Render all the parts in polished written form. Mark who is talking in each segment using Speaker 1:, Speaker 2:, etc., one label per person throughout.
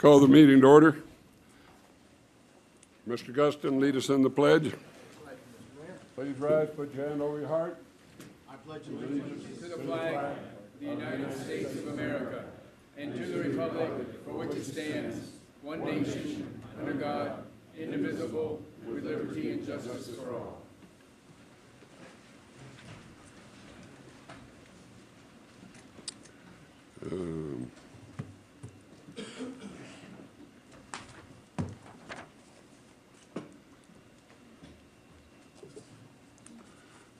Speaker 1: Call the meeting to order. Mr. Guston, lead us in the pledge. Please rise, put your hand over your heart.
Speaker 2: I pledge allegiance to the flag of the United States of America and to the republic for which it stands, one nation, under God, indivisible, with liberty and justice for all.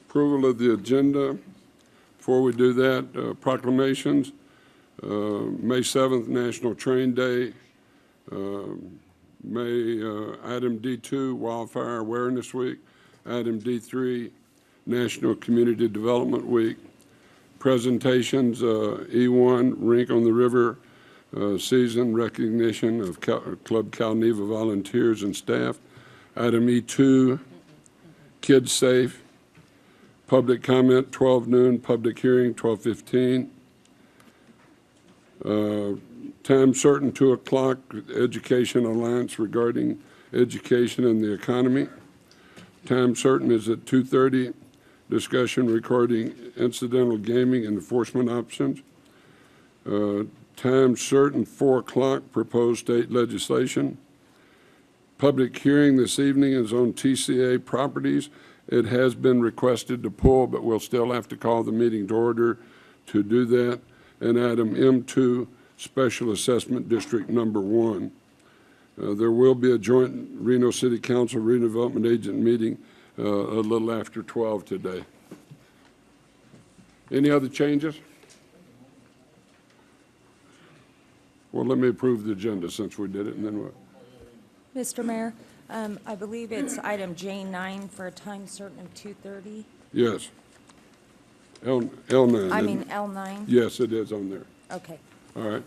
Speaker 1: Approval of the agenda. Before we do that, proclamations. May 7th, National Train Day. Item D2, Wildfire Awareness Week. Item D3, National Community Development Week. Presentations, E1, Rink on the River season, recognition of Club Calneva volunteers and staff. Item E2, Kids Safe. Public comment, 12 noon, public hearing, 12:15. Time certain, 2 o'clock, Education Alliance regarding education and the economy. Time certain is at 2:30, discussion regarding incidental gaming and enforcement options. Time certain, 4 o'clock, proposed state legislation. Public hearing this evening is on TCA properties. It has been requested to pull, but we'll still have to call the meeting to order to do that. And item M2, Special Assessment District Number 1. There will be a joint Reno City Council redevelopment agent meeting a little after 12 today. Any other changes? Well, let me approve the agenda since we did it, and then what?
Speaker 3: Mr. Mayor, I believe it's item J9 for a time certain of 2:30.
Speaker 1: Yes. L9.
Speaker 3: I mean L9.
Speaker 1: Yes, it is on there.
Speaker 3: Okay.
Speaker 1: All right.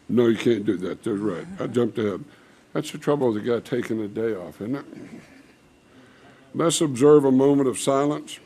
Speaker 1: No, you can't do that. That's right. I jumped ahead. That's the trouble with the guy taking a day off, isn't it? Let's observe a moment of silence.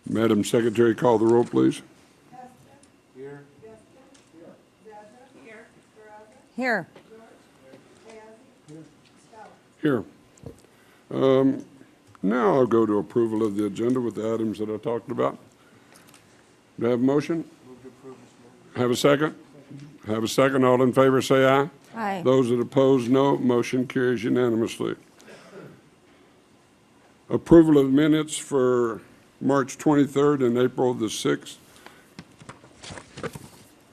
Speaker 1: Madam Secretary, call the roll, please.
Speaker 3: Here.
Speaker 1: Here. Now I'll go to approval of the agenda with the items that I talked about. Do I have a motion? Have a second? Have a second. All in favor, say aye.
Speaker 3: Aye.
Speaker 1: Those that oppose, no. Motion carries unanimously. Approval of minutes for March 23rd and April the 6th.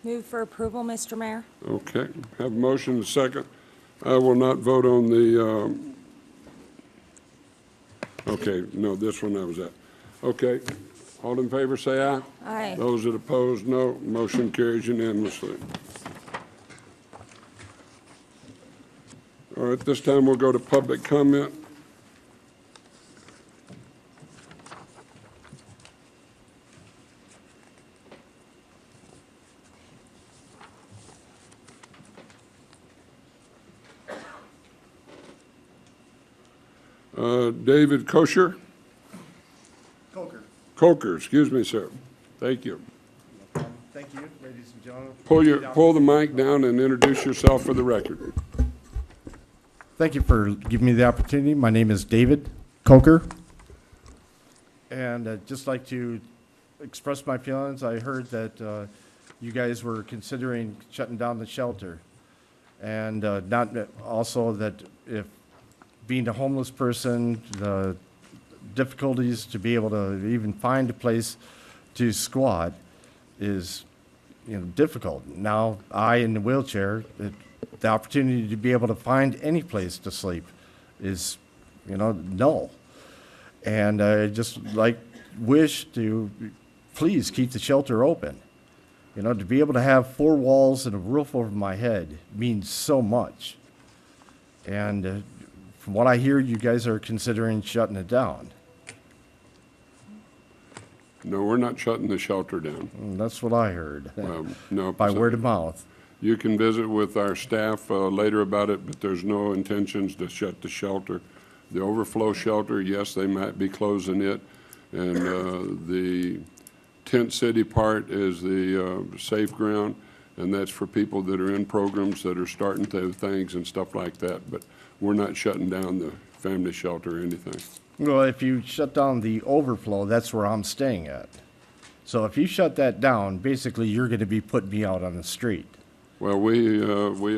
Speaker 3: Move for approval, Mr. Mayor.
Speaker 1: Okay. Have a motion and a second. I will not vote on the, okay, no, this one I was at. Okay. All in favor, say aye.
Speaker 3: Aye.
Speaker 1: Those that oppose, no. Motion carries unanimously. All right, this time we'll go to public comment. David Kosher? Coker, excuse me, sir. Thank you.
Speaker 4: Thank you, ladies and gentlemen.
Speaker 1: Pull the mic down and introduce yourself for the record.
Speaker 4: Thank you for giving me the opportunity. My name is David Coker. And I'd just like to express my feelings. I heard that you guys were considering shutting down the shelter. And not also that if being a homeless person, difficulties to be able to even find a place to squat is, difficult. Now, I in the wheelchair, the opportunity to be able to find any place to sleep is, null. And I just wish to please keep the shelter open. To be able to have 4 walls and a roof over my head means so much. And from what I hear, you guys are considering shutting it down.
Speaker 1: No, we're not shutting the shelter down.
Speaker 4: And that's what I heard,
Speaker 1: No.
Speaker 4: by word of mouth.
Speaker 1: You can visit with our staff later about it, but there's no intentions to shut the shelter. The overflow shelter, yes, they might be closing it. And the tent city part is the safe ground, and that's for people that are in programs that are starting to things and stuff like that. But we're not shutting down the family shelter or anything.
Speaker 4: Well, if you shut down the overflow, that's where I'm staying at. So if you shut that down, basically you're going to be putting me out on the street.
Speaker 1: Well, we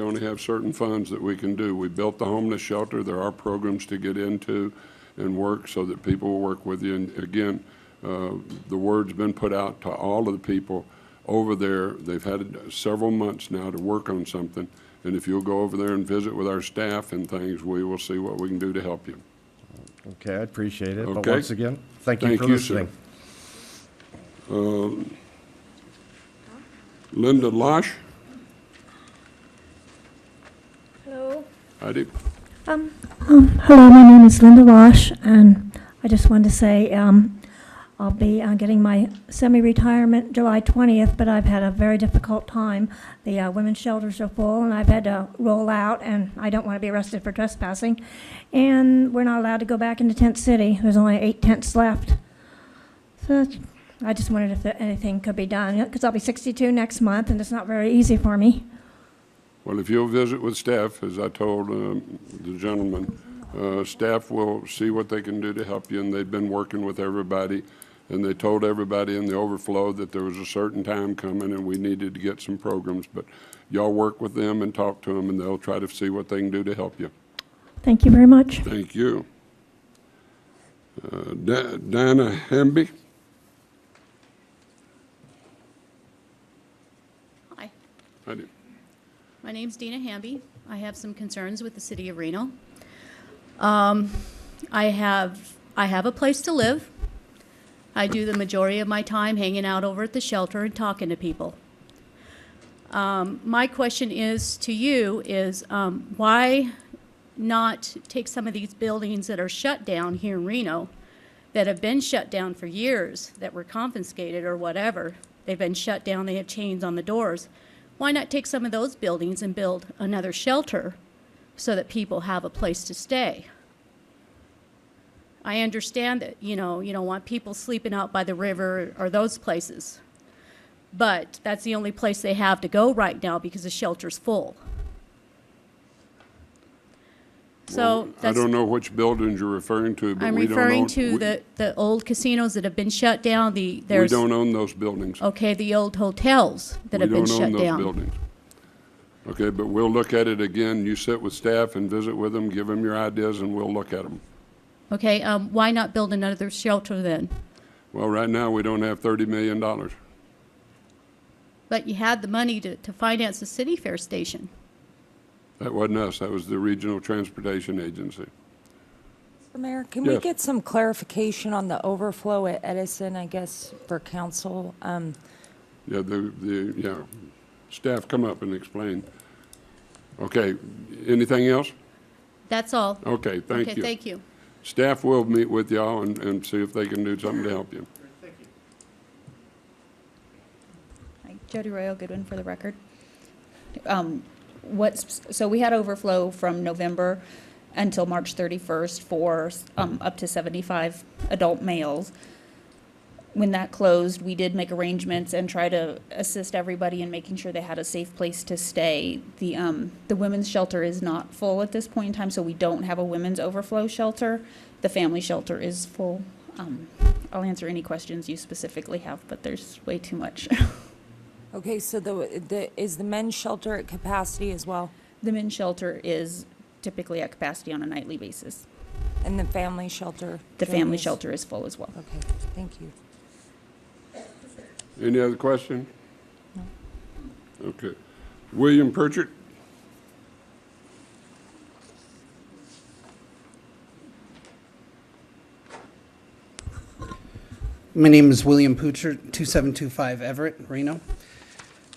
Speaker 1: only have certain funds that we can do. We built the homeless shelter. There are programs to get into and work so that people will work with you. And again, the word's been put out to all of the people over there. They've had several months now to work on something. And if you'll go over there and visit with our staff and things, we will see what we can do to help you.
Speaker 4: Okay, I appreciate it. But
Speaker 1: Okay.
Speaker 4: once again, thank you
Speaker 1: Thank
Speaker 4: for
Speaker 1: you, sir.
Speaker 4: listening.
Speaker 1: Linda Losh?
Speaker 5: Hello.
Speaker 1: Heidi?
Speaker 5: Hello, my name is Linda Wash, and I just wanted to say I'll be getting my semi-retirement July 20th, but I've had a very difficult time. The women's shelters are full, and I've had to roll out, and I don't want to be arrested for trespassing. And we're not allowed to go back into Tent City. There's only 8 tents left. So I just wondered if anything could be done, because I'll be 62 next month, and it's not very easy for me.
Speaker 1: Well, if you'll visit with staff, as I told the gentleman, staff will see what they can do to help you, and they've been working with everybody, and they told everybody in the overflow that there was a certain time coming and we needed to get some programs, but y'all work with them and talk to them, and they'll try to see what they can do to help you.
Speaker 5: Thank you very much.
Speaker 1: Thank you. Dana Hamby?
Speaker 6: Hi,
Speaker 1: Heidi?
Speaker 6: my name's Dina Hamby. I have some concerns with the city of Reno. I have a place to live. I do the majority of my time hanging out over at the shelter and talking to people. My question is to you is why not take some of these buildings that are shut down here in Reno, that have been shut down for years, that were confiscated or whatever. They've been shut down, they have chains on the doors. Why not take some of those buildings and build another shelter so that people have a place to stay? I understand that, you don't want people sleeping out by the river or those places, but that's the only place they have to go right now because the shelter's full. So
Speaker 1: Well, I
Speaker 6: that's,
Speaker 1: don't know which buildings you're referring to, but
Speaker 6: I'm
Speaker 1: we don't
Speaker 6: referring
Speaker 1: own-
Speaker 6: to the old casinos that have been shut down.
Speaker 1: We
Speaker 6: There's
Speaker 1: don't own those buildings.
Speaker 6: okay, the old hotels that have been
Speaker 1: We don't
Speaker 6: shut
Speaker 1: own those
Speaker 6: down.
Speaker 1: buildings. Okay, but we'll look at it again. You sit with staff and visit with them, give them your ideas, and we'll look at them.
Speaker 6: Okay, why not build another shelter then?
Speaker 1: Well, right now, we don't have $30 million.
Speaker 6: But you had the money to finance the city fair station.
Speaker 1: That wasn't us, that was the Regional Transportation Agency.
Speaker 3: Mr. Mayor, can we
Speaker 1: Yes.
Speaker 3: get some clarification on the overflow at Edison, I guess, for council?
Speaker 1: Yeah, staff come up and explain. Okay, anything else?
Speaker 6: That's all.
Speaker 1: Okay, thank
Speaker 6: Okay,
Speaker 1: you.
Speaker 6: thank you.
Speaker 1: Staff will meet with y'all and see if they can do something to help you.
Speaker 7: Hi, Jody Royal Goodwin for the record. So we had overflow from November until March 31st for up to 75 adult males. When that closed, we did make arrangements and try to assist everybody in making sure they had a safe place to stay. The women's shelter is not full at this point in time, so we don't have a women's overflow shelter. The family shelter is full. I'll answer any questions you specifically have, but there's way too much.
Speaker 3: Okay, so is the men's shelter at capacity as well?
Speaker 7: The men's shelter is typically at capacity on a nightly basis.
Speaker 3: And the family shelter?
Speaker 7: The
Speaker 3: during
Speaker 7: family
Speaker 3: this-
Speaker 7: shelter is full as well.
Speaker 3: Okay, thank you.
Speaker 1: Any other question? Okay. William Pritchard?
Speaker 8: My name is William Poocher, 2725 Everett, Reno.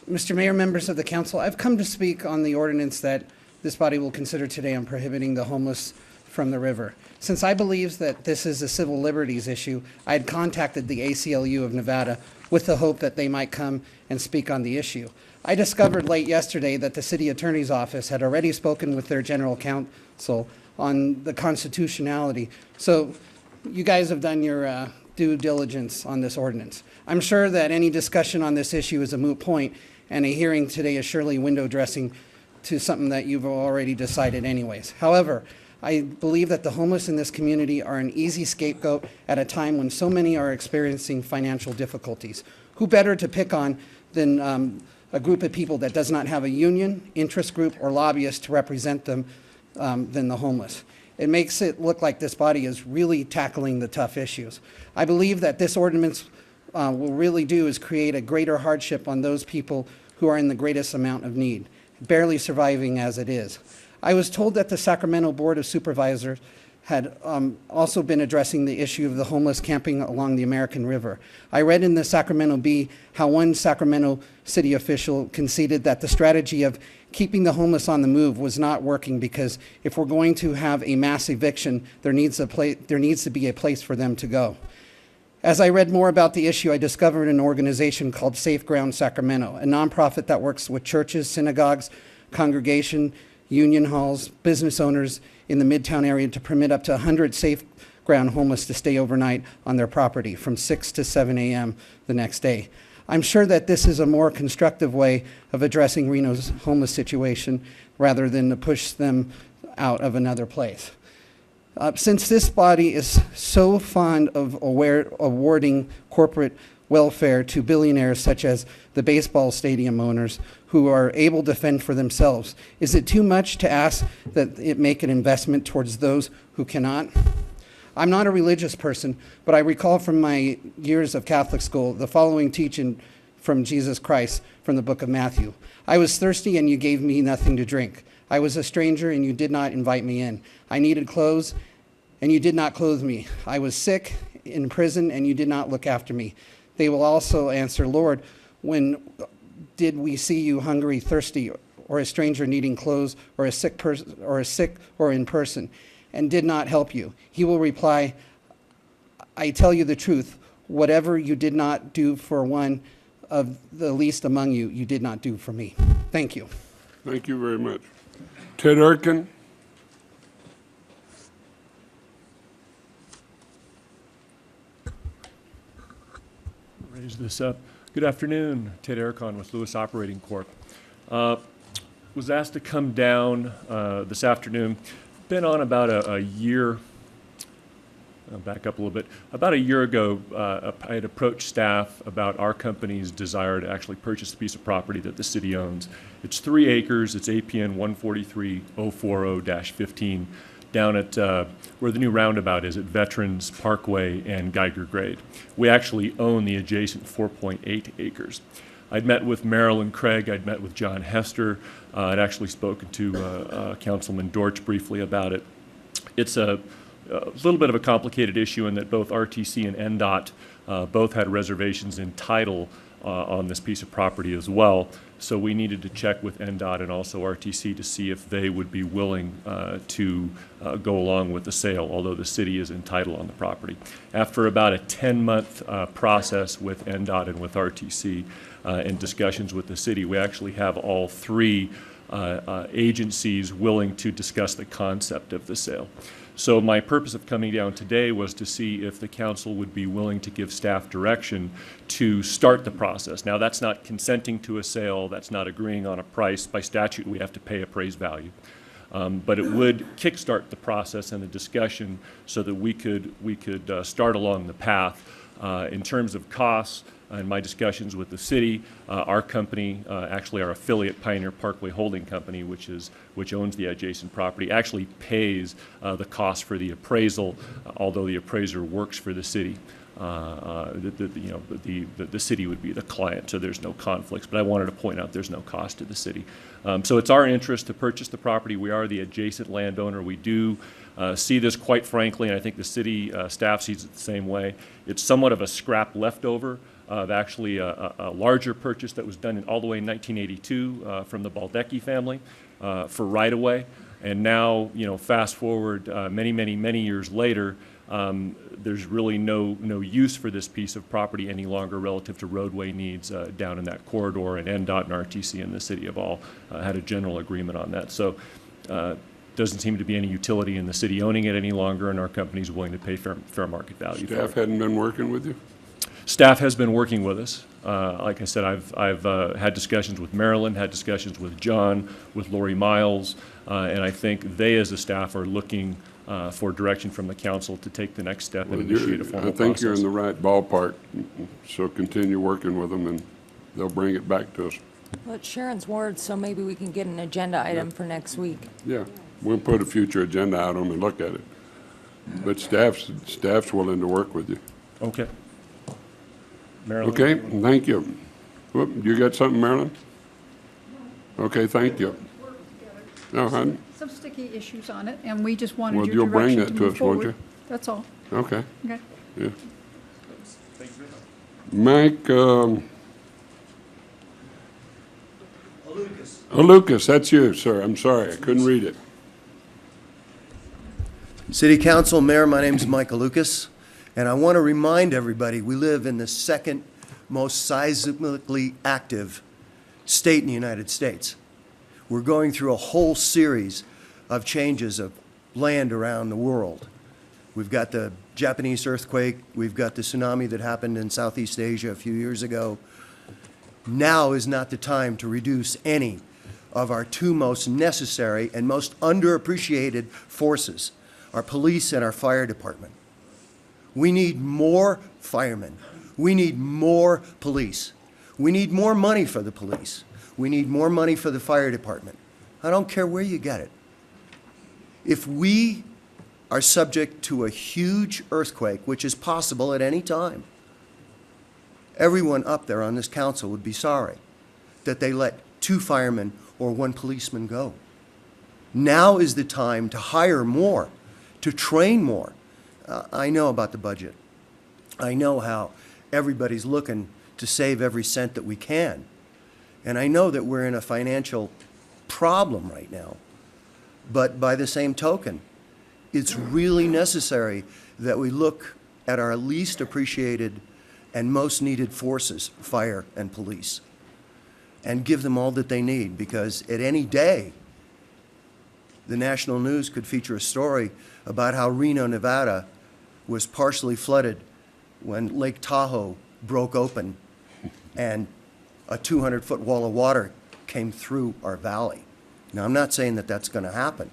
Speaker 8: Mr. Mayor, members of the council, I've come to speak on the ordinance that this body will consider today on prohibiting the homeless from the river. Since I believe that this is a civil liberties issue, I had contacted the ACLU of Nevada with the hope that they might come and speak on the issue. I discovered late yesterday that the city attorney's office had already spoken with their general counsel on the constitutionality. So you guys have done your due diligence on this ordinance. I'm sure that any discussion on this issue is a moot point, and a hearing today is surely window dressing to something that you've already decided anyways. However, I believe that the homeless in this community are an easy scapegoat at a time when so many are experiencing financial difficulties. Who better to pick on than a group of people that does not have a union, interest group, or lobbyist to represent them than the homeless? It makes it look like this body is really tackling the tough issues. I believe that this ordinance will really do is create a greater hardship on those people who are in the greatest amount of need, barely surviving as it is. I was told that the Sacramento Board of Supervisors had also been addressing the issue of the homeless camping along the American River. I read in the Sacramento Bee how one Sacramento city official conceded that the strategy of keeping the homeless on the move was not working because if we're going to have a mass eviction, there needs to be a place for them to go. As I read more about the issue, I discovered an organization called Safe Ground Sacramento, a nonprofit that works with churches, synagogues, congregation, union halls, business owners in the Midtown area to permit up to 100 safe ground homeless to stay overnight on their property from 6 to 7 a.m. the next day. I'm sure that this is a more constructive way of addressing Reno's homeless situation rather than to push them out of another place. Since this body is so fond of awarding corporate welfare to billionaires such as the baseball stadium owners who are able to fend for themselves, is it too much to ask that it make an investment towards those who cannot? I'm not a religious person, but I recall from my years of Catholic school the following teaching from Jesus Christ from the book of Matthew. I was thirsty and you gave me nothing to drink. I was a stranger and you did not invite me in. I needed clothes and you did not clothe me. I was sick in prison and you did not look after me. They will also answer, Lord, when did we see you hungry, thirsty, or a stranger needing clothes, or a sick person, or in person, and did not help you? He will reply, I tell you the truth, whatever you did not do for one of the least among you, you did not do for me. Thank you.
Speaker 1: Thank you very much. Ted Erkin?
Speaker 9: Raise this up. Good afternoon, Ted Ericon with Lewis Operating Corp. Was asked to come down this afternoon. Been on about a year. I'll back up a little bit. About a year ago, I had approached staff about our company's desire to actually purchase a piece of property that the city owns. It's 3 acres. It's APN 143040-15 down at where the new roundabout is at Veterans Parkway and Geiger Grade. We actually own the adjacent 4.8 acres. I'd met with Merrill and Craig. I'd met with John Hester. I'd actually spoken to Councilman Dortch briefly about it. It's a little bit of a complicated issue in that both RTC and NDOT both had reservations in title on this piece of property as well. So we needed to check with NDOT and also RTC to see if they would be willing to go along with the sale, although the city is entitled on the property. After about a 10-month process with NDOT and with RTC and discussions with the city, we actually have all 3 agencies willing to discuss the concept of the sale. So my purpose of coming down today was to see if the council would be willing to give staff direction to start the process. Now, that's not consenting to a sale, that's not agreeing on a price. By statute, we have to pay appraised value. But it would kickstart the process and the discussion so that we could start along the path. In terms of costs, In my discussions with the city, our company, actually our affiliate Pioneer Parkway Holding Company, which owns the adjacent property, actually pays the cost for the appraisal, although the appraiser works for the city. The city would be the client, so there's no conflicts. But I wanted to point out there's no cost to the city. So it's our interest to purchase the property. We are the adjacent landowner. We do see this, quite frankly, and I think the city staff sees it the same way. It's somewhat of a scrap leftover of actually a larger purchase that was done all the way in 1982 from the Baldecki family for right-of-way. And now, fast forward many years later, there's really no use for this piece of property any longer relative to roadway needs down in that corridor, and NDOT and RTC and the city have all had a general agreement on that. So doesn't seem to be any utility in the city owning it any longer, and our company's willing to pay fair market value for it.
Speaker 1: Staff hadn't been working with you?
Speaker 9: Staff has been working with us. Like I said, I've had discussions with Marilyn, had discussions with John, with Lori Miles, and I think they as a staff are looking for direction from the council to take the next step and initiate a formal
Speaker 1: I think you're in
Speaker 9: process.
Speaker 1: the right ballpark, so continue working with them, and they'll bring it back to us.
Speaker 3: Well, it's Sharon's word, so maybe we can get an agenda item for next week.
Speaker 1: Yeah, we'll put a future agenda out on and look at it. But staff's willing to work with you.
Speaker 9: Okay. Marilyn?
Speaker 1: Okay, thank you. Whoop, you got something, Marilyn? Okay, thank you. No, hon?
Speaker 10: Some sticky issues on it, and we just wanted
Speaker 1: Well,
Speaker 10: your
Speaker 1: you'll bring
Speaker 10: direction
Speaker 1: that
Speaker 10: to
Speaker 1: to
Speaker 10: move
Speaker 1: us, won't
Speaker 10: forward. That's all.
Speaker 1: Okay,
Speaker 10: Okay.
Speaker 1: yeah. Mike, Lucas, that's you, sir. I'm sorry, I couldn't read it.
Speaker 11: City Council, Mayor, my name is Michael Lucas, and I want to remind everybody we live in the second most seismically active state in the United States. We're going through a whole series of changes of land around the world. We've got the Japanese earthquake, we've got the tsunami that happened in Southeast Asia a few years ago. Now is not the time to reduce any of our two most necessary and most underappreciated forces, our police and our fire department. We need more firemen. We need more police. We need more money for the police. We need more money for the fire department. I don't care where you get it. If we are subject to a huge earthquake, which is possible at any time, everyone up there on this council would be sorry that they let 2 firemen or 1 policeman go. Now is the time to hire more, to train more. I know about the budget. I know how everybody's looking to save every cent that we can. And I know that we're in a financial problem right now. But by the same token, it's really necessary that we look at our least appreciated and most needed forces, fire and police, and give them all that they need, because at any day, the national news could feature a story about how Reno, Nevada was partially flooded when Lake Tahoe broke open and a 200-foot wall of water came through our valley. Now, I'm not saying that that's going to happen,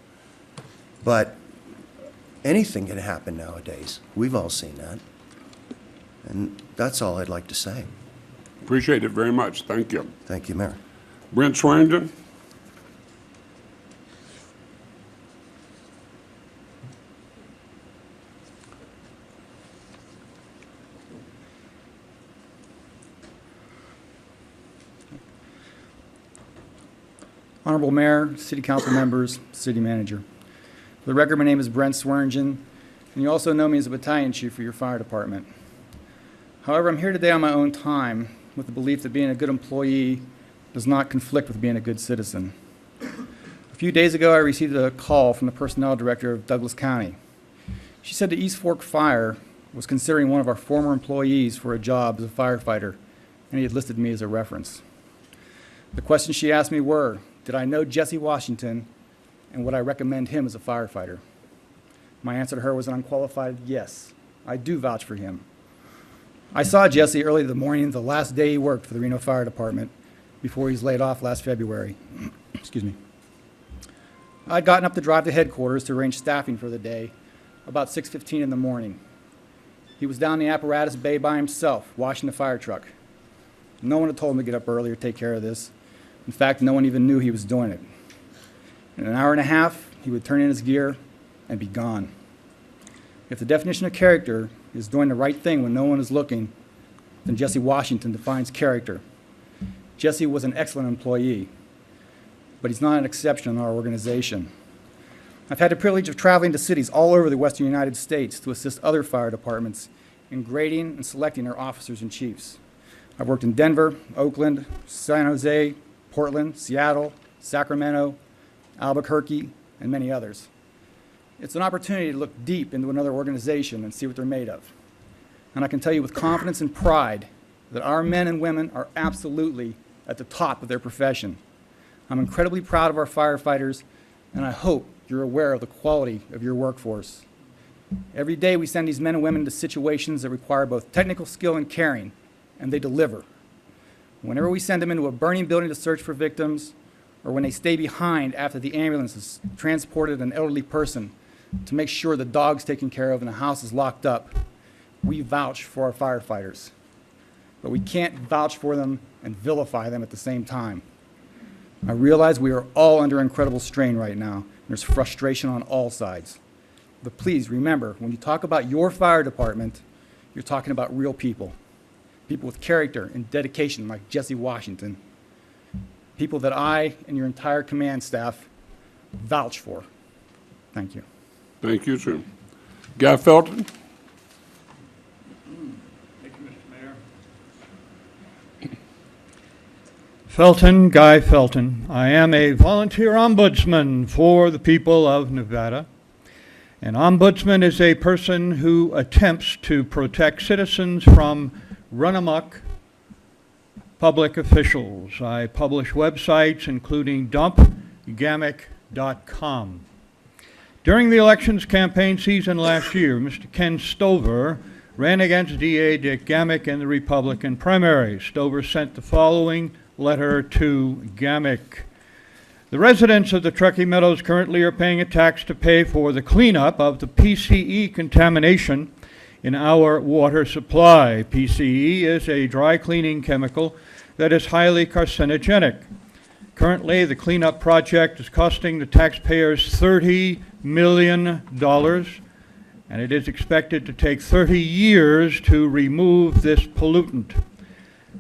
Speaker 11: but anything can happen nowadays. We've all seen that. And that's all I'd like to say.
Speaker 1: Appreciate it very much. Thank you.
Speaker 11: Thank you, Mayor.
Speaker 1: Brent Swearingen?
Speaker 12: Honorable Mayor, City Council members, City Manager. For the record, my name is Brent Swearingen, and you also know me as a battalion chief for your fire department. However, I'm here today on my own time with the belief that being a good employee does not conflict with being a good citizen. A few days ago, I received a call from the personnel director of Douglas County. She said the East Fork Fire was considering one of our former employees for a job as a firefighter, and he had listed me as a reference. The questions she asked me were, did I know Jesse Washington, and would I recommend him as a firefighter? My answer to her was an unqualified yes. I do vouch for him. I saw Jesse early the morning, the last day he worked for the Reno Fire Department, before he was laid off last February. Excuse me. I'd gotten up to drive to headquarters to arrange staffing for the day about 6:15 in the morning. He was down in the apparatus bay by himself, washing the fire truck. No one had told him to get up early or take care of this. In fact, no one even knew he was doing it. In an hour and a half, he would turn in his gear and be gone. If the definition of character is doing the right thing when no one is looking, then Jesse Washington defines character. Jesse was an excellent employee, but he's not an exception in our organization. I've had the privilege of traveling to cities all over the western United States to assist other fire departments in grading and selecting their officers and chiefs. I've worked in Denver, Oakland, San Jose, Portland, Seattle, Sacramento, Albuquerque, and many others. It's an opportunity to look deep into another organization and see what they're made of. And I can tell you with confidence and pride that our men and women are absolutely at the top of their profession. I'm incredibly proud of our firefighters, and I hope you're aware of the quality of your workforce. Every day we send these men and women to situations that require both technical skill and caring, and they deliver. Whenever we send them into a burning building to search for victims, or when they stay behind after the ambulance has transported an elderly person to make sure the dog's taken care of and the house is locked up, we vouch for our firefighters. But we can't vouch for them and vilify them at the same time. I realize we are all under incredible strain right now. There's frustration on all sides. But please remember, when you talk about your fire department, you're talking about real people. People with character and dedication like Jesse Washington. People that I and your entire command staff vouch for. Thank you.
Speaker 1: Thank you, sir. Guy Felton?
Speaker 13: Thank you, Mr. Mayor. Felton, Guy Felton. I am a volunteer ombudsman for the people of Nevada. An ombudsman is a person who attempts to protect citizens from run-amok public officials. I publish websites including dumpgamic.com. During the elections campaign season last year, Mr. Ken Stover ran against DA Dick Gamick in the Republican primary. Stover sent the following letter to Gamick. The residents of the Truckee Meadows currently are paying a tax to pay for the cleanup of the PCE contamination in our water supply. PCE is a dry cleaning chemical that is highly carcinogenic. Currently, the cleanup project is costing the taxpayers $30 million, and it is expected to take 30 years to remove this pollutant.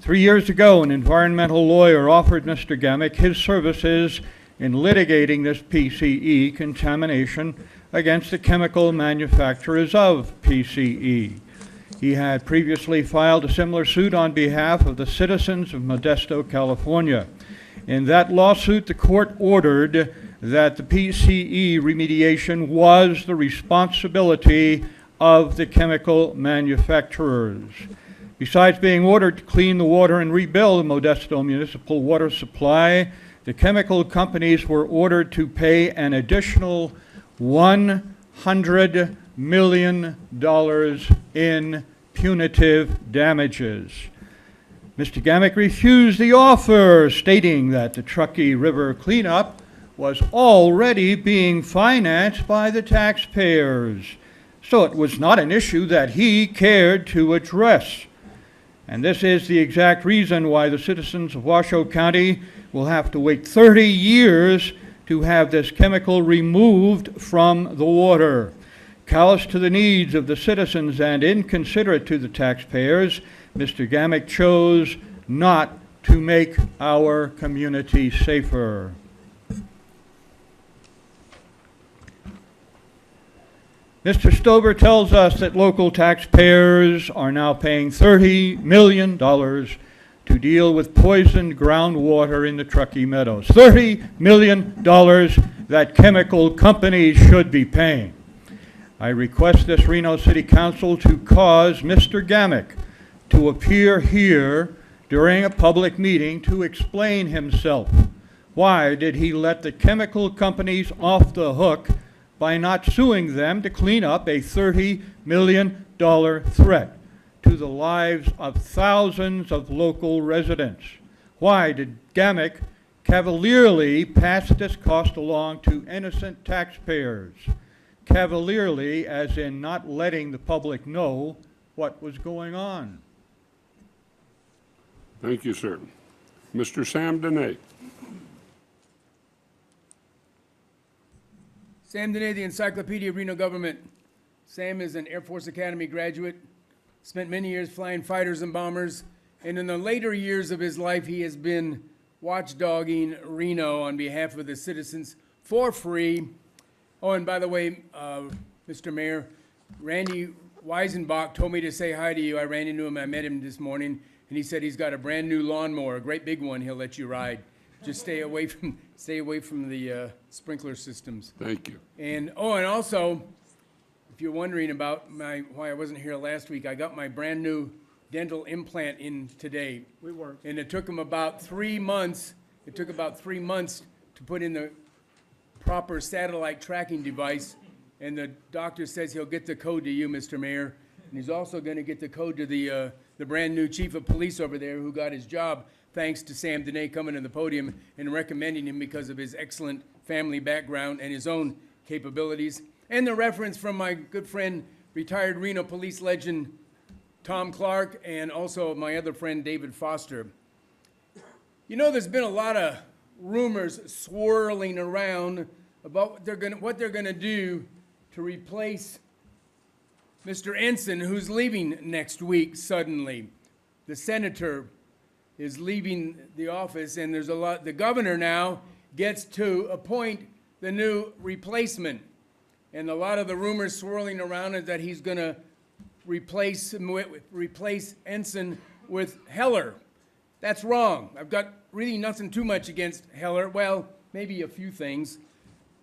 Speaker 13: 3 years ago, an environmental lawyer offered Mr. Gamick his services in litigating this PCE contamination against the chemical manufacturers of PCE. He had previously filed a similar suit on behalf of the citizens of Modesto, California. In that lawsuit, the court ordered that the PCE remediation was the responsibility of the chemical manufacturers. Besides being ordered to clean the water and rebuild the Modesto municipal water supply, the chemical companies were ordered to pay an additional $100 million in punitive damages. Mr. Gamick refused the offer, stating that the Truckee River cleanup was already being financed by the taxpayers, so it was not an issue that he cared to address. And this is the exact reason why the citizens of Washoe County will have to wait 30 years to have this chemical removed from the water. Callous to the needs of the citizens and inconsiderate to the taxpayers, Mr. Gamick chose not to make our community safer. Mr. Stover tells us that local taxpayers are now paying $30 million to deal with poisoned groundwater in the Truckee Meadows. $30 million that chemical companies should be paying. I request this Reno City Council to cause Mr. Gamick to appear here during a public meeting to explain himself. Why did he let the chemical companies off the hook by not suing them to clean up a $30 million threat to the lives of thousands of local residents? Why did Gamick cavalierly pass this cost along to innocent taxpayers? Cavalierly, as in not letting the public know what was going on.
Speaker 1: Thank you, sir. Mr. Sam Dene.
Speaker 2: Sam Dene, the Encyclopedia of Reno Government. Sam is an Air Force Academy graduate, spent many years flying fighters and bombers, and in the later years of his life, he has been watchdogging Reno on behalf of the citizens for free. Oh, and by the way, Mr. Mayor, Randy Weisenbach told me to say hi to you. I ran into him, I met him this morning, and he said he's got a brand new lawnmower, a great big one he'll let you ride. Just stay away from the sprinkler systems.
Speaker 1: Thank you.
Speaker 2: And, oh, and also, if you're wondering about why I wasn't here last week, I got my brand new dental implant in today.
Speaker 12: We worked.
Speaker 2: And it took him about 3 months. It took about 3 months to put in the proper satellite tracking device. And the doctor says he'll get the code to you, Mr. Mayor. And he's also going to get the code to the brand new chief of police over there who got his job thanks to Sam Dene coming to the podium and recommending him because of his excellent family background and his own capabilities. And the reference from my good friend, retired Reno police legend Tom Clark, and also my other friend David Foster. You know, there's been a lot of rumors swirling around about what they're gonna do to replace Mr. Ensign, who's leaving next week suddenly. The senator is leaving the office, and the governor now gets to appoint the new replacement. And a lot of the rumors swirling around is that he's going to replace Ensign with Heller. That's wrong. I've got really nothing too much against Heller. Well, maybe a few things.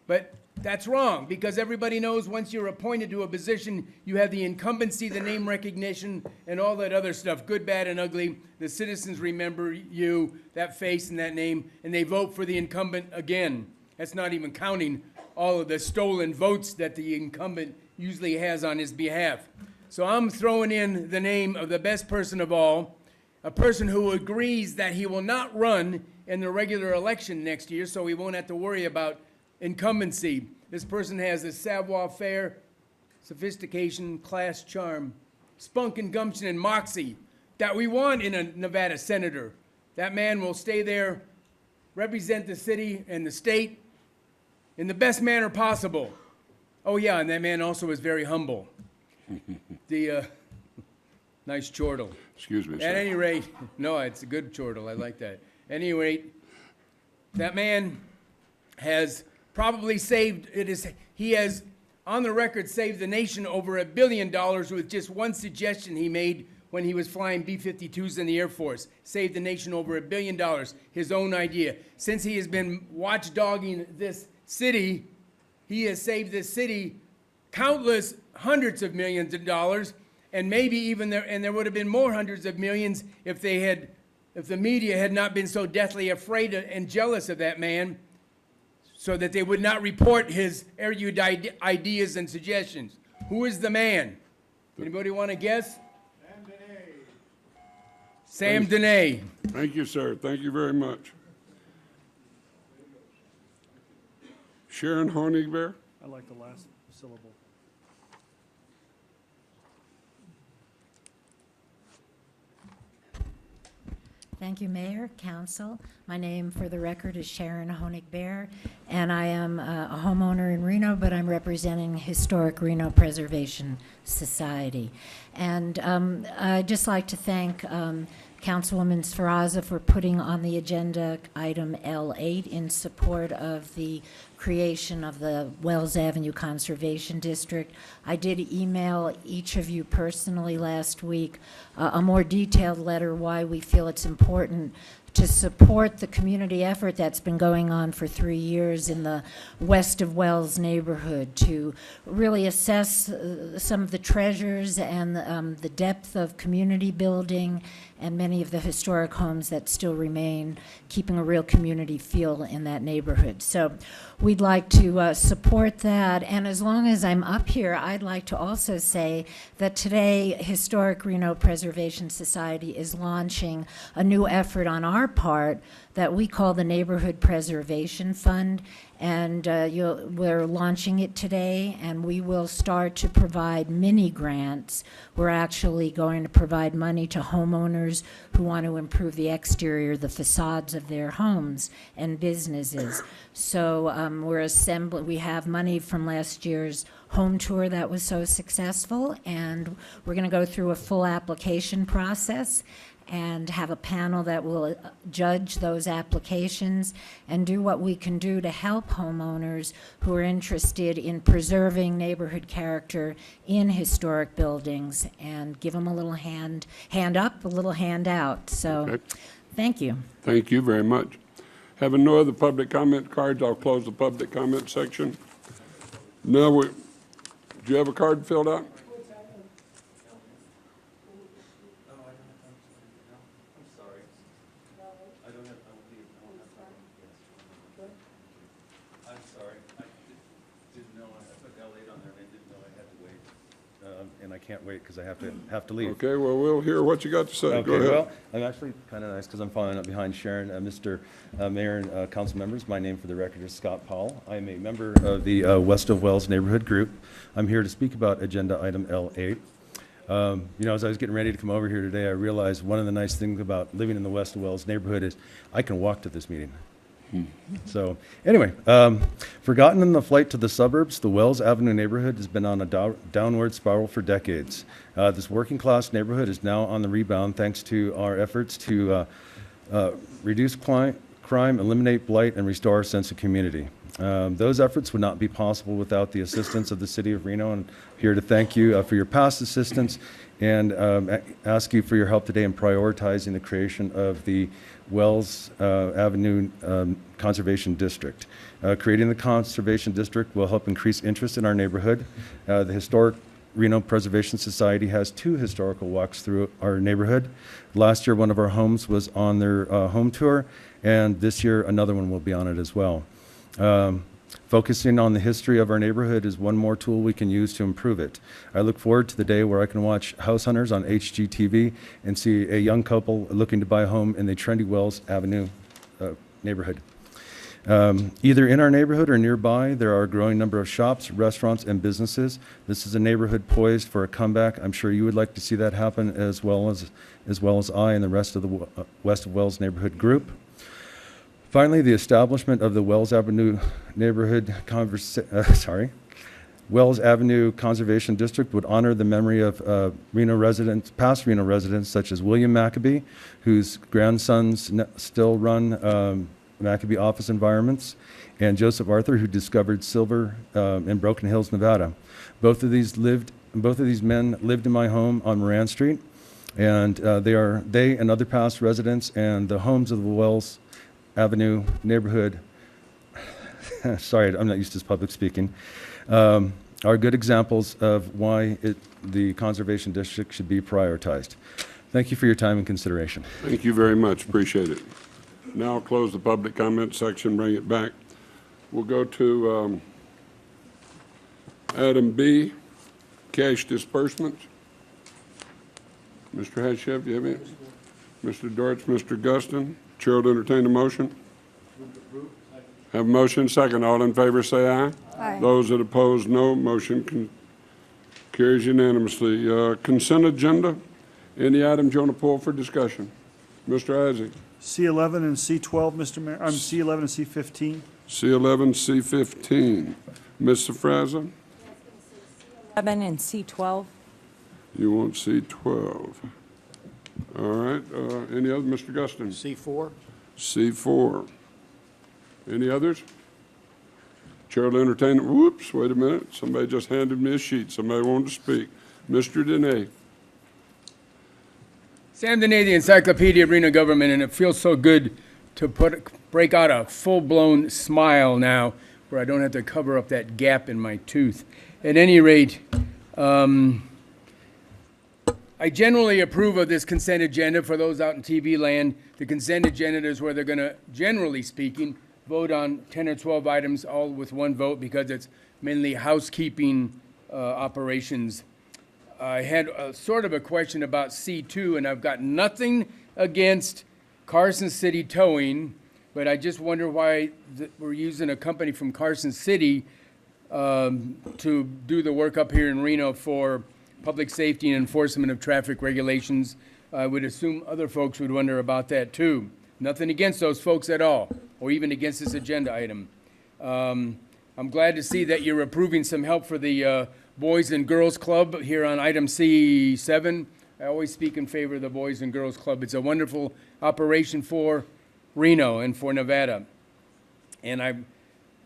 Speaker 2: But that's wrong, because everybody knows once you're appointed to a position, you have the incumbency, the name recognition, and all that other stuff, good, bad, and ugly. The citizens remember you, that face and that name, and they vote for the incumbent again. That's not even counting all of the stolen votes that the incumbent usually has on his behalf. So I'm throwing in the name of the best person of all, a person who agrees that he will not run in the regular election next year, so he won't have to worry about incumbency. This person has a savoir-faire, sophistication, class, charm, spunk and gumption and moxie that we want in a Nevada senator. That man will stay there, represent the city and the state in the best manner possible. Oh yeah, and that man also is very humble. Nice chortle.
Speaker 1: Excuse me, sir.
Speaker 2: At any rate, no, it's a good chortle, I like that. At any rate, that man has probably he has, on the record, saved the nation over $1 billion with just one suggestion he made when he was flying B-52s in the Air Force. Saved the nation over $1 billion, his own idea. Since he has been watchdogging this city, he has saved this city countless hundreds of millions of dollars, and maybe even there would have been more hundreds of millions if the media had not been so deathly afraid and jealous of that man, so that they would not report his erudite ideas and suggestions. Who is the man? Anybody want to guess? Sam Dene.
Speaker 1: Thank you, sir. Thank you very much. Sharon Honigbear.
Speaker 12: I like the last syllable.
Speaker 14: Thank you, Mayor, Council. My name, for the record, is Sharon Honig-Bear, and I am a homeowner in Reno, but I'm representing Historic Reno Preservation Society. And I'd just like to thank Councilwoman Sferraza for putting on the agenda item L8 in support of the creation of the Wells Avenue Conservation District. I did email each of you personally last week a more detailed letter why we feel it's important to support the community effort that's been going on for 3 years in the west of Wells neighborhood to really assess some of the treasures and the depth of community building and many of the historic homes that still remain, keeping a real community feel in that neighborhood. So we'd like to support that. And as long as I'm up here, I'd like to also say that today Historic Reno Preservation Society is launching a new effort on our our part that we call the Neighborhood Preservation Fund, and we're launching it today, and we will start to provide mini grants. We're actually going to provide money to homeowners who want to improve the exterior, the facades of their homes and businesses. So we have money from last year's home tour that was so successful, and we're going to go through a full application process and have a panel that will judge those applications and do what we can do to help homeowners who are interested in preserving neighborhood character in historic buildings, and give them a little hand up, a little hand out. So,
Speaker 1: Okay.
Speaker 14: Thank you.
Speaker 1: Thank you very much. Having no other public comment cards, I'll close the public comment section. Now, do you have a card filled out?
Speaker 15: And I can't wait because I have to leave.
Speaker 1: Okay, well, we'll hear what you got to say. Go
Speaker 15: Okay,
Speaker 1: ahead.
Speaker 15: well, I'm actually kind of nice because I'm following up behind Sharon. Mr. Mayor and council members, my name for the record is Scott Powell. I am a member of the West of Wells Neighborhood Group. I'm here to speak about agenda item L8. As I was getting ready to come over here today, I realized one of the nice things about living in the West of Wells neighborhood is I can walk to this meeting. So anyway, forgotten in the flight to the suburbs, the Wells Avenue neighborhood has been on a downward spiral for decades. This working class neighborhood is now on the rebound thanks to our efforts to reduce crime, eliminate blight, and restore our sense of community. Those efforts would not be possible without the assistance of the City of Reno, and I'm here to thank you for your past assistance and ask you for your help today in prioritizing the creation of the Wells Avenue Conservation District. Creating the Conservation District will help increase interest in our neighborhood. The Historic Reno Preservation Society has 2 historical walks through our neighborhood. Last year, one of our homes was on their home tour, and this year, another one will be on it as well. Focusing on the history of our neighborhood is one more tool we can use to improve it. I look forward to the day where I can watch House Hunters on HGTV and see a young couple looking to buy a home in the trendy Wells Avenue neighborhood. Either in our neighborhood or nearby, there are a growing number of shops, restaurants, and businesses. This is a neighborhood poised for a comeback. I'm sure you would like to see that happen as well as I and the rest of the West of Wells neighborhood group. Finally, the establishment of the Wells Avenue Wells Avenue Conservation District would honor the memory of past Reno residents such as William Maccabee, whose grandsons still run Maccabee Office Environments, and Joseph Arthur, who discovered silver in Broken Hills, Nevada. Both of these men lived in my home on Moran Street, and they and other past residents and the homes of the Wells Avenue neighborhood, sorry, I'm not used to public speaking, are good examples of why the Conservation District should be prioritized. Thank you for your time and consideration.
Speaker 1: Thank you very much. Appreciate it. Now I'll close the public comment section, bring it back. We'll go to item B, cash disbursements. Mr. Hashev, do you have any? Mr. Dortch, Mr. Guston. Chair will entertain a motion. Have a motion, second. All in favor say aye.
Speaker 3: Aye.
Speaker 1: Those that oppose, no. Motion carries unanimously. Consent agenda. Any items you want to pull for discussion? Mr. Isaac.
Speaker 16: C11 and C12, Mr. Mayor. C11 and C15.
Speaker 1: C11, C15. Ms. Safraza?
Speaker 3: 11 and C12.
Speaker 1: You want C12. All right. Any other, Mr. Guston?
Speaker 16: C4.
Speaker 1: C4. Any others? Chair will entertain. Whoops, wait a minute. Somebody just handed me a sheet. Somebody wanted to speak. Mr. Dene.
Speaker 2: Sam Dene, the Encyclopedia of Reno Government, and it feels so good to break out a full-blown smile now where I don't have to cover up that gap in my tooth. At any rate, I generally approve of this consent agenda. For those out in TV land, the consent agenda is where they're going to, generally speaking, vote on 10 or 12 items all with one vote because it's mainly housekeeping operations. I had sort of a question about C2, and I've got nothing against Carson City Towing, but I just wonder why we're using a company from Carson City to do the work up here in Reno for public safety and enforcement of traffic regulations. I would assume other folks would wonder about that too. Nothing against those folks at all, or even against this agenda item. I'm glad to see that you're approving some help for the Boys and Girls Club here on item C7. I always speak in favor of the Boys and Girls Club. It's a wonderful operation for Reno and for Nevada. And I'm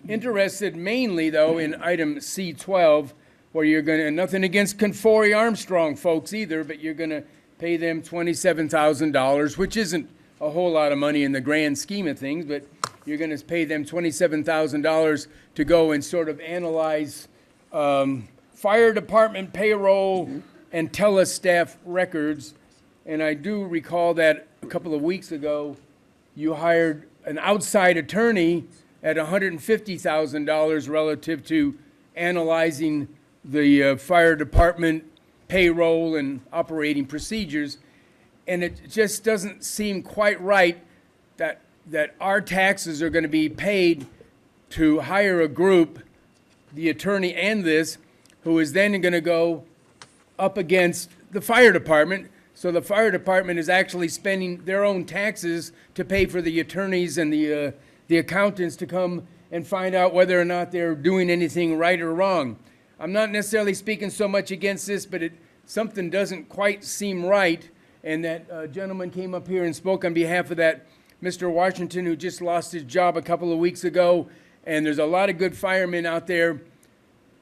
Speaker 2: interested mainly, though, in item C12, where you're going to, nothing against Conforey Armstrong folks either, but you're going to pay them $27,000, which isn't a whole lot of money in the grand scheme of things, but you're going to pay them $27,000 to go and sort of analyze fire department payroll and telestaff records. And I do recall that a couple of weeks ago, you hired an outside attorney at $150,000 relative to analyzing the fire department payroll and operating procedures. And it just doesn't seem quite right that our taxes are going to be paid to hire a group, the attorney and this, who is then going to go up against the fire department. So the fire department is actually spending their own taxes to pay for the attorneys and the accountants to come and find out whether or not they're doing anything right or wrong. I'm not necessarily speaking so much against this, but something doesn't quite seem right. And that gentleman came up here and spoke on behalf of that Mr. Washington, who just lost his job a couple of weeks ago. And there's a lot of good firemen out there,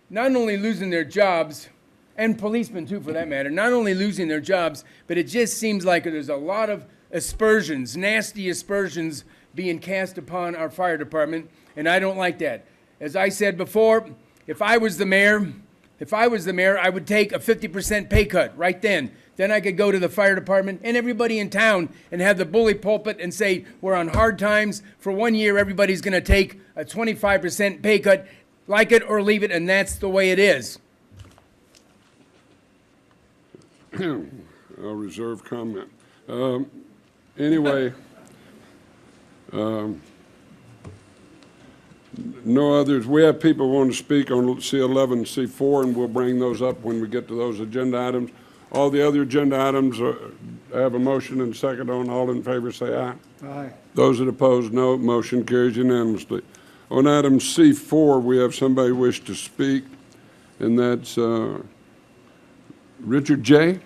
Speaker 2: not only losing their jobs, and policemen too, for that matter, not only losing their jobs, but it just seems like there's a lot of aspersions, nasty aspersions being cast upon our fire department, and I don't like that. As I said before, if I was the mayor, I would take a 50% pay cut right then. Then I could go to the fire department and everybody in town and have the bully pulpit and say, we're on hard times. For 1 year, everybody's going to take a 25% pay cut, like it or leave it, and that's the way it is.
Speaker 1: I'll reserve comment. Anyway, no others. We have people who want to speak on C11 and C4, and we'll bring those up when we get to those agenda items. All the other agenda items, I have a motion and second on. All in favor say aye.
Speaker 16: Aye.
Speaker 1: Those that oppose, no. Motion carries unanimously. On item C4, we have somebody wish to speak, and that's Richard J.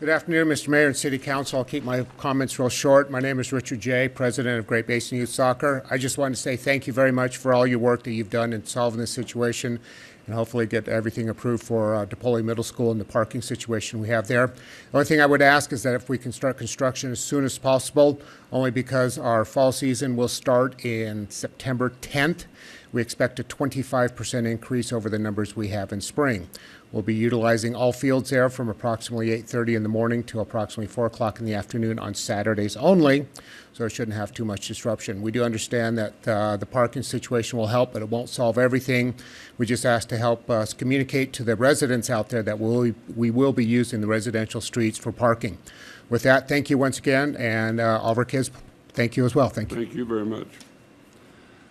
Speaker 17: Good afternoon, Mr. Mayor and City Council. I'll keep my comments real short. My name is Richard J., President of Great Basin Youth Soccer. I just wanted to say thank you very much for all your work that you've done in solving this situation and hopefully get everything approved for DePoli Middle School and the parking situation we have there. The only thing I would ask is that if we can start construction as soon as possible, only because our fall season will start in September 10th. We expect a 25% increase over the numbers we have in spring. We'll be utilizing all fields there from approximately 8:30 in the morning to approximately 4 o'clock in the afternoon on Saturdays only, so it shouldn't have too much disruption. We do understand that the parking situation will help, but it won't solve everything. We just ask to help us communicate to the residents out there that we will be using the residential streets for parking. With that, thank you once again, and all of our kids, thank you as well. Thank you.
Speaker 1: Thank you very much.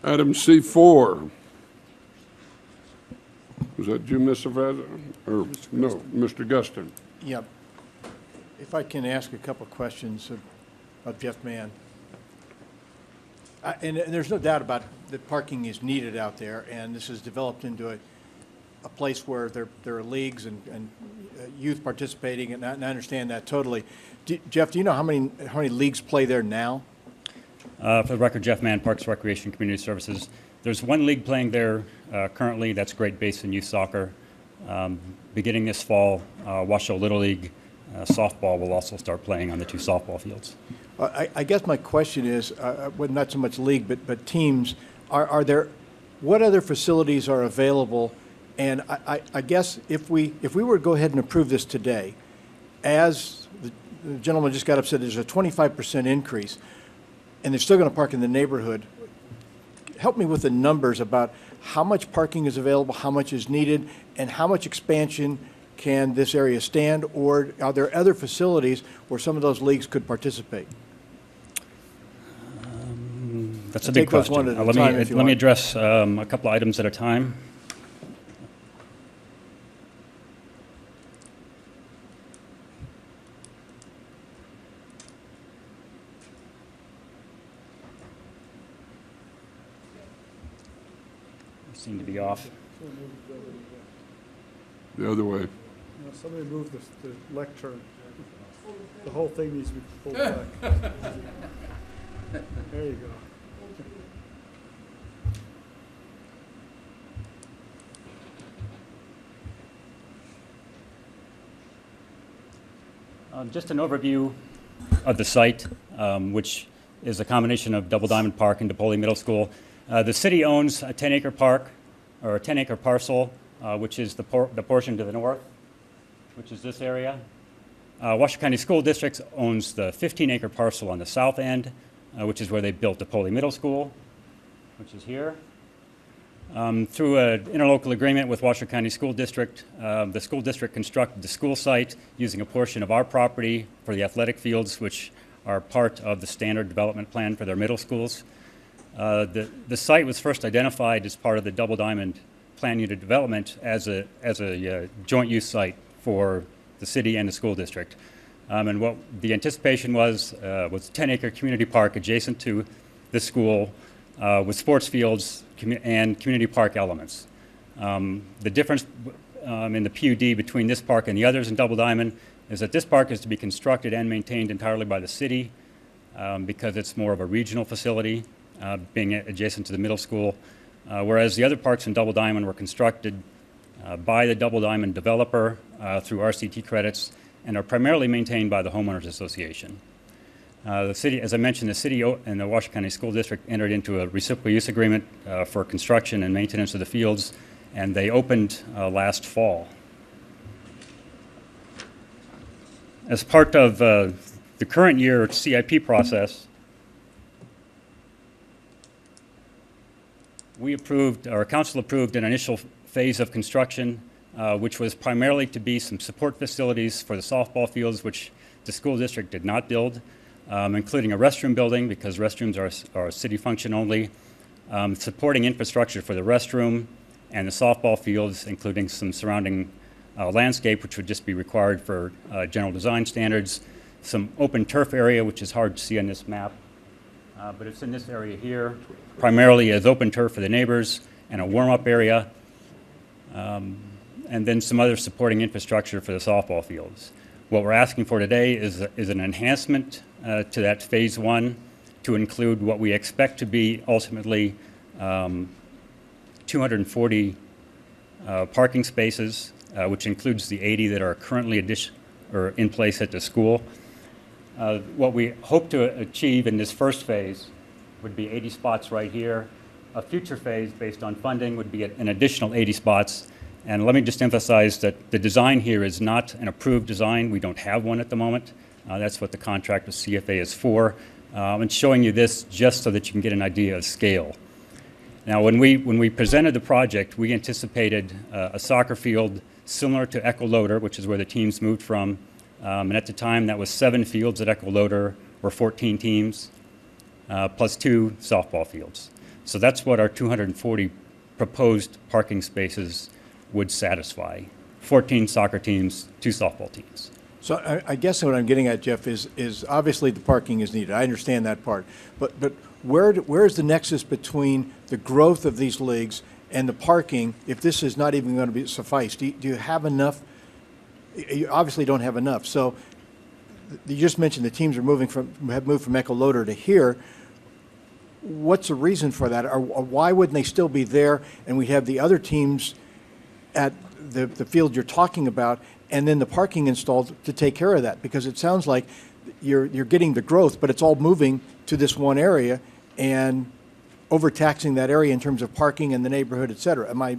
Speaker 1: Item C4. Was that you, Mr. President? Or no, Mr. Guston?
Speaker 18: Yep. If I can ask a couple of questions of Jeff Mann. And there's no doubt about that parking is needed out there, and this has developed into a place where there are leagues and youth participating, and I understand that totally. Jeff, do you know how many leagues play there now?
Speaker 19: For the record, Jeff Mann, Parks, Recreation, Community Services. There's one league playing there currently. That's Great Basin Youth Soccer. Beginning this fall, Washoe Little League softball will also start playing on the two softball fields.
Speaker 18: I guess my question is, well, not so much league, but teams. Are there, what other facilities are available? And I guess if we were to go ahead and approve this today, as the gentleman just got up said, there's a 25% increase, and they're still going to park in the neighborhood. Help me with the numbers about how much parking is available, how much is needed, and how much expansion can this area stand, or are there other facilities where some of those leagues could participate?
Speaker 19: That's a big
Speaker 18: Take those
Speaker 19: question.
Speaker 18: one at a time if you
Speaker 19: Let me
Speaker 18: want.
Speaker 19: address a couple of items at a time. Seem to be off.
Speaker 1: The other way.
Speaker 16: Somebody move the lectern. The whole thing needs to be pulled back. There you go.
Speaker 19: Just an overview of the site, which is a combination of Double Diamond Park and DePaul Middle School. The city owns a 10-acre park, or a 10-acre parcel, which is the portion to the north, which is this area. Washoe County School District owns the 15-acre parcel on the south end, which is where they built DePaul Middle School, which is here. Through an interlocal agreement with Washoe County School District, the school district constructed the school site using a portion of our property for the athletic fields, which are part of the standard development plan for their middle schools. The site was first identified as part of the Double Diamond Plan Unit development as a joint use site for the city and the school district. And what the anticipation was a 10-acre community park adjacent to the school with sports fields and community park elements. The difference in the PUD between this park and the others in Double Diamond is that this park is to be constructed and maintained entirely by the city because it's more of a regional facility, being adjacent to the middle school, whereas the other parks in Double Diamond were constructed by the Double Diamond developer through RCT credits and are primarily maintained by the Homeowners Association. The city, as I mentioned, the city and the Washoe County School District entered into a reciprocal use agreement for construction and maintenance of the fields, and they opened last fall. As part of the current year CIP process, we approved, or council approved, an initial phase of construction, which was primarily to be some support facilities for the softball fields, which the school district did not build, including a restroom building, because restrooms are a city function only, supporting infrastructure for the restroom and the softball fields, including some surrounding landscape, which would just be required for general design standards, some open turf area, which is hard to see on this map, but it's in this area here, primarily as open turf for the neighbors and a warm-up area, and then some other supporting infrastructure for the softball fields. What we're asking for today is an enhancement to that phase one to include what we expect to be ultimately 240 parking spaces, which includes the 80 that are currently in place at the school. What we hope to achieve in this first phase would be 80 spots right here. A future phase based on funding would be an additional 80 spots. And let me just emphasize that the design here is not an approved design. We don't have one at the moment. That's what the contract with CFA is for. And showing you this just so that you can get an idea of scale. Now, when we presented the project, we anticipated a soccer field similar to Echo Loader, which is where the teams moved from. And at the time, that was 7 fields at Echo Loader, or 14 teams, plus 2 softball fields. So that's what our 240 proposed parking spaces would satisfy. 14 soccer teams, 2 softball teams.
Speaker 18: So I guess what I'm getting at, Jeff, is obviously the parking is needed. I understand that part. But where is the nexus between the growth of these leagues and the parking if this is not even going to suffice? Do you have enough? You obviously don't have enough. So you just mentioned the teams have moved from Echo Loader to here. What's the reason for that? Or why wouldn't they still be there and we have the other teams at the field you're talking about, and then the parking installed to take care of that? Because it sounds like you're getting the growth, but it's all moving to this one area and overtaxing that area in terms of parking and the neighborhood, et cetera. Am I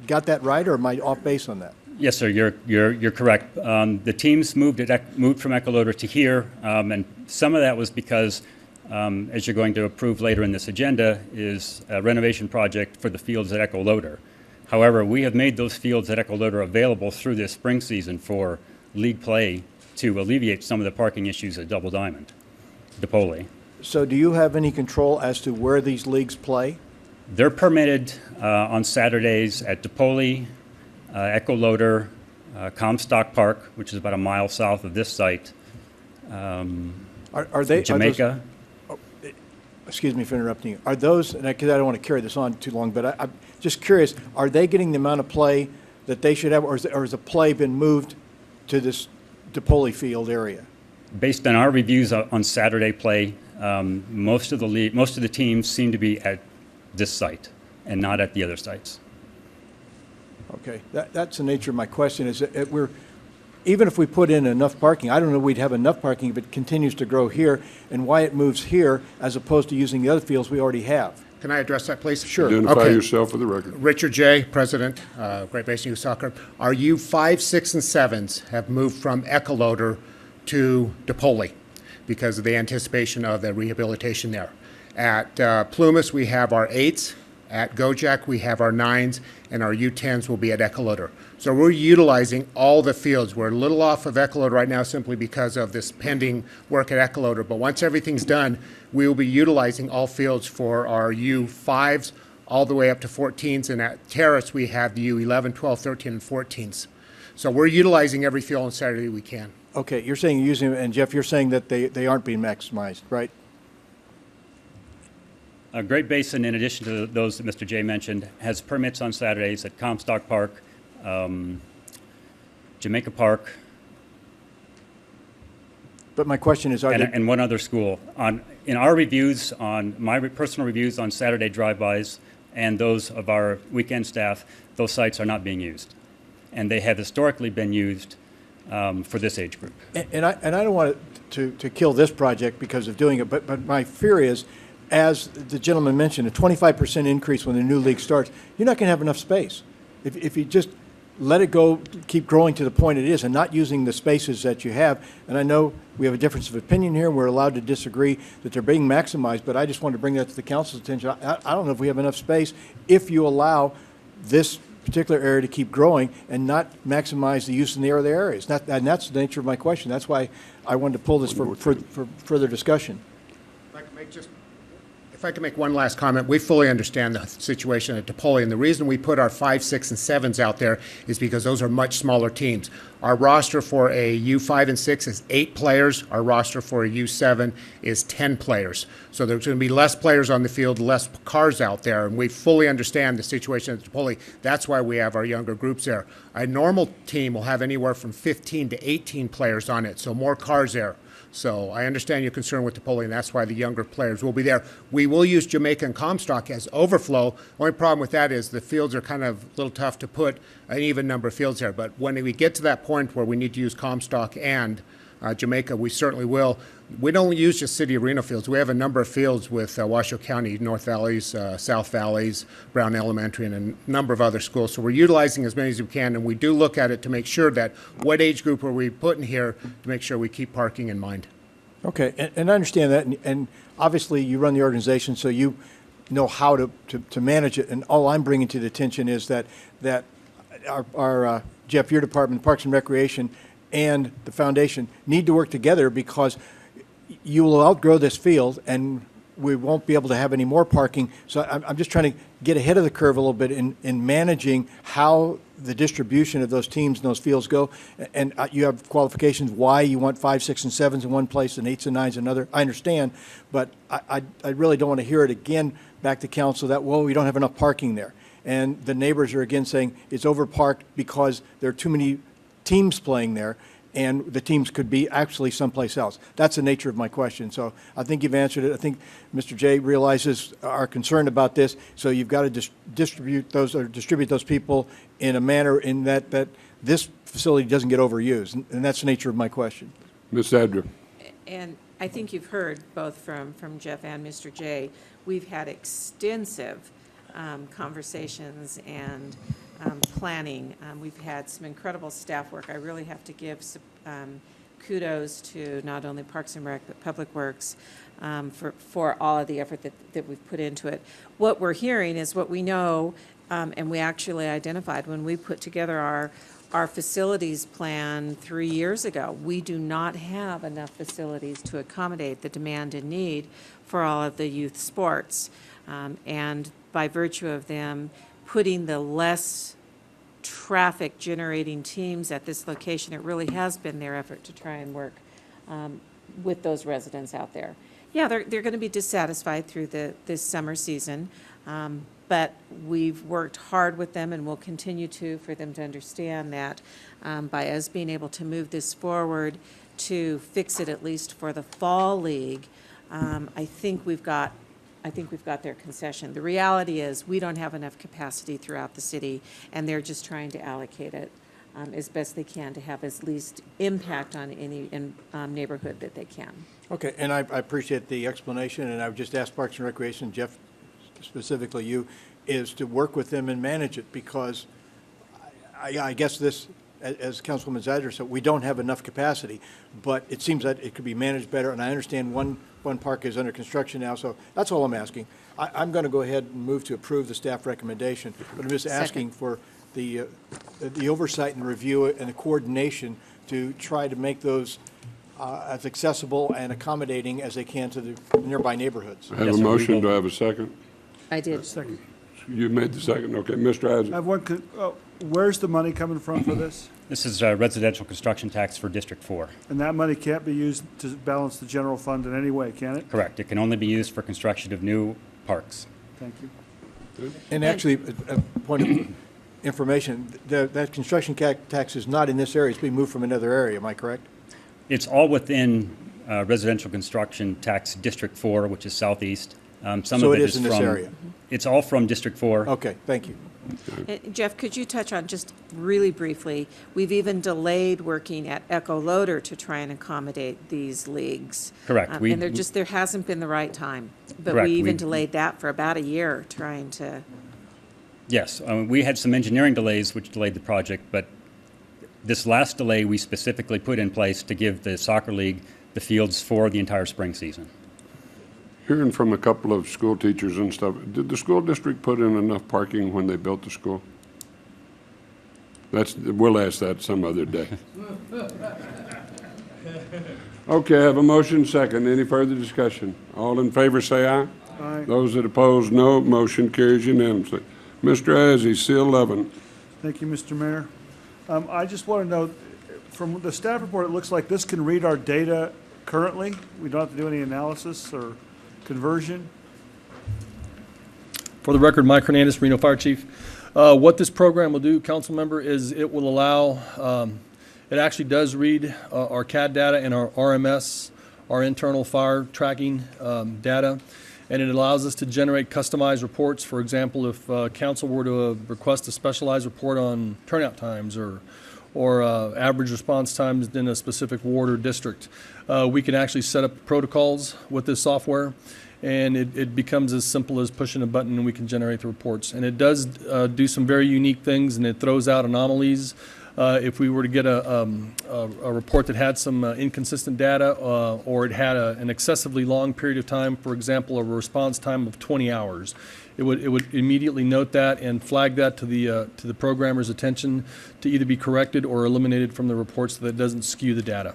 Speaker 18: got that right, or am I off base on that?
Speaker 19: Yes, sir. You're correct. The teams moved from Echo Loader to here, and some of that was because, as you're going to approve later in this agenda, is a renovation project for the fields at Echo Loader. However, we have made those fields at Echoloder available through this spring season for league play to alleviate some of the parking issues at Double Diamond, DePoli.
Speaker 18: So do you have any control as to where these leagues play?
Speaker 19: They're permitted on Saturdays at DePoli, Echoloder, Comstock Park, which is about a mile south of this site, Jamaica.
Speaker 18: Excuse me for interrupting you. Are those, and because I don't want to carry this on too long, but I'm just curious, are they getting the amount of play that they should have, or has the play been moved to this DePoli field area?
Speaker 19: Based on our reviews on Saturday play, most of the teams seem to be at this site and not at the other sites.
Speaker 18: Okay, that's the nature of my question, is that even if we put in enough parking, I don't know we'd have enough parking if it continues to grow here, and why it moves here as opposed to using the other fields we already have.
Speaker 17: Can I address that, please?
Speaker 18: Sure.
Speaker 1: Identify yourself for the record.
Speaker 17: Richard J., President, Great Basin Youth Soccer. Our U5, 6, and 7s have moved from Echoloder to DePoli because of the anticipation of the rehabilitation there. At Plumas, we have our 8s. At Gojak, we have our 9s, and our U10s will be at Echoloder. So we're utilizing all the fields. We're a little off of Echoloder right now simply because of this pending work at Echoloder. But once everything's done, we will be utilizing all fields for our U5s all the way up to 14s. And at Terrace, we have the U11, 12, 13, and 14s. So we're utilizing every field on Saturday we can.
Speaker 18: Okay, you're saying you're using, and Jeff, you're saying that they aren't being maximized, right?
Speaker 19: Great Basin, in addition to those that Mr. J mentioned, has permits on Saturdays at Comstock Park, Jamaica Park.
Speaker 18: But my question is,
Speaker 19: and one other school. In our reviews, on my personal reviews on Saturday drive-bys and those of our weekend staff, those sites are not being used. And they have historically been used for this age group.
Speaker 18: And I don't want to kill this project because of doing it, but my fear is, as the gentleman mentioned, a 25% increase when the new league starts, you're not going to have enough space. If you just let it go, keep growing to the point it is, and not using the spaces that you have. And I know we have a difference of opinion here, and we're allowed to disagree that they're being maximized, but I just wanted to bring that to the council's attention. I don't know if we have enough space if you allow this particular area to keep growing and not maximize the use in the other areas. And that's the nature of my question. That's why I wanted to pull this for further discussion.
Speaker 17: If I can make one last comment, we fully understand the situation at DePoli, and the reason we put our 5, 6, and 7s out there is because those are much smaller teams. Our roster for a U5 and 6 is 8 players. Our roster for a U7 is 10 players. So there's going to be less players on the field, less cars out there, and we fully understand the situation at DePoli. That's why we have our younger groups there. A normal team will have anywhere from 15 to 18 players on it, so more cars there. So I understand your concern with DePoli, and that's why the younger players will be there. We will use Jamaica and Comstock as overflow. Only problem with that is the fields are kind of a little tough to put an even number of fields there. But when we get to that point where we need to use Comstock and Jamaica, we certainly will. We don't use just City of Reno fields. We have a number of fields with Washoe County, North Valleys, South Valleys, Brown Elementary, and a number of other schools. So we're utilizing as many as we can, and we do look at it to make sure that what age group are we putting here to make sure we keep parking in mind.
Speaker 18: Okay, and I understand that, and obviously you run the organization, so you know how to manage it, and all I'm bringing to the attention is that our Jeff, your department, Parks and Recreation, and the foundation need to work together because you will outgrow this field and we won't be able to have any more parking. So I'm just trying to get ahead of the curve a little bit in managing how the distribution of those teams and those fields go. And you have qualifications why you want 5, 6, and 7s in one place and 8s and 9s in another. I understand, but I really don't want to hear it again back to council that, well, we don't have enough parking there. And the neighbors are again saying it's overparked because there are too many teams playing there, and the teams could be actually someplace else. That's the nature of my question. So I think you've answered it. I think Mr. J realizes our concern about this. So you've got to distribute those people in a manner in that this facility doesn't get overused. And that's the nature of my question.
Speaker 1: Ms. Adra.
Speaker 20: And I think you've heard both from Jeff and Mr. J. We've had extensive conversations and planning. We've had some incredible staff work. I really have to give kudos to not only Parks and Rec, but Public Works for all of the effort that we've put into it. What we're hearing is what we know And we actually identified, when we put together our facilities plan 3 years ago, we do not have enough facilities to accommodate the demand and need for all of the youth sports. And by virtue of them putting the less traffic generating teams at this location, it really has been their effort to try and work with those residents out there. Yeah, they're going to be dissatisfied through this summer season, but we've worked hard with them and will continue to, for them to understand that by us being able to move this forward to fix it at least for the fall league, I think we've got their concession. The reality is we don't have enough capacity throughout the city, and they're just trying to allocate it as best they can to have as least impact on any neighborhood that they can.
Speaker 18: Okay, and I appreciate the explanation, and I would just ask Parks and Recreation, Jeff, specifically you, is to work with them and manage it, because I guess this, as Councilwoman Zander said, we don't have enough capacity, but it seems that it could be managed better, and I understand one park is under construction now, so that's all I'm asking. I'm going to go ahead and move to approve the staff recommendation, but I'm just asking for the oversight and review and the coordination to try to make those as accessible and accommodating as they can to the nearby neighborhoods.
Speaker 1: I have a motion. Do I have a second?
Speaker 20: I did.
Speaker 16: Second.
Speaker 1: You made the second. Okay, Mr.
Speaker 16: I
Speaker 1: Isaac.
Speaker 16: have one, where's the money coming from for this?
Speaker 19: This is residential construction tax for District 4.
Speaker 16: And that money can't be used to balance the general fund in any way, can it?
Speaker 19: Correct. It can only be used for construction of new parks.
Speaker 16: Thank you.
Speaker 18: And actually, a point of information, that construction tax is not in this area, it's being moved from another area, am I correct?
Speaker 19: It's all within residential construction tax District 4, which is southeast. Some
Speaker 18: So
Speaker 19: of
Speaker 18: it
Speaker 19: it
Speaker 18: is
Speaker 19: is
Speaker 18: in this
Speaker 19: from.
Speaker 18: area?
Speaker 19: It's all from District 4.
Speaker 18: Okay, thank you.
Speaker 20: Jeff, could you touch on, just really briefly, we've even delayed working at Echo Loader to try and accommodate these leagues.
Speaker 19: Correct.
Speaker 20: And there hasn't been the right time. But
Speaker 19: Correct.
Speaker 20: we even delayed that for about a year, trying to.
Speaker 19: Yes, we had some engineering delays which delayed the project, but this last delay we specifically put in place to give the soccer league the fields for the entire spring season.
Speaker 1: Hearing from a couple of school teachers and stuff, did the school district put in enough parking when they built the school? We'll ask that some other day. Okay, I have a motion second. Any further discussion? All in favor say aye.
Speaker 16: Aye.
Speaker 1: Those that oppose, no. Motion carries unanimously. Mr. Azzi, C11.
Speaker 16: Thank you, Mr. Mayor. I just want to know, from the staff report, it looks like this can read our data currently. We don't have to do any analysis or conversion.
Speaker 21: For the record, Mike Hernandez, Reno Fire Chief. What this program will do, council member, is it will allow, it actually does read our CAD data and our RMS, our internal fire tracking data, and it allows us to generate customized reports. For example, if council were to request a specialized report on turnout times or average response times in a specific ward or district, we can actually set up protocols with this software, and it becomes as simple as pushing a button and we can generate the reports. And it does do some very unique things, and it throws out anomalies. If we were to get a report that had some inconsistent data or it had an excessively long period of time, for example, a response time of 20 hours, it would immediately note that and flag that to the programmer's attention to either be corrected or eliminated from the report so that it doesn't skew the data.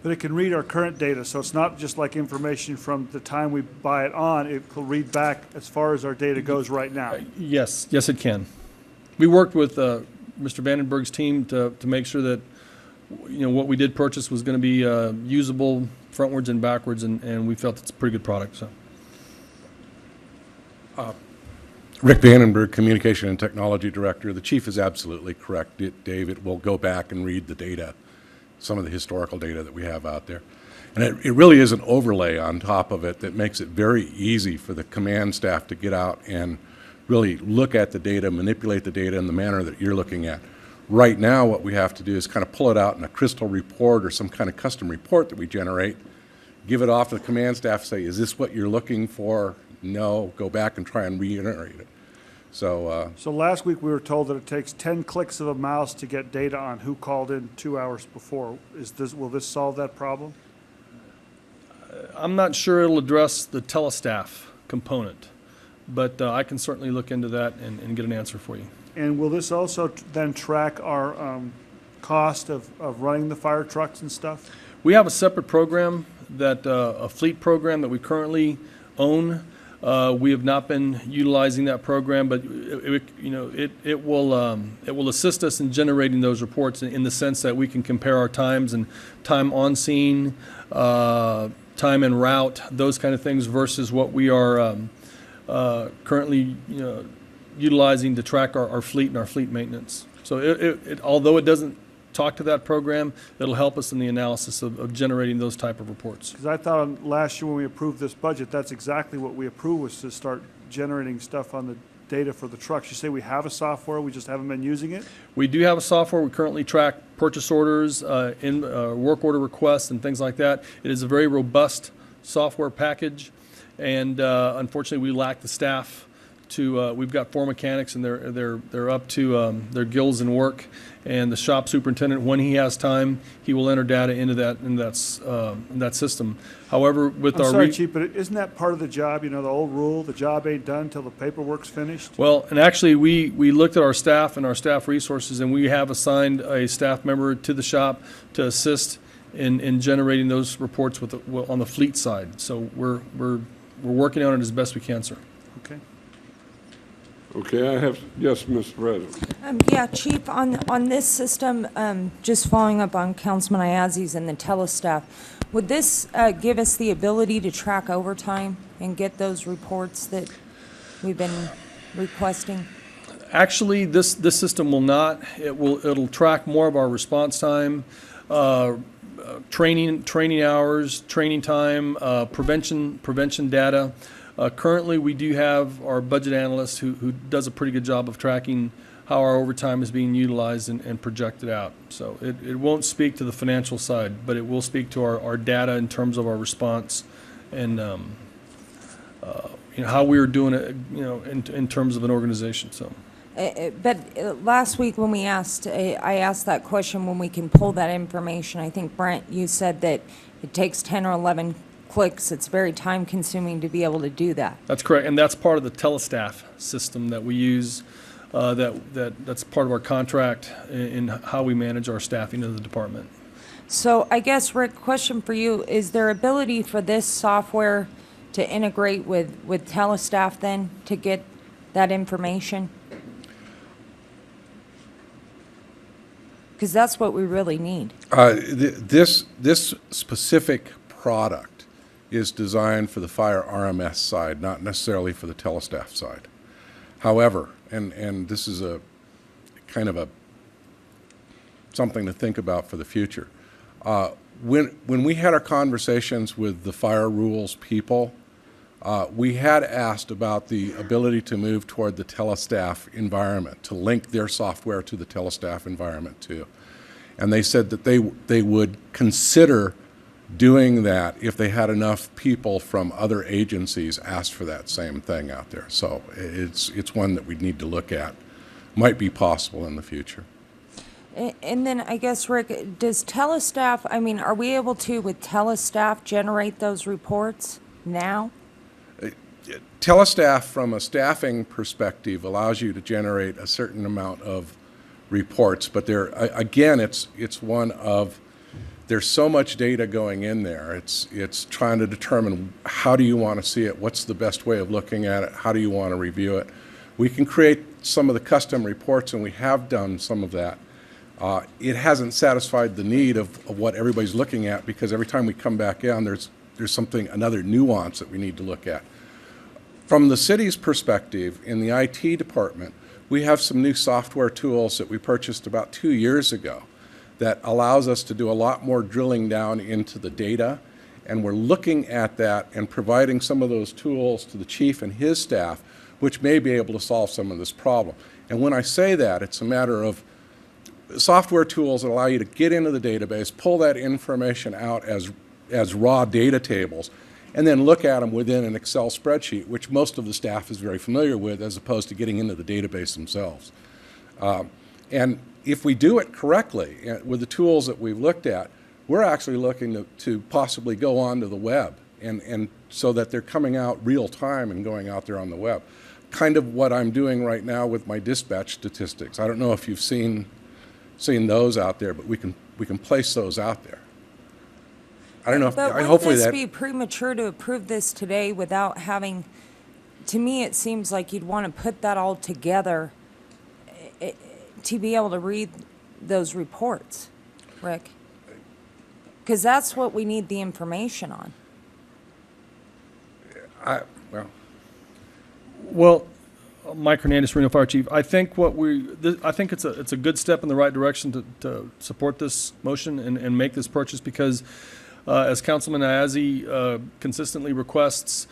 Speaker 16: But it can read our current data, so it's not just like information from the time we buy it on. It will read back as far as our data goes right now.
Speaker 21: Yes, it can. We worked with Mr. Vandenberg's team to make sure that what we did purchase was going to be usable frontwards and backwards, and we felt it's a pretty good product. So.
Speaker 22: Rick Vandenberg, Communication and Technology Director. The chief is absolutely correct, Dave. It will go back and read the data, some of the historical data that we have out there. And it really is an overlay on top of it that makes it very easy for the command staff to get out and really look at the data, manipulate the data in the manner that you're looking at. Right now, what we have to do is kind of pull it out in a crystal report or some kind of custom report that we generate, give it off to the command staff, say, is this what you're looking for? No, go back and try and reiterate it. So
Speaker 16: last week we were told that it takes 10 clicks of a mouse to get data on who called in 2 hours before. Will this solve that problem?
Speaker 21: I'm not sure it'll address the telestaff component, but I can certainly look into that and get an answer for you.
Speaker 16: And will this also then track our cost of running the fire trucks and stuff?
Speaker 21: We have a separate program that, a fleet program that we currently own. We have not been utilizing that program, but it will assist us in generating those reports in the sense that we can compare our times and time on scene, time en route, those kind of things versus what we are currently utilizing to track our fleet and our fleet maintenance. So although it doesn't talk to that program, it'll help us in the analysis of generating those type of reports.
Speaker 16: Because I thought last year when we approved this budget, that's exactly what we approved, was to start generating stuff on the data for the trucks. You say we have a software, we just haven't been using it?
Speaker 21: We do have a software. We currently track purchase orders, work order requests, and things like that. It is a very robust software package, and unfortunately, we lack the staff to. We've got 4 mechanics, and they're up to their gills in work. And the shop superintendent, when he has time, he will enter data into that system. However, with
Speaker 16: I'm sorry, Chief, but isn't that part of the job? The old rule, the job ain't done until the paperwork's finished?
Speaker 21: Well, and actually, we looked at our staff and our staff resources, and we have assigned a staff member to the shop to assist in generating those reports on the fleet side. So we're working on it as best we can, sir.
Speaker 16: Okay.
Speaker 1: Okay, yes, Mr. President.
Speaker 3: Yeah, Chief, on this system, just following up on Councilman Ayazi's and the telestaff, would this give us the ability to track overtime and get those reports that we've been requesting?
Speaker 21: Actually, this system will not. It'll track more of our response time, training hours, training time, prevention data. Currently, we do have our budget analyst who does a pretty good job of tracking how our overtime is being utilized and projected out. So it won't speak to the financial side, but it will speak to our data in terms of our response and how we are doing it, in terms of an organization. So.
Speaker 3: But last week when I asked that question when we can pull that information. I think, Brent, you said that it takes 10 or 11 clicks. It's very time consuming to be able to do that.
Speaker 21: That's correct, and that's part of the telestaff system that we use. That's part of our contract in how we manage our staffing of the department.
Speaker 3: So I guess, Rick, question for you: is there ability for this software to integrate with telestaff then to get that information? Because that's what we really need.
Speaker 22: This specific product is designed for the fire RMS side, not necessarily for the telestaff side. However, and this is a kind of something to think about for the future. When we had our conversations with the fire rules people, we had asked about the ability to move toward the telestaff environment, to link their software to the telestaff environment too. And they said that they would consider doing that if they had enough people from other agencies ask for that same thing out there. So it's one that we need to look at. Might be possible in the future.
Speaker 3: And then I guess, Rick, does telestaff, are we able to, with telestaff, generate those reports now?
Speaker 22: Telestaff, from a staffing perspective, allows you to generate a certain amount of reports, but again, it's one of, there's so much data going in there. It's trying to determine how do you want to see it, what's the best way of looking at it, how do you want to review it. We can create some of the custom reports, and we have done some of that. It hasn't satisfied the need of what everybody's looking at, because every time we come back in, there's another nuance that we need to look at. From the city's perspective, in the IT department, we have some new software tools that we purchased about 2 years ago that allows us to do a lot more drilling down into the data, and we're looking at that and providing some of those tools to the chief and his staff, which may be able to solve some of this problem. And when I say that, it's a matter of software tools that allow you to get into the database, pull that information out as raw data tables, and then look at them within an Excel spreadsheet, which most of the staff is very familiar with, as opposed to getting into the database themselves. And if we do it correctly with the tools that we've looked at, we're actually looking to possibly go onto the web and so that they're coming out real time and going out there on the web. Kind of what I'm doing right now with my dispatch statistics. I don't know if you've seen those out there, but we can place those out there. I don't know if,
Speaker 3: But would
Speaker 22: hopefully
Speaker 3: this
Speaker 22: that.
Speaker 3: be premature to approve this today without having, to me, it seems like you'd want to put that all together to be able to read those reports, Rick? Because that's what we need the information on.
Speaker 22: Well,
Speaker 9: Mike Hernandez, Reno Fire Chief. I think I think it's a good step in the right direction to support this motion and make this purchase because, as Councilman Ayazi consistently requests,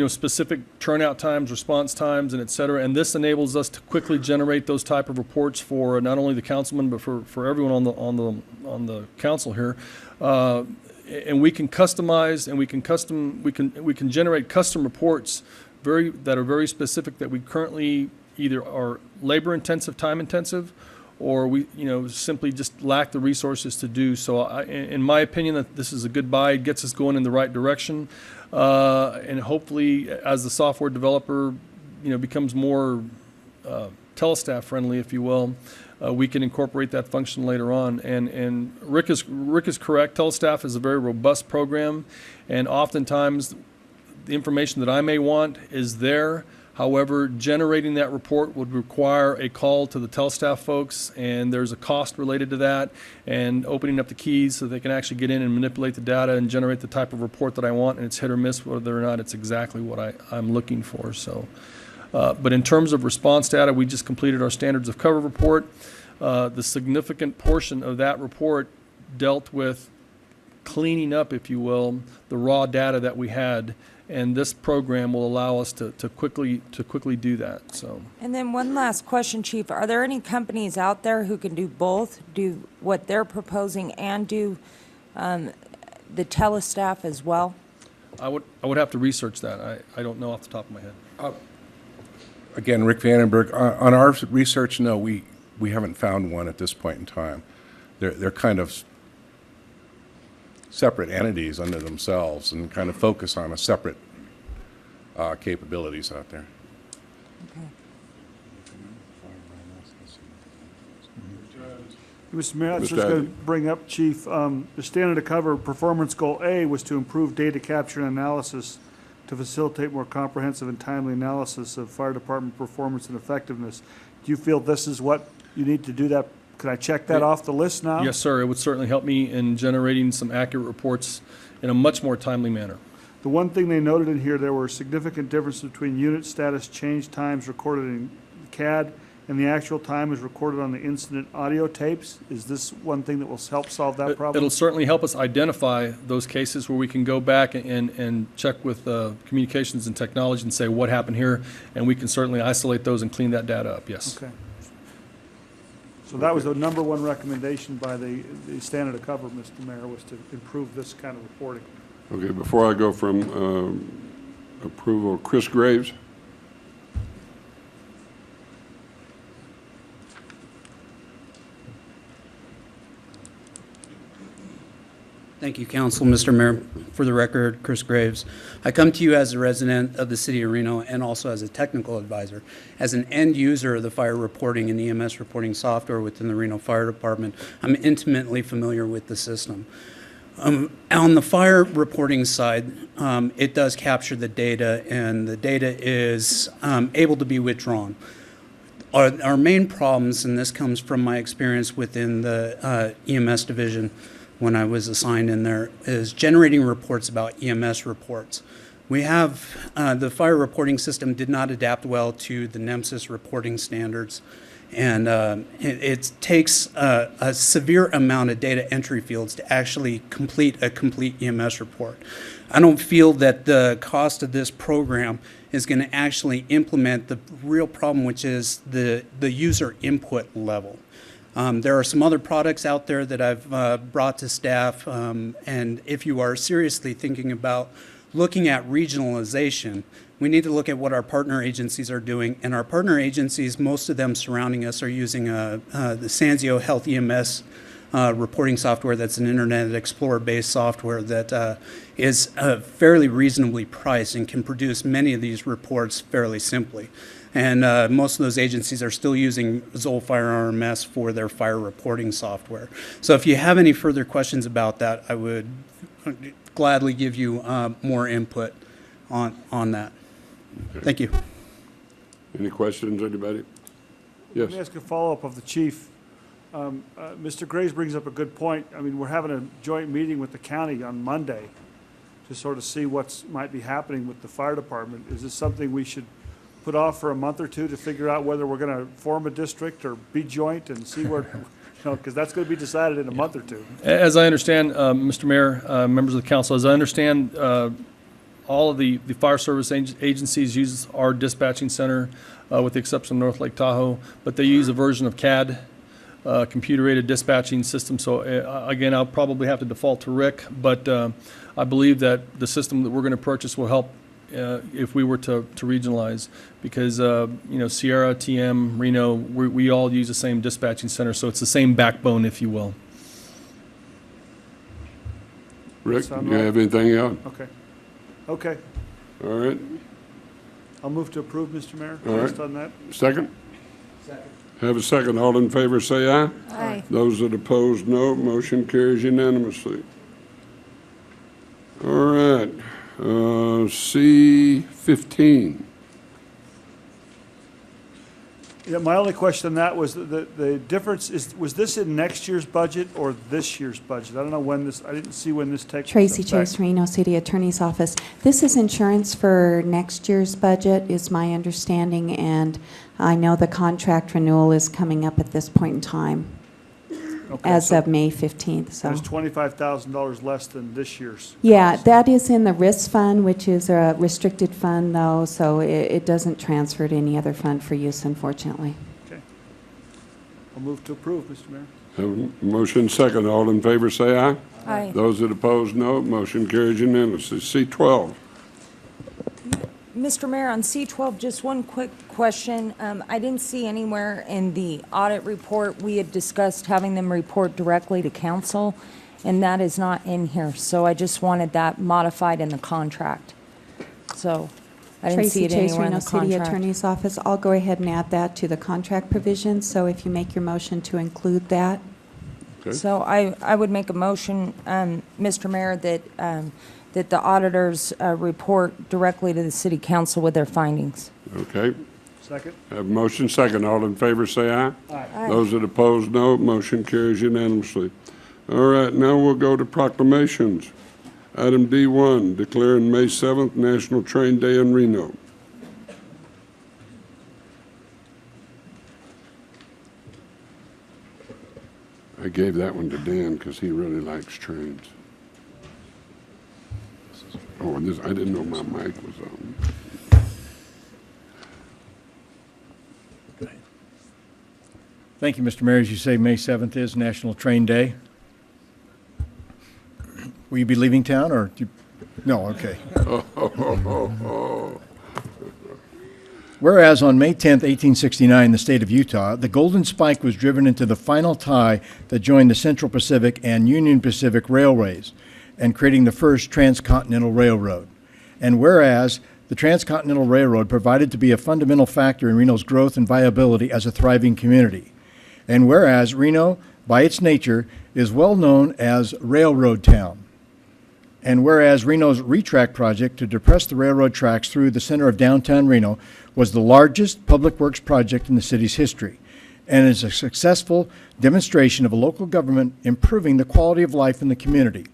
Speaker 9: specific turnout times, response times, and et cetera. And this enables us to quickly generate those type of reports for not only the councilman but for everyone on the council here. And we can customize and we can generate custom reports that are very specific that we currently either are labor intensive, time intensive, or we simply just lack the resources to do. So in my opinion, that this is a good buy. It gets us going in the right direction. And hopefully as the software developer, becomes more telestaff friendly, if you will, we can incorporate that function later on. And Rick is correct. Telestaff is a very robust program, and oftentimes the information that I may want is there. However, generating that report would require a call to the Telestaff folks, and there's a cost related to that, and opening up the keys so they can actually get in and manipulate the data and generate the type of report that I want, and it's hit or miss whether or not it's exactly what I'm looking for. So, but in terms of response data, we just completed our standards of cover report. The significant portion of that report dealt with cleaning up, if you will, the raw data that we had. And this program will allow us to quickly do that. So. And
Speaker 3: then one last question, Chief. Are there any companies out there who can do both, do what they're proposing and do the telestaff as well?
Speaker 9: I would have to research that. I don't know off the top of my head.
Speaker 22: Again, Rick Vandenberg, on our research, no, we haven't found one at this point in time. They're kind of separate entities under themselves and kind of focus on a separate capabilities out there.
Speaker 3: Okay.
Speaker 16: Mr. Mayor, I was just going to bring up, Chief, the standard of cover performance goal A was to improve data capture and analysis to facilitate more comprehensive and timely analysis of fire department performance and effectiveness. Do you feel this is what you need to do that? Can I check that off the list now?
Speaker 9: Yes, sir. It would certainly help me in generating some accurate reports in a much more timely manner.
Speaker 16: The one thing they noted in here, there were significant differences between unit status change times recorded in CAD and the actual time is recorded on the incident audio tapes. Is this one thing that will help solve that problem?
Speaker 9: It'll certainly help us identify those cases where we can go back and check with communications and technology and say what happened here, and we can certainly isolate those and clean that data up, yes.
Speaker 16: Okay. So that was the number one recommendation by the standard of cover, Mr. Mayor, was to improve this kind of reporting.
Speaker 1: Okay, before I go from approval, Chris Graves.
Speaker 8: Thank you, Council. Mr. Mayor, for the record, Chris Graves. I come to you as a resident of the City of Reno and also as a technical advisor. As an end user of the fire reporting and EMS reporting software within the Reno Fire Department, I'm intimately familiar with the system. On the fire reporting side, it does capture the data, and the data is able to be withdrawn. Our main problems, and this comes from my experience within the EMS division, when I was assigned in there, is generating reports about EMS reports. We have, the fire reporting system did not adapt well to the NEMSIS reporting standards, and it takes a severe amount of data entry fields to actually complete a complete EMS report. I don't feel that the cost of this program is going to actually implement the real problem, which is the user input level. There are some other products out there that I've brought to staff, and if you are seriously thinking about looking at regionalization, we need to look at what our partner agencies are doing, and our partner agencies, most of them surrounding us, are using the Sanzio Health EMS reporting software that's an Internet Explorer-based software that is fairly reasonably priced and can produce many of these reports fairly simply. And most of those agencies are still using Zoll Fire RMS for their fire reporting software. So if you have any further questions about that, I would gladly give you more input on that.
Speaker 1: Okay.
Speaker 8: Thank you.
Speaker 1: Any questions, anybody? Yes.
Speaker 16: Let me ask a follow-up of the chief. Mr. Graves brings up a good point. I mean, we're having a joint meeting with the county on Monday to sort of see what might be happening with the fire department. Is this something we should put off for a month or two to figure out whether we're going to form a district or be joint and see where, because that's going to be decided in a month or two.
Speaker 21: As I understand, Mr. Mayor, members of the council, as I understand, all of the fire service agencies use our dispatching center, with the exception of North Lake Tahoe, but they use a version of CAD, computer-aided dispatching system. So again, I'll probably have to default to Rick, but I believe that the system that we're going to purchase will help if we were to regionalize, because Sierra, TM, Reno, we all use the same dispatching center, so it's the same backbone, if you will.
Speaker 1: Rick, do you have anything else?
Speaker 16: Okay. Okay.
Speaker 1: All right.
Speaker 16: I'll move to approve, Mr. Mayor,
Speaker 1: All right.
Speaker 16: based on that.
Speaker 1: Second? Second. Have a second. All in favor, say aye.
Speaker 3: Aye.
Speaker 1: Those that oppose, no. Motion carries unanimously. All right. C-15.
Speaker 16: Yeah, my only question on that was the difference is, was this in next year's budget or this year's budget? I don't know when this, I didn't see when this takes
Speaker 4: Tracy
Speaker 16: effect.
Speaker 4: Chase, Reno City Attorney's Office. This is insurance for next year's budget, is my understanding, and I know the contract renewal is coming up at this point in time,
Speaker 16: Okay,
Speaker 4: as
Speaker 16: so
Speaker 4: of May 15th, so.
Speaker 16: There's $25,000 less than this year's.
Speaker 4: Yeah, that is in the risk fund, which is a restricted fund, though, so it doesn't transfer to any other fund for use, unfortunately.
Speaker 16: Okay. I'll move to approve, Mr. Mayor.
Speaker 1: Have a motion second. All in favor, say aye.
Speaker 3: Aye.
Speaker 1: Those that oppose, no. Motion carries unanimously. C-12.
Speaker 3: Mr. Mayor, on C-12, just one quick question. I didn't see anywhere in the audit report, we had discussed having them report directly to council, and that is not in here. So I just wanted that modified in the contract. So I didn't see
Speaker 4: Tracy
Speaker 3: it
Speaker 4: Chase,
Speaker 3: anywhere in
Speaker 4: Reno
Speaker 3: the
Speaker 4: City
Speaker 3: contract.
Speaker 4: Attorney's Office. I'll go ahead and add that to the contract provisions, so if you make your motion to include that.
Speaker 1: Okay.
Speaker 3: So I would make a motion, Mr. Mayor, that the auditors report directly to the city council with their findings.
Speaker 1: Okay.
Speaker 16: Second.
Speaker 1: Have a motion second. All in favor, say aye.
Speaker 3: Aye.
Speaker 1: Those that oppose, no. Motion carries unanimously. All right, now we'll go to proclamations. Item D1, declaring May 7th National Train Day in Reno. I gave that one to Dan because he really likes trains. Oh, and this, I didn't know my mic was on.
Speaker 13: Thank you, Mr. Mayor. As you say, May 7th is National Train Day. Will you be leaving town, or do you? No, okay. Whereas on May 10th, 1869, in the state of Utah, the Golden Spike was driven into the final tie that joined the Central Pacific and Union Pacific Railways, and creating the first transcontinental railroad. And whereas the Transcontinental Railroad provided to be a fundamental factor in Reno's growth and viability as a thriving community. And whereas Reno, by its nature, is well known as Railroad Town. And whereas Reno's retrack project to depress the railroad tracks through the center of downtown Reno was the largest public works project in the city's history, and is a successful demonstration of a local government improving the quality of life in the community.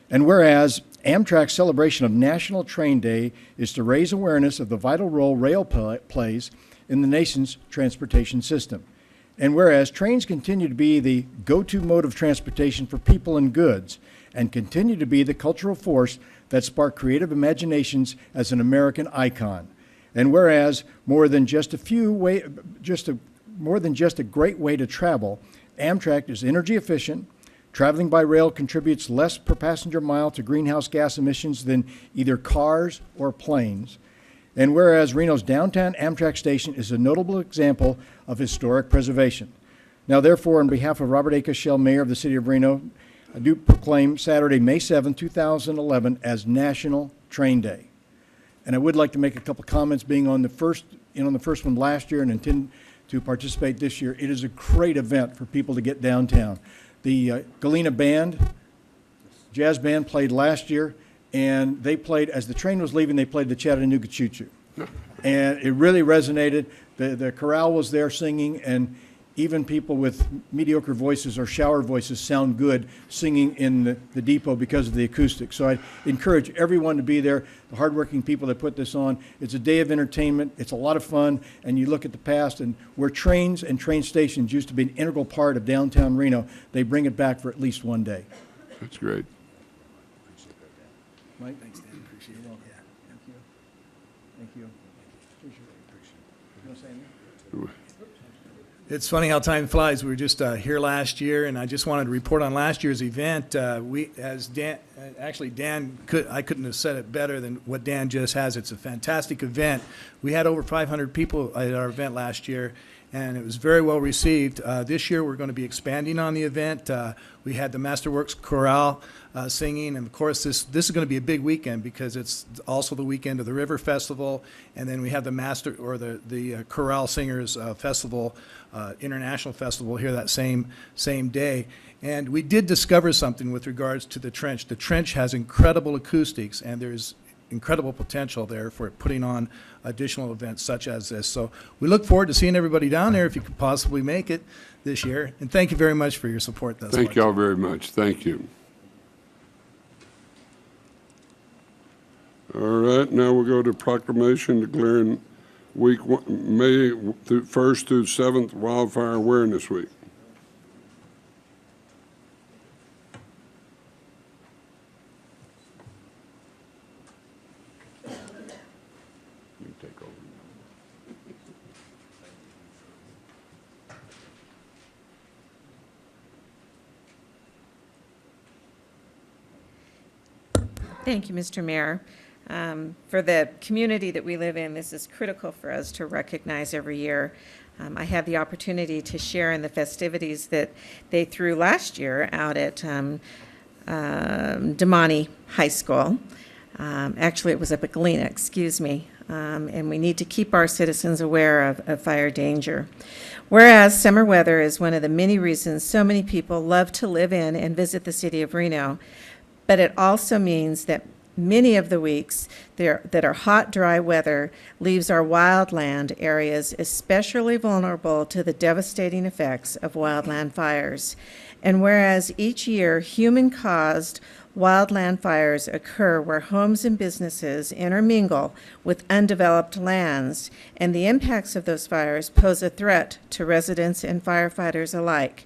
Speaker 13: And whereas Amtrak's celebration of National Train Day is to raise awareness of the vital role rail plays in the nation's transportation system. And whereas trains continue to be the go-to mode of transportation for people and goods, and continue to be the cultural force that spark creative imaginations as an American icon. And whereas more than just a great way to travel, Amtrak is energy efficient. Traveling by rail contributes less per passenger mile to greenhouse gas emissions than either cars or planes. And whereas Reno's downtown Amtrak station is a notable example of historic preservation.
Speaker 18: Now therefore, on behalf of Robert A. Cashel, Mayor of the City of Reno, I do proclaim Saturday, May 7, 2011 as National Train Day. And I would like to make a couple comments being on the first one last year and intend to participate this year. It is a great event for people to get downtown. The Galena Band, jazz band played last year, and they played, as the train was leaving, they played the Chattanooga Choo Choo. And it really resonated. The chorale was there singing, and even people with mediocre voices or shower voices sound good singing in the depot because of the acoustics. So I encourage everyone to be there, the hardworking people that put this on. It's a day of entertainment. It's a lot of fun. And you look at the past and where trains and train stations used to be an integral part of downtown Reno, they bring it back for at least one day.
Speaker 1: That's great.
Speaker 18: Mike? Thanks, Dan. Appreciate it. Yeah. Thank you. Thank you. Appreciate it. You want to say anything?
Speaker 5: It's funny how time flies. We were just here last year, and I just wanted to report on last year's event. I couldn't have said it better than what Dan just has. It's a fantastic event. We had over 500 people at our event last year, and it was very well received. This year, we're going to be expanding on the event. We had the Masterworks Chorale singing, and of course, this is going to be a big weekend because it's also the weekend of the River Festival, and then we have the Chorale Singers Festival, International Festival here that same day. And we did discover something with regards to the trench. The trench has incredible acoustics, and there's incredible potential there for putting on additional events such as this. So we look forward to seeing everybody down there if you could possibly make it this year. And thank you very much for your support thus far.
Speaker 1: Thank y'all very much. Thank you. All right, now we'll go to proclamation declaring May 1st through 7th Wildfire Awareness Week. You take over.
Speaker 20: Thank you, Mr. Mayor. For the community that we live in, this is critical for us to recognize every year. I had the opportunity to share in the festivities that they threw last year out at Damani High School. Actually, it was up at Galena, excuse me. And we need to keep our citizens aware of fire danger. Whereas summer weather is one of the many reasons so many people love to live in and visit the city of Reno, but it also means that many of the weeks that are hot, dry weather leaves our wildland areas especially vulnerable to the devastating effects of wildland fires. And whereas each year human-caused wildland fires occur where homes and businesses intermingle with undeveloped lands, and the impacts of those fires pose a threat to residents and firefighters alike.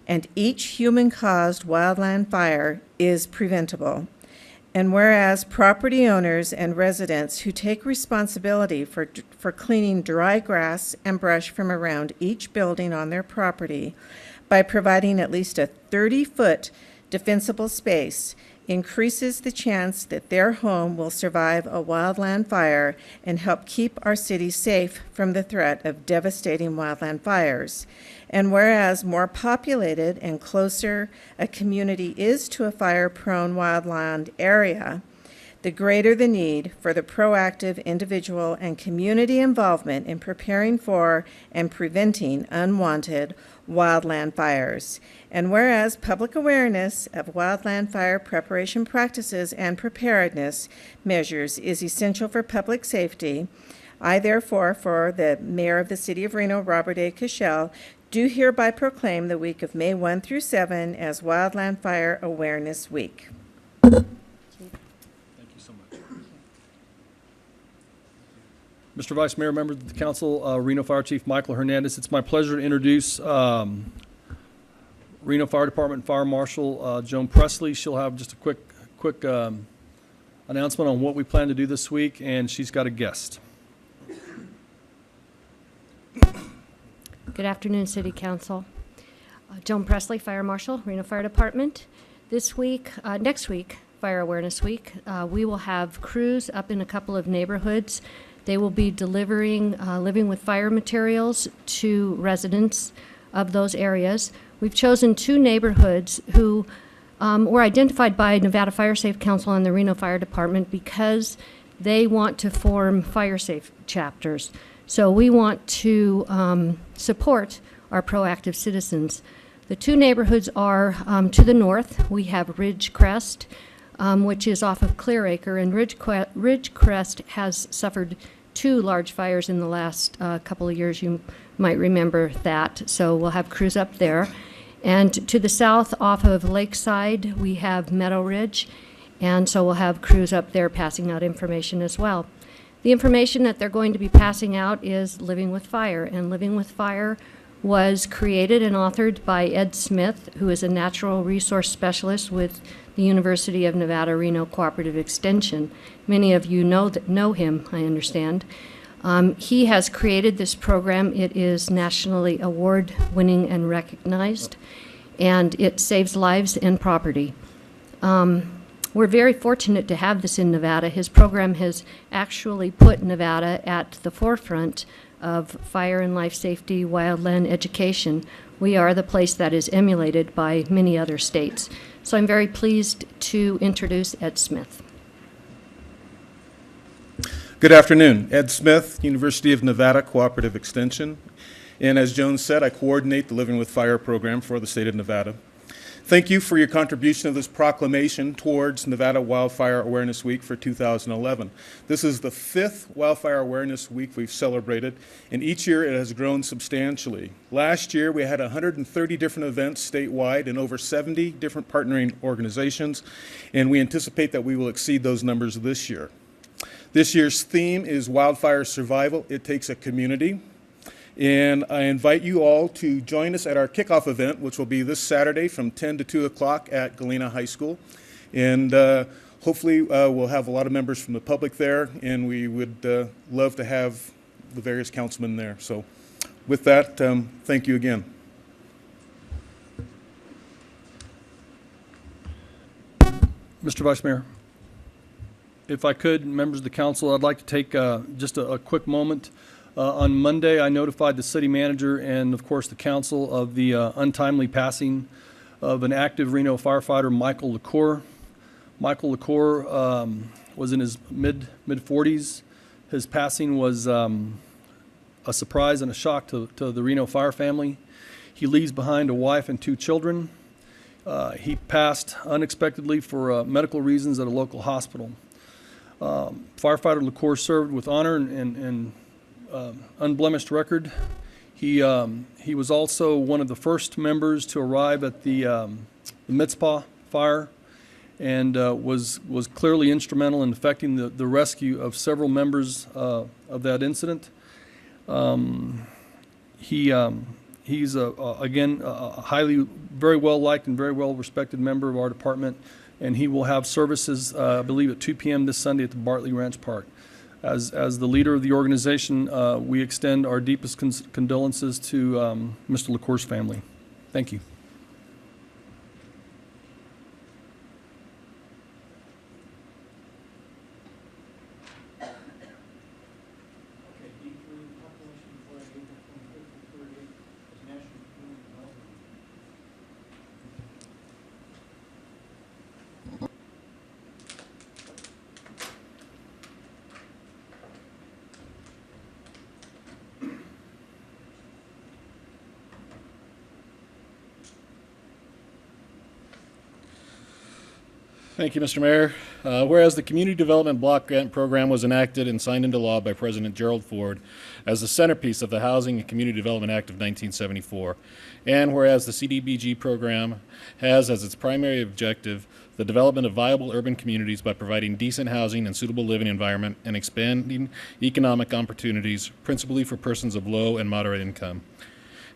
Speaker 20: And each human-caused wildland fire is preventable. And whereas property owners and residents who take responsibility for cleaning dry grass and brush from around each building on their property by providing at least a 30-foot defensible space increases the chance that their home will survive a wildland fire and help keep our city safe from the threat of devastating wildland fires. And whereas more populated and closer a community is to a fire-prone wildland area, the greater the need for the proactive individual and community involvement in preparing for and preventing unwanted wildland fires. And whereas public awareness of wildland fire preparation practices and preparedness measures is essential for public safety, I therefore, for the Mayor of the City of Reno, Robert A. Cashel, do hereby proclaim the week of May 1 through 7 as Wildland Fire Awareness Week.
Speaker 21: Thank you so much. Mr. Vice Mayor, members of the council, Reno Fire Chief Michael Hernandez, it's my pleasure to introduce Reno Fire Department Fire Marshal Joan Presley. She'll have just a quick announcement on what we plan to do this week, and she's got a guest.
Speaker 6: Good afternoon, City Council. Joan Presley, Fire Marshal, Reno Fire Department. This week, next week, Fire Awareness Week, we will have crews up in a couple of neighborhoods. They will be delivering Living with Fire materials to residents of those areas. We've chosen 2 neighborhoods who were identified by Nevada Fire Safe Council and the Reno Fire Department because they want to form fire safe chapters. So we want to support our proactive citizens. The 2 neighborhoods are to the north. We have Ridgecrest, which is off of Clearacre, and Ridgecrest has suffered 2 large fires in the last couple of years. You might remember that. So we'll have crews up there. And to the south, off of Lakeside, we have Meadow Ridge, and so we'll have crews up there passing out information as well. The information that they're going to be passing out is Living with Fire, and Living with Fire was created and authored by Ed Smith, who is a natural resource specialist with the University of Nevada, Reno Cooperative Extension. Many of you know him, I understand. He has created this program. It is nationally award-winning and recognized, and it saves lives and property. We're very fortunate to have this in Nevada. His program has actually put Nevada at the forefront of fire and life safety wildland education. We are the place that is emulated by many other states. So I'm very pleased to introduce Ed Smith.
Speaker 7: Good afternoon. Ed Smith, University of Nevada Cooperative Extension. And as Joan said, I coordinate the Living with Fire program for the state of Nevada. Thank you for your contribution to this proclamation towards Nevada Wildfire Awareness Week for 2011. This is the 5th Wildfire Awareness Week we've celebrated, and each year it has grown substantially. Last year we had 130 different events statewide and over 70 different partnering organizations, and we anticipate that we will exceed those numbers this year. This year's theme is Wildfire Survival. It takes a community. And I invite you all to join us at our kickoff event, which will be this Saturday from 10 to 2 o'clock at Galena High School. And hopefully we'll have a lot of members from the public there, and we would love to have the various councilmen there. So with that, thank you again.
Speaker 21: Mr. Vice Mayor, if I could, members of the council, I'd like to take just a quick moment. On Monday, I notified the city manager and, of course, the council of the untimely passing of an active Reno firefighter, Michael LaCour. Michael LaCour was in his mid-40s. His passing was a surprise and a shock to the Reno fire family. He leaves behind a wife and 2 children. He passed unexpectedly for medical reasons at a local hospital. Firefighter LaCour served with honor and unblemished record. He was also one of the first members to arrive at the Mizpah fire, and was clearly instrumental in effecting the rescue of several members of that incident. He's again a very well liked and very well respected member of our department, and he will have services, I believe, at 2 p.m. this Sunday at the Bartley Ranch Park. As the leader of the organization, we extend our deepest condolences to Mr. LaCour's family. Thank you.
Speaker 10: Thank you, Mr. Mayor. Whereas the Community Development Block Grant Program was enacted and signed into law by President Gerald Ford as the centerpiece of the Housing and Community Development Act of 1974, and whereas the CDBG program has as its primary objective the development of viable urban communities by providing decent housing and suitable living environment and expanding economic opportunities, principally for persons of low and moderate income.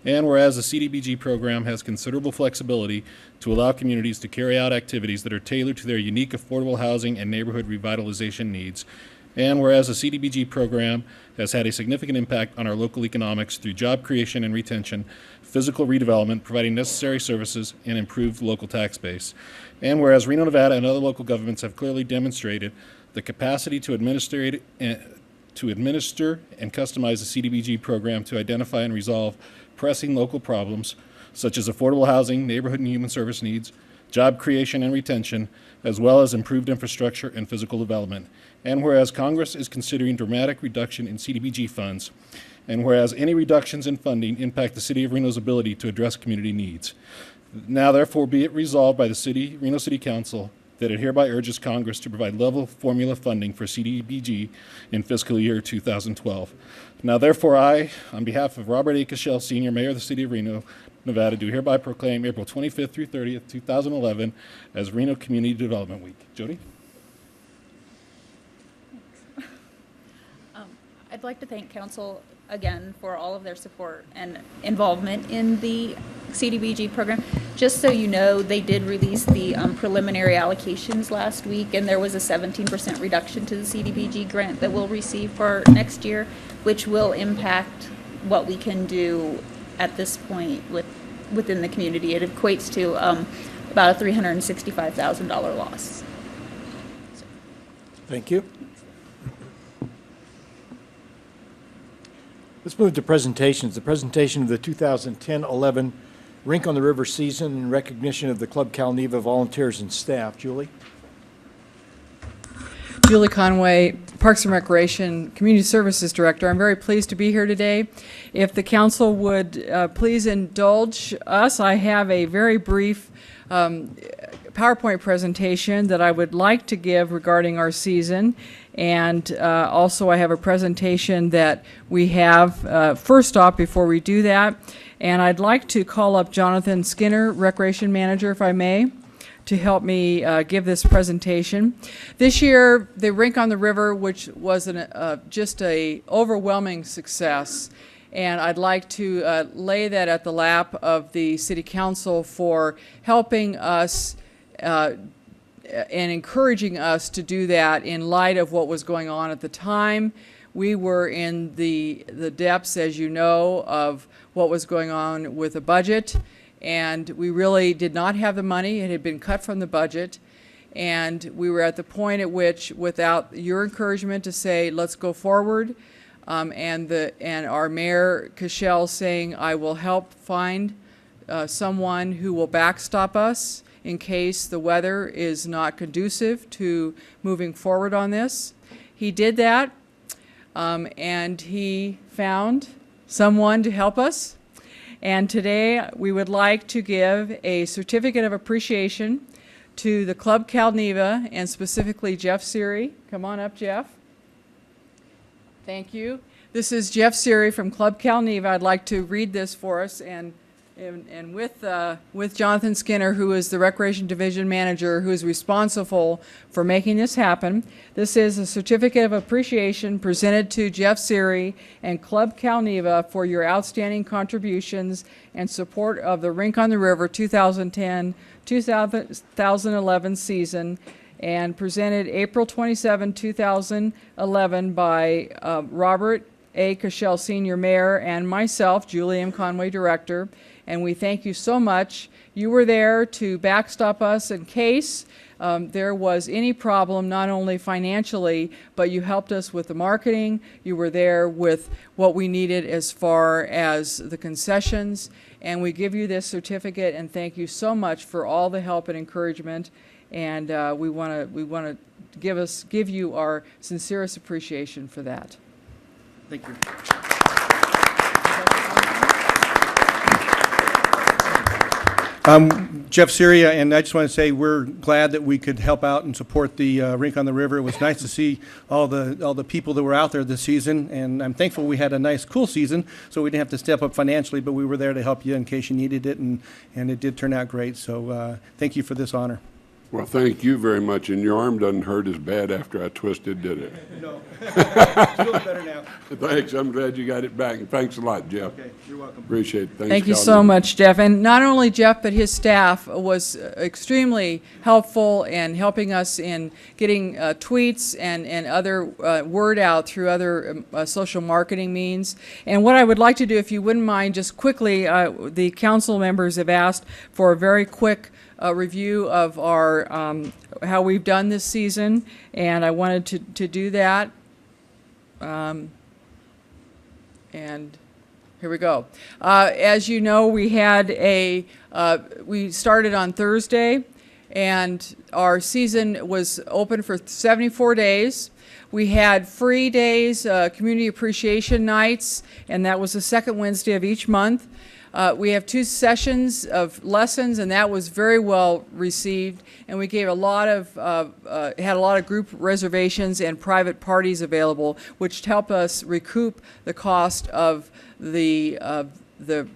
Speaker 10: And whereas the CDBG program has considerable flexibility to allow communities to carry out activities that are tailored to their unique affordable housing and neighborhood revitalization needs. And whereas the CDBG program has had a significant impact on our local economics through job creation and retention, physical redevelopment, providing necessary services, and improved local tax base. And whereas Reno, Nevada and other local governments have clearly demonstrated the capacity to administer to administer and customize the CDBG program to identify and resolve pressing local problems such as affordable housing, neighborhood and human service needs, job creation and retention, as well as improved infrastructure and physical development. And whereas Congress is considering dramatic reduction in CDBG funds, and whereas any reductions in funding impact the City of Reno's ability to address community needs. Now therefore be it resolved by the Reno City Council that it hereby urges Congress to provide level formula funding for CDBG in fiscal year 2012. Now therefore I, on behalf of Robert A. Cashel, Sr., Mayor of the City of Reno, Nevada, do hereby proclaim April 25th through 30th, 2011 as Reno Community Development Week. Jody?
Speaker 11: I'd like to thank Council again for all of their support and involvement in the CDBG program. Just so you know, they did release the preliminary allocations last week, and there was a 17% reduction to the CDBG grant that we'll receive for next year, which will impact what we can do at this point within the community. It equates to about a $365,000 loss.
Speaker 18: Thank you. Let's move to presentations. The presentation of the 2010-11 Rink on the River season in recognition of the Club Calneva volunteers and staff. Julie?
Speaker 12: Julie Conway, Parks and Recreation Community Services Director. I'm very pleased to be here today. If the council would please indulge us, I have a very brief PowerPoint presentation that I would like to give regarding our season. And also I have a presentation that we have first off before we do that. And I'd like to call up Jonathan Skinner, Recreation Manager, if I may, to help me give this presentation. This year, the Rink on the River, which was just a overwhelming success, and I'd like to lay that at the lap of the City Council for helping us and encouraging us to do that in light of what was going on at the time. We were in the depths, as you know, of what was going on with the budget, and we really did not have the money. It had been cut from the budget, and we were at the point at which, without your encouragement to say, let's go forward, and our Mayor Cashel saying, I will help find someone who will backstop us in case the weather is not conducive to moving forward on this. He did that, and he found someone to help us. And today we would like to give a certificate of appreciation to the Club Calneva, and specifically Jeff Seary. Come on up, Jeff. Thank you. This is Jeff Seary from Club Calneva. I'd like to read this for us, and with Jonathan Skinner, who is the Recreation Division Manager, who is responsible for making this happen. This is a certificate of appreciation presented to Jeff Seary and Club Calneva for your outstanding contributions and support of the Rink on the River 2010-2011 season, and presented April 27, 2011 by Robert A. Cashel, Sr., Mayor, and myself, Julie M. Conway, Director. And we thank you so much. You were there to backstop us in case there was any problem, not only financially, but you helped us with the marketing. You were there with what we needed as far as the concessions. And we give you this certificate and thank you so much for all the help and encouragement. And we want to give you our sincerest appreciation for that.
Speaker 7: Thank you. Jeff Syria, and I just want to say we're glad that we could help out and support the Rink on the River. It was nice to see all the people that were out there this season, and I'm thankful we had a nice, cool season, so we didn't have to step up financially, but we were there to help you in case you needed it, and it did turn out great. So thank you for this honor.
Speaker 1: Well, thank you very much. And your arm doesn't hurt as bad after I twisted, did it?
Speaker 7: No. It's feeling better now.
Speaker 1: Thanks. I'm glad you got it back. And thanks a lot, Jeff.
Speaker 7: Okay, you're welcome.
Speaker 1: Appreciate it. Thanks,
Speaker 12: Thank you so much, Jeff. And not only Jeff, but his staff was extremely helpful in helping us in getting tweets and other word out through other social marketing means. And what I would like to do, if you wouldn't mind, just quickly, the council members have asked for a very quick review of our how we've done this season, and I wanted to do that. And here we go. As you know, we had we started on Thursday, and our season was open for 74 days. We had free days, community appreciation nights, and that was the second Wednesday of each month. We have 2 sessions of lessons, and that was very well received. And we gave a lot of, had a lot of group reservations and private parties available, which helped us recoup the cost of the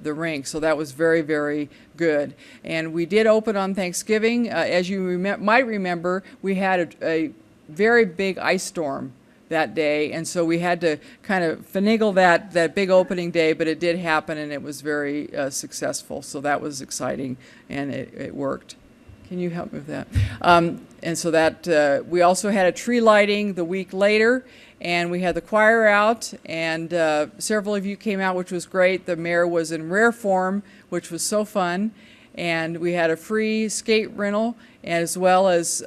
Speaker 12: rink. So that was very, very good. And we did open on Thanksgiving. As you might remember, we had a very big ice storm that day, and so we had to kind of finagle that big opening day, but it did happen, and it was very successful. So that was exciting, and it worked. Can you help me with that? And so that we also had a tree lighting the week later, and we had the choir out, and several of you came out, which was great. The mayor was in rare form, which was so fun, and we had a free skate rental, as well as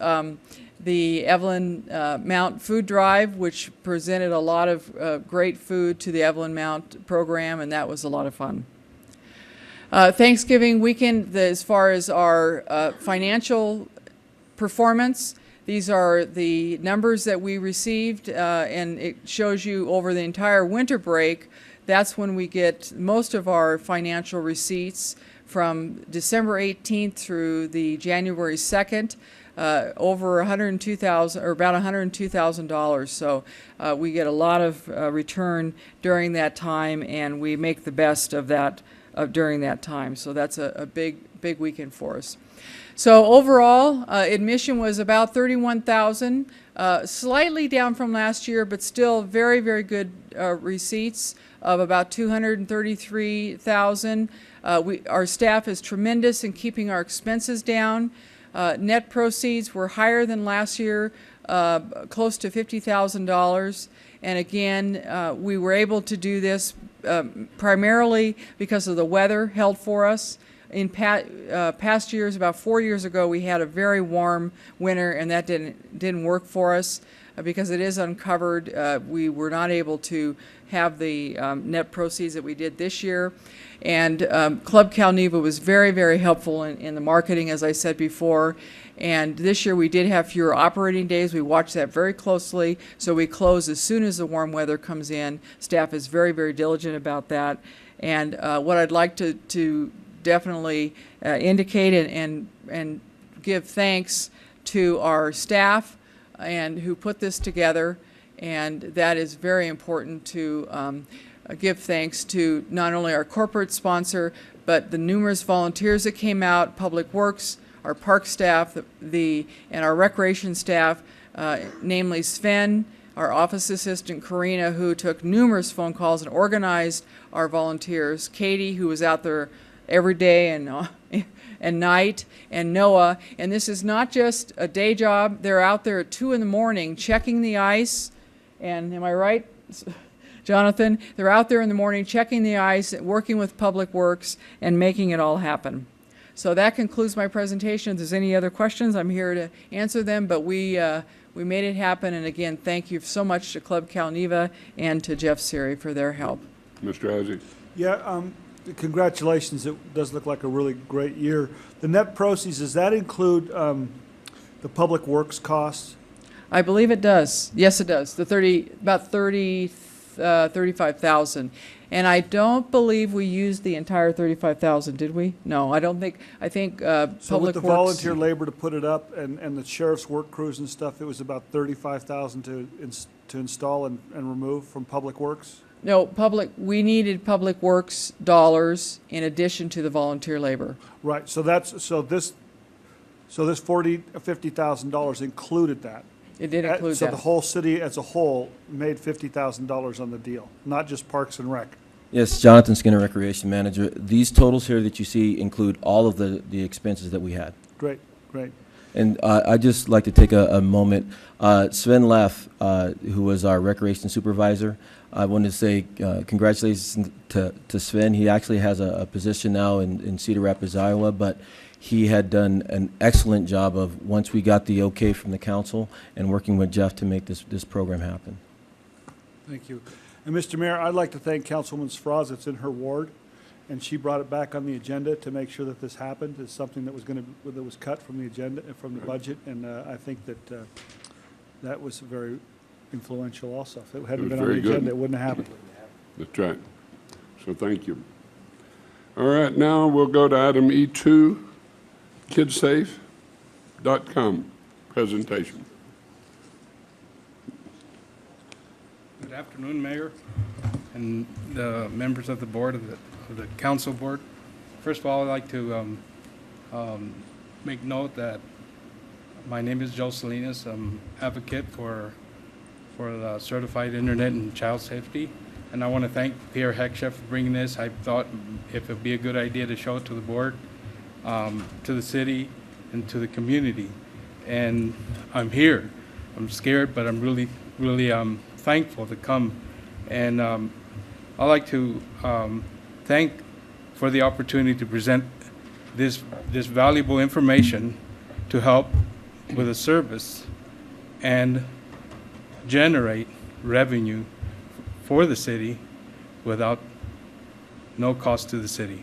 Speaker 12: the Evelyn Mount Food Drive, which presented a lot of great food to the Evelyn Mount program, and that was a lot of fun. Thanksgiving weekend, as far as our financial performance, these are the numbers that we received, and it shows you over the entire winter break. That's when we get most of our financial receipts, from December 18th through the January 2nd. Over $102,000, or about $102,000. So we get a lot of return during that time, and we make the best of that during that time. So that's a big weekend for us. So overall, admission was about 31,000, slightly down from last year, but still very, very good receipts of about 233,000. Our staff is tremendous in keeping our expenses down. Net proceeds were higher than last year, close to $50,000. And again, we were able to do this primarily because of the weather held for us. In past years, about 4 years ago, we had a very warm winter, and that didn't work for us because it is uncovered. We were not able to have the net proceeds that we did this year. And Club Calneva was very, very helpful in the marketing, as I said before. And this year we did have fewer operating days. We watched that very closely. So we close as soon as the warm weather comes in. Staff is very, very diligent about that. And what I'd like to definitely indicate and give thanks to our staff and who put this together. And that is very important to give thanks to not only our corporate sponsor, but the numerous volunteers that came out, Public Works, our park staff, and our recreation staff, namely Sven, our office assistant Karina, who took numerous phone calls and organized our volunteers, Katie, who was out there every day and night, and Noah. And this is not just a day job. They're out there at 2 in the morning checking the ice. And am I right, Jonathan? They're out there in the morning checking the ice, working with Public Works, and making it all happen. So that concludes my presentation. If there's any other questions, I'm here to answer them. But we made it happen. And again, thank you so much to Club Calneva and to Jeff Siri for their help.
Speaker 1: Mr. Isaac.
Speaker 16: Yeah, congratulations. It does look like a really great year. The net proceeds, does that include the Public Works costs?
Speaker 12: I believe it does. Yes, it does. About 35,000. And I don't believe we used the entire 35,000, did we? No, I don't think. I think
Speaker 16: So
Speaker 12: Public
Speaker 16: with the
Speaker 12: Works,
Speaker 16: volunteer labor to put it up and the sheriff's work crews and stuff, it was about 35,000 to install and remove from Public Works?
Speaker 12: No, we needed Public Works dollars in addition to the volunteer labor.
Speaker 16: Right. So this $50,000 included that.
Speaker 12: It did include
Speaker 16: so
Speaker 12: that.
Speaker 16: So the whole city as a whole made $50,000 on the deal, not just Parks and Rec.
Speaker 14: Yes, Jonathan Skinner, Recreation Manager. These totals here that you see include all of the expenses that we had.
Speaker 16: Great, great.
Speaker 14: And I'd just like to take a moment. Sven Leff, who was our recreation supervisor, I want to say congratulations to Sven. He actually has a position now in Cedar Rapids, Iowa, but he had done an excellent job of, once we got the okay from the council, and working with Jeff to make this program happen.
Speaker 16: Thank you. And Mr. Mayor, I'd like to thank Councilwoman Sfraz. It's in her ward, and she brought it back on the agenda to make sure that this happened. It's something that was cut from the agenda, from the budget, and I think that that was very influential also. If it hadn't been on the agenda, it wouldn't have happened.
Speaker 1: That's right. So thank you. All right, now we'll go to item E2, kidsafe.com presentation.
Speaker 2: Good afternoon, Mayor, and the members of the board, of the council board. First of all, I'd like to make note that my name is Joe Salinas. I'm advocate for the Certified Internet and Child Safety. And I want to thank Pierre Heckscher for bringing this. I thought if it would be a good idea to show it to the board, to the city, and to the community. And I'm here. I'm scared, but I'm really, really thankful to come. And I'd like to thank for the opportunity to present this valuable information to help with a service and generate revenue for the city without no cost to the city.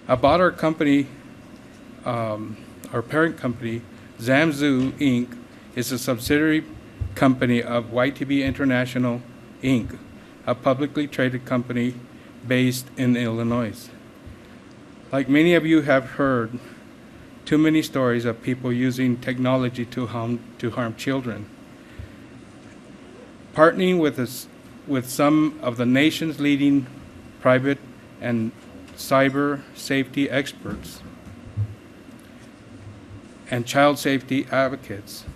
Speaker 2: About our company, our parent company, Zamzoo Inc. is a subsidiary company of YTB International Inc., a publicly traded company based in Illinois. Like many of you have heard too many stories of people using technology to harm children. Partnering with some of the nation's leading private and cyber safety experts and child safety advocates,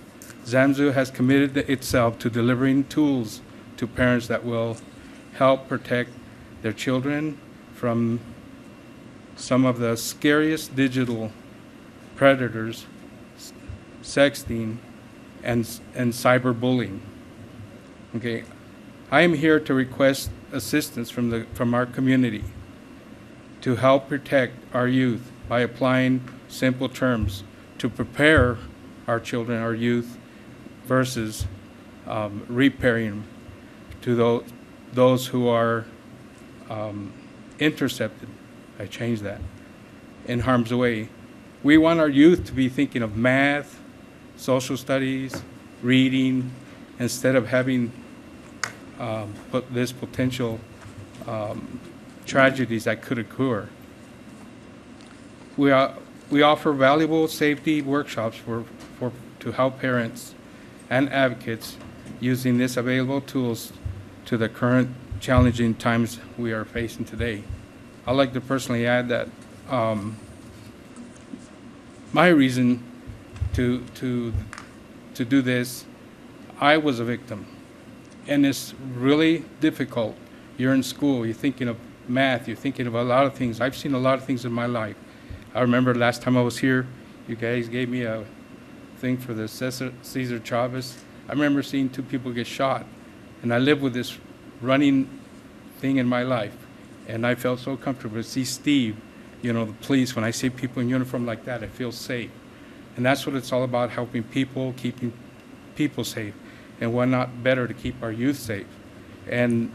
Speaker 2: Zamzoo has committed itself to delivering tools to parents that will help protect their children from some of the scariest digital predators, sexting, and cyberbullying. Okay, I am here to request assistance from our community to help protect our youth by applying simple terms to prepare our children, our youth, versus repairing them to those who are intercepted. I changed that, in harm's way. We want our youth to be thinking of math, social studies, reading, instead of having this potential tragedies that could occur. We offer valuable safety workshops to help parents and advocates using these available tools to the current challenging times we are facing today. I'd like to personally add that my reason to do this, I was a victim. And it's really difficult. You're in school, you're thinking of math, you're thinking of a lot of things. I've seen a lot of things in my life. I remember last time I was here, you guys gave me a thing for the Cesar Chavez. I remember seeing 2 people get shot, and I lived with this running thing in my life. And I felt so comfortable to see Steve, the police. When I see people in uniform like that, I feel safe. And that's what it's all about, helping people, keeping people safe. And why not better to keep our youth safe? And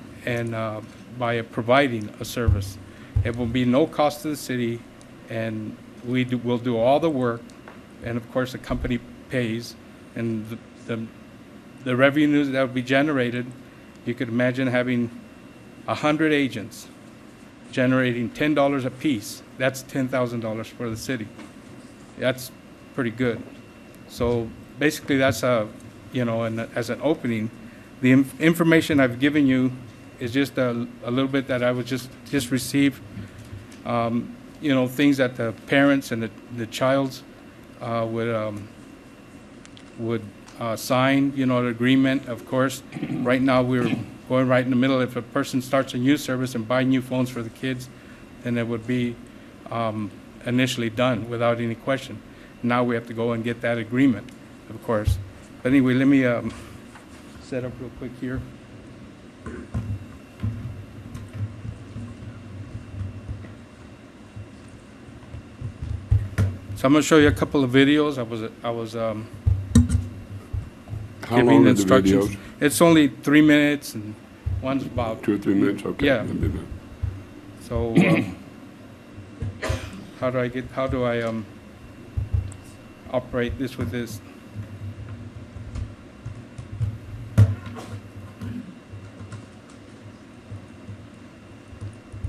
Speaker 2: by providing a service. It will be no cost to the city, and we'll do all the work, and of course the company pays, and the revenues that will be generated, you could imagine having 100 agents generating $10 a piece. That's $10,000 for the city. That's pretty good. So basically that's and as an opening, the information I've given you is just a little bit that I would just received. Things that the parents and the childs would sign, an agreement, of course. Right now, we're going right in the middle. If a person starts a new service and buy new phones for the kids, then it would be initially done without any question. Now we have to go and get that agreement, of course. But anyway, let me set up real quick here. So I'm going to show you a couple of videos.
Speaker 1: How
Speaker 2: giving
Speaker 1: long
Speaker 2: the
Speaker 1: are the
Speaker 2: instructions.
Speaker 1: videos?
Speaker 2: It's only 3 minutes, and one's about
Speaker 1: 2 or 3 minutes, okay.
Speaker 2: Yeah.
Speaker 1: That'd be good.
Speaker 2: So, how do I operate this with this?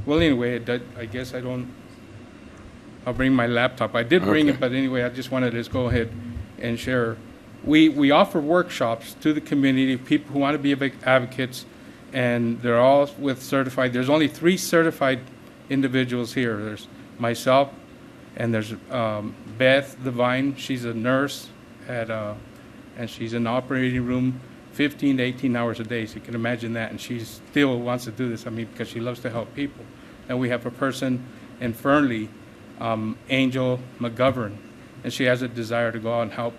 Speaker 2: Well, anyway, I guess I'll bring my laptop. I did bring
Speaker 1: Okay.
Speaker 2: it, but anyway, I just wanted to just go ahead and share. We offer workshops to the community, people who want to be advocates, and they're all with certified. There's only 3 certified individuals here. There's myself, and there's Beth Devine. She's a nurse and she's in the operating room 15 to 18 hours a day. So you can imagine that, and she still wants to do this. I mean, because she loves to help people. And we have a person in Fernley, Angel McGovern, and she has a desire to go out and help,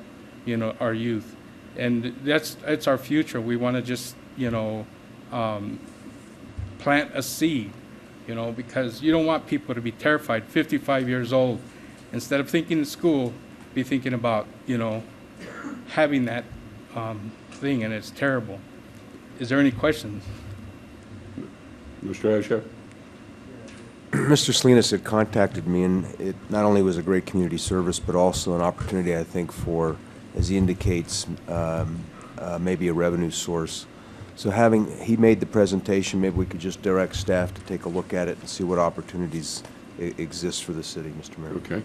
Speaker 2: our youth. And it's our future. We want to just, plant a seed, because you don't want people to be terrified, 55 years old. Instead of thinking in school, be thinking about, having that thing, and it's terrible. Is there any questions?
Speaker 1: Mr. Asher?
Speaker 15: Mr. Salinas had contacted me, and it not only was a great community service, but also an opportunity, I think, for, as he indicates, maybe a revenue source. So he made the presentation, maybe we could just direct staff to take a look at it and see what opportunities exist for the city, Mr. Mayor.
Speaker 1: Okay.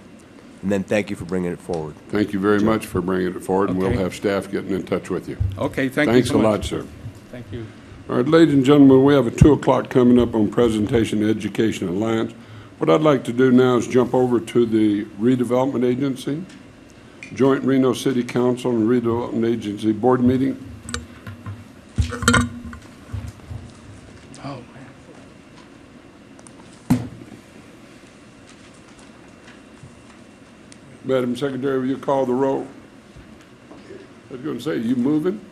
Speaker 15: And then thank you for bringing it forward.
Speaker 1: Thank you very much for bringing it forward, and we'll
Speaker 2: Okay.
Speaker 1: have staff getting in touch with you.
Speaker 2: Okay, thank you
Speaker 1: Thanks
Speaker 2: so
Speaker 1: a
Speaker 2: much.
Speaker 1: lot, sir.
Speaker 2: Thank you.
Speaker 1: All right, ladies and gentlemen, we have a 2 o'clock coming up on Presentation Education Alliance. What I'd like to do now is jump over to the Redevelopment Agency, Joint Reno City Council and Redevelopment Agency Board Meeting.
Speaker 2: Oh, man.
Speaker 1: Madam Secretary, will you call the roll? I was going to say, you moving?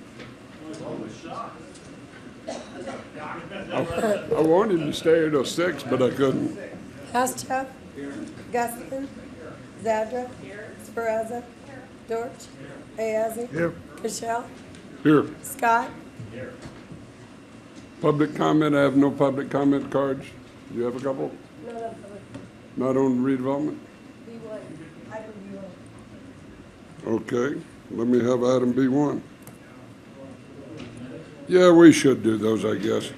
Speaker 1: I wanted to stay here till 6, but I couldn't.
Speaker 17: Hastoff. Guston. Zadra. Sperazza. Dorch. Ayazi.
Speaker 1: Here.
Speaker 17: Michelle.
Speaker 1: Here.
Speaker 17: Scott.
Speaker 1: Public comment, I have no public comment cards. Do you have a couple? Not on redevelopment? Okay, let me have item B1. Yeah, we should do those, I guess.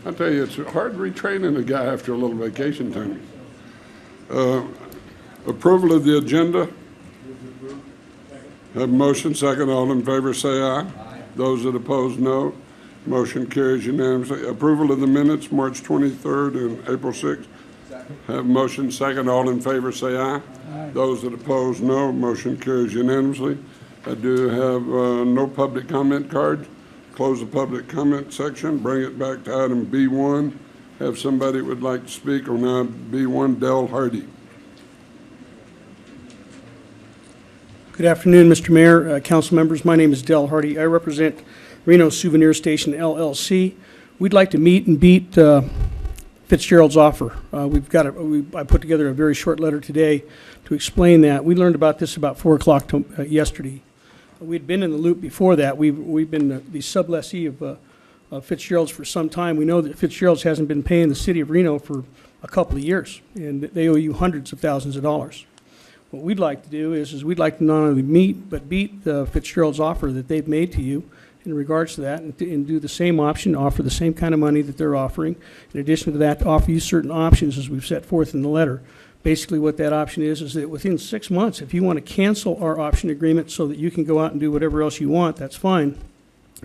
Speaker 1: I tell you, it's hard retraining a guy after a little vacation time. Approval of the agenda. Have motion, second. All in favor, say aye. Those that oppose, no. Motion carries unanimously. Approval of the minutes, March 23rd and April 6th. Have motion, second. All in favor, say aye. Those that oppose, no. Motion carries unanimously. I do have no public comment cards. Close the public comment section. Bring it back to item B1. Have somebody would like to speak on item B1, Del Hardy.
Speaker 23: Good afternoon, Mr. Mayor, council members. My name is Del Hardy. I represent Reno Souvenir Station LLC. We'd like to meet and beat Fitzgerald's offer. I put together a very short letter today to explain that. We learned about this about 4 o'clock yesterday. We'd been in the loop before that. We've been the sublessee of Fitzgerald's for some time. We know that Fitzgerald's hasn't been paying the city of Reno for a couple of years, and they owe you hundreds of thousands of dollars. What we'd like to do is we'd like to not only meet but beat Fitzgerald's offer that they've made to you in regards to that, and do the same option, offer the same kind of money that they're offering. In addition to that, to offer you certain options as we've set forth in the letter. Basically what that option is that within 6 months, if you want to cancel our option agreement so that you can go out and do whatever else you want, that's fine.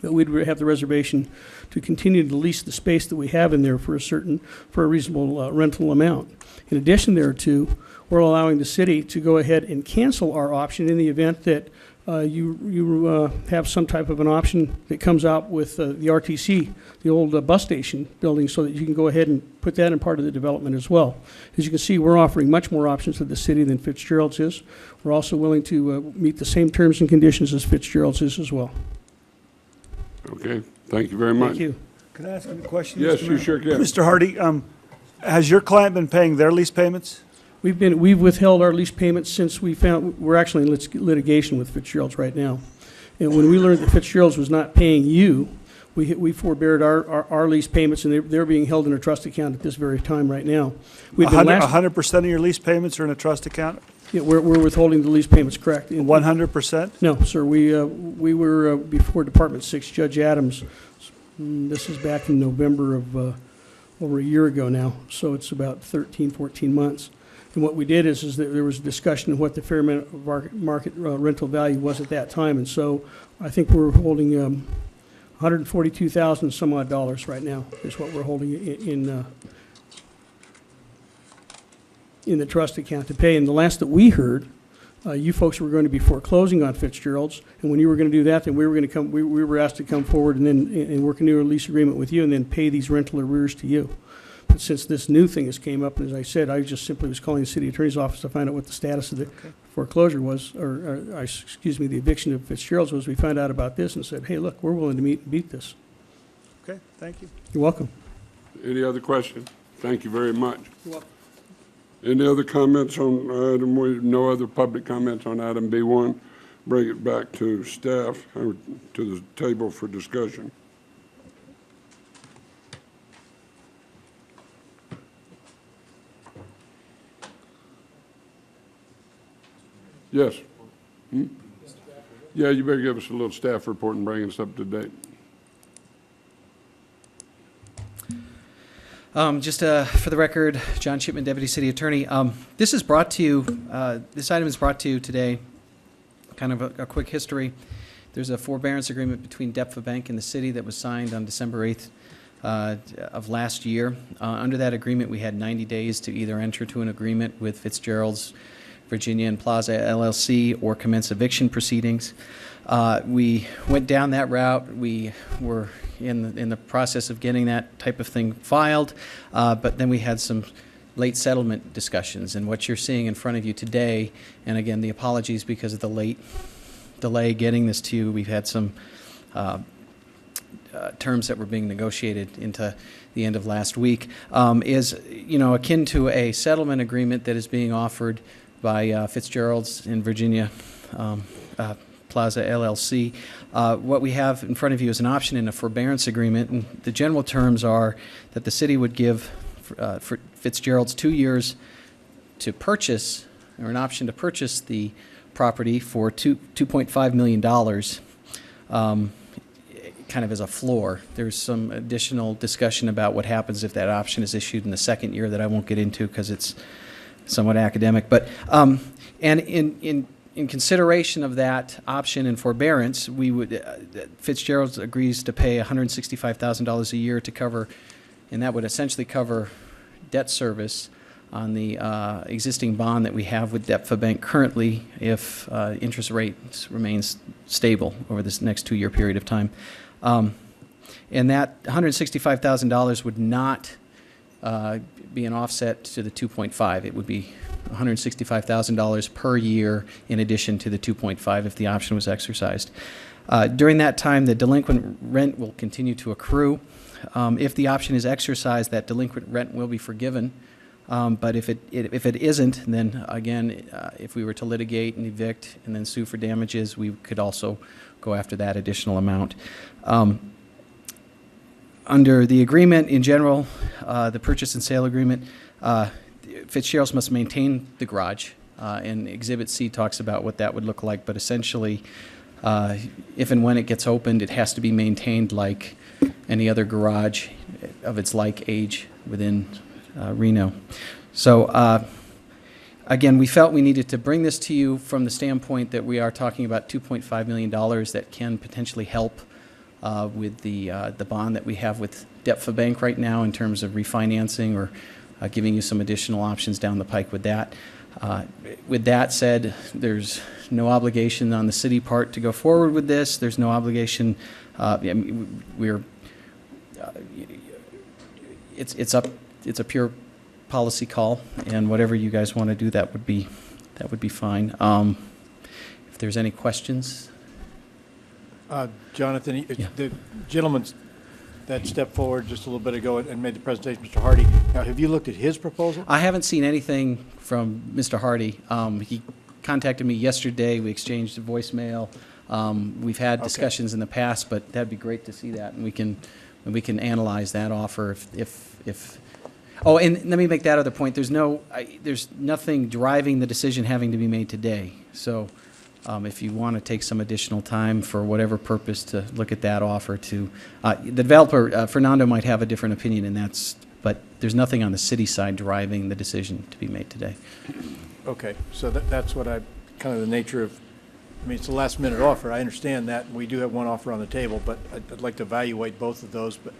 Speaker 23: But we'd have the reservation to continue to lease the space that we have in there for a reasonable rental amount. In addition thereto, we're allowing the city to go ahead and cancel our option in the event that you have some type of an option that comes out with the RTC, the old bus station building, so that you can go ahead and put that in part of the development as well. As you can see, we're offering much more options to the city than Fitzgerald's is. We're also willing to meet the same terms and conditions as Fitzgerald's is as well.
Speaker 1: Okay, thank you very much.
Speaker 23: Thank you.
Speaker 16: Can I ask him a question?
Speaker 1: Yes,
Speaker 16: Mr.
Speaker 1: you
Speaker 16: Mayor?
Speaker 1: sure can.
Speaker 16: Mr. Hardy, has your client been paying their lease payments?
Speaker 23: We've withheld our lease payments since we're actually in litigation with Fitzgerald's right now. And when we learned that Fitzgerald's was not paying you, we forbeared our lease payments, and they're being held in a trust account at this very time right now. We've been
Speaker 16: 100% of your lease payments are in a trust account?
Speaker 23: Yeah, we're withholding the lease payments, correct.
Speaker 16: 100%?
Speaker 23: No, sir, we were before Department 6, Judge Adams. This is back in November of over a year ago now, so it's about 13, 14 months. And what we did is that there was a discussion of what the fair market rental value was at that time, and so I think we're holding $142,000 some odd dollars right now is what we're holding in the trust account to pay. And the last that we heard, you folks were going to be foreclosing on Fitzgerald's, and when you were going to do that, then we were going to come. We were asked to come forward and work a new lease agreement with you, and then pay these rental arrears to you. But since this new thing has came up, and as I said, I just simply was calling the city attorney's office to find out what the status of the foreclosure was, or excuse me, the eviction of Fitzgerald's was. We found out about this and said, hey, look, we're willing to meet and beat this.
Speaker 16: Okay, thank you.
Speaker 23: You're welcome.
Speaker 1: Any other questions? Thank you very much.
Speaker 23: You're welcome.
Speaker 1: Any other comments on item, no other public comments on item B1? Bring it back to staff, or to the table for discussion. Yes. Yeah, you better give us a little staff report and bring us up to date.
Speaker 9: Just for the record, John Chipman, Deputy City Attorney. This is brought to you, this item is brought to you today, kind of a quick history. There's a forbearance agreement between DEPFA Bank and the city that was signed on December 8th of last year. Under that agreement, we had 90 days to either enter to an agreement with Fitzgerald's, Virginia and Plaza LLC, or commence eviction proceedings. We went down that route. We were in the process of getting that type of thing filed, but then we had some late settlement discussions. And what you're seeing in front of you today, and again, the apologies because of the late delay getting this to you, we've had some terms that were being negotiated into the end of last week, is akin to a settlement agreement that is being offered by Fitzgerald's in Virginia, Plaza LLC. What we have in front of you is an option in a forbearance agreement, and the general terms are that the city would give for Fitzgerald's 2 years to purchase, or an option to purchase the property for $2.5 million, kind of as a floor. There's some additional discussion about what happens if that option is issued in the second year that I won't get into because it's somewhat academic, but and in consideration of that option and forbearance, we would Fitzgerald's agrees to pay $165,000 a year to cover, and that would essentially cover debt service on the existing bond that we have with DEPFA Bank currently, if interest rates remains stable over this next 2-year period of time, and that $165,000 would not be an offset to the 2.5. It would be $165,000 per year in addition to the 2.5 if the option was exercised. During that time, the delinquent rent will continue to accrue. If the option is exercised, that delinquent rent will be forgiven. But if it isn't, then again, if we were to litigate and evict and then sue for damages, we could also go after that additional amount. Under the agreement in general, the purchase and sale agreement, Fitzgerald's must maintain the garage, and Exhibit C talks about what that would look like, but essentially, if and when it gets opened, it has to be maintained like any other garage of its like age within Reno. So again, we felt we needed to bring this to you from the standpoint that we are talking about $2.5 million that can potentially help with the bond that we have with DEPFA Bank right now in terms of refinancing or giving you some additional options down the pike with that. With that said, there's no obligation on the city part to go forward with this. There's no obligation. It's a pure policy call, and whatever you guys want to do, that would be fine. If there's any questions.
Speaker 18: Jonathan,
Speaker 9: Yeah.
Speaker 18: the gentleman that stepped forward just a little bit ago and made the presentation, Mr. Hardy, now have you looked at his proposal?
Speaker 9: I haven't seen anything from Mr. Hardy. He contacted me yesterday. We exchanged a voicemail. We've had discussions in the past, but that'd be great to see that, and we can analyze that offer if. Oh, and let me make that other point. There's nothing driving the decision having to be made today. So if you want to take some additional time for whatever purpose to look at that offer the developer, Fernando, might have a different opinion, but there's nothing on the city side driving the decision to be made today.
Speaker 18: Okay, so that's what kind of the nature of, I mean, it's a last minute offer. I understand that. We do have one offer on the table, but I'd like to evaluate both of those. But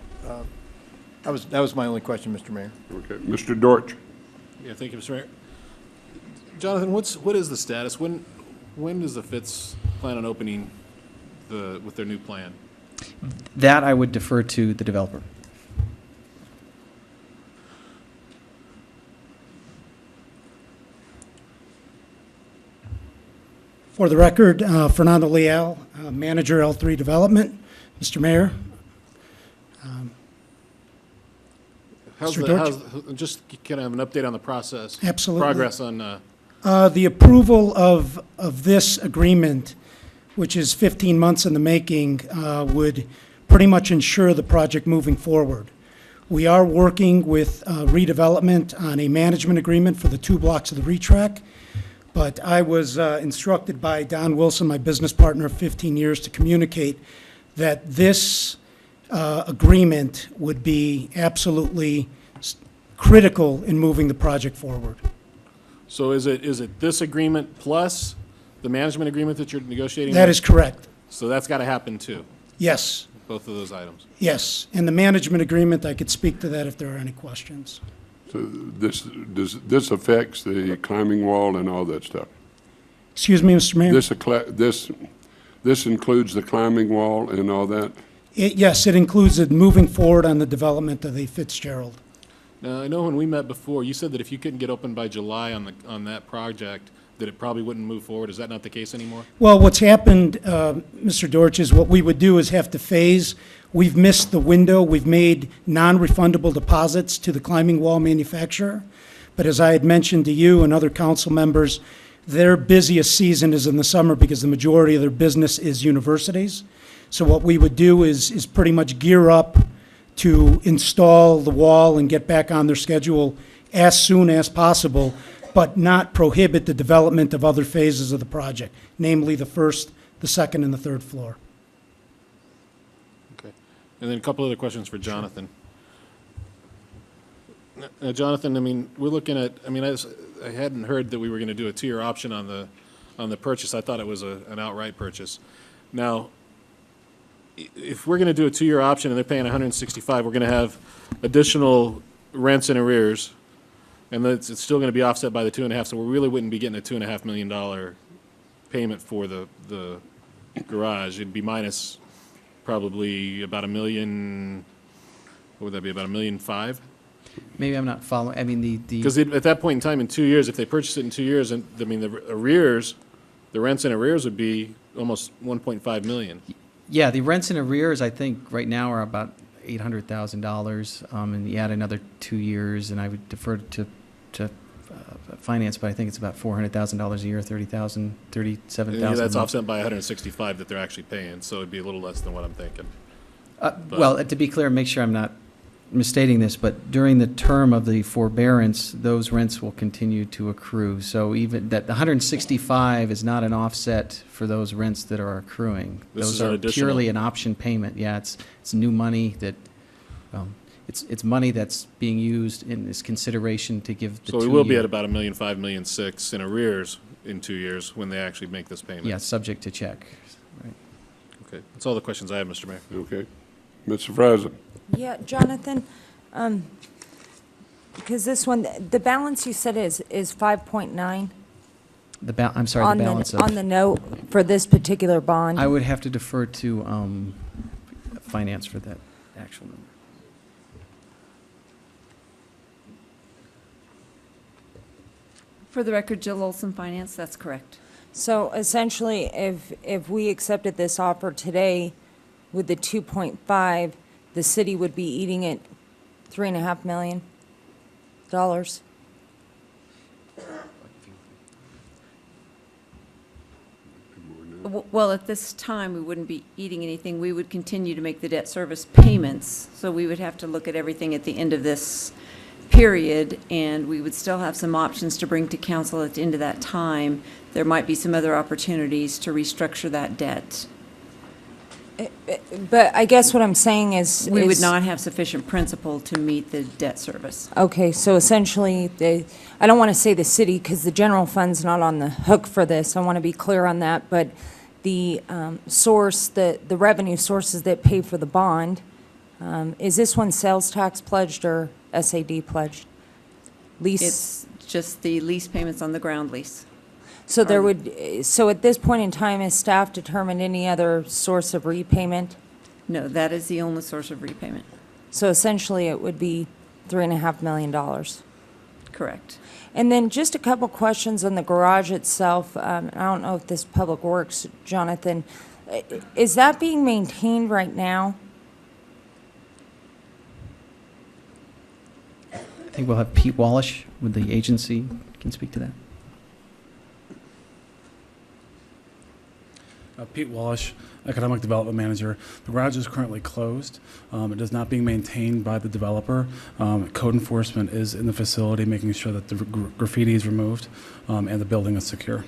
Speaker 18: that was my only question, Mr. Mayor.
Speaker 1: Okay, Mr. Dortch.
Speaker 10: Yeah, thank you, Mr. Mayor. Jonathan, what is the status? When does the Fitz plan on opening with their new plan?
Speaker 9: That I would defer to the developer.
Speaker 23: For the record, Fernando Leal, Manager L3 Development. Mr. Mayor.
Speaker 10: Just kind of an update on the process?
Speaker 23: Absolutely.
Speaker 10: Progress on...
Speaker 23: The approval of this agreement, which is 15 months in the making, would pretty much ensure the project moving forward. We are working with redevelopment on a management agreement for the 2 blocks of the retrack. But I was instructed by Don Wilson, my business partner of 15 years, to communicate that this agreement would be absolutely critical in moving the project forward.
Speaker 10: So is it this agreement plus the management agreement that you're negotiating?
Speaker 23: That is correct.
Speaker 10: So that's got to happen too?
Speaker 23: Yes.
Speaker 10: Both of those items?
Speaker 23: Yes. And the management agreement, I could speak to that if there are any questions.
Speaker 1: So this affects the climbing wall and all that stuff?
Speaker 23: Excuse me, Mr. Mayor?
Speaker 1: This includes the climbing wall and all that?
Speaker 23: Yes, it includes it moving forward on the development of the Fitzgerald.
Speaker 10: Now, I know when we met before, you said that if you couldn't get open by July on that project, that it probably wouldn't move forward. Is that not the case anymore?
Speaker 23: Well, what's happened, Mr. Dortch, is what we would do is have to phase. We've missed the window. We've made non-refundable deposits to the climbing wall manufacturer. But as I had mentioned to you and other council members, their busiest season is in the summer because the majority of their business is universities. So what we would do is pretty much gear up to install the wall and get back on their schedule as soon as possible, but not prohibit the development of other phases of the project, namely the first, the second, and the third floor.
Speaker 10: Okay. And then a couple other questions for Jonathan. Now, Jonathan, I mean, we're looking at, I mean, I hadn't heard that we were going to do a 2-year option on the purchase. I thought it was an outright purchase. Now, if we're going to do a 2-year option and they're paying $165, we're going to have additional rents and arrears, and it's still going to be offset by the 2.5. So we really wouldn't be getting a $2.5 million payment for the garage. It'd be minus probably about $1 million. What would that be? About $1.5 million?
Speaker 9: Maybe I'm not following. I mean,
Speaker 10: because at that point in time, in 2 years, if they purchase it in 2 years, and I mean the arrears, the rents and arrears would be almost $1.5 million.
Speaker 9: Yeah, the rents and arrears, I think, right now are about $800,000, and you add another 2 years, and I would defer to finance, but I think it's about $400,000 a year, $37,000.
Speaker 10: Yeah, that's offset by $165 that they're actually paying, so it'd be a little less than what I'm thinking.
Speaker 9: Well, to be clear, make sure I'm not misstating this, but during the term of the forbearance, those rents will continue to accrue. So even that, the 165 is not an offset for those rents that are accruing. Those are purely an option payment. Yeah, it's new money that, it's money that's being used in this consideration to give the 2 year.
Speaker 10: So we will be at about $1.5 million, $1.6 million in arrears in 2 years when they actually make this payment.
Speaker 9: Yeah, subject to check. Right.
Speaker 10: Okay, that's all the questions I have, Mr. Mayor.
Speaker 1: Okay, Mr. Fraser.
Speaker 3: Yeah, Jonathan, because this one, the balance you said is 5.9?
Speaker 9: I'm sorry, the balance of...
Speaker 3: On the note for this particular bond?
Speaker 9: I would have to defer to finance for that actual number.
Speaker 8: For the record, Jill Olson, Finance, that's correct.
Speaker 3: So essentially, if we accepted this offer today with the 2.5, the city would be eating it $3.5 million?
Speaker 8: Well, at this time, we wouldn't be eating anything. We would continue to make the debt service payments. So we would have to look at everything at the end of this period, and we would still have some options to bring to council at the end of that time. There might be some other opportunities to restructure that debt.
Speaker 3: But I guess what I'm saying is.
Speaker 8: We would not have sufficient principal to meet the debt service.
Speaker 3: Okay, so essentially, I don't want to say the city, because the general fund's not on the hook for this. I want to be clear on that, but the source, the revenue sources that pay for the bond, is this one sales tax pledged or SAD pledged? Lease?
Speaker 8: It's just the lease payments on the ground lease.
Speaker 3: So there would, so at this point in time, has staff determined any other source of repayment?
Speaker 8: No, that is the only source of repayment.
Speaker 3: So essentially, it would be $3.5 million.
Speaker 8: Correct.
Speaker 3: And then just a couple questions on the garage itself. I don't know if this Public Works, Jonathan, is that being maintained right now?
Speaker 9: I think we'll have Pete Wallish with the agency can speak to that.
Speaker 4: Pete Wallish, Economic Development Manager. The garage is currently closed. It is not being maintained by the developer. Code enforcement is in the facility, making sure that the graffiti is removed and the building is secure.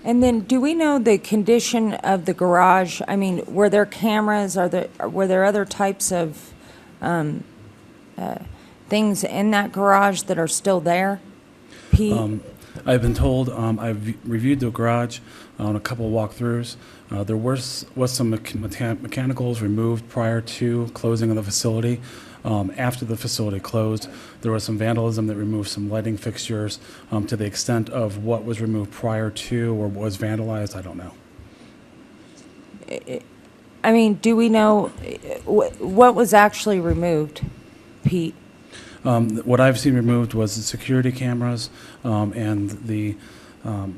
Speaker 3: And then, do we know the condition of the garage? I mean, were there cameras? Were there other types of things in that garage that are still there? Pete?
Speaker 4: I've been told, I've reviewed the garage on a couple of walkthroughs. There was some mechanicals removed prior to closing of the facility. After the facility closed, there was some vandalism that removed some lighting fixtures. To the extent of what was removed prior to or was vandalized, I don't know.
Speaker 3: I mean, do we know what was actually removed, Pete?
Speaker 4: What I've seen removed was the security cameras and the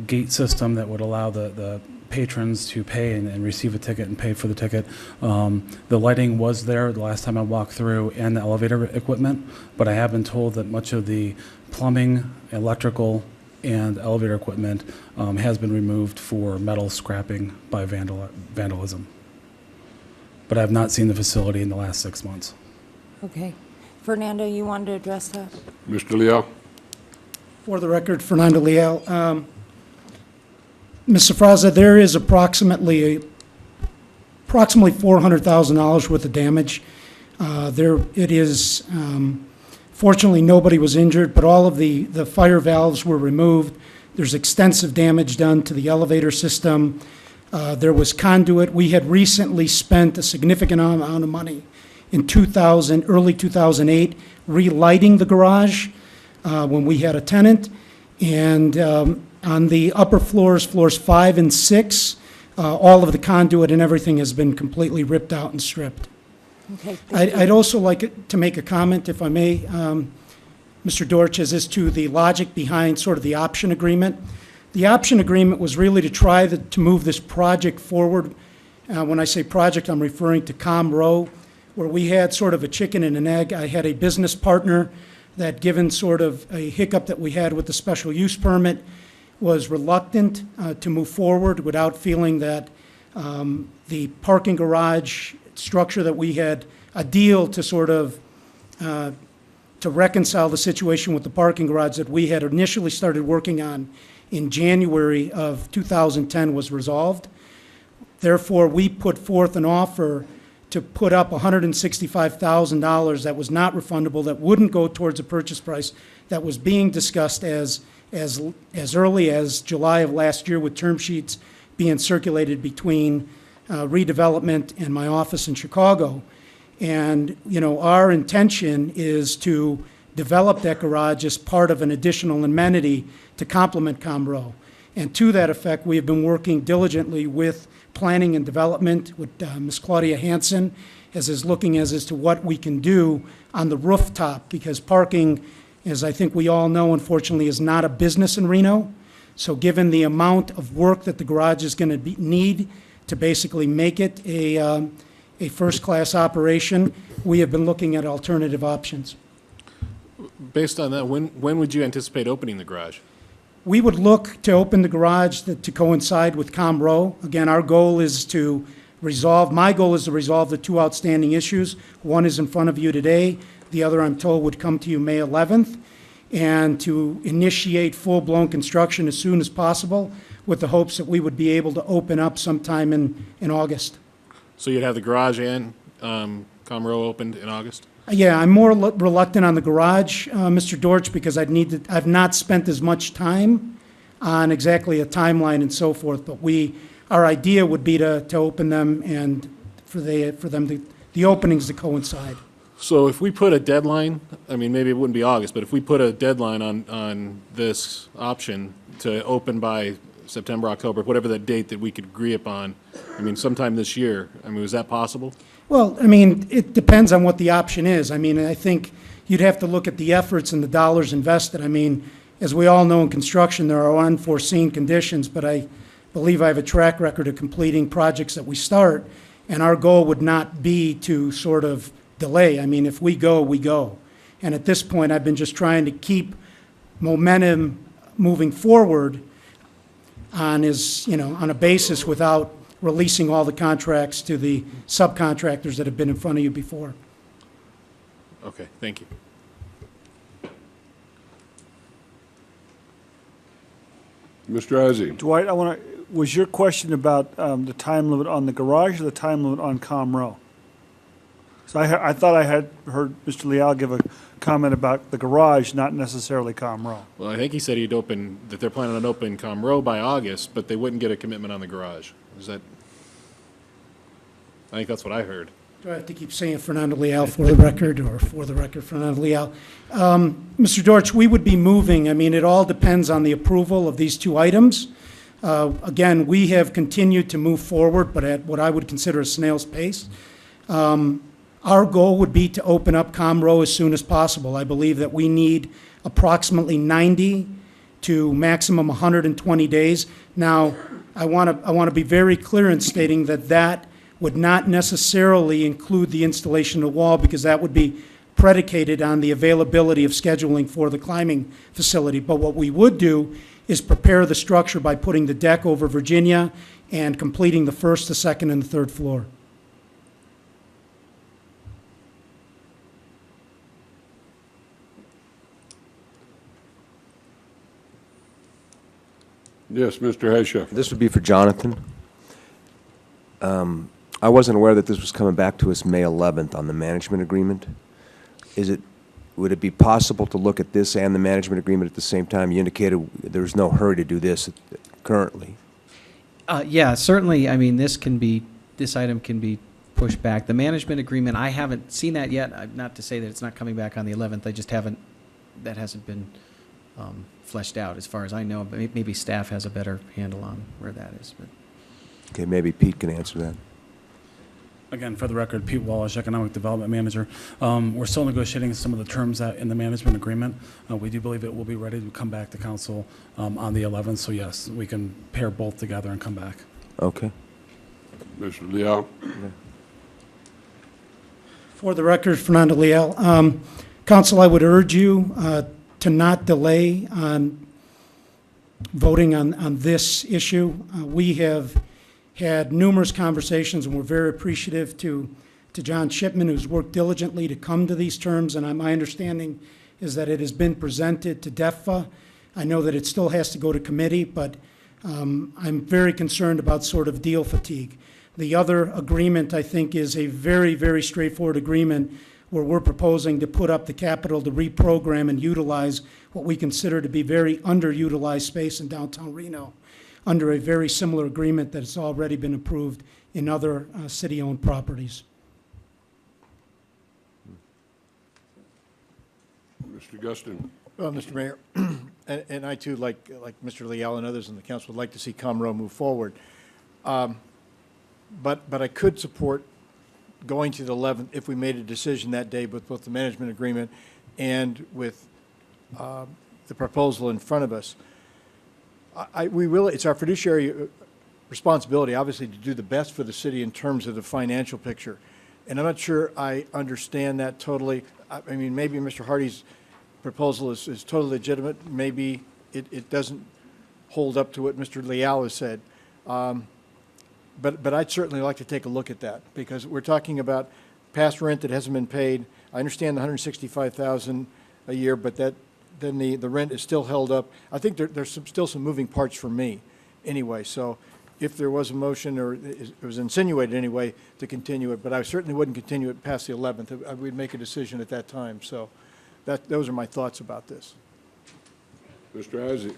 Speaker 4: gate system that would allow the patrons to pay and receive a ticket and pay for the ticket. The lighting was there the last time I walked through, and the elevator equipment, but I have been told that much of the plumbing, electrical, and elevator equipment has been removed for metal scrapping by vandalism. But I have not seen the facility in the last 6 months.
Speaker 3: Okay. Fernando, you wanted to address that?
Speaker 1: Mr. Leal?
Speaker 23: For the record, Fernando Leal. Ms. Safraza, there is approximately $400,000 worth of damage. It is, fortunately, nobody was injured, but all of the fire valves were removed. There's extensive damage done to the elevator system. There was conduit. We had recently spent a significant amount of money in early 2008, relighting the garage when we had a tenant. And on the upper floors 5 and 6, all of the conduit and everything has been completely ripped out and stripped.
Speaker 3: Okay.
Speaker 23: I'd also like to make a comment, if I may, Mr. Dorch, as to the logic behind sort of the option agreement. The option agreement was really to try to move this project forward. When I say project, I'm referring to Com Row, where we had sort of a chicken and an egg. I had a business partner that, given sort of a hiccup that we had with the special use permit, was reluctant to move forward without feeling that the parking garage structure that we had a deal to sort of to reconcile the situation with the parking garage that we had initially started working on in January of 2010 was resolved. Therefore, we put forth an offer to put up $165,000 that was not refundable, that wouldn't go towards a purchase price, that was being discussed as early as July of last year, with term sheets being circulated between redevelopment and my office in Chicago. And, you know, our intention is to develop that garage as part of an additional amenity to complement ComRow. And to that effect, we have been working diligently with planning and development with Ms. Claudia Hansen, as is looking as to what we can do on the rooftop, because parking, as I think we all know, unfortunately, is not a business in Reno. So given the amount of work that the garage is going to need to basically make it a first-class operation, we have been looking at alternative options.
Speaker 10: Based on that, when would you anticipate opening the garage?
Speaker 23: we would look to open the garage to coincide with Com Row. Again, our goal is to my goal is to resolve the two outstanding issues. One is in front of you today. The other, I'm told, would come to you May 11th, and to initiate full-blown construction as soon as possible with the hopes that we would be able to open up sometime in August.
Speaker 10: So you'd have the garage and Comroe opened in August?
Speaker 23: Yeah, I'm more reluctant on the garage, Mr. Dortch, because I've not spent as much time on exactly a timeline and so forth, but our idea would be to open them and for the openings to coincide.
Speaker 10: So if we put a deadline, I mean, maybe it wouldn't be August, but if we put a deadline on this option to open by September, October, whatever that date that we could agree upon, I mean, sometime this year, I mean, is that possible?
Speaker 23: Well, I mean, it depends on what the option is. I mean, I think you'd have to look at the efforts and the dollars invested. I mean, as we all know in construction, there are unforeseen conditions, but I believe I have a track record of completing projects that we start, and our goal would not be to sort of delay. I mean, if we go, we go. And at this point, I've been just trying to keep momentum moving forward on a basis without releasing all the contracts to the subcontractors that have been in front of you before.
Speaker 10: Okay, thank you.
Speaker 1: Mr. Izzy.
Speaker 16: Dwight, was your question about the time limit on the garage or the time limit on Comroe? So I thought I had heard Mr. Leal give a comment about the garage, not necessarily Comroe.
Speaker 10: Well, I think he said that they're planning on opening Comroe by August, but they wouldn't get a commitment on the garage. Is that? I think that's what I heard.
Speaker 23: Do I have to keep saying Fernando Leal for the record, or for the record, Fernando Leal? Mr. Dortch, we would be moving. I mean, it all depends on the approval of these two items. Again, we have continued to move forward, but at what I would consider a snail's pace. Our goal would be to open up Comroe as soon as possible. I believe that we need approximately 90 to maximum 120 days. Now, I want to be very clear in stating that would not necessarily include the installation of the wall, because that would be predicated on the availability of scheduling for the climbing facility. But what we would do is prepare the structure by putting the deck over Virginia and completing the first, the second, and the third floor.
Speaker 1: Yes, Mr. Hayshef.
Speaker 15: This would be for Jonathan. I wasn't aware that this was coming back to us May 11th on the management agreement. Would it be possible to look at this and the management agreement at the same time? You indicated there's no hurry to do this currently.
Speaker 9: Yeah, certainly. I mean, this item can be pushed back. The management agreement, I haven't seen that yet. Not to say that it's not coming back on the 11th. I just that hasn't been fleshed out as far as I know. But maybe staff has a better handle on where that is. But.
Speaker 15: Okay, maybe Pete can answer that.
Speaker 4: Again, for the record, Pete Walsh, Economic Development Manager. We're still negotiating some of the terms in the management agreement. We do believe it will be ready to come back to council on the 11th. So yes, we can pair both together and come back.
Speaker 15: Okay.
Speaker 1: Mr. Leal.
Speaker 23: For the record, Fernando Leal. Council, I would urge you to not delay on voting on this issue. We have had numerous conversations, and we're very appreciative to John Shipman, who's worked diligently to come to these terms, and my understanding is that it has been presented to DEFA. I know that it still has to go to committee, but I'm very concerned about sort of deal fatigue. The other agreement, I think, is a very, very straightforward agreement where we're proposing to put up the capital to reprogram and utilize what we consider to be very underutilized space in downtown Reno, under a very similar agreement that has already been approved in other city-owned properties.
Speaker 1: Mr. Gustin.
Speaker 18: Well, Mr. Mayor, and I too, like Mr. Leal and others in the council, would like to see Comroe move forward. But I could support going to the 11th if we made a decision that day with both the management agreement and with the proposal in front of us. It's our fiduciary responsibility, obviously, to do the best for the city in terms of the financial picture. And I'm not sure I understand that totally. I mean, maybe Mr. Hardy's proposal is totally legitimate. Maybe it doesn't hold up to what Mr. Leal has said. But I'd certainly like to take a look at that, because we're talking about past rent that hasn't been paid. I understand the $165,000 a year, but then the rent is still held up. I think there's still some moving parts for me anyway. So if there was a motion, or it was insinuated anyway, to continue it, but I certainly wouldn't continue it past the 11th. We'd make a decision at that time. So those are my thoughts about this.
Speaker 1: Mr. Isaac.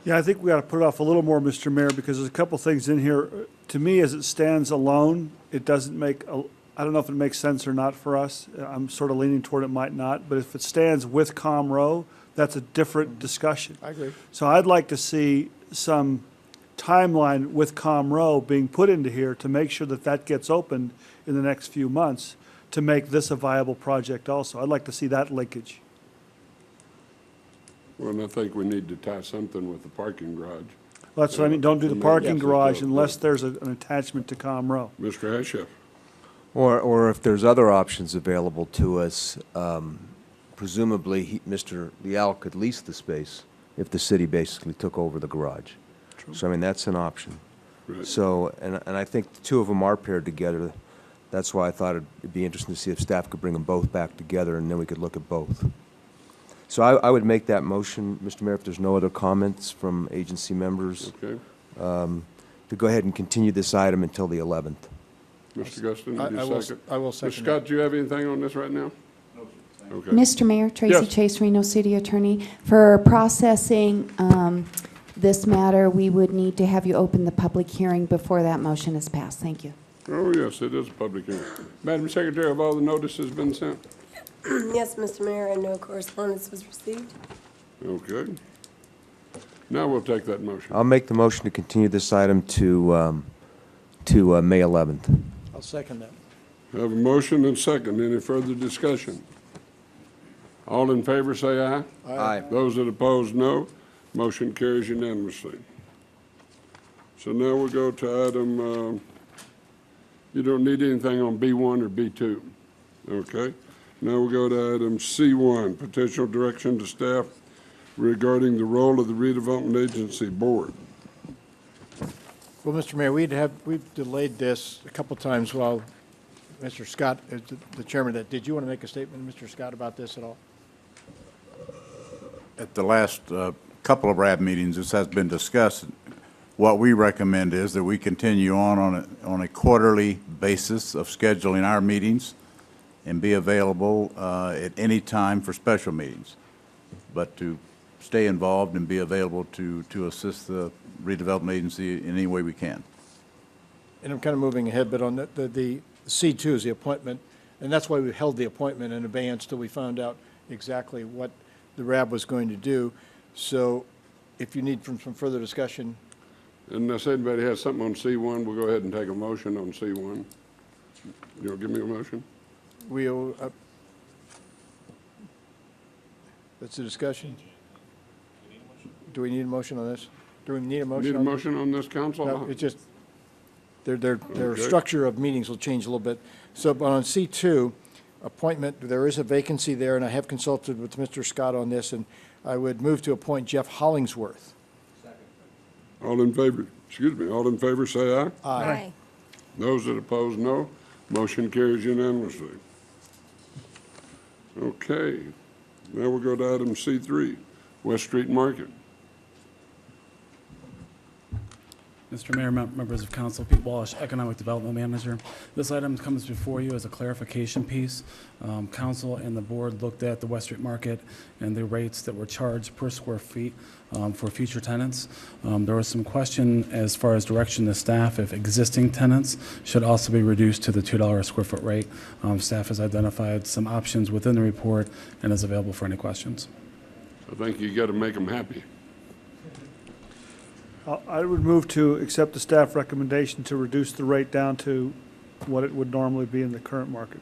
Speaker 16: Yeah, I think we ought to put it off a little more, Mr. Mayor, because there's a couple things in here. To me, as it stands alone, it doesn't make, I don't know if it makes sense or not for us. I'm sort of leaning toward it might not, but if it stands with ComRow, that's a different discussion.
Speaker 18: I agree.
Speaker 16: So I'd like to see some timeline with ComRow being put into here to make sure that that gets opened in the next few months to make this a viable project also. I'd like to see that linkage.
Speaker 1: Well, and I think we need to tie something with the parking garage.
Speaker 16: Well, that's what I mean, don't do the
Speaker 1: Yeah.
Speaker 16: parking
Speaker 1: Yeah.
Speaker 16: garage unless there's an attachment to ComRow.
Speaker 1: Mr. Hashef.
Speaker 15: Or if there's other options available to us, presumably Mr. Leal could lease the space if the city basically took over the garage.
Speaker 16: True.
Speaker 15: So, I mean, that's an option.
Speaker 1: Right.
Speaker 15: So, and I think the two of them are paired together. That's why I thought it'd be interesting to see if staff could bring them both back together, and then we could look at both. So I would make that motion, Mr. Mayor, if there's no other comments from agency members,
Speaker 1: Okay.
Speaker 15: to go ahead and continue this item until the 11th.
Speaker 1: Mr. Guston,
Speaker 18: I
Speaker 1: do you
Speaker 18: will-
Speaker 1: second?
Speaker 18: I will
Speaker 1: Mr.
Speaker 18: second
Speaker 1: Scott, do you have anything on this right now? No, sir. Okay.
Speaker 13: Mr. Mayor, Tracy
Speaker 1: Yes.
Speaker 13: Chase, Reno City Attorney. For processing this matter, we would need to have you open the public hearing before that motion is passed. Thank you.
Speaker 1: Oh, yes, it is a public hearing. Madam Secretary, have all the notices been sent?
Speaker 17: Yes, Mr. Mayor, and no correspondence was received.
Speaker 1: Okay. Now we'll take that motion.
Speaker 15: I'll make the motion to continue this item to May 11th.
Speaker 18: I'll second that.
Speaker 1: Have a motion and second. Any further discussion? All in favor, say aye.
Speaker 15: Aye.
Speaker 1: Those that oppose, no. Motion carries unanimously. So now we'll go to item, you don't need anything on B1 or B2. Okay. Now we'll go to item C1, potential direction to staff regarding the role of the redevelopment agency board.
Speaker 18: Well, Mr. Mayor, we've delayed this a couple times while Mr. Scott, the chairman, did you want to make a statement, Mr. Scott, about this at all?
Speaker 19: At the last couple of RAB meetings, this has been discussed. What we recommend is that we continue on a quarterly basis of scheduling our meetings and be available at any time for special meetings, but to stay involved and be available to assist the redevelopment agency in any way we can.
Speaker 18: And I'm kind of moving ahead, but on the C2 is the appointment, and that's why we held the appointment in abeyance till we found out exactly what the RAB was going to do. So if you need some further discussion.
Speaker 1: Unless anybody has something on C1, we'll go ahead and take a motion on C1. You'll give me a motion?
Speaker 18: We'll, that's the discussion. Do we need a motion on this? Do we need a motion?
Speaker 1: Need a motion on this, council?
Speaker 18: No, it's just, their
Speaker 1: Okay.
Speaker 18: structure of meetings will change a little bit. So, but on C2, appointment, there is a vacancy there, and I have consulted with Mr. Scott on this, and I would move to appoint Jeff Hollingsworth.
Speaker 1: All in favor, all in favor, say aye.
Speaker 18: Aye.
Speaker 1: Those that oppose, no. Motion carries unanimously. Okay, now we'll go to item C3, West Street Market.
Speaker 4: Mr. Mayor, members of council, Pete Walsh, Economic Development Manager. This item comes before you as a clarification piece. Council and the board looked at the West Street Market and the rates that were charged per square feet for future tenants. There was some question as far as direction to staff if existing tenants should also be reduced to the $2 a square foot rate. Staff has identified some options within the report and is available for any questions.
Speaker 1: I think you got to make them happy.
Speaker 16: I would move to accept the staff recommendation to reduce the rate down to what it would normally be in the current market.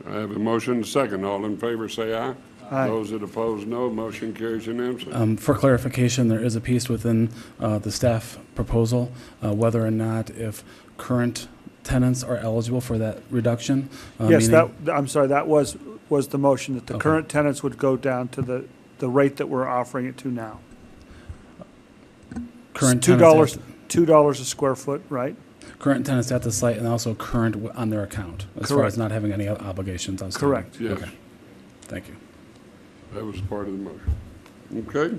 Speaker 1: I have a motion and a second. All in favor, say aye.
Speaker 16: Aye.
Speaker 1: Those that oppose, no. Motion carries unanimously.
Speaker 4: For clarification, there is a piece within the staff proposal, whether or not if current tenants are eligible for that reduction.
Speaker 16: Yes,
Speaker 4: meaning-
Speaker 16: I'm sorry, that was the motion, that the
Speaker 4: Okay.
Speaker 16: current tenants would go down to the rate that we're offering it to now.
Speaker 4: Current
Speaker 16: $2,
Speaker 4: tenants
Speaker 16: $2 a square foot, right?
Speaker 4: Current tenants at the site and also current on their account, as far
Speaker 16: Correct.
Speaker 4: as not having any obligations on.
Speaker 16: Correct.
Speaker 1: Yes.
Speaker 4: Okay. Thank you.
Speaker 1: That was part of the motion. Okay.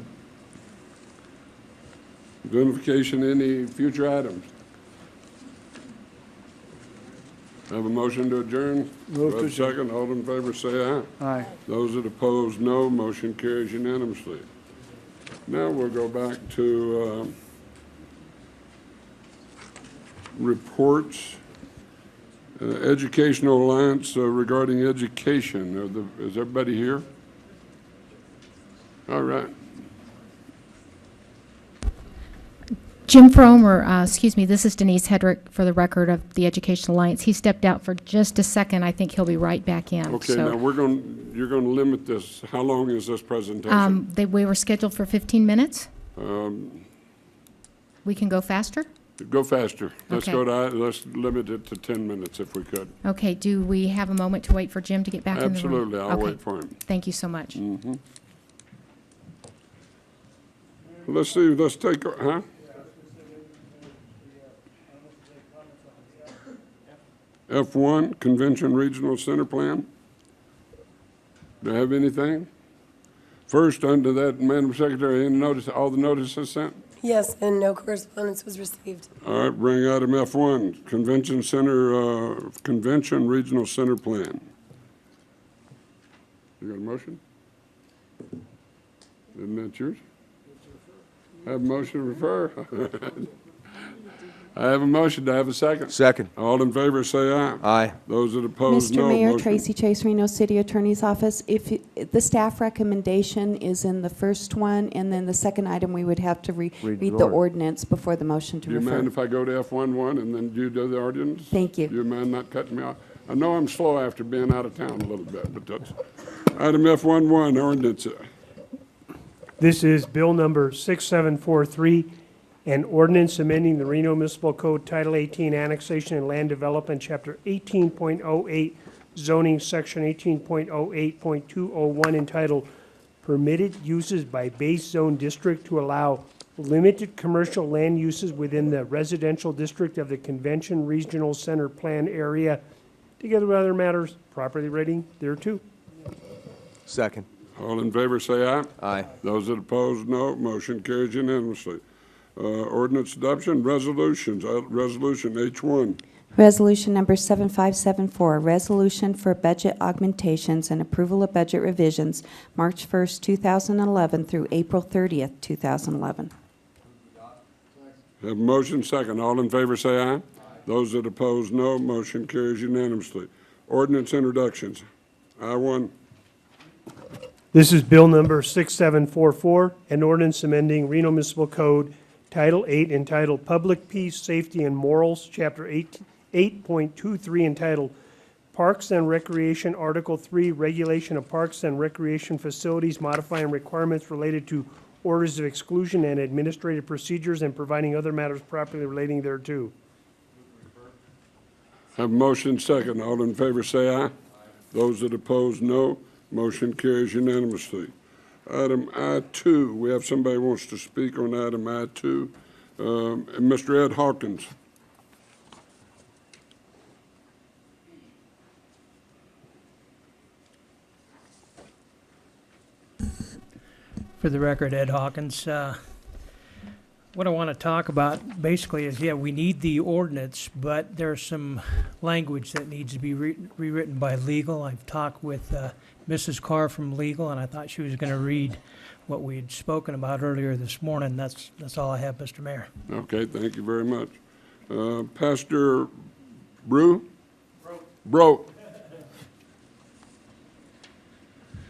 Speaker 1: Identification, any future items? Have a motion to adjourn?
Speaker 16: Move to adjourn.
Speaker 1: Second, all in favor say aye.
Speaker 16: Aye.
Speaker 1: Those that oppose, no. Motion carries unanimously. Now we'll go back to reports. Educational Alliance regarding education. Is everybody here? All right.
Speaker 5: Jim Frome, this is Denise Hedrick for the record of the Education Alliance. He stepped out for just a second. I think he'll be right back in.
Speaker 1: Okay,
Speaker 5: so,
Speaker 1: now you're going to limit this. How long is this presentation?
Speaker 5: we were scheduled for 15 minutes.
Speaker 1: Um,
Speaker 5: We can go faster?
Speaker 1: Go faster. Let's
Speaker 5: Okay.
Speaker 1: let's limit it to 10 minutes if we could.
Speaker 5: Okay, do we have a moment to wait for Jim to get back in the room?
Speaker 1: Absolutely, I'll
Speaker 5: Okay.
Speaker 1: wait for him.
Speaker 5: Thank you so much.
Speaker 1: Mm-hmm. Let's see, let's take, huh? F1, Convention Regional Center Plan. Do I have anything? First, under that, Madam Secretary, any notice, all the notices sent?
Speaker 17: Yes, and no correspondence was received.
Speaker 1: All right, bring item F1, Convention Center, Convention Regional Center Plan. You got a motion? Isn't that yours? Have a motion to refer? I have a motion. Do I have a second?
Speaker 15: Second.
Speaker 1: All in favor, say aye.
Speaker 15: Aye.
Speaker 1: Those that oppose,
Speaker 13: Mr.
Speaker 1: no.
Speaker 13: Mayor,
Speaker 1: Motion-
Speaker 13: Tracy Chase, Reno City Attorney's Office. If the staff recommendation is in the first one, and then the second item, we would have to read the ordinance before the motion to
Speaker 1: Do you
Speaker 13: refer.
Speaker 1: mind if I go to F11 and then you do the ordinance?
Speaker 13: Thank you.
Speaker 1: Do you mind not cutting me off? I know I'm slow after being out of town a little bit, but that's, item F11, ordinance.
Speaker 23: This is Bill number 6743, an ordinance amending the Reno Municipal Code Title 18 Annexation and Land Development, Chapter 18.08, zoning, Section 18.08.201, entitled Permitted Uses by Base Zone District to allow limited commercial land uses within the residential district of the Convention Regional Center Plan area, together with other matters, properly reading thereto.
Speaker 15: Second.
Speaker 1: All in favor, say aye.
Speaker 15: Aye.
Speaker 1: Those that oppose, no. Motion carries unanimously. Ordinance adoption, resolutions. Resolution H1.
Speaker 13: Resolution number 7574, resolution for budget augmentations and approval of budget revisions, March 1st, 2011 through April 30th, 2011.
Speaker 1: Have a motion, second. All in favor, say aye. Those that oppose, no. Motion carries unanimously. Ordinance introductions. I1.
Speaker 23: This is Bill number 6744, an ordinance amending Reno Municipal Code Title 8 entitled Public Peace, Safety, and Morals, Chapter 8.23 entitled Parks and Recreation, Article 3, Regulation of Parks and Recreation Facilities, modifying requirements related to orders of exclusion and administrative procedures, and providing other matters properly relating thereto.
Speaker 1: Have a motion, second. All in favor, say aye. Those that oppose, no. Motion carries unanimously. Item I2, we have somebody who wants to speak on item I2. Mr. Ed Hawkins.
Speaker 20: For the record, Ed Hawkins. What I want to talk about basically is, yeah, we need the ordinance, but there's some language that needs to be rewritten by legal. I've talked with Mrs. Carr from legal, and I thought she was going to read what we had spoken about earlier this morning. That's all I have, Mr. Mayor.
Speaker 1: Okay, thank you very much. Pastor Brew? Bro.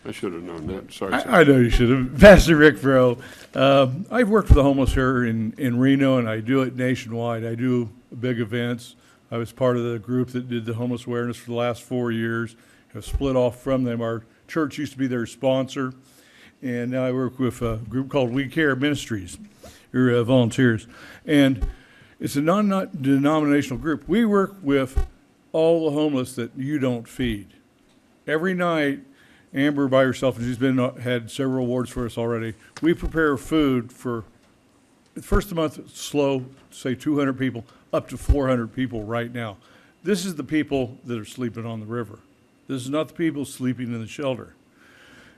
Speaker 1: I should have known that. Sorry. Sir.
Speaker 22: I know you should have. Pastor Rick Bro. I've worked for the homeless here in Reno, and I do it nationwide. I do big events. I was part of the group that did the homeless awareness for the last 4 years. Have split off from them. Our church used to be their sponsor, and now I work with a group called We Care Ministries. We're volunteers, and it's a non-denominational group. We work with all the homeless that you don't feed. Every night, Amber by herself, and she's had several awards for us already. We prepare food for the first of the month, it's slow, say 200 people, up to 400 people right now. This is the people that are sleeping on the river. This is not the people sleeping in the shelter.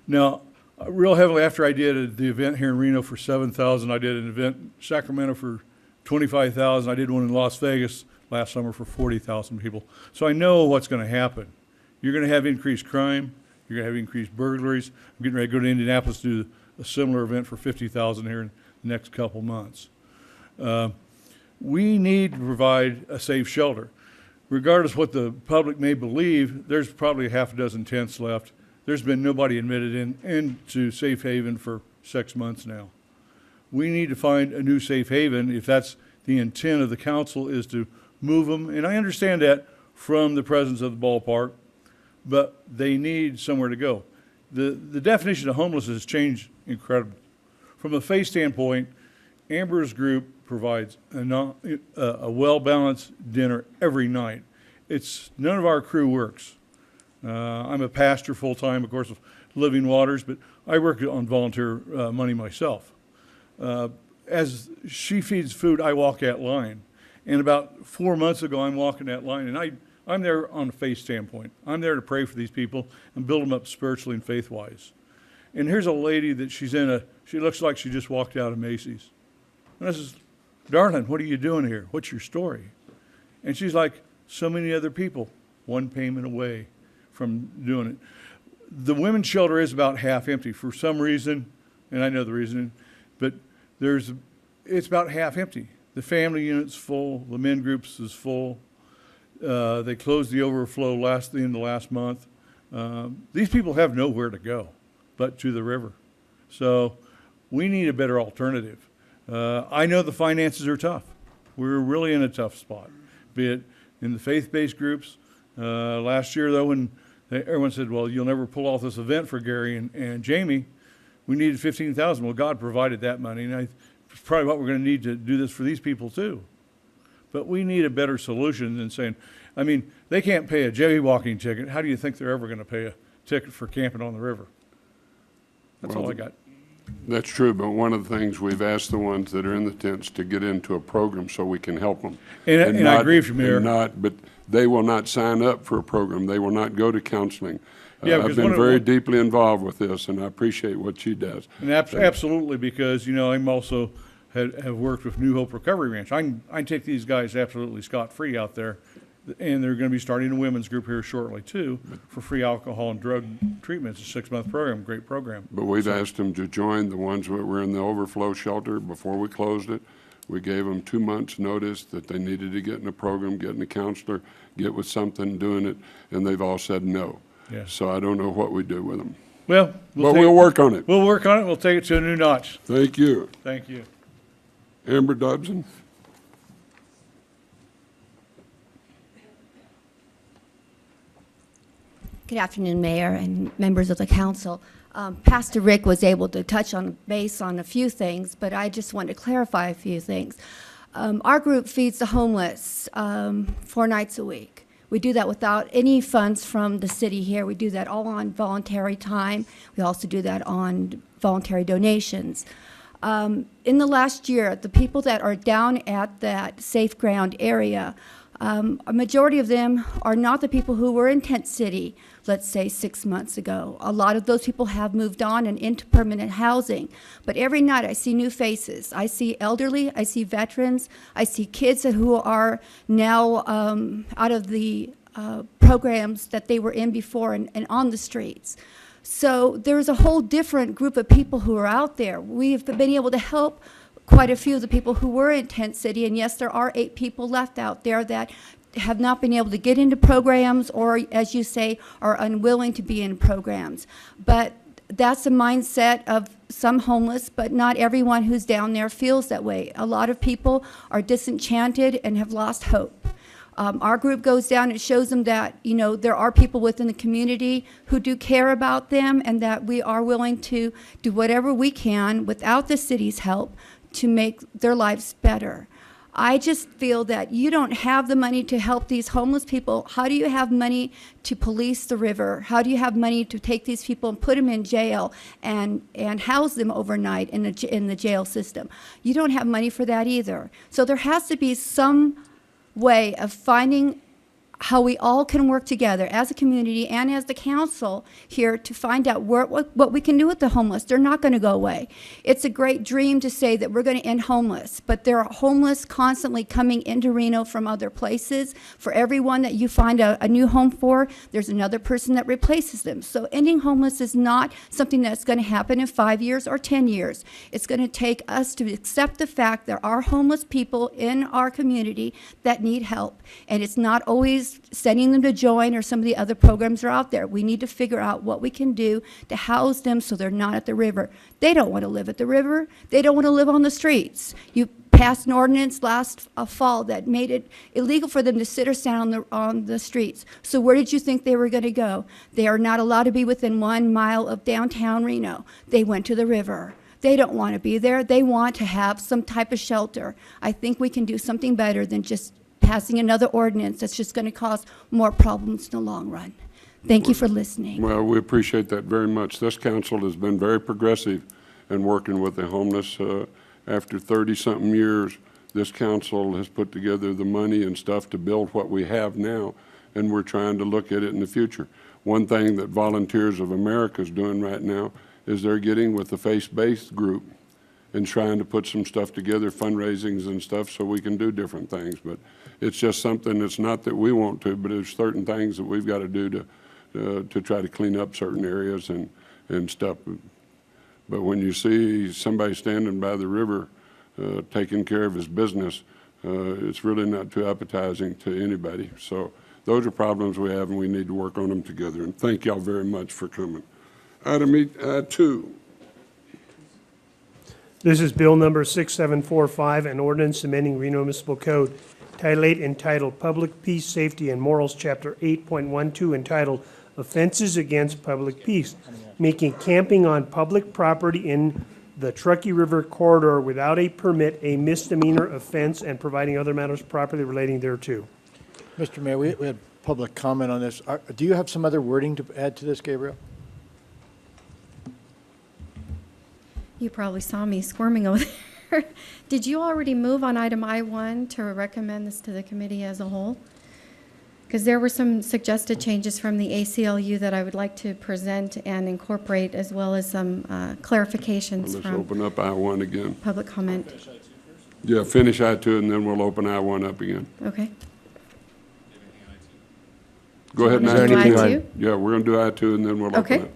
Speaker 22: Now, real heavily after I did the event here in Reno for 7,000, I did an event in Sacramento for 25,000. I did one in Las Vegas last summer for 40,000 people. So I know what's going to happen. You're going to have increased crime. You're going to have increased burglaries. I'm getting ready to go to Indianapolis to do a similar event for 50,000 here in the next couple months. We need to provide a safe shelter. Regardless of what the public may believe, there's probably half a dozen tents left. There's been nobody admitted into safe haven for 6 months now. We need to find a new safe haven if that's the intent of the council, is to move them. And I understand that from the presence of the ballpark, but they need somewhere to go. The definition of homeless has changed incredibly. From a faith standpoint, Amber's group provides a well-balanced dinner every night. None of our crew works. I'm a pastor full-time, of course, of Living Waters, but I work on volunteer money myself. As she feeds food, I walk that line. And about 4 months ago, I'm walking that line, and I'm there on a faith standpoint. I'm there to pray for these people and build them up spiritually and faith-wise. And here's a lady that she looks like she just walked out of Macy's. And I says, "Darling, what are you doing here? What's your story?" And she's like, "So many other people, one payment away from doing it." The women's shelter is about half empty for some reason, and I know the reason, but it's about half empty. The family unit's full, the men groups is full. They closed the overflow the end of last month. These people have nowhere to go but to the river. So we need a better alternative. I know the finances are tough. We're really in a tough spot, be it in the faith-based groups. Last year, though, when everyone said, "Well, you'll never pull off this event for Gary and Jamie," we needed 15,000. Well, God provided that money, and it's probably what we're going to need to do this for these people too. But we need a better solution than saying, I mean, they can't pay a jaywalking ticket. How do you think they're ever going to pay a ticket for camping on the river? That's all I got.
Speaker 1: That's true, but one of the things we've asked the ones that are in the tents to get into a program so we can help them.
Speaker 22: And I agree with you, Mayor.
Speaker 1: But they will not sign up for a program. They will not go to counseling.
Speaker 22: Yeah,
Speaker 1: I've been very deeply involved with this, and I appreciate what she does.
Speaker 22: And absolutely, because, I'm also have worked with New Hope Recovery Ranch. I can take these guys absolutely scot-free out there, and they're going to be starting a women's group here shortly, too, for free alcohol and drug treatment. It's a 6-month program, great program.
Speaker 1: But we've asked them to join the ones that were in the overflow shelter before we closed it. We gave them 2 months' notice that they needed to get in a program, get in a counselor, get with something, doing it, and they've all said no.
Speaker 22: Yeah.
Speaker 1: So I don't know what we do with them.
Speaker 22: Well,
Speaker 1: we'll work on it.
Speaker 22: We'll work on it. We'll take it to a new notch.
Speaker 1: Thank you.
Speaker 22: Thank you.
Speaker 1: Amber Dobson.
Speaker 6: Good afternoon, Mayor and members of the council. Pastor Rick was able to touch on base on a few things, but I just want to clarify a few things. Our group feeds the homeless 4 nights a week. We do that without any funds from the city here. We do that all on voluntary time. We also do that on voluntary donations. In the last year, the people that are down at that safe ground area, a majority of them are not the people who were in Tent City, let's say 6 months ago. A lot of those people have moved on and into permanent housing. But every night I see new faces. I see elderly, I see veterans, I see kids who are now out of the programs that they were in before and on the streets. So there's a whole different group of people who are out there. We've been able to help quite a few of the people who were in Tent City, and yes, there are 8 people left out there that have not been able to get into programs or, as you say, are unwilling to be in programs. But that's the mindset of some homeless, but not everyone who's down there feels that way. A lot of people are disenchanted and have lost hope. Our group goes down and shows them that, there are people within the community who do care about them and that we are willing to do whatever we can without the city's help to make their lives better. I just feel that you don't have the money to help these homeless people. How do you have money to police the river? How do you have money to take these people and put them in jail and house them overnight in the jail system? You don't have money for that either. So there has to be some way of finding how we all can work together as a community and as the council here to find out what we can do with the homeless. They're not going to go away. It's a great dream to say that we're going to end homeless, but there are homeless constantly coming into Reno from other places. For everyone that you find a new home for, there's another person that replaces them. So ending homeless is not something that's going to happen in 5 years or 10 years. It's going to take us to accept the fact there are homeless people in our community that need help, and it's not always sending them to join or some of the other programs are out there. We need to figure out what we can do to house them so they're not at the river. They don't want to live at the river. They don't want to live on the streets. You passed an ordinance last fall that made it illegal for them to sit or stand on the streets. So where did you think they were going to go? They are not allowed to be within 1 mile of downtown Reno. They went to the river. They don't want to be there. They want to have some type of shelter. I think we can do something better than just passing another ordinance that's just going to cause more problems in the long run. Thank you for listening.
Speaker 1: Well, we appreciate that very much. This council has been very progressive in working with the homeless. After 30-something years, this council has put together the money and stuff to build what we have now, and we're trying to look at it in the future. One thing that Volunteers of America is doing right now is they're getting with the faith-based group and trying to put some stuff together, fundraisings and stuff, so we can do different things. But it's just something that's not that we want to, but there's certain things that we've got to do to try to clean up certain areas and stuff. But when you see somebody standing by the river taking care of his business, it's really not too appetizing to anybody. So those are problems we have, and we need to work on them together. And thank y'all very much for coming. Item 2.
Speaker 20: This is Bill number 6745, an ordinance amending Reno Municipal Code, Title 8 entitled Public Peace, Safety, and Morals, Chapter 8.12 entitled Offenses Against Public Peace, making camping on public property in the Truckee River corridor without a permit a misdemeanor offense and providing other matters properly relating thereto.
Speaker 18: Mr. Mayor, we had public comment on this. Do you have some other wording to add to this, Gabriel?
Speaker 5: You probably saw me squirming over there. Did you already move on item I-1 to recommend this to the committee as a whole? Because there were some suggested changes from the ACLU that I would like to present and incorporate, as well as some clarifications
Speaker 1: Let's
Speaker 5: from
Speaker 1: open up I-1 again.
Speaker 5: public comment.
Speaker 1: Yeah, finish I-2, and then we'll open I-1 up again.
Speaker 5: Okay.
Speaker 1: Go ahead and
Speaker 5: Is there
Speaker 1: I-2.
Speaker 5: anything-
Speaker 1: Yeah, we're going to do I-2, and then we'll open
Speaker 5: Okay.
Speaker 1: it.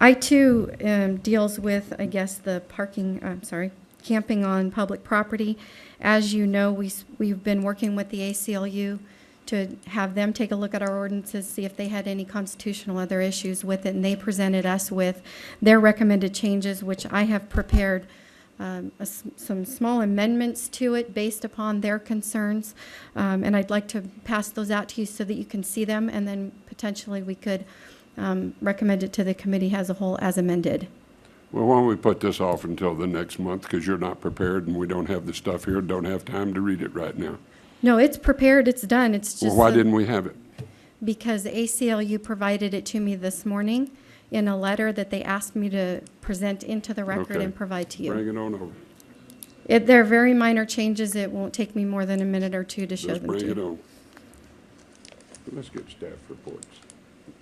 Speaker 5: I-2 deals with, I guess, the camping on public property. As you know, we've been working with the ACLU to have them take a look at our ordinances, see if they had any constitutional other issues with it, and they presented us with their recommended changes, which I have prepared some small amendments to it based upon their concerns, and I'd like to pass those out to you so that you can see them, and then potentially we could recommend it to the committee as a whole as amended.
Speaker 1: Well, why don't we put this off until the next month, because you're not prepared and we don't have the stuff here, don't have time to read it right now.
Speaker 5: No, it's prepared, it's done, it's just.
Speaker 1: Well, why didn't we have it?
Speaker 5: Because the ACLU provided it to me this morning in a letter that they asked me to present into the record
Speaker 1: Okay.
Speaker 5: and provide to you.
Speaker 1: Bring it on over.
Speaker 5: They're very minor changes, it won't take me more than a minute or two to show
Speaker 1: Just
Speaker 5: them to
Speaker 1: bring
Speaker 5: you.
Speaker 1: it on. Let's get staff reports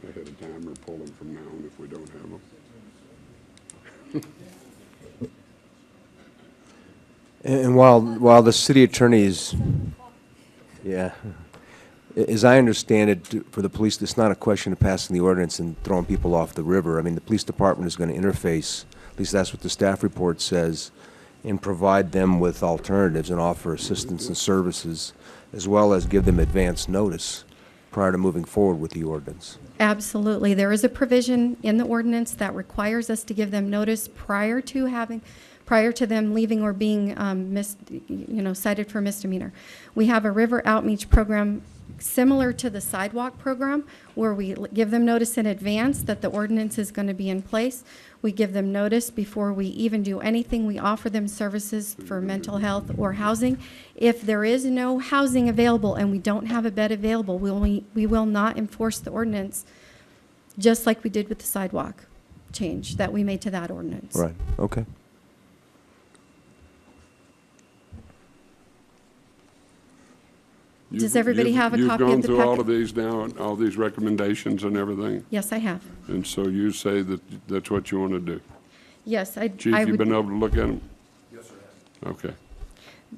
Speaker 1: ahead of time, or pull them from now on if we don't have them.
Speaker 15: And while the city attorney is, yeah, as I understand it, for the police, it's not a question of passing the ordinance and throwing people off the river. I mean, the police department is going to interface, at least that's what the staff report says, and provide them with alternatives and offer assistance and services, as well as give them advance notice prior to moving forward with the ordinance.
Speaker 5: Absolutely. There is a provision in the ordinance that requires us to give them notice prior to them leaving or being cited for misdemeanor. We have a river outreach program similar to the sidewalk program, where we give them notice in advance that the ordinance is going to be in place. We give them notice before we even do anything. We offer them services for mental health or housing. If there is no housing available and we don't have a bed available, we will not enforce the ordinance, just like we did with the sidewalk change that we made to that ordinance.
Speaker 15: Right, okay.
Speaker 5: Does everybody have a copy of the
Speaker 1: You've gone through all
Speaker 5: packet?
Speaker 1: of these now, and all these recommendations and everything?
Speaker 5: Yes, I have.
Speaker 1: And so you say that that's what you want to do?
Speaker 5: Yes, I
Speaker 1: Chief, you've
Speaker 5: would.
Speaker 1: been able to look at them? Yes, sir. Okay.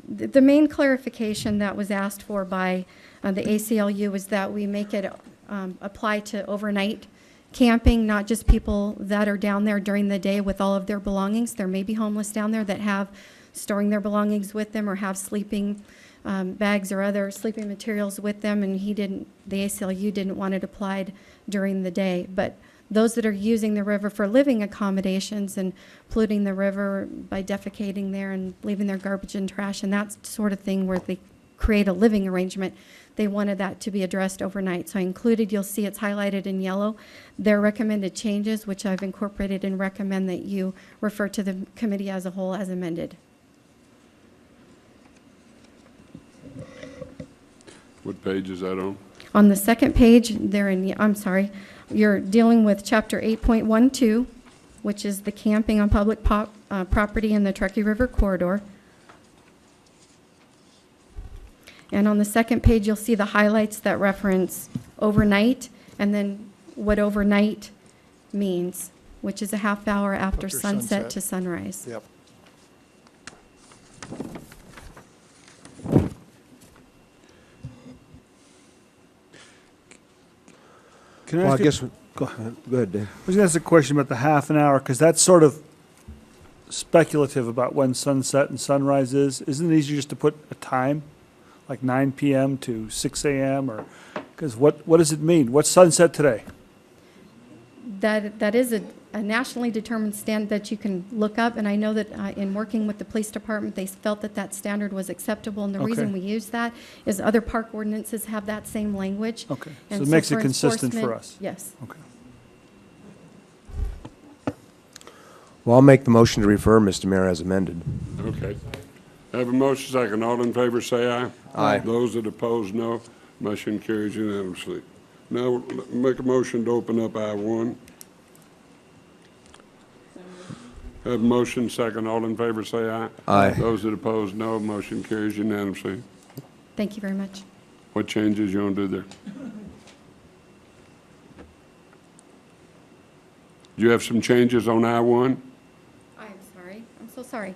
Speaker 5: The main clarification that was asked for by the ACLU is that we make it apply to overnight camping, not just people that are down there during the day with all of their belongings. There may be homeless down there that have storing their belongings with them or have sleeping bags or other sleeping materials with them, and the ACLU didn't want it applied during the day. But those that are using the river for living accommodations and polluting the river by defecating there and leaving their garbage and trash and that sort of thing where they create a living arrangement, they wanted that to be addressed overnight. So I included, you'll see it's highlighted in yellow, their recommended changes, which I've incorporated and recommend that you refer to the committee as a whole as amended.
Speaker 1: What page is that on?
Speaker 5: On the second page, you're dealing with Chapter 8.12, which is the camping on public property in the Truckee River corridor. And on the second page, you'll see the highlights that reference overnight, and then what overnight means, which is a half hour after sunset to sunrise.
Speaker 18: Yep.
Speaker 16: Can I
Speaker 15: Well, I
Speaker 16: ask
Speaker 15: guess,
Speaker 16: you,
Speaker 15: go ahead, Dave.
Speaker 16: I was going to ask a question about the half an hour, because that's sort of speculative about when sunset and sunrise is. Isn't it easier just to put a time, like 9 p.m. to 6 a.m.? Or because what does it mean? What's sunset today?
Speaker 5: That is a nationally determined standard that you can look up, and I know that in working with the police department, they felt that that standard was acceptable, and the reason we use that is other park ordinances have that same language.
Speaker 16: Okay,
Speaker 5: And
Speaker 16: so it makes it
Speaker 5: for
Speaker 16: consistent for
Speaker 5: enforcement-
Speaker 16: us.
Speaker 5: Yes.
Speaker 16: Okay.
Speaker 15: Well, I'll make the motion to refer, Mr. Mayor, as amended.
Speaker 1: Okay. Have a motion second. All in favor, say aye.
Speaker 15: Aye.
Speaker 1: Those that oppose, no. Motion carries unanimously. Now, make a motion to open up I-1. Have a motion second. All in favor, say aye.
Speaker 15: Aye.
Speaker 1: Those that oppose, no. Motion carries unanimously.
Speaker 5: Thank you very much.
Speaker 1: What changes you want to do there? Do you have some changes on I-1?
Speaker 5: I'm sorry. I'm so sorry.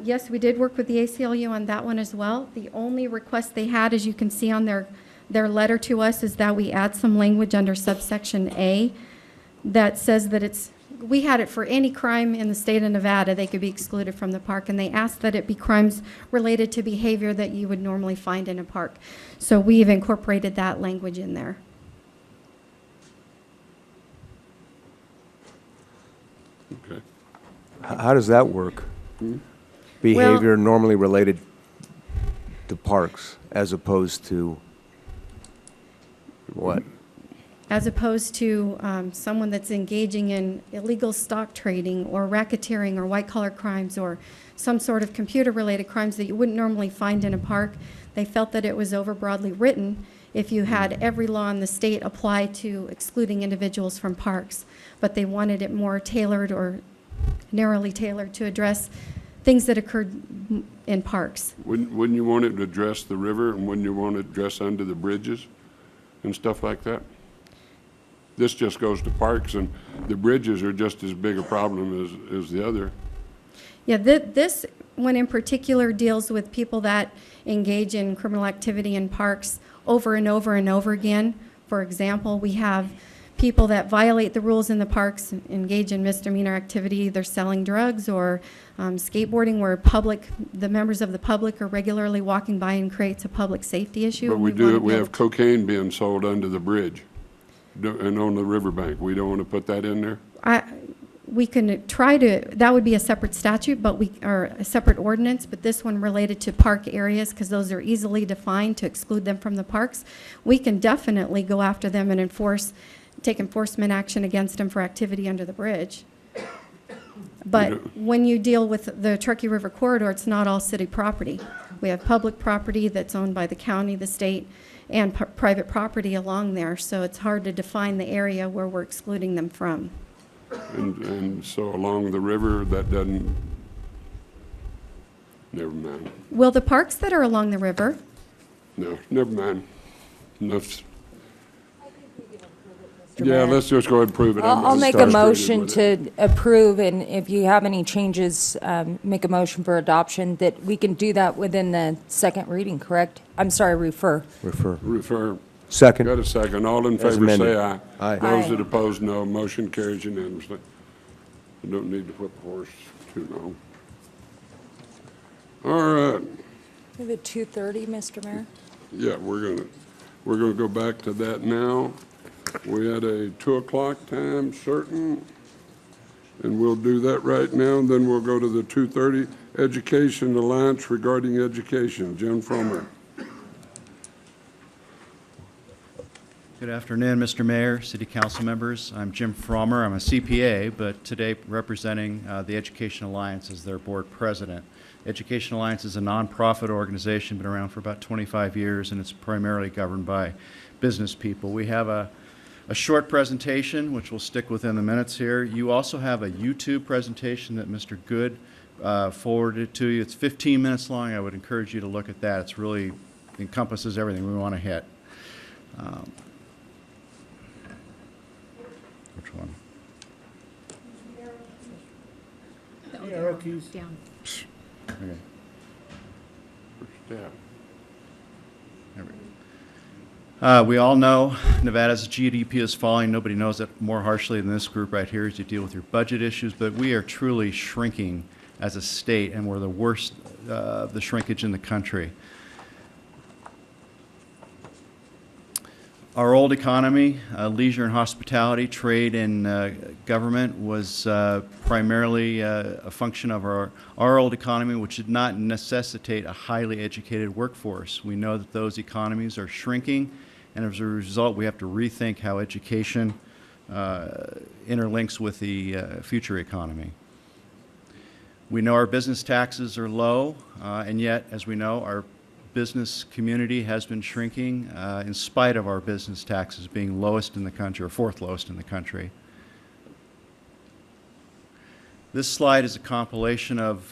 Speaker 5: Yes, we did work with the ACLU on that one as well. The only request they had, as you can see on their letter to us, is that we add some language under subsection A that says that we had it for any crime in the state of Nevada, they could be excluded from the park, and they asked that it be crimes related to behavior that you would normally find in a park. So we've incorporated that language in there.
Speaker 1: Okay.
Speaker 15: How does that work? Behavior normally related to parks as opposed to what?
Speaker 5: As opposed to someone that's engaging in illegal stock trading or racketeering or white-collar crimes or some sort of computer-related crimes that you wouldn't normally find in a park. They felt that it was overbroadly written if you had every law in the state apply to excluding individuals from parks, but they wanted it more tailored or narrowly tailored to address things that occurred in parks.
Speaker 1: Wouldn't you want it to address the river, and wouldn't you want it to address under the bridges and stuff like that? This just goes to parks, and the bridges are just as big a problem as the other.
Speaker 5: Yeah, this one in particular deals with people that engage in criminal activity in parks over and over and over again. For example, we have people that violate the rules in the parks, engage in misdemeanor activity, either selling drugs or skateboarding, where the members of the public are regularly walking by and creates a public safety issue.
Speaker 1: But we have cocaine being sold under the bridge and on the riverbank. We don't want to put that in there?
Speaker 5: we can try to, that would be a separate statute, but or a separate ordinance, but this one related to park areas, because those are easily defined to exclude them from the parks. We can definitely go after them and take enforcement action against them for activity under the bridge. But when you deal with the Truckee River corridor, it's not all city property. We have public property that's owned by the county, the state, and private property along there, so it's hard to define the area where we're excluding them from.
Speaker 1: And so along the river, that doesn't, never mind.
Speaker 5: Well, the parks that are along the river,
Speaker 1: No, never mind. Enough. Yeah, let's just go ahead and prove it.
Speaker 3: I'll make a motion to approve, and if you have any changes, make a motion for adoption, that we can do that within the second reading, correct? I'm sorry, refer.
Speaker 1: Refer.
Speaker 15: Second.
Speaker 1: Got a second. All in
Speaker 15: As
Speaker 1: favor,
Speaker 15: amended.
Speaker 1: say aye.
Speaker 15: Aye.
Speaker 1: Those
Speaker 3: Aye.
Speaker 1: that oppose, no. Motion carries unanimously. You don't need to whip the horse too long. All right.
Speaker 3: We have a 2:30, Mr. Mayor?
Speaker 1: Yeah, we're gonna go back to that now. We had a 2 o'clock time certain, and we'll do that right now, and then we'll go to the 2:30 Education Alliance regarding education. Jim Frommer.
Speaker 7: Good afternoon, Mr. Mayor, City Council members. I'm Jim Frommer. I'm a CPA, but today representing the Education Alliance as their board president. Education Alliance is a nonprofit organization, been around for about 25 years, and it's primarily governed by business people. We have a short presentation, which will stick within the minutes here. You also have a YouTube presentation that Mr. Good forwarded to you. It's 15 minutes long. I would encourage you to look at that. It's really encompasses everything we want to hit. Which one?
Speaker 20: arrow keys.
Speaker 5: down.
Speaker 7: Okay.
Speaker 1: Yeah.
Speaker 7: There we go. We all know Nevada's GDP is falling. Nobody knows it more harshly than this group right here as you deal with your budget issues, but we are truly shrinking as a state, and we're the worst the shrinkage in the country. Our old economy, leisure and hospitality, trade and government, was primarily a function of our old economy, which did not necessitate a highly educated workforce. We know that those economies are shrinking, and as a result, we have to rethink how education interlinks with the future economy. We know our business taxes are low, and yet, as we know, our business community has been shrinking in spite of our business taxes being lowest in the country, or fourth lowest in the country. This slide is a compilation of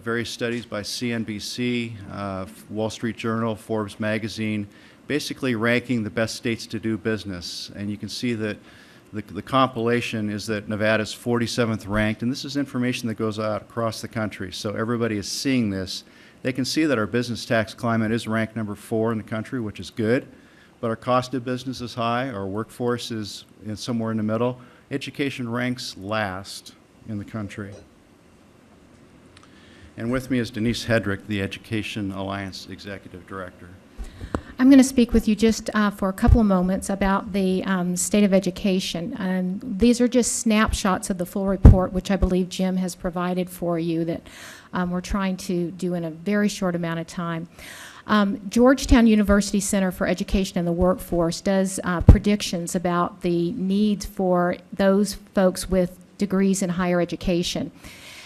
Speaker 7: various studies by CNBC, Wall Street Journal, Forbes magazine, basically ranking the best states to do business. And you can see that the compilation is that Nevada is 47th ranked, and this is information that goes out across the country, so everybody is seeing this. They can see that our business tax climate is ranked number 4 in the country, which is good, but our cost of business is high, our workforce is somewhere in the middle. Education ranks last in the country. And with me is Denise Hedrick, the Education Alliance Executive Director.
Speaker 11: I'm going to speak with you just for a couple of moments about the state of education. These are just snapshots of the full report, which I believe Jim has provided for you, that we're trying to do in a very short amount of time. Georgetown University Center for Education and the Workforce does predictions about the needs for those folks with degrees in higher education.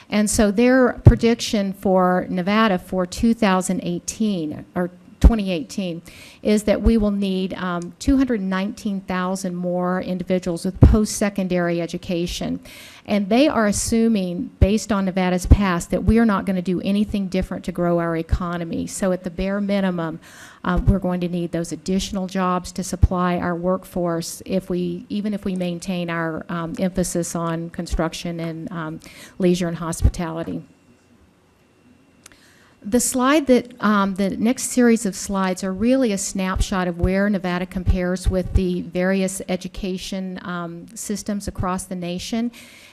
Speaker 11: And so their prediction for Nevada for 2018, or 2018, is that we will need 219,000 more individuals with post-secondary education. And they are assuming, based on Nevada's past, that we are not going to do anything different to grow our economy. So at the bare minimum, we're going to need those additional jobs to supply our workforce even if we maintain our emphasis on construction and leisure and hospitality. The slide that, the next series of slides are really a snapshot of where Nevada compares with the various education systems across the nation.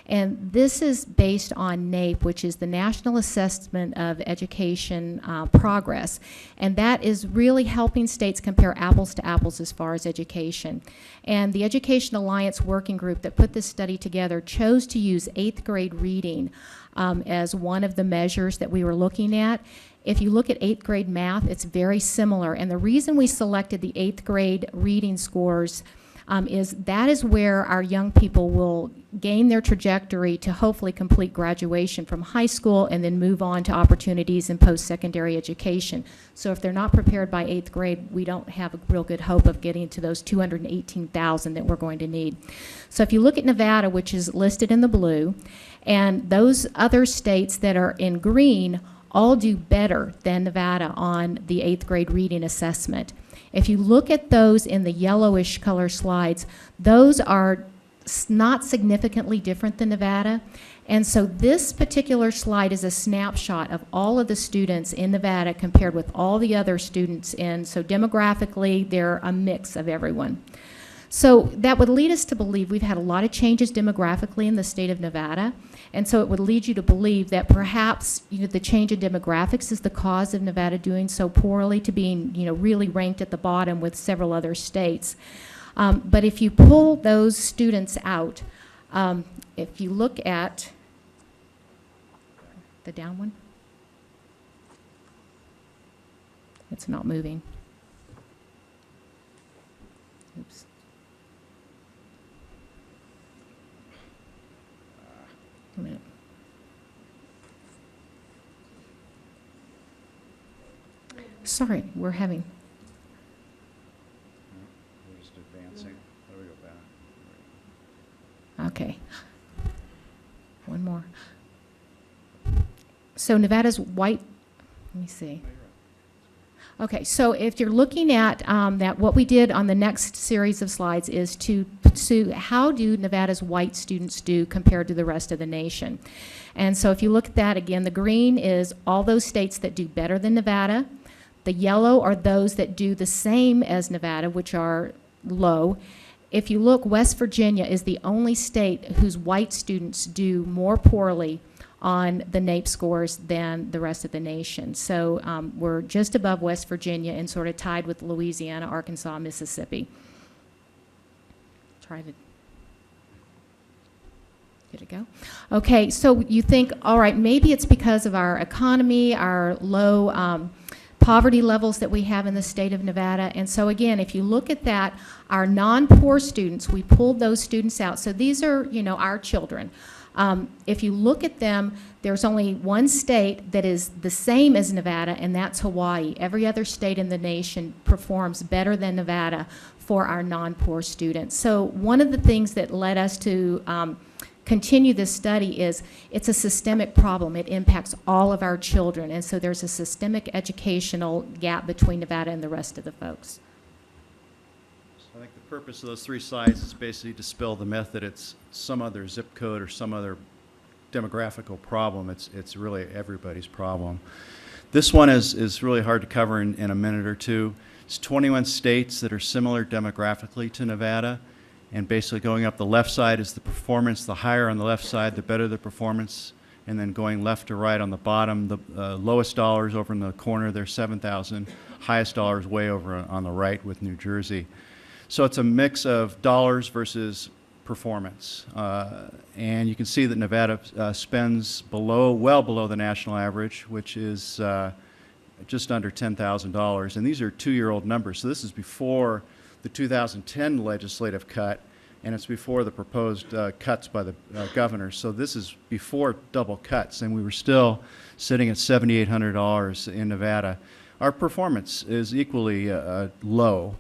Speaker 11: And this is based on NAEP, which is the National Assessment of Education Progress. And that is really helping states compare apples to apples as far as education. And the Education Alliance Working Group that put this study together chose to use 8th grade reading as one of the measures that we were looking at. If you look at 8th grade math, it's very similar. And the reason we selected the 8th grade reading scores is that is where our young people will gain their trajectory to hopefully complete graduation from high school and then move on to opportunities in post-secondary education. So if they're not prepared by 8th grade, we don't have a real good hope of getting to those 218,000 that we're going to need. So if you look at Nevada, which is listed in the blue, and those other states that are in green all do better than Nevada on the 8th grade reading assessment. If you look at those in the yellowish color slides, those are not significantly different than Nevada. And so this particular slide is a snapshot of all of the students in Nevada compared with all the other students in. So demographically, they're a mix of everyone. So that would lead us to believe we've had a lot of changes demographically in the state of Nevada. And so it would lead you to believe that perhaps the change in demographics is the cause of Nevada doing so poorly, to being really ranked at the bottom with several other states. But if you pull those students out, if you look at the down one, it's not moving. Oops. A minute. Sorry, we're having.
Speaker 7: We're just advancing. There we go back.
Speaker 11: Okay. One more. So Nevada's white. Let me see. Okay, so if you're looking at that, what we did on the next series of slides is to how do Nevada's white students do compared to the rest of the nation. And so if you look at that again, the green is all those states that do better than Nevada. The yellow are those that do the same as Nevada, which are low. If you look, West Virginia is the only state whose white students do more poorly on the NAEP scores than the rest of the nation. So we're just above West Virginia and sort of tied with Louisiana, Arkansas, Mississippi. Try to, did it go? Okay, so you think, all right, maybe it's because of our economy, our low poverty levels that we have in the state of Nevada. And so again, if you look at that, our non-poor students, we pulled those students out. So these are, our children. If you look at them, there's only one state that is the same as Nevada, and that's Hawaii. Every other state in the nation performs better than Nevada for our non-poor students. So one of the things that led us to continue this study is it's a systemic problem. It impacts all of our children, and so there's a systemic educational gap between Nevada and the rest of the folks.
Speaker 7: I think the purpose of those 3 slides is basically to dispel the myth that it's some other zip code or some other demographical problem. It's really everybody's problem. This one is really hard to cover in a minute or two. It's 21 states that are similar demographically to Nevada, and basically going up the left side is the performance. The higher on the left side, the better the performance, and then going left to right on the bottom, the lowest dollars over in the corner, they're 7,000. Highest dollars way over on the right with New Jersey. So it's a mix of dollars versus performance. And you can see that Nevada spends well below the national average, which is just under $10,000. And these are 2-year-old numbers. So this is before the 2010 legislative cut, and it's before the proposed cuts by the governor. So this is before double cuts, and we were still sitting at $7,800 in Nevada. Our performance is equally low.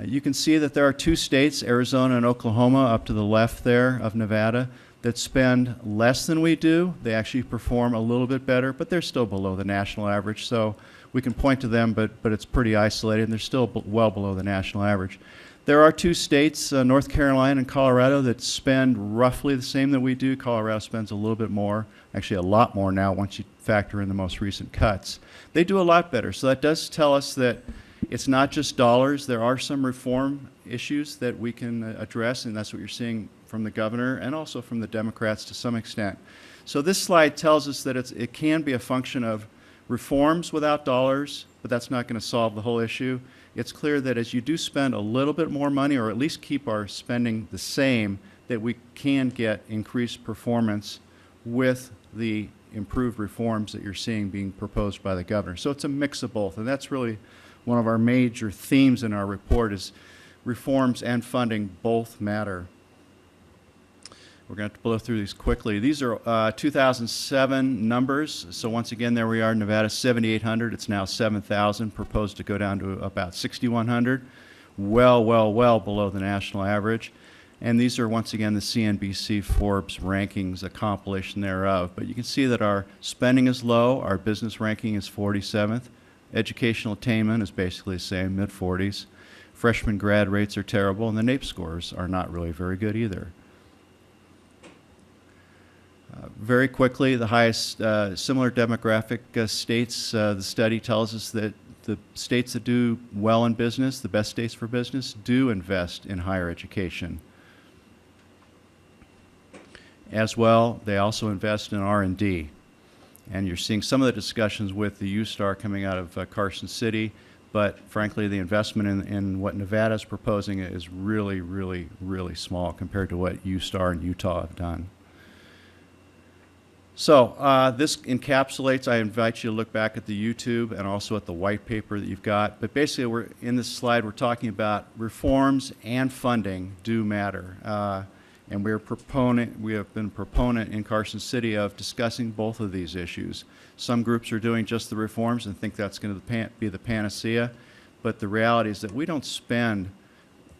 Speaker 7: You can see that there are 2 states, Arizona and Oklahoma, up to the left there of Nevada, that spend less than we do. They actually perform a little bit better, but they're still below the national average. So we can point to them, but it's pretty isolated, and they're still well below the national average. There are 2 states, North Carolina and Colorado, that spend roughly the same that we do. Colorado spends a little bit more, actually a lot more now once you factor in the most recent cuts. They do a lot better. So that does tell us that it's not just dollars. There are some reform issues that we can address, and that's what you're seeing from the governor and also from the Democrats to some extent. So this slide tells us that it can be a function of reforms without dollars, but that's not going to solve the whole issue. It's clear that as you do spend a little bit more money, or at least keep our spending the same, that we can get increased performance with the improved reforms that you're seeing being proposed by the governor. So it's a mix of both, and that's really one of our major themes in our report is reforms and funding both matter. We're going to have to blow through these quickly. These are 2007 numbers. So once again, there we are, Nevada, 7,800. It's now 7,000, proposed to go down to about 6,100. Well below the national average. And these are, once again, the CNBC Forbes rankings, a compilation thereof. But you can see that our spending is low. Our business ranking is 47th. Educational attainment is basically the same, mid-40s. Freshman grad rates are terrible, and the NAEP scores are not really very good either. Very quickly, the highest similar demographic states, the study tells us that the states that do well in business, the best states for business, do invest in higher education. As well, they also invest in R&D. And you're seeing some of the discussions with the U-Star coming out of Carson City, but frankly, the investment in what Nevada is proposing is really, really, really small compared to what U-Star and Utah have done. So this encapsulates, I invite you to look back at the YouTube and also at the white paper that you've got. But basically, in this slide, we're talking about reforms and funding do matter. And we have been proponent in Carson City of discussing both of these issues. Some groups are doing just the reforms and think that's going to be the panacea. But the reality is that we don't spend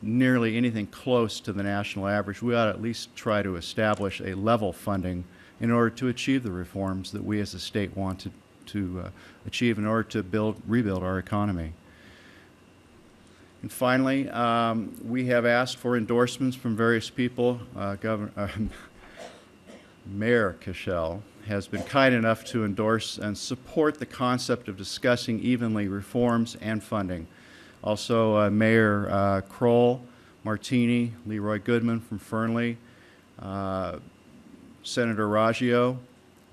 Speaker 7: nearly anything close to the national average. We ought to at least try to establish a level funding in order to achieve the reforms that we as a state want to achieve in order to rebuild our economy. And finally, we have asked for endorsements from various people. Mayor Cashel has been kind enough to endorse and support the concept of discussing evenly reforms and funding. Also, Mayor Kroll, Martini, Leroy Goodman from Fernley, Senator Raggio,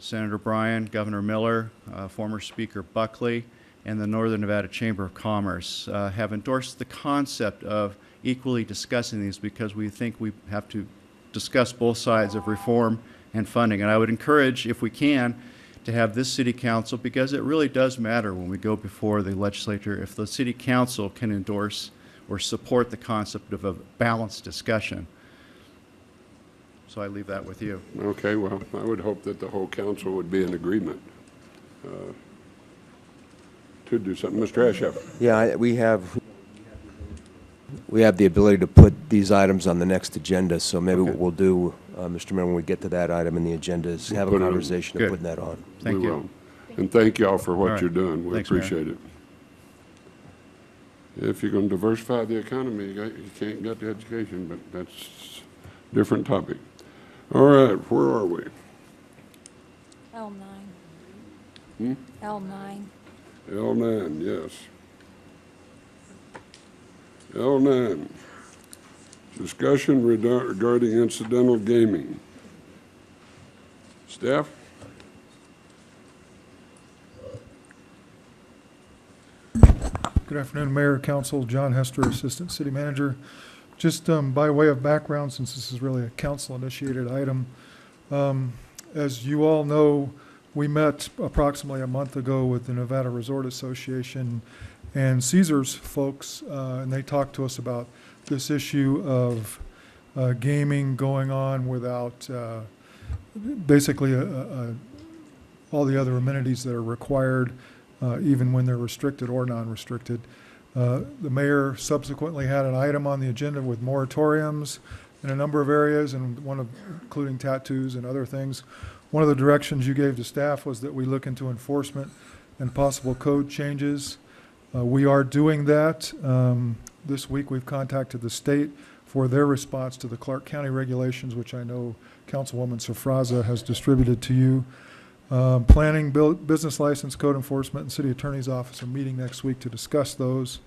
Speaker 7: Senator Bryan, Governor Miller, former Speaker Buckley, and the Northern Nevada Chamber of Commerce have endorsed the concept of equally discussing these because we think we have to discuss both sides of reform and funding. And I would encourage, if we can, to have this City Council, because it really does matter when we go before the legislature, if the City Council can endorse or support the concept of a balanced discussion. So I leave that with you.
Speaker 1: Okay, well, I would hope that the whole council would be in agreement to do something. Mr. Ashef.
Speaker 15: Yeah, we have the ability to put these items on the next agenda, so maybe what we'll do, Mr. Mayor, when we get to that item in the agenda is have a conversation of putting that on.
Speaker 7: Thank you.
Speaker 1: And thank you all for what
Speaker 7: All right.
Speaker 1: you're doing. We
Speaker 7: Thanks, Mayor.
Speaker 1: appreciate it. If you're going to diversify the economy, you can't get the education, but that's a different topic. All right, where are we?
Speaker 3: L9. L9.
Speaker 1: L9, yes. L9, discussion regarding incidental gaming. Staff?
Speaker 12: Good afternoon, Mayor, Council. John Hester, Assistant City Manager. Just by way of background, since this is really a council-initiated item, as you all know, we met approximately a month ago with the Nevada Resort Association and Caesars folks, and they talked to us about this issue of gaming going on without basically all the other amenities that are required, even when they're restricted or non-restricted. The mayor subsequently had an item on the agenda with moratoriums in a number of areas, and including tattoos and other things. One of the directions you gave to staff was that we look into enforcement and possible code changes. We are doing that. This week we've contacted the state for their response to the Clark County regulations, which I know Councilwoman Sofraza has distributed to you. Planning, business license, code enforcement, and city attorney's office are meeting next week to discuss those.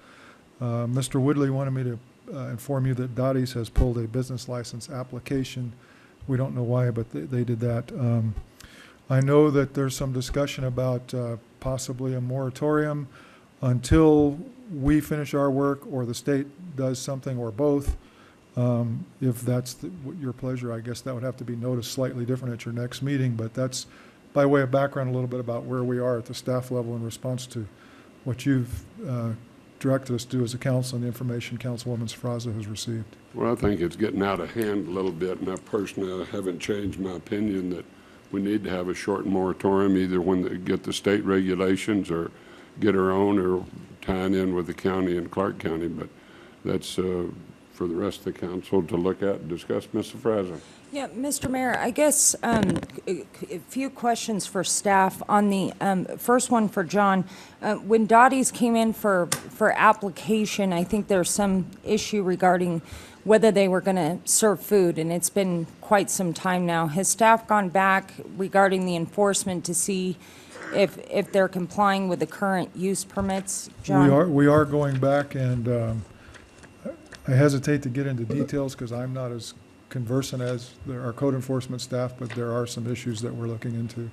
Speaker 12: Mr. Woodley wanted me to inform you that Dottie's has pulled a business license application. We don't know why, but they did that. I know that there's some discussion about possibly a moratorium until we finish our work or the state does something or both. If that's your pleasure, I guess that would have to be noticed slightly different at your next meeting, but that's by way of background a little bit about where we are at the staff level in response to what you've directed us to do as a council and the information Councilwoman Sfraza has received.
Speaker 1: Well, I think it's getting out of hand a little bit, and I personally haven't changed my opinion that we need to have a short moratorium, either when they get the state regulations or get our own or tying in with the county and Clark County, but that's for the rest of the council to look at and discuss. Mr. Fraser.
Speaker 3: Yeah, Mr. Mayor, I guess a few questions for staff. On the first one for John, when Dottie's came in for application, I think there's some issue regarding whether they were going to serve food, and it's been quite some time now. Has staff gone back regarding the enforcement to see if they're complying with the current use permits, John?
Speaker 12: We are going back, and I hesitate to get into details because I'm not as conversant as our code enforcement staff, but there are some issues that we're looking into.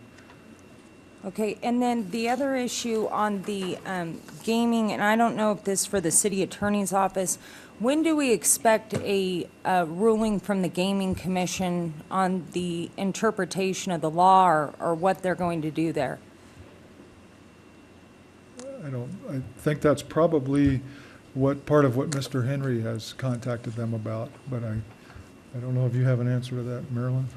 Speaker 3: Okay, and then the other issue on the gaming, and I don't know if this is for the city attorney's office, when do we expect a ruling from the Gaming Commission on the interpretation of the law or what they're going to do there?
Speaker 12: I think that's probably part of what Mr. Henry has contacted them about, but I don't know if you have an answer to that, Marilyn.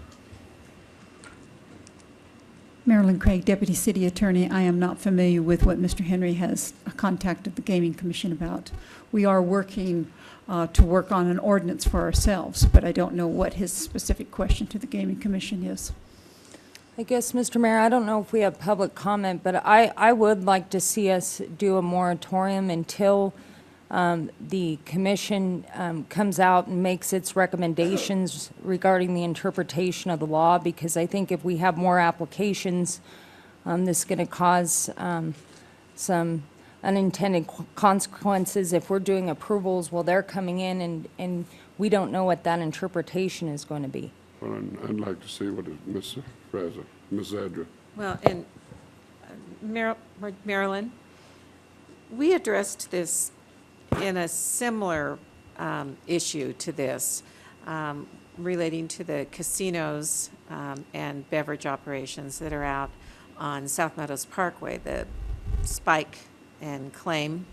Speaker 2: Marilyn Craig, Deputy City Attorney. I am not familiar with what Mr. Henry has contacted the Gaming Commission about. We are working to work on an ordinance for ourselves, but I don't know what his specific question to the Gaming Commission is.
Speaker 3: I guess, Mr. Mayor, I don't know if we have public comment, but I would like to see us do a moratorium until the commission comes out and makes its recommendations regarding the interpretation of the law, because I think if we have more applications, this is going to cause some unintended consequences if we're doing approvals while they're coming in and we don't know what that interpretation is going to be.
Speaker 1: Well, I'd like to see what Ms. Fraser, Ms. Zadra.
Speaker 14: Well, and Marilyn, we addressed this in a similar issue to this, relating to the casinos and beverage operations that are out on South Meadows Parkway, the Spike and Claim.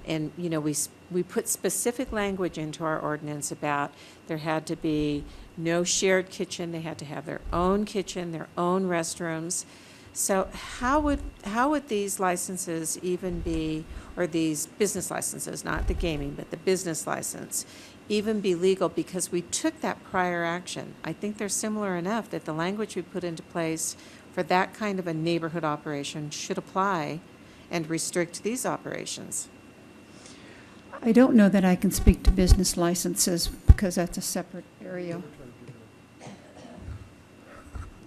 Speaker 14: And, you know, we put specific language into our ordinance about there had to be no shared kitchen. They had to have their own kitchen, their own restrooms. So how would these licenses even be, or these business licenses, not the gaming, but the business license, even be legal? Because we took that prior action. I think they're similar enough that the language we put into place for that kind of a neighborhood operation should apply and restrict these operations.
Speaker 2: I don't know that I can speak to business licenses because that's a separate area.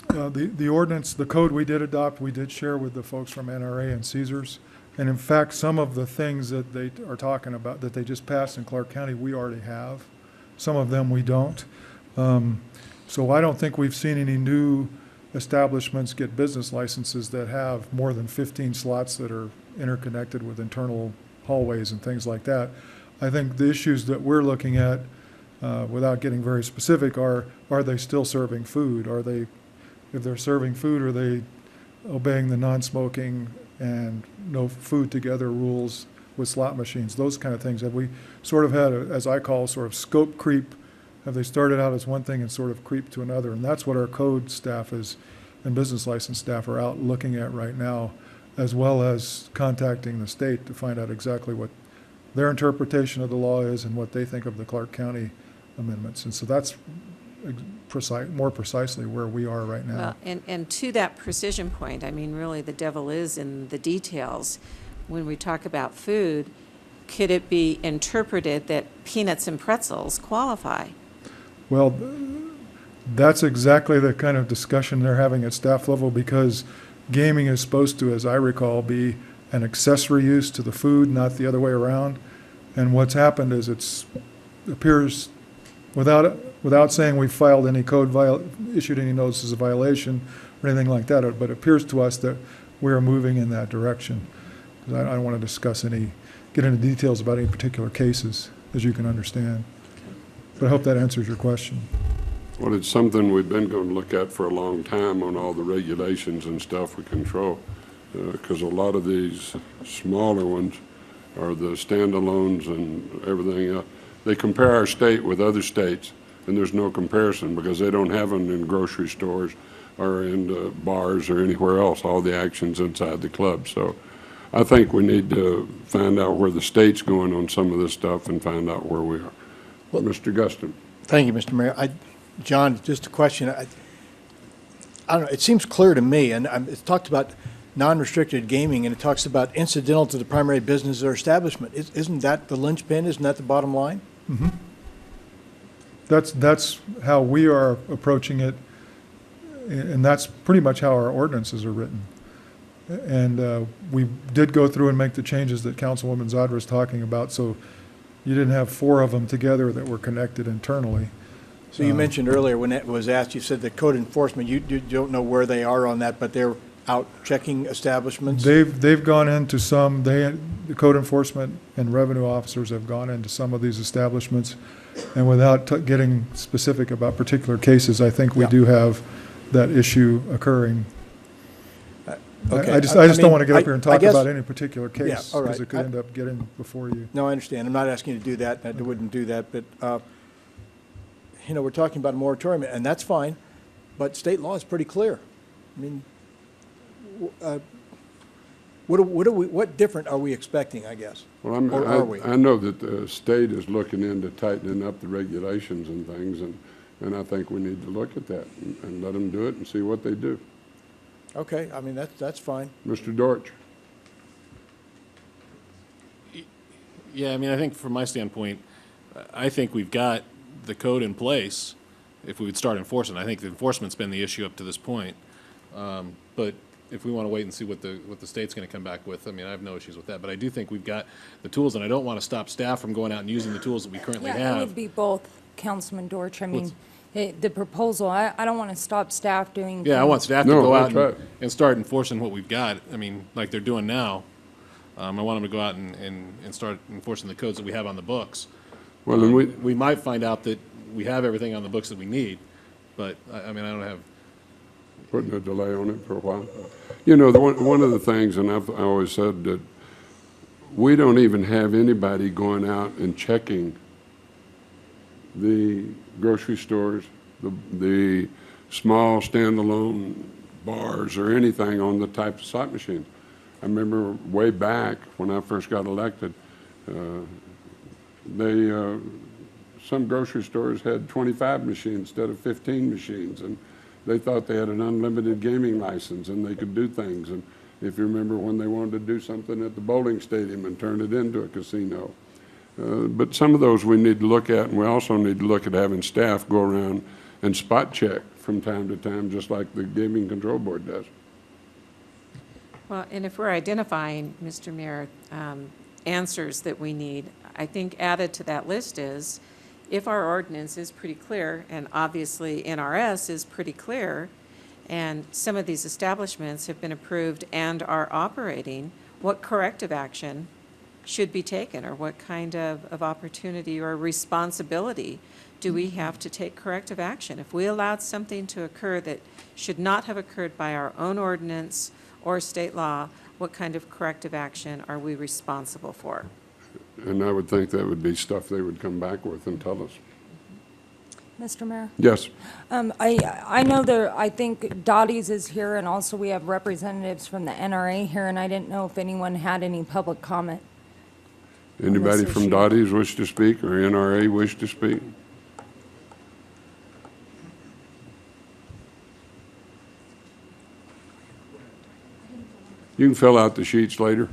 Speaker 12: The ordinance, the code we did adopt, we did share with the folks from NRA and Caesars. And in fact, some of the things that they are talking about that they just passed in Clark County, we already have. Some of them we don't. So I don't think we've seen any new establishments get business licenses that have more than 15 slots that are interconnected with internal hallways and things like that. I think the issues that we're looking at, without getting very specific, are they still serving food? If they're serving food, are they obeying the non-smoking and no food together rules with slot machines? Those kind of things. Have we sort of had, as I call, sort of scope creep? Have they started out as one thing and sort of creep to another? And that's what our code staff is and business license staff are out looking at right now, as well as contacting the state to find out exactly what their interpretation of the law is and what they think of the Clark County amendments. And so that's more precisely where we are right now.
Speaker 14: Well, and to that precision point, I mean, really the devil is in the details. When we talk about food, could it be interpreted that peanuts and pretzels qualify?
Speaker 12: Well, that's exactly the kind of discussion they're having at staff level, because gaming is supposed to, as I recall, be an accessory use to the food, not the other way around. And what's happened is appears, without saying we filed any issued any notices of violation or anything like that, but it appears to us that we're moving in that direction. 'Cause I don't want to get into details about any particular cases, as you can understand. But I hope that answers your question.
Speaker 1: Well, it's something we've been going to look at for a long time on all the regulations and stuff we control, because a lot of these smaller ones are the standalones and everything else. They compare our state with other states, and there's no comparison because they don't have them in grocery stores or in bars or anywhere else, all the actions inside the club. So I think we need to find out where the state's going on some of this stuff and find out where we are. Well, Mr. Guston.
Speaker 18: Thank you, Mr. Mayor. John, just a question. I don't know, it seems clear to me, and it's talked about non-restricted gaming, and it talks about incidental to the primary business or establishment. Isn't that the linchpin? Isn't that the bottom line?
Speaker 12: Mm-hmm. That's how we are approaching it, and that's pretty much how our ordinances are written. And we did go through and make the changes that Councilwoman Zadra was talking about, so you didn't have 4 of them together that were connected internally.
Speaker 18: So you mentioned earlier when it was asked, you said the code enforcement, you don't know where they are on that, but they're out checking establishments?
Speaker 12: They've gone into some, the code enforcement and revenue officers have gone into some of these establishments, and without getting specific about particular cases, I think we do have that issue occurring.
Speaker 18: Okay.
Speaker 12: I just don't want to get up here and talk about any particular case,
Speaker 18: all right.
Speaker 12: because it could end up getting before you.
Speaker 18: No, I understand. I'm not asking you to do that. I wouldn't do that, but you know, we're talking about a moratorium, and that's fine, but state law is pretty clear. I mean, what different are we expecting, I guess?
Speaker 1: Well,
Speaker 18: or are we?
Speaker 1: I know that the state is looking into tightening up the regulations and things, and I think we need to look at that and let them do it and see what they do.
Speaker 18: Okay, I mean, that's fine.
Speaker 1: Mr. Dortch.
Speaker 8: Yeah, I mean, I think from my standpoint, I think we've got the code in place if we would start enforcing. I think the enforcement's been the issue up to this point. But if we want to wait and see what the state's going to come back with, I mean, I have no issues with that. But I do think we've got the tools, and I don't want to stop staff from going out and using the tools that we currently have.
Speaker 3: Yeah, it would be both, Councilman Dortch. I mean, the proposal, I don't want to stop staff doing.
Speaker 8: Yeah, I want staff to go out and start enforcing what we've got. I mean, like they're doing now. I want them to go out and start enforcing the codes that we have on the books.
Speaker 1: Well, and
Speaker 8: we might find out that we have everything on the books that we need, but I mean, I don't have.
Speaker 1: Putting a delay on it for a while. You know, one of the things, and I always said that we don't even have anybody going out and checking the grocery stores, the small standalone bars or anything on the type of slot machines. I remember way back when I first got elected, some grocery stores had 25 machines instead of 15 machines, and they thought they had an unlimited gaming license and they could do things. And if you remember when they wanted to do something at the bowling stadium and turn it into a casino. But some of those we need to look at, and we also need to look at having staff go around and spot check from time to time, just like the Gaming Control Board does.
Speaker 14: Well, and if we're identifying, Mr. Mayor, answers that we need, I think added to that list is, if our ordinance is pretty clear, and obviously NRS is pretty clear, and some of these establishments have been approved and are operating, what corrective action should be taken, or what kind of opportunity or responsibility do we have to take corrective action? If we allowed something to occur that should not have occurred by our own ordinance or state law, what kind of corrective action are we responsible for?
Speaker 1: And I would think that would be stuff they would come back with and tell us.
Speaker 3: Mr. Mayor?
Speaker 1: Yes.
Speaker 3: I know I think Dottie's is here, and also we have representatives from the NRA here, and I didn't know if anyone had any public comment.
Speaker 1: Anybody from Dottie's wish to speak, or NRA wish to speak? You can fill out the sheets later.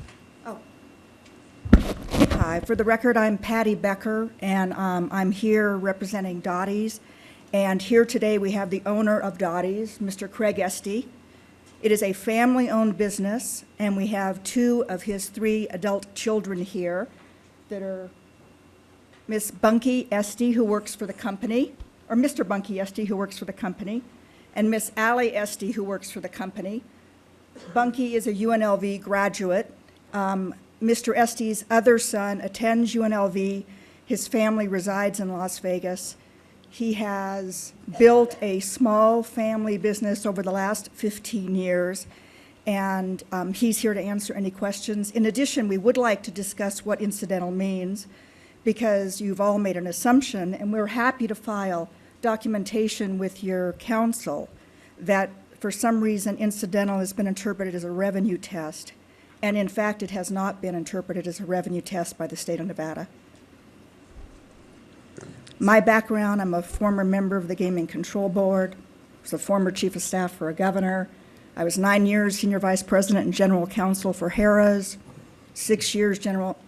Speaker 10: Hi, for the record, I'm Patty Becker, and I'm here representing Dottie's. And here today we have the owner of Dottie's, Mr. Craig Esty. It is a family-owned business, and we have 2 of his 3 adult children here that are Miss Bunky Esty, who works for the company, or Mr. Bunky Esty, who works for the company, and Miss Allie Esty, who works for the company. Bunky is a UNLV graduate. Mr. Esty's other son attends UNLV. His family resides in Las Vegas. He has built a small family business over the last 15 years, and he's here to answer any questions. In addition, we would like to discuss what incidental means, because you've all made an assumption, and we're happy to file documentation with your council that for some reason incidental has been interpreted as a revenue test, and in fact it has not been interpreted as a revenue test by the state of Nevada. My background, I'm a former member of the Gaming Control Board, was a former chief of staff for a governor. I was 9 years senior vice president and general counsel for Harrah's, 6 years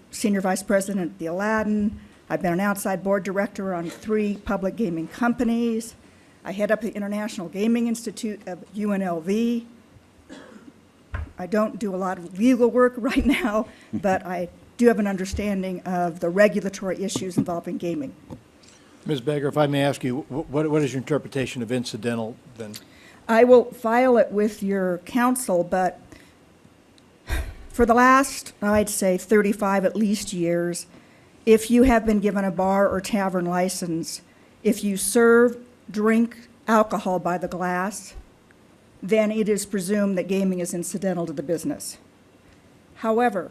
Speaker 10: senior vice president at the Aladdin. I've been an outside board director on 3 public gaming companies. I head up the International Gaming Institute of UNLV. I don't do a lot of legal work right now, but I do have an understanding of the regulatory issues involving gaming.
Speaker 18: Ms. Beggar, if I may ask you, what is your interpretation of incidental then?
Speaker 10: I will file it with your counsel, but for the last, I'd say 35 at least years, if you have been given a bar or tavern license, if you serve, drink alcohol by the glass, then it is presumed that gaming is incidental to the business. However,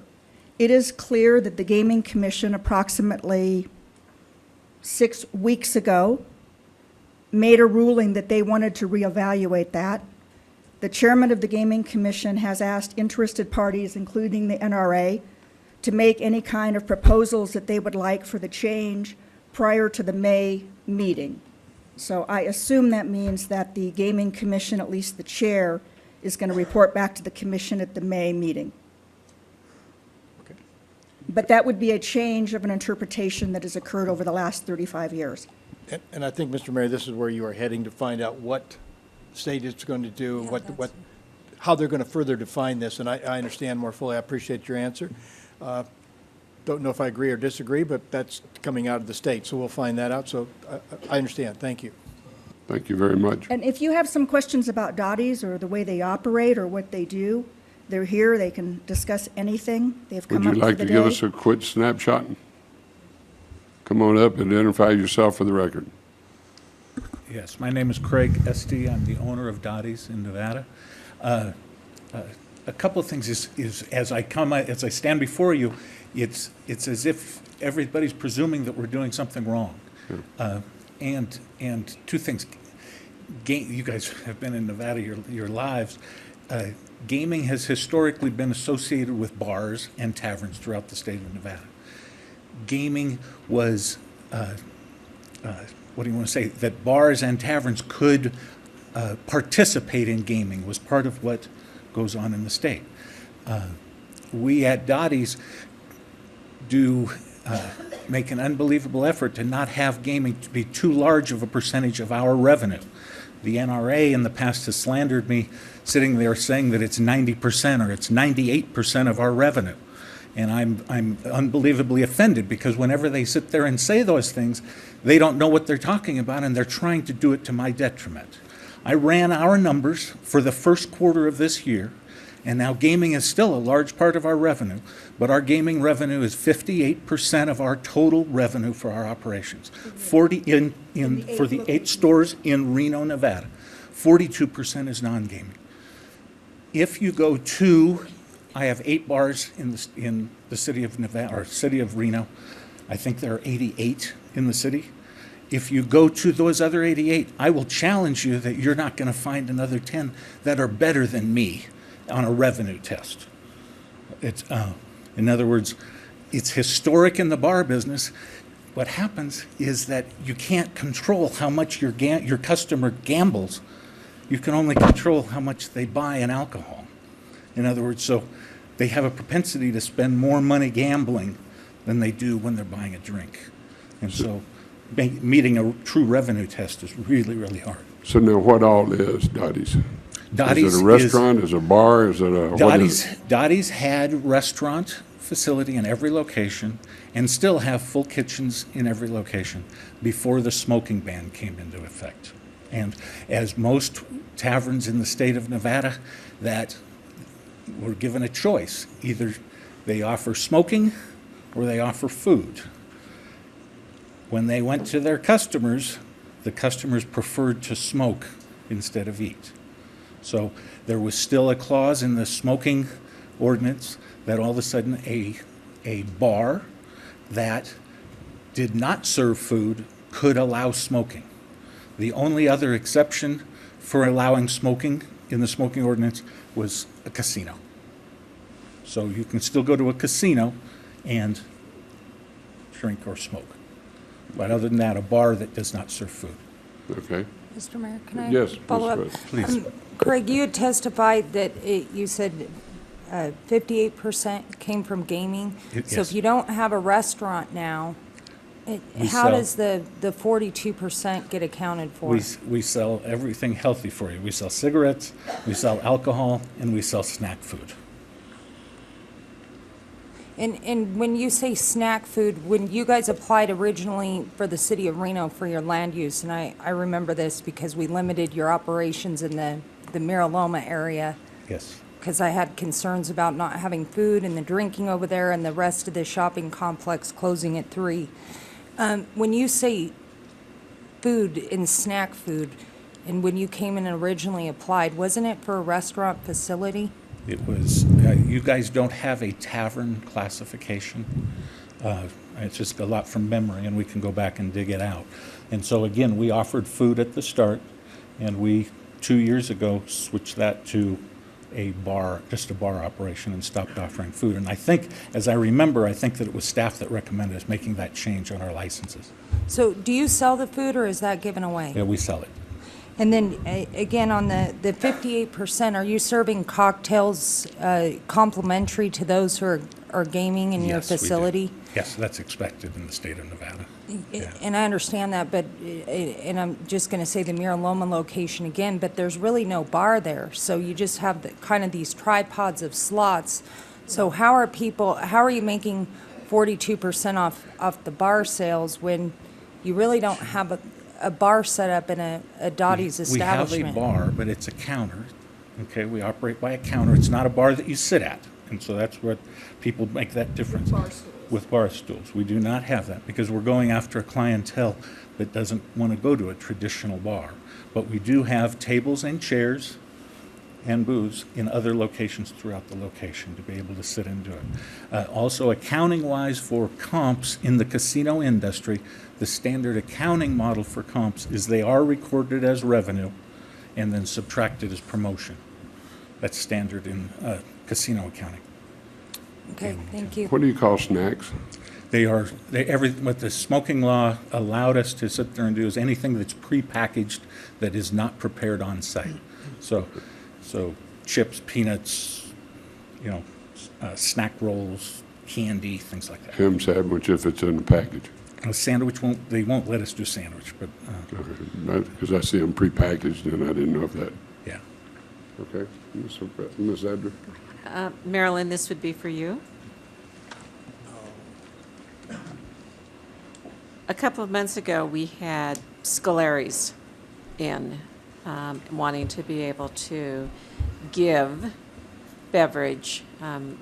Speaker 10: it is clear that the Gaming Commission approximately 6 weeks ago made a ruling that they wanted to reevaluate that. The chairman of the Gaming Commission has asked interested parties, including the NRA, to make any kind of proposals that they would like for the change prior to the May meeting. So I assume that means that the Gaming Commission, at least the chair, is going to report back to the commission at the May meeting.
Speaker 18: Okay.
Speaker 10: But that would be a change of an interpretation that has occurred over the last 35 years.
Speaker 18: And I think, Mr. Mayor, this is where you are heading to find out what state it's going to do, how they're going to further define this, and I understand more fully. I appreciate your answer. Don't know if I agree or disagree, but that's coming out of the state, so we'll find that out. So I understand. Thank you.
Speaker 1: Thank you very much.
Speaker 10: And if you have some questions about Dottie's or the way they operate or what they do, they're here. They can discuss anything. They've come
Speaker 1: Would
Speaker 10: up
Speaker 1: you
Speaker 10: for
Speaker 1: like
Speaker 10: the
Speaker 1: to give
Speaker 10: day.
Speaker 1: us a quick snapshot? Come on up and identify yourself for the record.
Speaker 9: Yes, my name is Craig Esty. I'm the owner of Dottie's in Nevada. A couple of things is as I stand before you, it's as if everybody's presuming that we're doing something wrong. And 2 things. You guys have been in Nevada your lives. Gaming has historically been associated with bars and taverns throughout the state of Nevada. Gaming was, what do you want to say, that bars and taverns could participate in gaming was part of what goes on in the state. We at Dottie's do make an unbelievable effort to not have gaming to be too large of a percentage of our revenue. The NRA in the past has slandered me sitting there saying that it's 90% or it's 98% of our revenue. And I'm unbelievably offended because whenever they sit there and say those things, they don't know what they're talking about and they're trying to do it to my detriment. I ran our numbers for the first quarter of this year, and now gaming is still a large part of our revenue, but our gaming revenue is 58% of our total revenue for our operations. For the 8 stores in Reno, Nevada, 42% is non-gaming. If you go to, I have 8 bars in the city of Nevada, or city of Reno. I think there are 88 in the city. If you go to those other 88, I will challenge you that you're not going to find another 10 that are better than me on a revenue test. It's, in other words, it's historic in the bar business. What happens is that you can't control how much your customer gambles. You can only control how much they buy in alcohol. In other words, so they have a propensity to spend more money gambling than they do when they're buying a drink. And so meeting a true revenue test is really, really hard.
Speaker 1: So now what all is Dottie's?
Speaker 9: Dottie's
Speaker 1: is it a restaurant? Is it a bar? Is it a...
Speaker 9: Dottie's had restaurant facility in every location, and still have full kitchens in every location before the smoking ban came into effect. And as most taverns in the state of Nevada that were given a choice, either they offer smoking or they offer food. When they went to their customers, the customers preferred to smoke instead of eat. So there was still a clause in the smoking ordinance that all of a sudden a bar that did not serve food could allow smoking. The only other exception for allowing smoking in the smoking ordinance was a casino. So you can still go to a casino and drink or smoke. But other than that, a bar that does not serve food.
Speaker 1: Okay.
Speaker 3: Mr. Mayor, can I
Speaker 1: Yes,
Speaker 3: follow up?
Speaker 1: Ms. Rose.
Speaker 9: Please.
Speaker 3: Craig, you had testified that you said 58% came from gaming. So
Speaker 9: Yes.
Speaker 3: if you don't have a restaurant now, how
Speaker 9: sell-
Speaker 3: does the 42% get accounted for?
Speaker 9: We sell everything healthy for you. We sell cigarettes, we sell alcohol, and we sell snack food.
Speaker 3: And when you say snack food, when you guys applied originally for the city of Reno for your land use, and I remember this because we limited your operations in the Mira Loma area,
Speaker 9: Yes.
Speaker 3: because I had concerns about not having food and the drinking over there and the rest of the shopping complex closing at 3. When you say food and snack food, and when you came in and originally applied, wasn't it for a restaurant facility?
Speaker 9: It was, you guys don't have a tavern classification. It's just a lot from memory, and we can go back and dig it out. And so again, we offered food at the start, and we, 2 years ago, switched that to a bar, just a bar operation, and stopped offering food. And I think, as I remember, I think that it was staff that recommended us making that change on our licenses.
Speaker 3: So do you sell the food, or is that given away?
Speaker 9: Yeah, we sell it.
Speaker 3: And then, again, on the 58%, are you serving cocktails complimentary to those who are gaming in your
Speaker 9: Yes, we do.
Speaker 3: facility?
Speaker 9: Yes, that's expected in the state of Nevada. Yeah.
Speaker 3: And I understand that, but, and I'm just going to say the Mira Loma location again, but there's really no bar there. So you just have kind of these tripods of slots. So how are you making 42% off the bar sales when you really don't have a bar set up in a Dottie's establishment?
Speaker 9: We have a bar, but it's a counter. Okay, we operate by a counter. It's not a bar that you sit at. And so that's what people make that difference. With bar stools. We do not have that because we're going after a clientele that doesn't want to go to a traditional bar. But we do have tables and chairs and booths in other locations throughout the location to be able to sit and do it. Also, accounting-wise for comps in the casino industry, the standard accounting model for comps is they are recorded as revenue and then subtracted as promotion. That's standard in casino accounting.
Speaker 3: Okay, thank you.
Speaker 1: What do you call snacks?
Speaker 9: What the smoking law allowed us to sit there and do is anything that's prepackaged that is not prepared on site. So chips, peanuts, snack rolls, candy, things like that.
Speaker 1: Ham sandwich if it's in a package.
Speaker 9: A sandwich they won't let us do sandwich, but.
Speaker 1: Because I see them prepackaged and I didn't know if that.
Speaker 9: Yeah.
Speaker 1: Okay, Ms. Edgar?
Speaker 14: Marilyn, this would be for you. A couple of months ago, we had Scolaris in, wanting to be able to give beverage,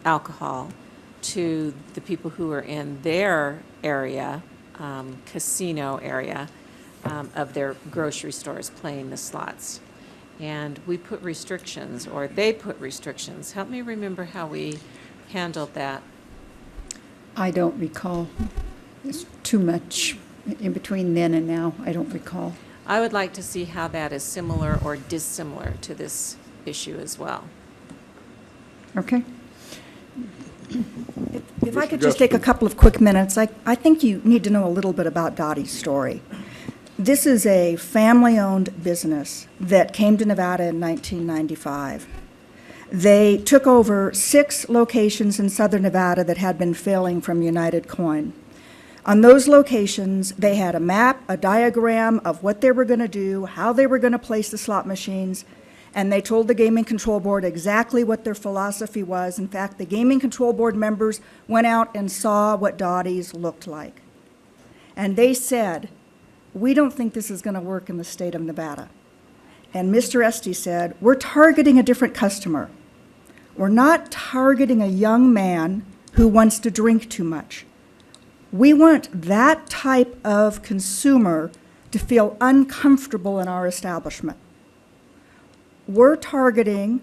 Speaker 14: alcohol, to the people who are in their area, casino area, of their grocery stores playing the slots. And we put restrictions, or they put restrictions. Help me remember how we handled that.
Speaker 2: I don't recall. It's too much in between then and now. I don't recall.
Speaker 14: I would like to see how that is similar or dissimilar to this issue as well.
Speaker 2: Okay.
Speaker 10: If I could just take a couple of quick minutes, I think you need to know a little bit about Dottie's story. This is a family-owned business that came to Nevada in 1995. They took over 6 locations in southern Nevada that had been failing from United Coin. On those locations, they had a map, a diagram of what they were going to do, how they were going to place the slot machines, And they told the Gaming Control Board exactly what their philosophy was. In fact, the Gaming Control Board members went out and saw what Dottie's looked like. And they said, we don't think this is going to work in the state of Nevada. And Mr. Esty said, we're targeting a different customer. We're not targeting a young man who wants to drink too much. We want that type of consumer to feel uncomfortable in our establishment. We're targeting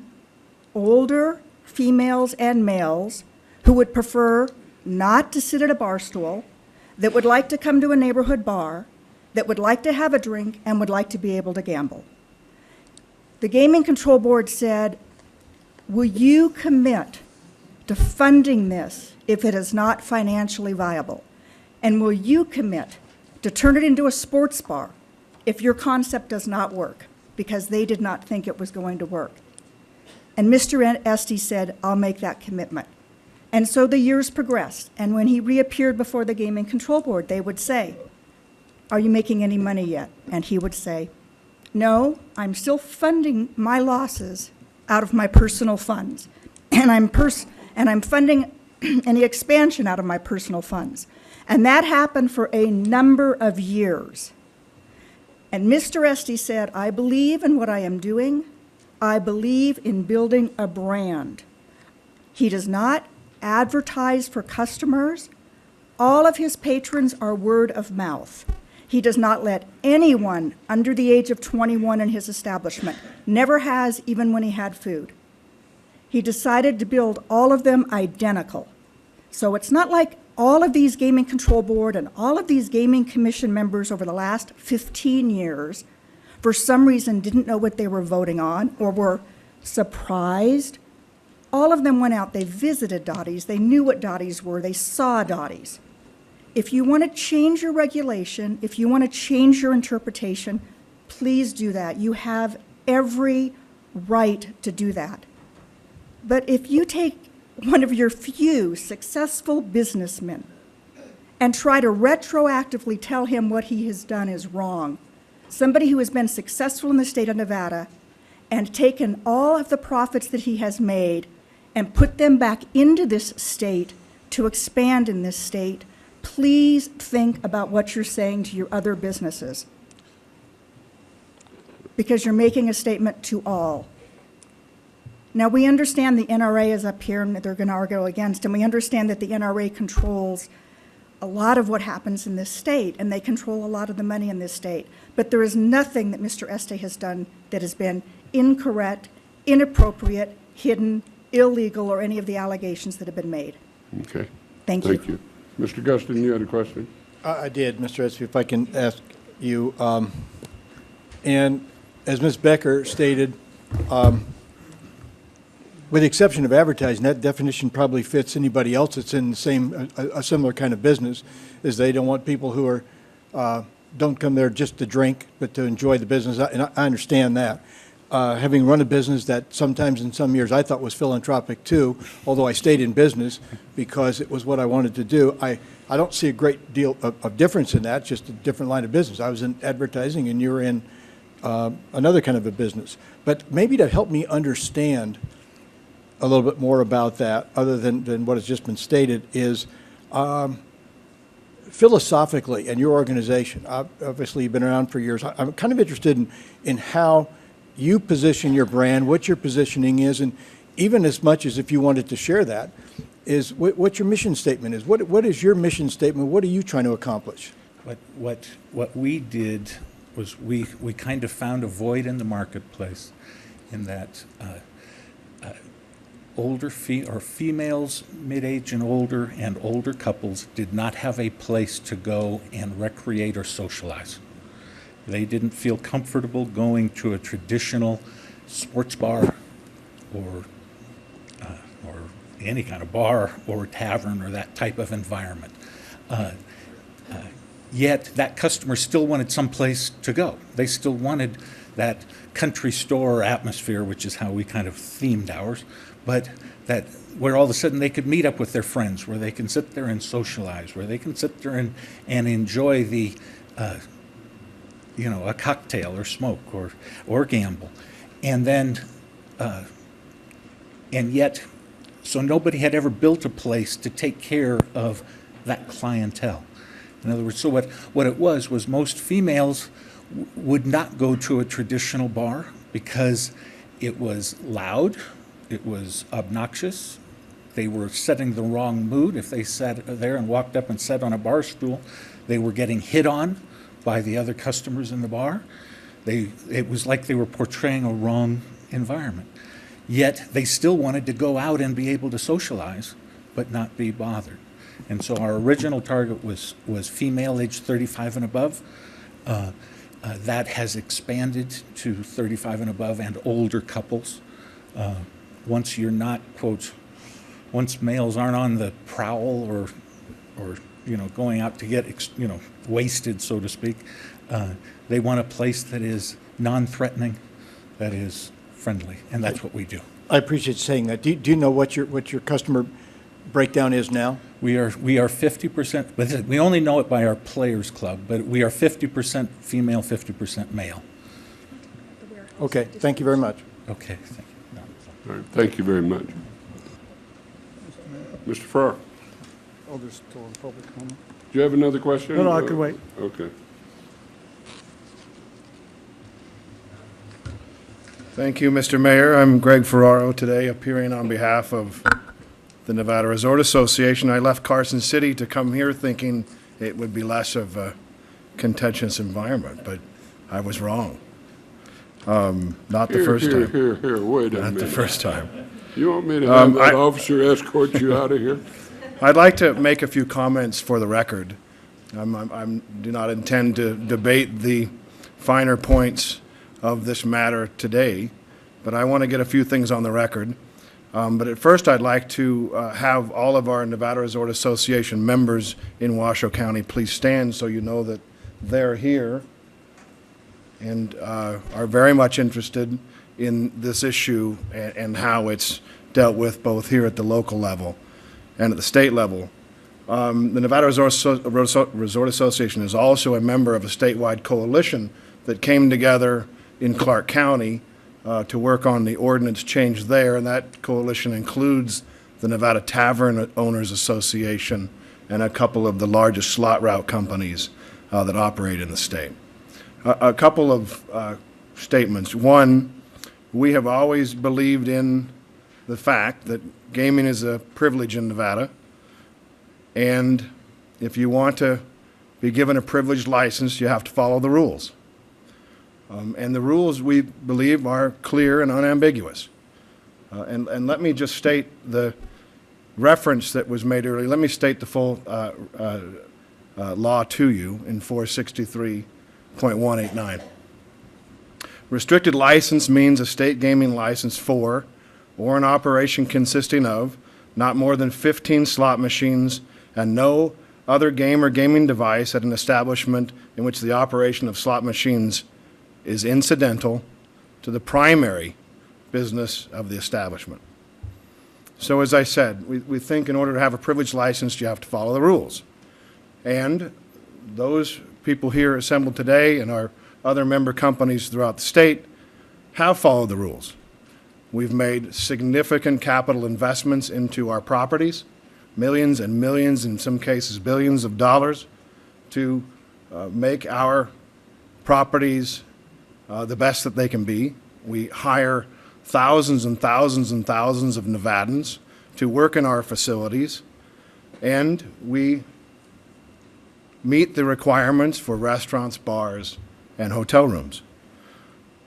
Speaker 10: older females and males who would prefer not to sit at a bar stool, that would like to come to a neighborhood bar, that would like to have a drink and would like to be able to gamble. The Gaming Control Board said, will you commit to funding this if it is not financially viable? And will you commit to turn it into a sports bar if your concept does not work? Because they did not think it was going to work. And Mr. Esty said, I'll make that commitment. And so the years progressed. And when he reappeared before the Gaming Control Board, they would say, are you making any money yet? And he would say, no, I'm still funding my losses out of my personal funds. And I'm funding any expansion out of my personal funds. And that happened for a number of years. And Mr. Esty said, I believe in what I am doing. I believe in building a brand. He does not advertise for customers. All of his patrons are word of mouth. He does not let anyone under the age of 21 in his establishment, never has, even when he had food. He decided to build all of them identical. So it's not like all of these Gaming Control Board and all of these Gaming Commission members over the last 15 years, for some reason, didn't know what they were voting on or were surprised. All of them went out, they visited Dottie's, they knew what Dottie's were, they saw Dottie's. If you want to change your regulation, if you want to change your interpretation, please do that. You have every right to do that. But if you take one of your few successful businessmen and try to retroactively tell him what he has done is wrong, somebody who has been successful in the state of Nevada and taken all of the profits that he has made and put them back into this state to expand in this state, please think about what you're saying to your other businesses, because you're making a statement to all. Now, we understand the NRA is up here and they're going to argue against, and we understand that the NRA controls a lot of what happens in this state, and they control a lot of the money in this state. But there is nothing that Mr. Esty has done that has been incorrect, inappropriate, hidden, illegal, or any of the allegations that have been made.
Speaker 1: Okay.
Speaker 10: Thank you.
Speaker 1: Thank you. Mr. Guston, you had a question?
Speaker 18: I did, Mr. Esty, if I can ask you. And as Ms. Becker stated, with the exception of advertising, that definition probably fits anybody else that's in the same, a similar kind of business, is they don't want people who are, don't come there just to drink, but to enjoy the business, and I understand that. Having run a business that sometimes in some years I thought was philanthropic too, although I stayed in business because it was what I wanted to do, I don't see a great deal of difference in that, just a different line of business. I was in advertising and you're in another kind of a business. But maybe to help me understand a little bit more about that, other than what has just been stated, is philosophically, and your organization, obviously you've been around for years, I'm kind of interested in how you position your brand, what your positioning is, and even as much as if you wanted to share that, is what your mission statement is. What is your mission statement? What are you trying to accomplish?
Speaker 9: What we did was we kind of found a void in the marketplace in that females, mid-age and older couples did not have a place to go and recreate or socialize. They didn't feel comfortable going to a traditional sports bar or any kind of bar or tavern or that type of environment. Yet that customer still wanted some place to go. They still wanted that country store atmosphere, which is how we kind of themed ours, but that where all of a sudden they could meet up with their friends, where they can sit there and socialize, where they can sit there and enjoy the, a cocktail or smoke or gamble. And then, and yet, so nobody had ever built a place to take care of that clientele. In other words, so what it was most females would not go to a traditional bar because it was loud, it was obnoxious, they were setting the wrong mood. If they sat there and walked up and sat on a bar stool, they were getting hit on by the other customers in the bar. It was like they were portraying a wrong environment. Yet they still wanted to go out and be able to socialize, but not be bothered. And so our original target was female age 35 and above. That has expanded to 35 and above and older couples. Once you're not, quote, once males aren't on the prowl or going out to get, wasted, so to speak, they want a place that is non-threatening, that is friendly, and that's what we do.
Speaker 18: I appreciate saying that. Do you know what your customer breakdown is now?
Speaker 9: We are 50%, but we only know it by our players club, but we are 50% female, 50% male.
Speaker 18: Okay, thank you very much.
Speaker 9: Okay, thank you. No.
Speaker 1: All right, thank you very much. Mr. Farrar,
Speaker 16: I'll just go on public comment.
Speaker 1: do you have another question?
Speaker 16: No, I can wait.
Speaker 1: Okay.
Speaker 4: Thank you, Mr. Mayor. I'm Greg Ferraro today, appearing on behalf of the Nevada Resort Association. I left Carson City to come here thinking it would be less of a contentious environment, but I was wrong. Not the first time.
Speaker 1: Here, wait a minute.
Speaker 4: Not the first time.
Speaker 1: You want me to have that officer escort you out of here?
Speaker 4: I'd like to make a few comments for the record. I do not intend to debate the finer points of this matter today, but I want to get a few things on the record. But at first, I'd like to have all of our Nevada Resort Association members in Washoe County please stand so you know that they're here and are very much interested in this issue and how it's dealt with both here at the local level and at the state level. The Nevada Resort Association is also a member of a statewide coalition that came together in Clark County to work on the ordinance change there, and that coalition includes the Nevada Tavern Owners Association and a couple of the largest slot route companies that operate in the state. A couple of statements. One, we have always believed in the fact that gaming is a privilege in Nevada, and if you want to be given a privileged license, you have to follow the rules. And the rules, we believe, are clear and unambiguous. And let me just state the reference that was made earlier. Let me state the full law to you in 463.189. Restricted license means a state gaming license for, or an operation consisting of, not more than 15 slot machines and no other game or gaming device at an establishment in which the operation of slot machines is incidental to the primary business of the establishment. So as I said, we think in order to have a privileged license, you have to follow the rules. And those people here assembled today and our other member companies throughout the state have followed the rules. We've made significant capital investments into our properties, millions and millions, in some cases billions of dollars, to make our properties the best that they can be. We hire thousands and thousands and thousands of Nevadans to work in our facilities, and we meet the requirements for restaurants, bars, and hotel rooms.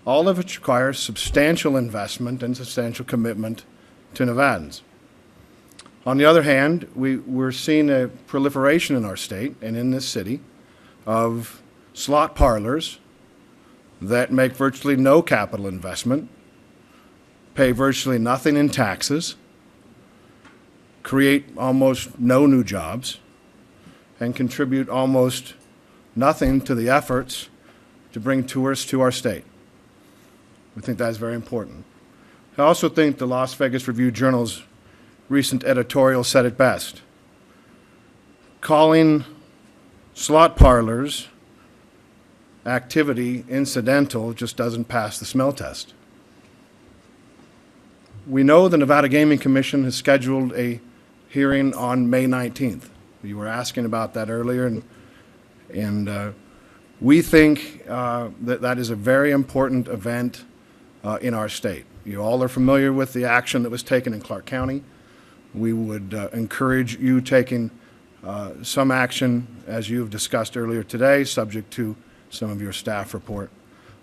Speaker 4: All of which requires substantial investment and substantial commitment to Nevadans. On the other hand, we're seeing a proliferation in our state and in this city of slot parlors that make virtually no capital investment, pay virtually nothing in taxes, create almost no new jobs, and contribute almost nothing to the efforts to bring tourists to our state. We think that is very important. I also think the Las Vegas Review-Journal's recent editorial said it best. Calling slot parlors activity incidental just doesn't pass the smell test. We know the Nevada Gaming Commission has scheduled a hearing on May 19th. You were asking about that earlier, and we think that is a very important event in our state. You all are familiar with the action that was taken in Clark County. We would encourage you taking some action, as you have discussed earlier today, subject to some of your staff report.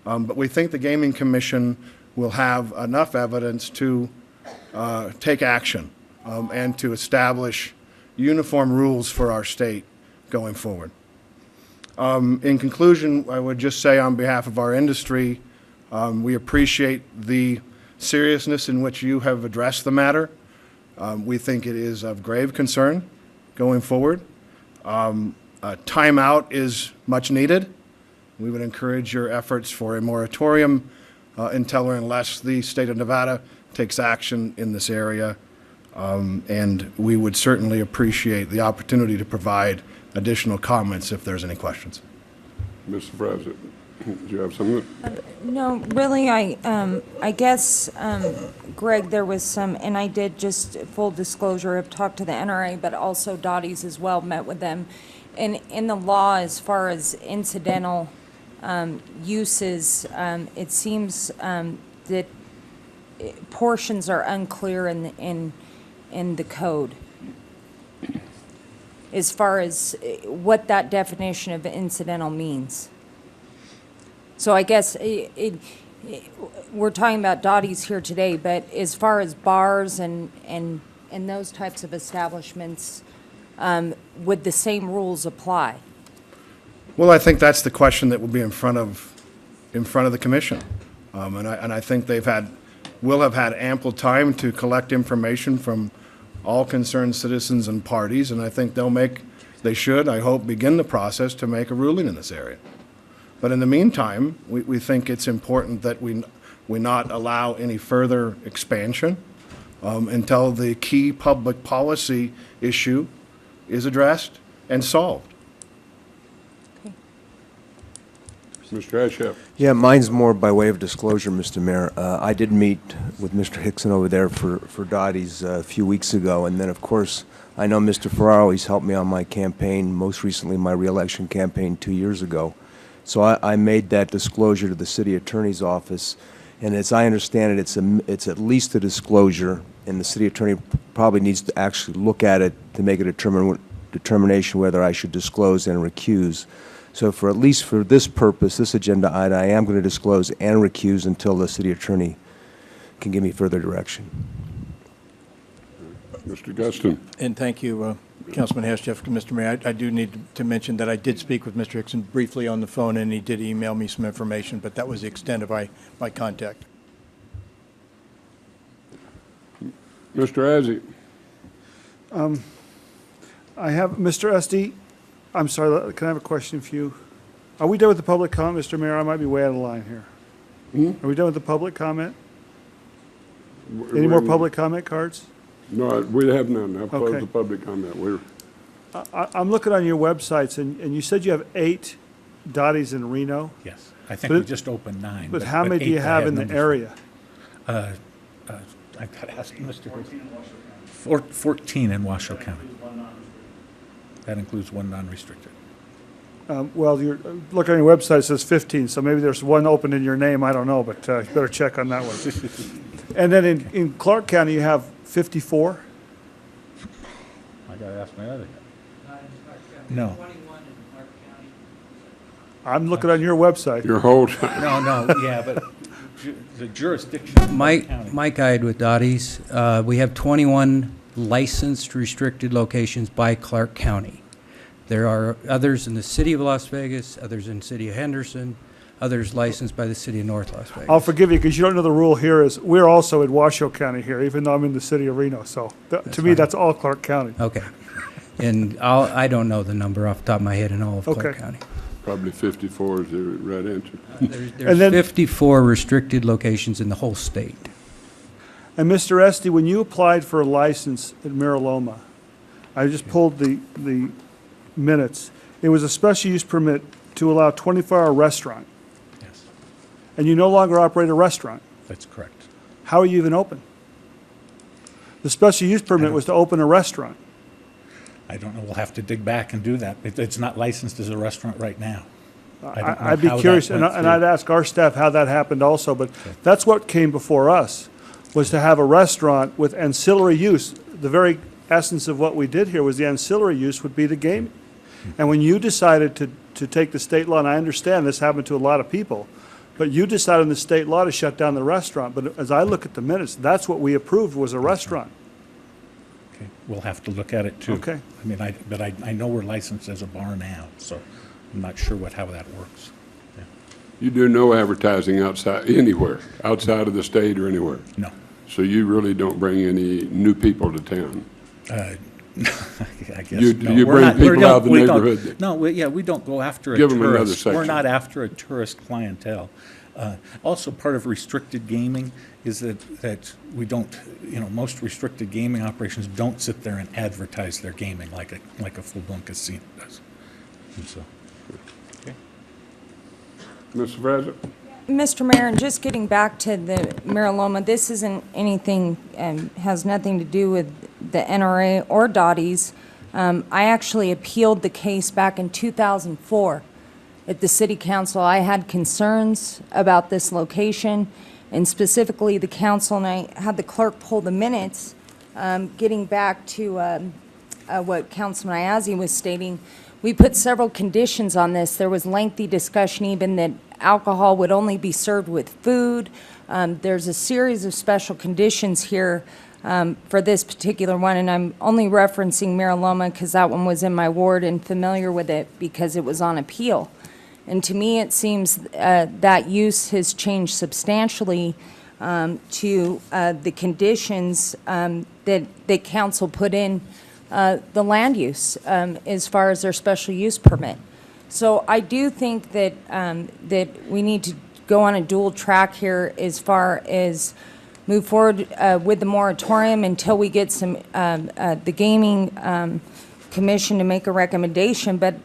Speaker 4: But we think the Gaming Commission will have enough evidence to take action and to establish uniform rules for our state going forward. In conclusion, I would just say on behalf of our industry, we appreciate the seriousness in which you have addressed the matter. We think it is of grave concern going forward. A timeout is much needed. We would encourage your efforts for a moratorium until or unless the state of Nevada takes action in this area. And we would certainly appreciate the opportunity to provide additional comments if there's any questions.
Speaker 1: Mr. President, do you have something?
Speaker 3: No, really, I guess, Greg, there was some, and I did, just full disclosure, have talked to the NRA, but also Dottie's as well, met with them. And in the law, as far as incidental uses, it seems that portions are unclear in the code as far as what that definition of incidental means. So I guess we're talking about Dottie's here today, but as far as bars and those types of establishments, would the same rules apply?
Speaker 4: Well, I think that's the question that will be in front of the commission, and I think will have had ample time to collect information from all concerned citizens and parties, and I think they should, I hope, begin the process to make a ruling in this area. But in the meantime, we think it's important that we not allow any further expansion until the key public policy issue is addressed and solved.
Speaker 1: Mr. Ashef.
Speaker 15: Yeah, mine's more by way of disclosure, Mr. Mayor. I did meet with Mr. Hickson over there for Dottie's a few weeks ago, and then, of course, I know Mr. Ferraro, he's helped me on my campaign, most recently my reelection campaign 2 years ago. So I made that disclosure to the city attorney's office, and as I understand it, it's at least a disclosure, and the city attorney probably needs to actually look at it to make a determination whether I should disclose and recuse. So at least for this purpose, this agenda item, I am going to disclose and recuse until the city attorney can give me further direction.
Speaker 1: Mr. Guston.
Speaker 18: And thank you, Councilman Hastjeff. Mr. Mayor, I do need to mention that I did speak with Mr. Hickson briefly on the phone, and he did email me some information, but that was the extent of my contact.
Speaker 1: Mr. Azzi.
Speaker 16: I have, Mr. Esty, I'm sorry, can I have a question for you? Are we done with the public comment, Mr. Mayor? I might be way out of line here. Are we done with the public comment? Any more public comment cards?
Speaker 1: No, we have none. I've closed
Speaker 16: Okay.
Speaker 1: the public comment.
Speaker 16: I'm looking on your websites, and you said you have 8 Dottie's in Reno?
Speaker 9: Yes, I think we just opened 9.
Speaker 16: But how many do you
Speaker 9: 8 I
Speaker 16: have
Speaker 9: had
Speaker 16: in the
Speaker 9: numbers
Speaker 16: area?
Speaker 9: I've got to ask Mr. 14 in Washoe County. That includes 1 non-restricted.
Speaker 16: Well, look on your website, it says 15, so maybe there's 1 open in your name, I don't know, but you better check on that one. And then in Clark County, you have 54?
Speaker 9: I got to ask my other guy. No.
Speaker 16: I'm looking on your website.
Speaker 1: Your whole
Speaker 9: No, yeah, but the jurisdiction.
Speaker 17: Mike Ide with Dottie's. We have 21 licensed restricted locations by Clark County. There are others in the city of Las Vegas, others in the city of Henderson, others licensed by the city of North Las Vegas.
Speaker 16: I'll forgive you because you don't know the rule here is we're also in Washoe County here, even though I'm in the city of Reno. So to me, that's all Clark County.
Speaker 17: Okay. And I don't know the number off the top of my head in all of Clark County.
Speaker 1: Probably 54 is the right answer.
Speaker 17: There's 54 restricted locations in the whole state.
Speaker 16: And Mr. Esty, when you applied for a license at Mariloma, I just pulled the minutes. It was a special use permit to allow 24-hour restaurant.
Speaker 9: Yes,
Speaker 16: And you no longer operate a restaurant.
Speaker 9: that's correct.
Speaker 16: How are you even open? The special use permit was to open a restaurant.
Speaker 9: I don't know, we'll have to dig back and do that. It's not licensed as a restaurant right now. I don't know
Speaker 16: I'd be
Speaker 9: how that
Speaker 16: curious,
Speaker 9: went
Speaker 16: and
Speaker 9: through.
Speaker 16: I'd ask our staff how that happened also, but that's what came before us, was to have a restaurant with ancillary use. The very essence of what we did here was the ancillary use would be the gaming. And when you decided to take the state law, and I understand this happened to a lot of people, but you decided in the state law to shut down the restaurant. But as I look at the minutes, that's what we approved was a restaurant.
Speaker 9: Okay, we'll have to look at it too.
Speaker 16: Okay.
Speaker 9: I mean, I know we're licensed as a bar now, so I'm not sure how that works. Yeah.
Speaker 1: You do no advertising anywhere, outside of the state or anywhere?
Speaker 9: No.
Speaker 1: So you really don't bring any new people to town?
Speaker 9: I guess,
Speaker 1: You
Speaker 9: no.
Speaker 1: bring people out of the neighborhood?
Speaker 9: No, we don't go after a
Speaker 1: Give them another
Speaker 9: tourist. We're
Speaker 1: section.
Speaker 9: not after a tourist clientele. Also, part of restricted gaming is that we don't, most restricted gaming operations don't sit there and advertise their gaming like a full-blown casino does. And so, okay.
Speaker 1: Mr. Fraser?
Speaker 3: Mr. Mayor, and just getting back to the Mariloma, this isn't anything, has nothing to do with the NRA or Dottie's. I actually appealed the case back in 2004 at the City Council. I had concerns about this location, and specifically the council, and I had the clerk pull the minutes, getting back to what Councilman Ayazi was stating. We put several conditions on this. There was lengthy discussion even that alcohol would only be served with food. There's a series of special conditions here for this particular one, and I'm only referencing Mariloma because that one was in my ward and familiar with it because it was on appeal. And to me, it seems that use has changed substantially to the conditions that council put in the land use as far as their special use permit. So I do think that that we need to go on a dual track here as far as move forward with the moratorium until we get some the gaming commission to make a recommendation. But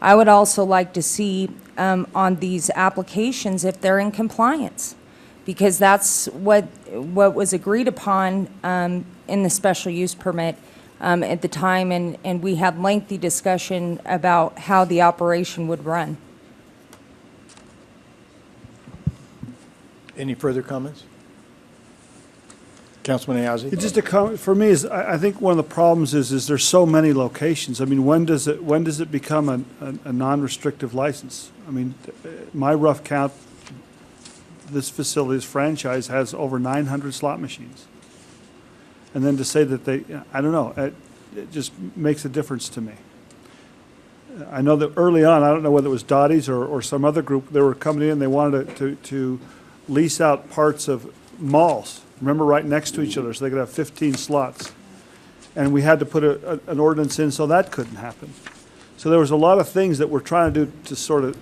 Speaker 3: I would also like to see on these applications if they're in compliance, because that's what was agreed upon in the special use permit at the time, and we had lengthy discussion about how the operation would run.
Speaker 18: Any further comments? Councilman Ayazi?
Speaker 16: Just a comment for me is, I think one of the problems is there's so many locations. I mean, when does it become a non-restrictive license? I mean, my rough count, this facility's franchise has over 900 slot machines. And then to say that I don't know, it just makes a difference to me. I know that early on, I don't know whether it was Dottie's or some other group, they were coming in, they wanted to lease out parts of malls, remember, right next to each other, so they could have 15 slots. And we had to put an ordinance in so that couldn't happen. So there was a lot of things that we're trying to do to sort of,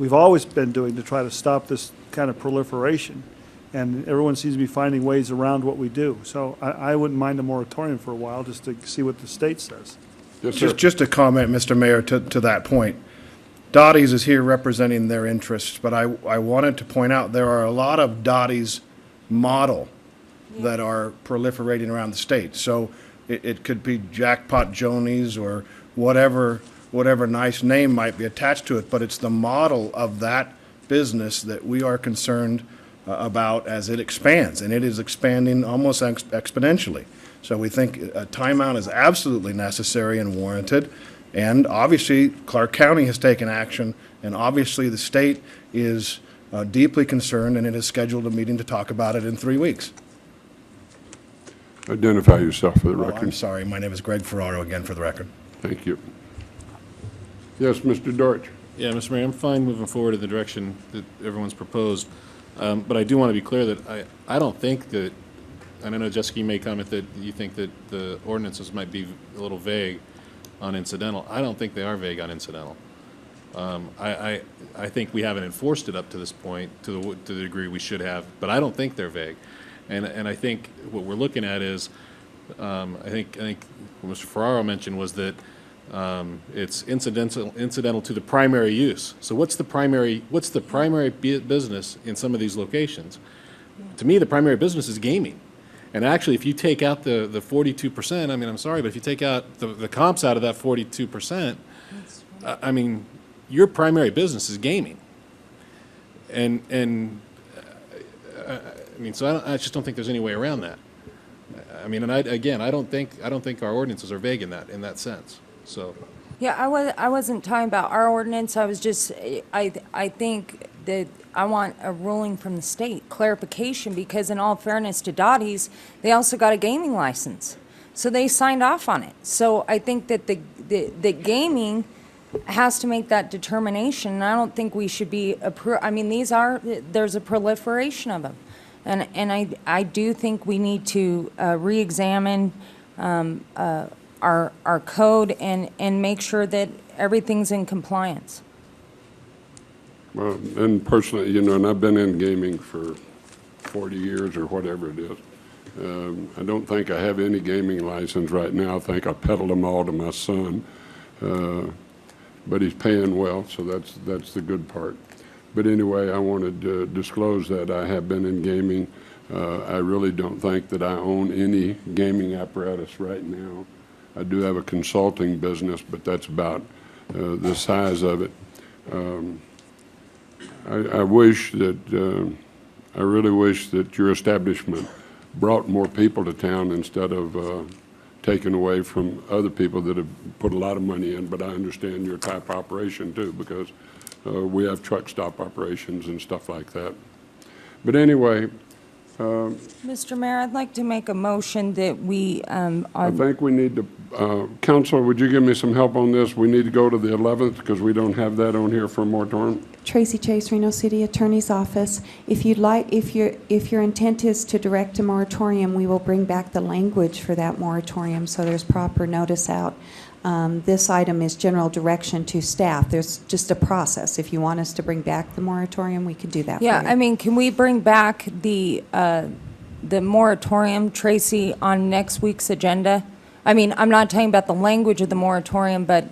Speaker 16: we've always been doing to try to stop this kind of proliferation. And everyone seems to be finding ways around what we do. So I wouldn't mind a moratorium for a while, just to see what the state says.
Speaker 1: Yes, sir.
Speaker 4: Just a comment, Mr. Mayor, to that point. Dottie's is here representing their interests, but I wanted to point out there are a lot of Dottie's model that are proliferating around the state. So it could be Jackpot Jonies or whatever nice name might be attached to it, but it's the model of that business that we are concerned about as it expands, and it is expanding almost exponentially. So we think a timeout is absolutely necessary and warranted, and obviously Clark County has taken action, and obviously the state is deeply concerned, and it has scheduled a meeting to talk about it in 3 weeks.
Speaker 1: Identify yourself for the
Speaker 4: Oh,
Speaker 1: record.
Speaker 4: I'm sorry, my name is Greg Ferraro, again for the record.
Speaker 1: Thank you. Yes, Mr. Dortch.
Speaker 8: Yeah, Mr. Mayor, I'm fine moving forward in the direction that everyone's proposed. But I do want to be clear that I don't think that, and I know Jessica, you may comment that you think that the ordinances might be a little vague on incidental. I don't think they are vague on incidental. I think we haven't enforced it up to this point to the degree we should have, but I don't think they're vague. And I think what we're looking at is, I think what Mr. Ferraro mentioned was that it's incidental to the primary use. So what's the primary business in some of these locations? To me, the primary business is gaming. And actually, if you take out the 42%, I mean, I'm sorry, but if you take out the comps out of that 42%, I mean, your primary business is gaming. And I mean, so I just don't think there's any way around that. I mean, and I don't think our ordinances are vague in that sense. So.
Speaker 3: Yeah, I wasn't talking about our ordinance. I was just, I think that I want a ruling from the state, clarification, because in all fairness to Dottie's, they also got a gaming license. So they signed off on it. So I think that the gaming has to make that determination. And I don't think we should be, I mean, there's a proliferation of them. And I do think we need to re-examine our code and make sure that everything's in compliance.
Speaker 1: Well, and personally, you know, and I've been in gaming for 40 years or whatever it is. I don't think I have any gaming license right now. I think I peddled them all to my son. But he's paying well, so that's the good part. But anyway, I wanted to disclose that I have been in gaming. I really don't think that I own any gaming apparatus right now. I do have a consulting business, but that's about the size of it. I wish that, I really wish that your establishment brought more people to town instead of taken away from other people that have put a lot of money in, but I understand your type of operation too, because we have truck stop operations and stuff like that. But anyway.
Speaker 3: Mr. Mayor, I'd like to make a motion that we.
Speaker 1: I think we need to, Council, would you give me some help on this? We need to go to the 11th because we don't have that on here for a moratorium.
Speaker 13: Tracy Chase, Reno City Attorney's Office. If you'd like, if your intent is to direct a moratorium, we will bring back the language for that moratorium so there's proper notice out. This item is general direction to staff. There's just a process. If you want us to bring back the moratorium, we can do that.
Speaker 3: Yeah,
Speaker 13: for you.
Speaker 3: I mean, can we bring back the moratorium, Tracy, on next week's agenda? I mean, I'm not talking about the language of the moratorium, but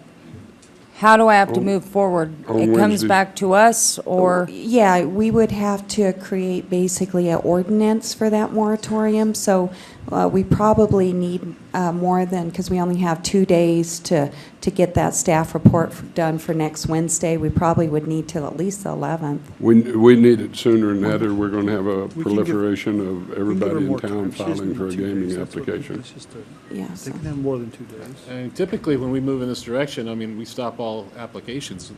Speaker 3: how do I have to move forward? It comes back to us, or?
Speaker 13: Yeah, we would have to create basically an ordinance for that moratorium. So we probably need more than, because we only have 2 days to get that staff report done for next Wednesday. We probably would need till at least the 11th.
Speaker 1: We need it sooner than that, or we're going to have a proliferation of everybody in town filing for a gaming application.
Speaker 13: Yeah,
Speaker 16: they can have more than 2 days.
Speaker 8: And typically, when we move in this direction, I mean, we stop all applications.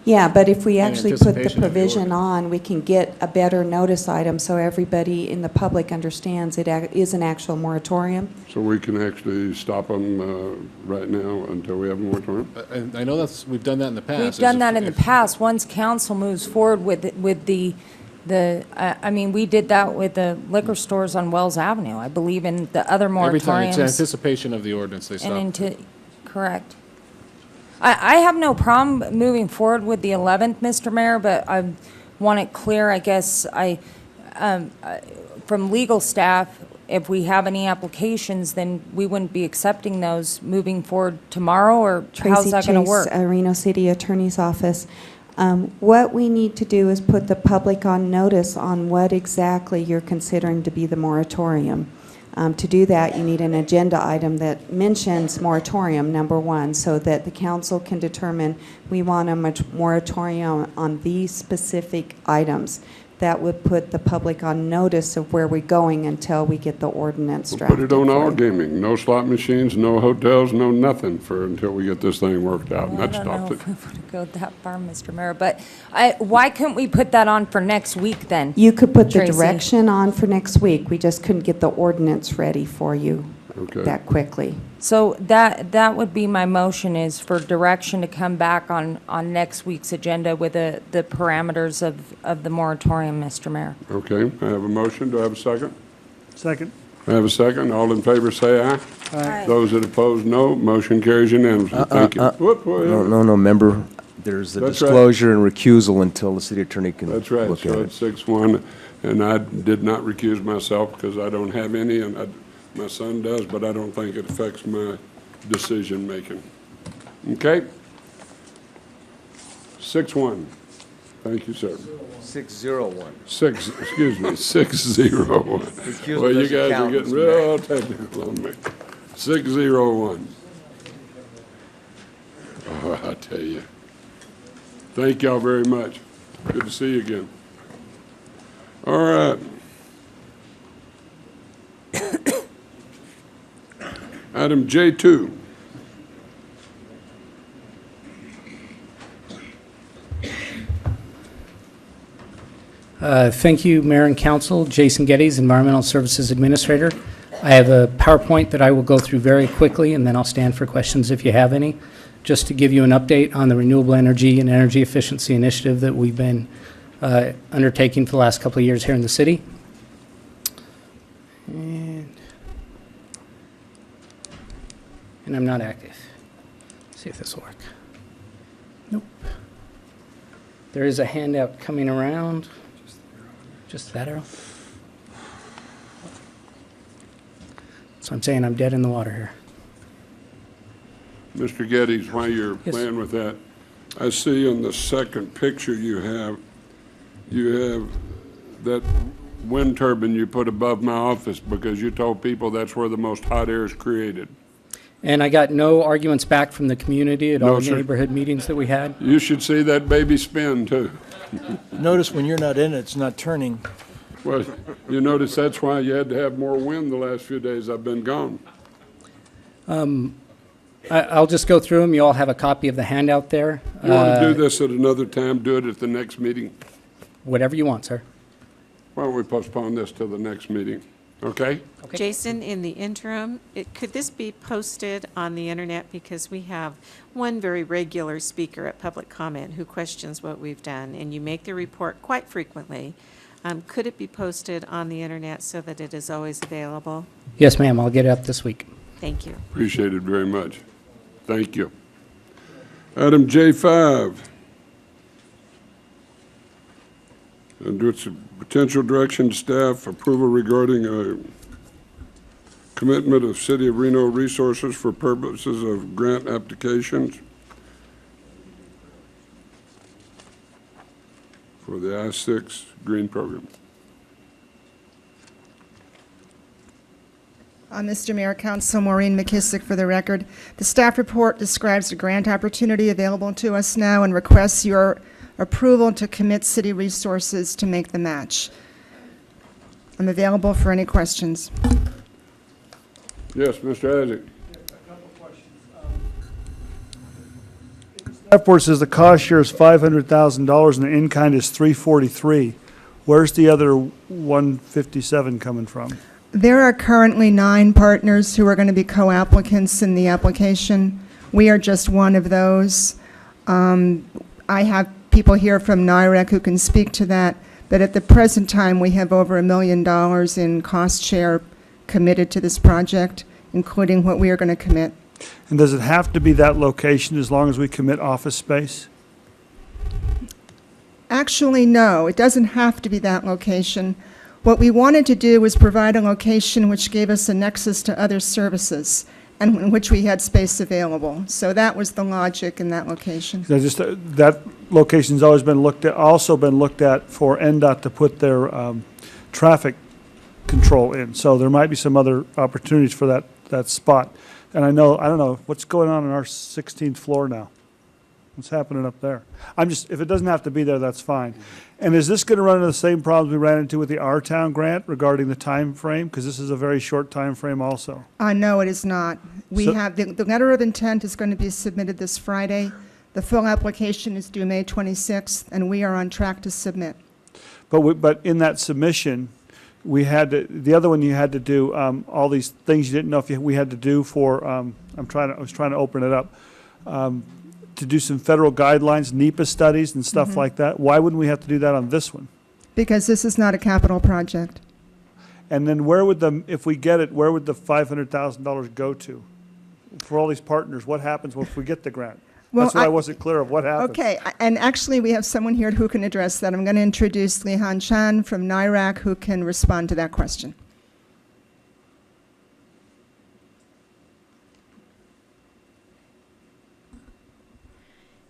Speaker 13: Yeah, but if we
Speaker 8: In
Speaker 13: actually put the
Speaker 8: anticipation of the
Speaker 13: provision on, we can get a better notice item so everybody in the public understands it is an actual moratorium.
Speaker 1: So we can actually stop them right now until we have a moratorium?
Speaker 8: I know we've done that in the past.
Speaker 3: We've done that in the past. Once council moves forward with the I mean, we did that with the liquor stores on Wells Avenue. I believe in the other moratoriums.
Speaker 8: Every time, it's anticipation of the ordinance, they stop.
Speaker 3: Correct. I have no problem moving forward with the 11th, Mr. Mayor, but I want it clear, I guess, from legal staff, if we have any applications, then we wouldn't be accepting those moving forward tomorrow, or how's that going to work?
Speaker 13: Tracy Chase, Reno City Attorney's Office. What we need to do is put the public on notice on what exactly you're considering to be the moratorium. To do that, you need an agenda item that mentions moratorium, number one, so that the council can determine we want a moratorium on these specific items. That would put the public on notice of where we're going until we get the ordinance drafted.
Speaker 1: Put it on all gaming, no slot machines, no hotels, no nothing until we get this thing worked out, and that stops it.
Speaker 3: I don't know if we want to go that far, Mr. Mayor, but why couldn't we put that on for next week then?
Speaker 13: You could put the
Speaker 3: Tracy?
Speaker 13: direction on for next week. We just couldn't get the ordinance ready for you that quickly.
Speaker 3: So that would be my motion, is for direction to come back on next week's agenda with the parameters of the moratorium, Mr. Mayor.
Speaker 1: Okay, I have a motion. Do I have a second?
Speaker 16: Second.
Speaker 1: I have a second. All in favor say aye.
Speaker 16: Aye.
Speaker 1: Those that oppose, no. Motion carries unanimously. Thank you. Whoop, whoop.
Speaker 15: No, member. There's a
Speaker 1: That's
Speaker 15: disclosure and recusal until the city attorney can
Speaker 1: That's right.
Speaker 15: look
Speaker 1: So
Speaker 15: at
Speaker 1: it's
Speaker 15: it.
Speaker 1: 6-1, and I did not recuse myself because I don't have any, and my son does, but I don't think it affects my decision-making. Okay? 6-1. Thank you, sir.
Speaker 15: 601.
Speaker 1: 601.
Speaker 15: Excuse
Speaker 1: Well,
Speaker 15: me,
Speaker 1: you
Speaker 15: that's
Speaker 1: guys are
Speaker 15: accountants,
Speaker 1: getting real technical on me. 601. Oh, I tell you. Thank y'all very much. Good to see you again. All right. Item J2.
Speaker 19: Thank you, Mayor and Council. Jason Geddes, Environmental Services Administrator. I have a PowerPoint that I will go through very quickly, and then I'll stand for questions if you have any. Just to give you an update on the renewable energy and energy efficiency initiative that we've been undertaking for the last couple of years here in the city. And I'm not active. Let's see if this will work. Nope. There is a handout coming around. Just that arrow. So I'm saying I'm dead in the water here.
Speaker 1: Mr. Geddes, while you're playing with that, I see in the second picture you have that wind turbine you put above my office because you told people that's where the most hot air is created.
Speaker 19: And I got no arguments back from the community at all the
Speaker 1: sir.
Speaker 19: neighborhood meetings that we had.
Speaker 1: You should see that baby spin, too.
Speaker 18: Notice when you're not in it, it's not turning.
Speaker 1: Well, you notice that's why you had to have more wind the last few days I've been gone.
Speaker 19: I'll just go through them. You all have a copy of the handout there.
Speaker 1: You want to do this at another time, do it at the next meeting?
Speaker 19: Whatever you want, sir.
Speaker 1: Why don't we postpone this till the next meeting, okay?
Speaker 14: Jason, in the interim, could this be posted on the internet? Because we have one very regular speaker at public comment who questions what we've done, and you make the report quite frequently. Could it be posted on the internet so that it is always available?
Speaker 19: Yes, ma'am. I'll get it up this week.
Speaker 14: Thank you.
Speaker 1: Appreciate it very much. Thank you. Item J5. And it's a potential direction to staff approval regarding a commitment of City of Reno resources for purposes of grant applications for the I-6 Green Program.
Speaker 21: Mr. Mayor, Council, Maureen McKissick for the record. The staff report describes the grant opportunity available to us now and requests your approval to commit city resources to make the match. I'm available for any questions.
Speaker 1: Yes, Mr. Isaac.
Speaker 16: Staff report says the cost share is $500,000 and the in-kind is $343,000. Where's the other $157,000 coming from?
Speaker 21: There are currently 9 partners who are going to be co-applicants in the application. We are just one of those. I have people here from NIREC who can speak to that, but at the present time, we have over $1 million in cost share committed to this project, including what we are going to commit.
Speaker 16: And does it have to be that location as long as we commit office space?
Speaker 21: Actually, no, it doesn't have to be that location. What we wanted to do was provide a location which gave us a nexus to other services and in which we had space available. So that was the logic in that location.
Speaker 16: That location's always been looked at, also been looked at for NDOT to put their traffic control in. So there might be some other opportunities for that spot. And I don't know, what's going on our 16th floor now? What's happening up there? if it doesn't have to be there, that's fine. And is this going to run into the same problems we ran into with the Our Town grant regarding the time frame? Because this is a very short time frame also.
Speaker 21: No, it is not. We have, the letter of intent is going to be submitted this Friday. The full application is due May 26th, and we are on track to submit.
Speaker 16: But in that submission, we had to, the other one you had to do all these things you didn't know if we had to do for, I was trying to open it up, to do some federal guidelines, NEPA studies and stuff like that. Why wouldn't we have to do that on this one?
Speaker 21: Because this is not a capital project.
Speaker 16: And then if we get it, where would the $500,000 go to? For all these partners, what happens if we get the grant?
Speaker 21: Well,
Speaker 16: that's what I wasn't clear of. What happens?
Speaker 21: Okay, and actually we have someone here who can address that. I'm going to introduce Lihan Chan from NIRAC who can respond to that question.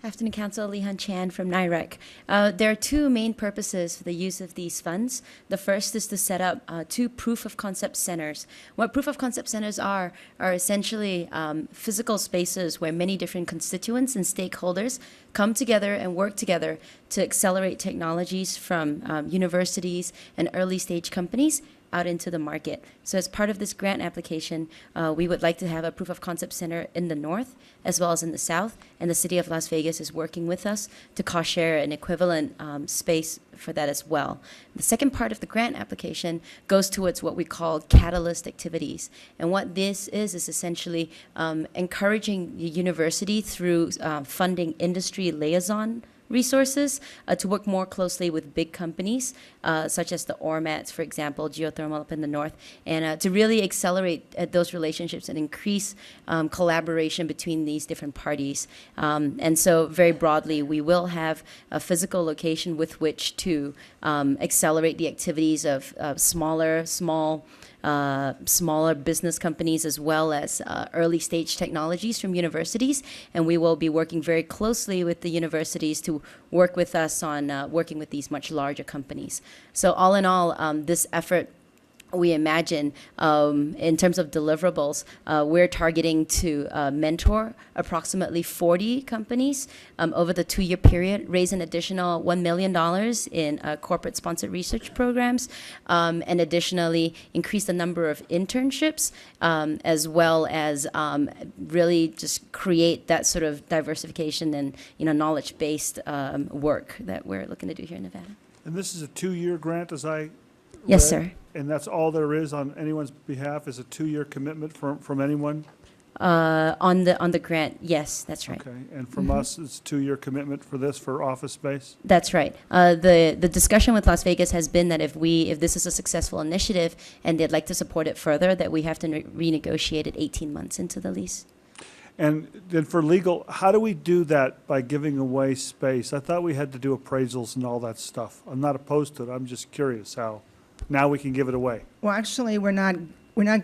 Speaker 6: Afternoon, Council. Lehan Chan from NIREC. There are two main purposes for the use of these funds. The first is to set up 2 proof-of-concept centers. What proof-of-concept centers are essentially physical spaces where many different constituents and stakeholders come together and work together to accelerate technologies from universities and early-stage companies out into the market. So as part of this grant application, we would like to have a proof of concept center in the north as well as in the south, and the city of Las Vegas is working with us to cost share an equivalent space for that as well. The second part of the grant application goes towards what we call catalyst activities. And what this is essentially encouraging the university through funding industry liaison resources to work more closely with big companies, such as the ORMATs, for example, geothermal up in the north, and to really accelerate those relationships and increase collaboration between these different parties. And so very broadly, we will have a physical location with which to accelerate the activities of smaller business companies as well as early stage technologies from universities, and we will be working very closely with the universities to work with us on working with these much larger companies. So all in all, this effort, we imagine, in terms of deliverables, we're targeting to mentor approximately 40 companies over the 2-year period, raise an additional $1 million in corporate sponsored research programs, and additionally increase the number of internships, as well as really just create that sort of diversification and knowledge-based work that we're looking to do here in Nevada.
Speaker 16: And this is a 2-year grant, as I
Speaker 6: Yes,
Speaker 16: read?
Speaker 6: sir.
Speaker 16: And that's all there is on anyone's behalf, is a 2-year commitment from anyone?
Speaker 6: On the grant, yes, that's right.
Speaker 16: Okay, and from us, it's 2-year commitment for this, for office space?
Speaker 6: That's right. The discussion with Las Vegas has been that if this is a successful initiative and they'd like to support it further, that we have to renegotiate it 18 months into the lease.
Speaker 16: And then for legal, how do we do that by giving away space? I thought we had to do appraisals and all that stuff. I'm not opposed to it, I'm just curious how. Now we can give it away.
Speaker 21: Well, actually, we're not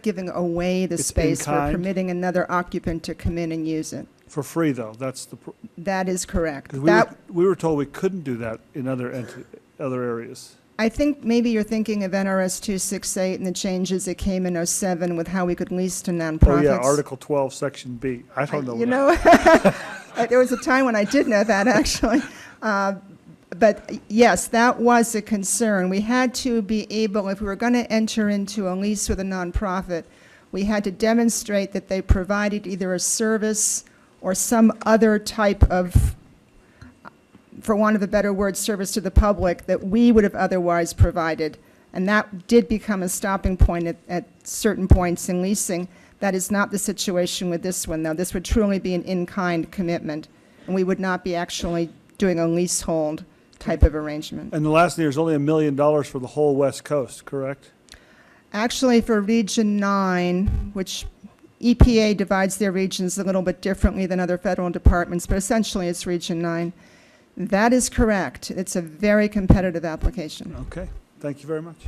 Speaker 21: giving away the
Speaker 16: It's in
Speaker 21: space. We're
Speaker 16: kind?
Speaker 21: permitting another occupant to come in and use it.
Speaker 16: For free, though, that's the.
Speaker 21: That is correct.
Speaker 16: 'Cause
Speaker 21: That,
Speaker 16: we were told we couldn't do that in other areas.
Speaker 21: I think maybe you're thinking of NRS 268 and the changes that came in '07 with how we could lease to nonprofits.
Speaker 16: Oh, yeah, Article 12, Section B. I don't know.
Speaker 21: You know, there was a time when I did know that, actually. But yes, that was a concern. We had to be able, if we were going to enter into a lease with a nonprofit, we had to demonstrate that they provided either a service or some other type of, for want of a better word, service to the public that we would have otherwise provided. And that did become a stopping point at certain points in leasing. That is not the situation with this one, though. This would truly be an in-kind commitment, and we would not be actually doing a leasehold type of arrangement.
Speaker 16: And the last thing, there's only $1 million for the whole West Coast, correct?
Speaker 21: Actually, for Region 9, which EPA divides their regions a little bit differently than other federal departments, but essentially it's Region 9. That is correct. It's a very competitive application.
Speaker 16: Okay, thank you very much.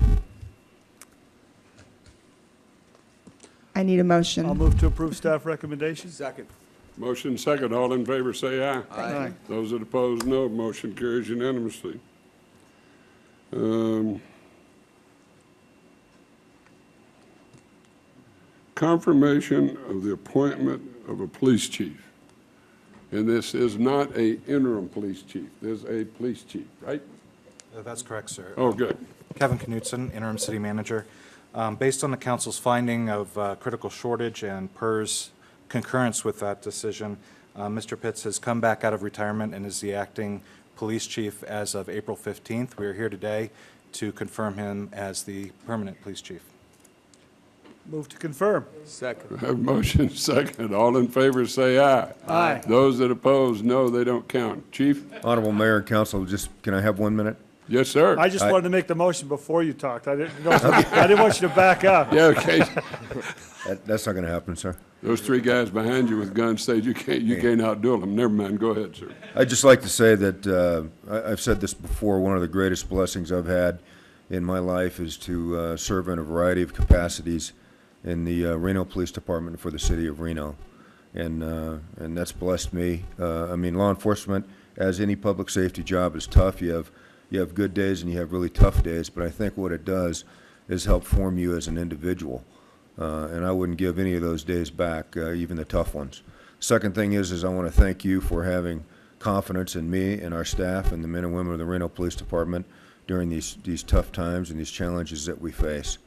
Speaker 21: I need a motion.
Speaker 16: I'll move to approve staff recommendations.
Speaker 15: Second.
Speaker 1: Motion second. All in favor, say aye.
Speaker 16: Aye.
Speaker 1: Those that oppose, no. Motion carries unanimously. Confirmation of the appointment of a police chief. And this is not a interim police chief. There's a police chief, right?
Speaker 22: That's correct, sir.
Speaker 1: Oh, good.
Speaker 22: Kevin Knutson, interim city manager. Based on the council's finding of critical shortage and PERS concurrence with that decision, Mr. Pitts has come back out of retirement and is the acting police chief as of April 15th. We are here today to confirm him as the permanent police chief.
Speaker 16: Move to confirm.
Speaker 15: Second.
Speaker 1: Have motion second. All in favor, say aye.
Speaker 16: Aye.
Speaker 1: Those that oppose, no, they don't count. Chief?
Speaker 23: Honorable Mayor and Council, can I have 1 minute?
Speaker 1: Yes, sir.
Speaker 16: I just wanted to make the motion before you talked. I didn't want you to back up.
Speaker 1: Yeah, okay.
Speaker 23: That's not going to happen, sir.
Speaker 1: Those 3 guys behind you with guns say you can't outduel them. Never mind. Go ahead, sir.
Speaker 23: I'd just like to say that I've said this before, one of the greatest blessings I've had in my life is to serve in a variety of capacities in the Reno Police Department for the city of Reno. and that's blessed me. I mean, law enforcement, as any public safety job, is tough. You have good days and you have really tough days, but I think what it does is help form you as an individual. And I wouldn't give any of those days back, even the tough ones. Second thing is I want to thank you for having confidence in me and our staff and the men and women of the Reno Police Department during these tough times and these challenges that we face.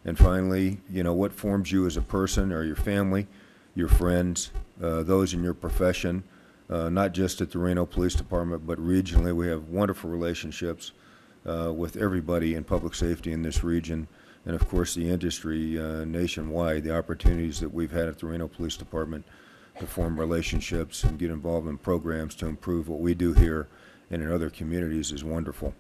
Speaker 23: And finally, you know, what forms you as a person are your family, your friends, those in your profession, not just at the Reno Police Department, but regionally. We have wonderful relationships with everybody in public safety in this region, and of course the industry nationwide. The opportunities that we've had at the Reno Police Department to form relationships and get involved in programs to improve what we do here and in other communities is wonderful.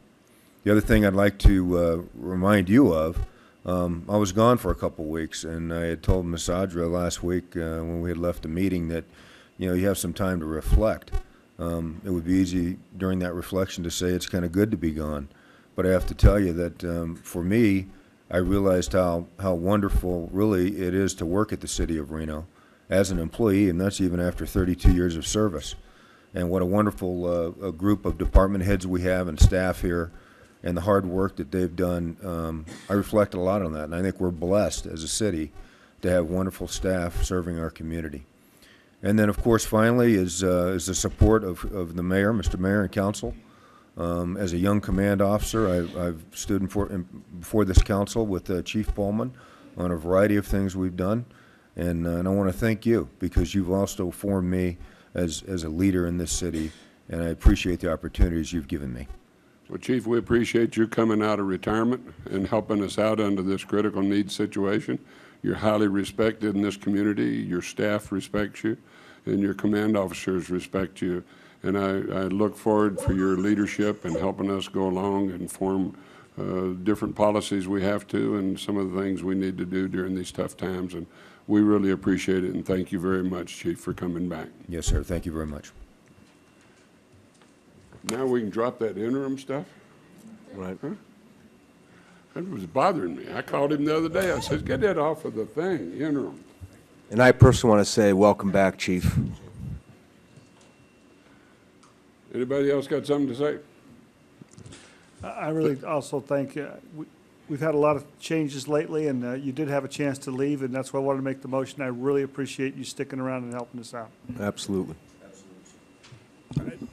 Speaker 23: The other thing I'd like to remind you of, I was gone for a couple weeks, and I had told Ms. Audra last week when we had left the meeting that, you know, you have some time to reflect. It would be easy during that reflection to say it's kind of good to be gone, but I have to tell you that for me, I realized how wonderful really it is to work at the City of Reno as an employee, and that's even after 32 years of service. And what a wonderful group of department heads we have and staff here, and the hard work that they've done. I reflect a lot on that, and I think we're blessed as a city to have wonderful staff serving our community. And then, of course, finally is the support of the mayor, Mr. Mayor, and council. As a young command officer, I've stood before this council with Chief Bowman on a variety of things we've done. And I want to thank you, because you've also formed me as a leader in this city, and I appreciate the opportunities you've given me.
Speaker 1: Well, Chief, we appreciate you coming out of retirement and helping us out under this critical needs situation. You're highly respected in this community. Your staff respects you, and your command officers respect you. And I look forward for your leadership and helping us go along and form different policies we have to, and some of the things we need to do during these tough times. And we really appreciate it, and thank you very much, Chief, for coming back.
Speaker 23: Yes, sir. Thank you very much.
Speaker 1: Now we can drop that interim stuff?
Speaker 15: Right.
Speaker 1: Huh? That was bothering me. I called him the other day. I said, get that off of the thing, interim.
Speaker 15: And I personally want to say welcome back, Chief.
Speaker 1: Anybody else got something to say?
Speaker 16: I really also think we've had a lot of changes lately, and you did have a chance to leave, and that's why I wanted to make the motion. I really appreciate you sticking around and helping us out.
Speaker 15: Absolutely.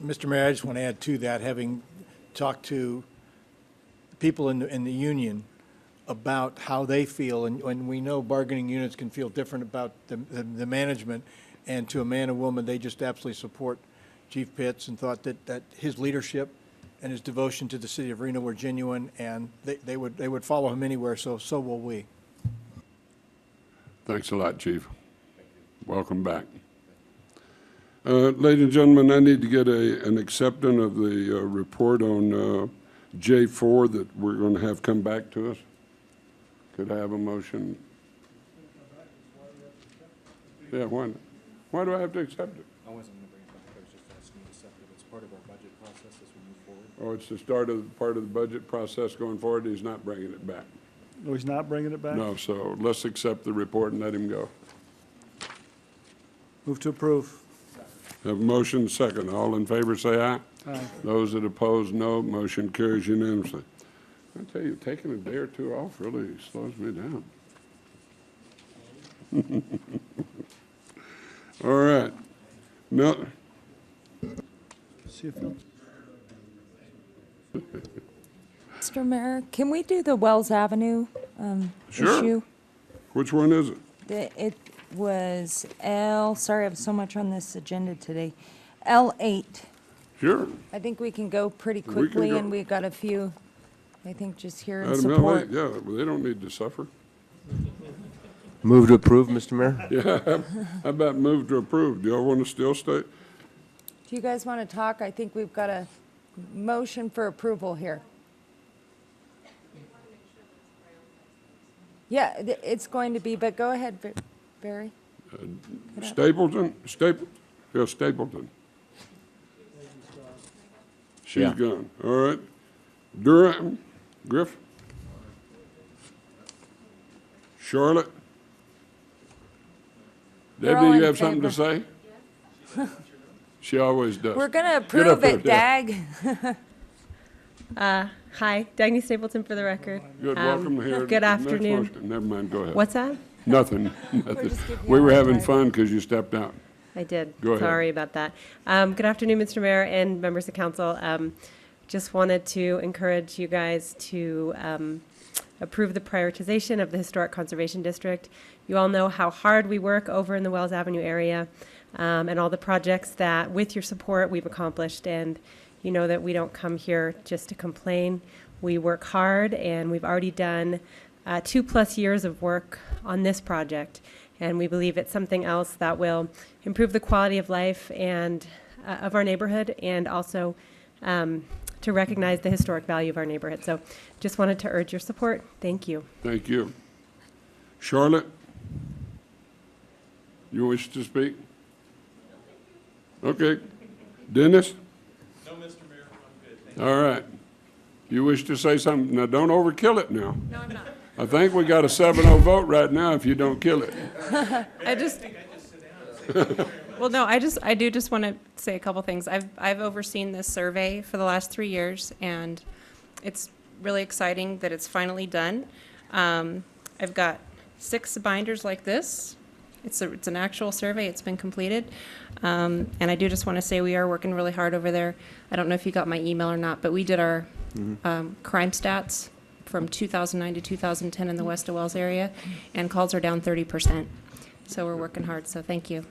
Speaker 18: Mr. Mayor, I just want to add to that, having talked to people in the union about how they feel, and we know bargaining units can feel different about the management, and to a man and woman, they just absolutely support Chief Pitts and thought that his leadership and his devotion to the city of Reno were genuine, and they would follow him anywhere, so will we.
Speaker 1: Thanks a lot, Chief. Welcome back. Ladies and gentlemen, I need to get an acceptance of the report on J4 that we're going to have come back to us. Could I have a motion? Yeah, why do I have to accept it?
Speaker 22: I wasn't going to bring it back. I was just asking you to accept it. It's part of our budget process as we move forward.
Speaker 1: Oh, it's the start of part of the budget process going forward. He's not bringing it back.
Speaker 16: Oh, he's not bringing it back?
Speaker 1: No, so let's accept the report and let him go.
Speaker 16: Move to approve.
Speaker 1: Have a motion, second. All in favor, say aye.
Speaker 16: Aye.
Speaker 1: Those that oppose, no. Motion carries unanimously. I tell you, taking a day or two off really slows me down. All right. No.
Speaker 16: See if he'll-
Speaker 3: Mr. Mayor, can we do the Wells Avenue
Speaker 1: Sure.
Speaker 3: issue?
Speaker 1: Which one is it?
Speaker 3: It was sorry, I have so much on this agenda today. L8.
Speaker 1: Sure.
Speaker 3: I think we can go pretty
Speaker 1: We can
Speaker 3: quickly,
Speaker 1: go.
Speaker 3: and we've got a few, I think, just here in
Speaker 1: Adam
Speaker 3: support.
Speaker 1: L8, yeah, well, they don't need to suffer.
Speaker 15: Move to approve, Mr. Mayor?
Speaker 1: Yeah, how about move to approve? Do y'all want to still stay?
Speaker 3: Do you guys want to talk? I think we've got a motion for approval here. Yeah, it's going to be, but go ahead, Barry.
Speaker 1: Stapleton? Yeah, Stapleton. She's
Speaker 8: Yeah.
Speaker 1: gone. All right. Durham, Griff?
Speaker 3: We're all
Speaker 1: Debbie, you
Speaker 3: in
Speaker 1: have something to
Speaker 3: favor.
Speaker 1: say? She always does.
Speaker 3: We're going to
Speaker 1: Get up
Speaker 3: approve
Speaker 1: here,
Speaker 3: it,
Speaker 1: yeah.
Speaker 5: Hi, Dagny Stapleton for the record.
Speaker 1: Good, welcome here.
Speaker 5: Good
Speaker 1: Next
Speaker 5: afternoon.
Speaker 1: motion. Never mind, go ahead.
Speaker 5: What's that?
Speaker 1: Nothing.
Speaker 3: just giving
Speaker 1: We
Speaker 3: you
Speaker 1: were
Speaker 3: a
Speaker 1: having
Speaker 3: hard
Speaker 1: fun because you stepped out.
Speaker 5: I did.
Speaker 1: Go ahead.
Speaker 5: Sorry about that. Good afternoon, Mr. Mayor and members of council. Just wanted to encourage you guys to approve the prioritization of the Historic Conservation District. You all know how hard we work over in the Wells Avenue area and all the projects that, with your support, we've accomplished. And you know that we don't come here just to complain. We work hard, and we've already done 2+ years of work on this project. And we believe it's something else that will improve the quality of life and of our neighborhood, and also to recognize the historic value of our neighborhood. So just wanted to urge your support. Thank you.
Speaker 1: Thank you. Charlotte? You wish to speak? Okay. Dennis?
Speaker 11: No, Mr. Mayor, I'm good.
Speaker 1: All right. You wish to say something? Now, don't overkill it now.
Speaker 11: No, I'm not.
Speaker 1: I think we got a 7-0 vote right now if you don't kill it.
Speaker 11: Well, no, I do just want to say a couple things. I've overseen this survey for the last 3 years, and it's really exciting that it's finally done. I've got 6 binders like this. It's an actual survey. It's been completed. And I do just want to say we are working really hard over there. I don't know if you got my email or not, but we did our crime stats from 2009 to 2010 in the West of Wells area, and calls are down 30%. So we're working hard, so thank you.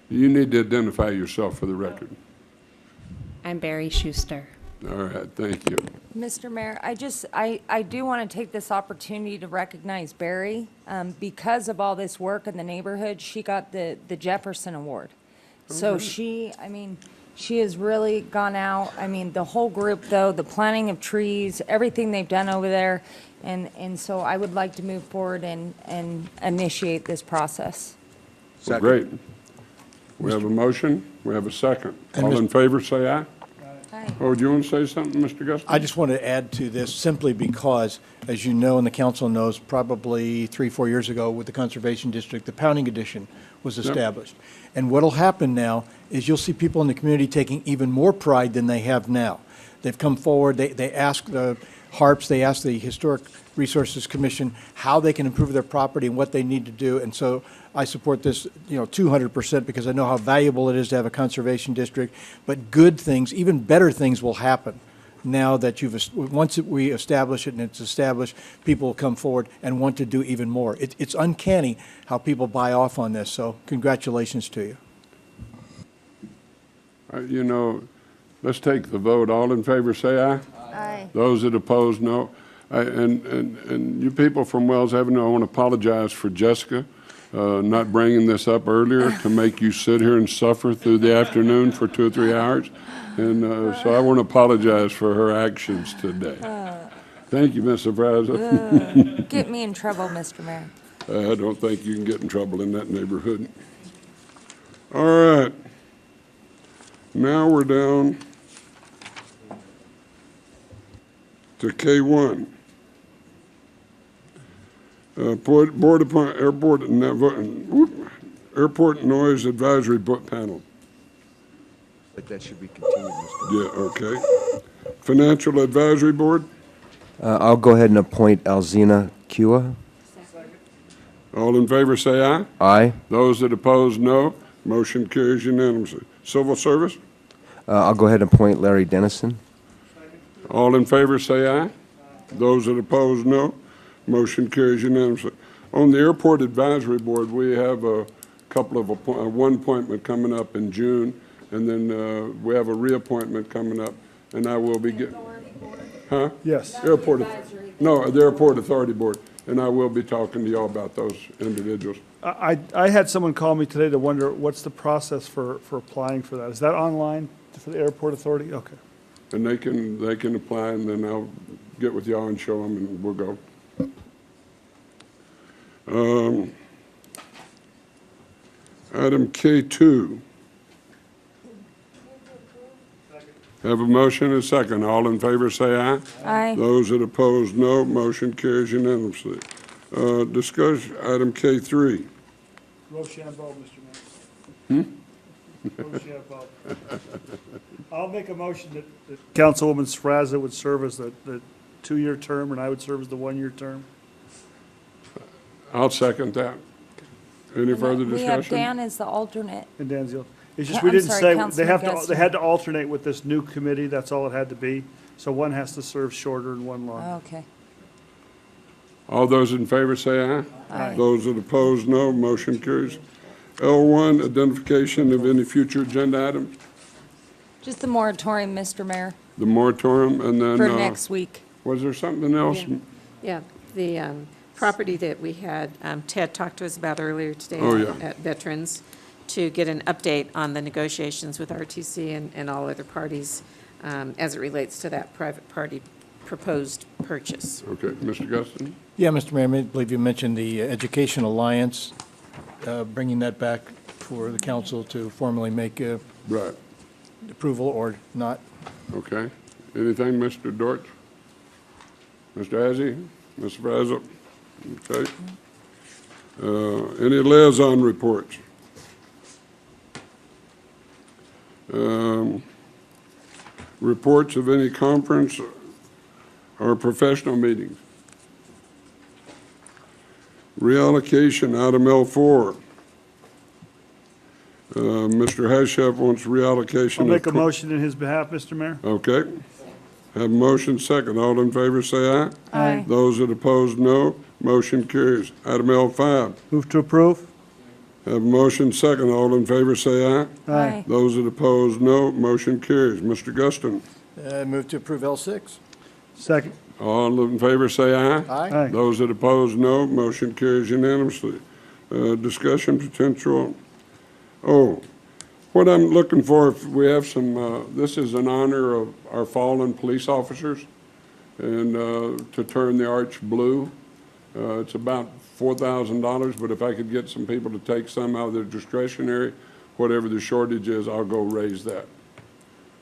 Speaker 1: You need to identify yourself for the record.
Speaker 11: I'm Barry Schuster.
Speaker 1: All right, thank you.
Speaker 3: Mr. Mayor, I do want to take this opportunity to recognize Barry. Because of all this work in the neighborhood, she got the Jefferson Award. So she has really gone out. I mean, the whole group, though, the planting of trees, everything they've done over there. And so I would like to move forward and initiate this process.
Speaker 1: Well, great. We have a motion. We have a second.
Speaker 18: And
Speaker 1: All in favor, say aye.
Speaker 3: Aye.
Speaker 1: Oh, do you want to say something, Mr. Guston?
Speaker 18: I just want to add to this simply because, as you know, and the council knows, probably 3-4 years ago with the Conservation District, the Pounding Edition was established. And what'll happen now is you'll see people in the community taking even more pride than they have now. They've come forward, they ask the HARPS, they ask the Historic Resources Commission how they can improve their property and what they need to do. And so I support this, 200%, because I know how valuable it is to have a conservation district. But good things, even better things will happen now that once we establish it and it's established, people will come forward and want to do even more. It's uncanny how people buy off on this, so congratulations to you.
Speaker 1: Let's take the vote. All in favor, say aye.
Speaker 3: Aye.
Speaker 1: Those that oppose, no. And you people from Wells Avenue, I want to apologize for Jessica not bringing this up earlier to make you sit here and suffer through the afternoon for 2 or 3 hours. And so I want to apologize for her actions today. Thank you, Mr. President.
Speaker 3: Get me in trouble, Mr. Mayor.
Speaker 1: I don't think you can get in trouble in that neighborhood. All right. Now we're down to K1. Airport Noise Advisory Panel.
Speaker 15: But that should be continued, Mr.
Speaker 1: Yeah, okay. Financial Advisory Board.
Speaker 15: I'll go ahead and appoint Alzina Kua.
Speaker 1: All in favor, say aye.
Speaker 15: Aye.
Speaker 1: Those that oppose, no. Motion carries unanimously. Civil Service.
Speaker 15: I'll go ahead and appoint Larry Dennison.
Speaker 1: All in favor, say aye. Those that oppose, no. Motion carries unanimously. On the Airport Advisory Board, we have a couple of, one appointment coming up in June, and then we have a reappointment coming up, and I will be getting. Huh?
Speaker 16: Yes.
Speaker 1: Airport. No, the Airport Authority Board, and I will be talking to y'all about those individuals.
Speaker 16: I had someone call me today to wonder what's the process for applying for that? Is that online for the Airport Authority? Okay.
Speaker 1: And they can apply, and then I'll get with y'all and show them, and we'll go. Item K2. Have a motion and a second. All in favor, say aye.
Speaker 3: Aye.
Speaker 1: Those that oppose, no. Motion carries unanimously. Discussion, item K3.
Speaker 16: Rochambeau, Mr. Mayor. Rochambeau. I'll make a motion that Councilwoman Srazza would serve as the 2-year term, and I would serve as the 1-year term.
Speaker 1: I'll second that. Any further
Speaker 3: We have
Speaker 1: discussion?
Speaker 3: Dan as the alternate.
Speaker 16: And Dan's the, it's just,
Speaker 3: I'm
Speaker 16: we didn't
Speaker 3: sorry,
Speaker 16: say,
Speaker 3: Councilman Guston.
Speaker 16: they had to alternate with this new committee, that's all it had to be. So one has to serve shorter and one longer.
Speaker 3: Okay.
Speaker 1: All those in favor say aye.
Speaker 3: Aye.
Speaker 1: Those that oppose, no. Motion carries. L1, identification of any future agenda items,
Speaker 3: Just the moratorium, Mr. Mayor,
Speaker 1: the moratorium, and then.
Speaker 3: for next week.
Speaker 1: Was there something else?
Speaker 14: Yeah, the property that we had, Ted talked to us about earlier today
Speaker 1: Oh, yeah.
Speaker 14: at Veterans, to get an update on the negotiations with RTC and all other parties as it relates to that private party proposed purchase.
Speaker 1: Okay, Mr. Guston?
Speaker 18: Yeah, Mr. Mayor, I believe you mentioned the Education Alliance, bringing that back for the council to formally make a
Speaker 1: Right.
Speaker 18: approval or not.
Speaker 1: Okay. Anything, Mr. Dortch? Mr. Azzi? Mr. Brazel? Okay. Any liaison reports? Reports of any conference or professional meetings? Reallocation, item L4. Mr. Hashef wants reallocation.
Speaker 16: I'll
Speaker 1: of
Speaker 16: make a motion in his behalf, Mr. Mayor.
Speaker 1: Okay. Have a motion second. All in favor say aye.
Speaker 3: Aye.
Speaker 1: Those that oppose, no. Motion carries. Item L5.
Speaker 16: Move to approve.
Speaker 1: Have a motion second. All in favor say aye.
Speaker 3: Aye.
Speaker 1: Those that oppose, no. Motion carries. Mr. Guston.
Speaker 18: Move to approve L6.
Speaker 16: Second.
Speaker 1: All in favor say aye.
Speaker 16: Aye.
Speaker 1: Those that oppose, no. Motion carries unanimously. Discussion potential. Oh, what I'm looking for, if we have some, this is in honor of our fallen police officers, and to turn the arch blue. It's about $4,000, but if I could get some people to take some out of their discretionary, whatever the shortage is, I'll go raise that.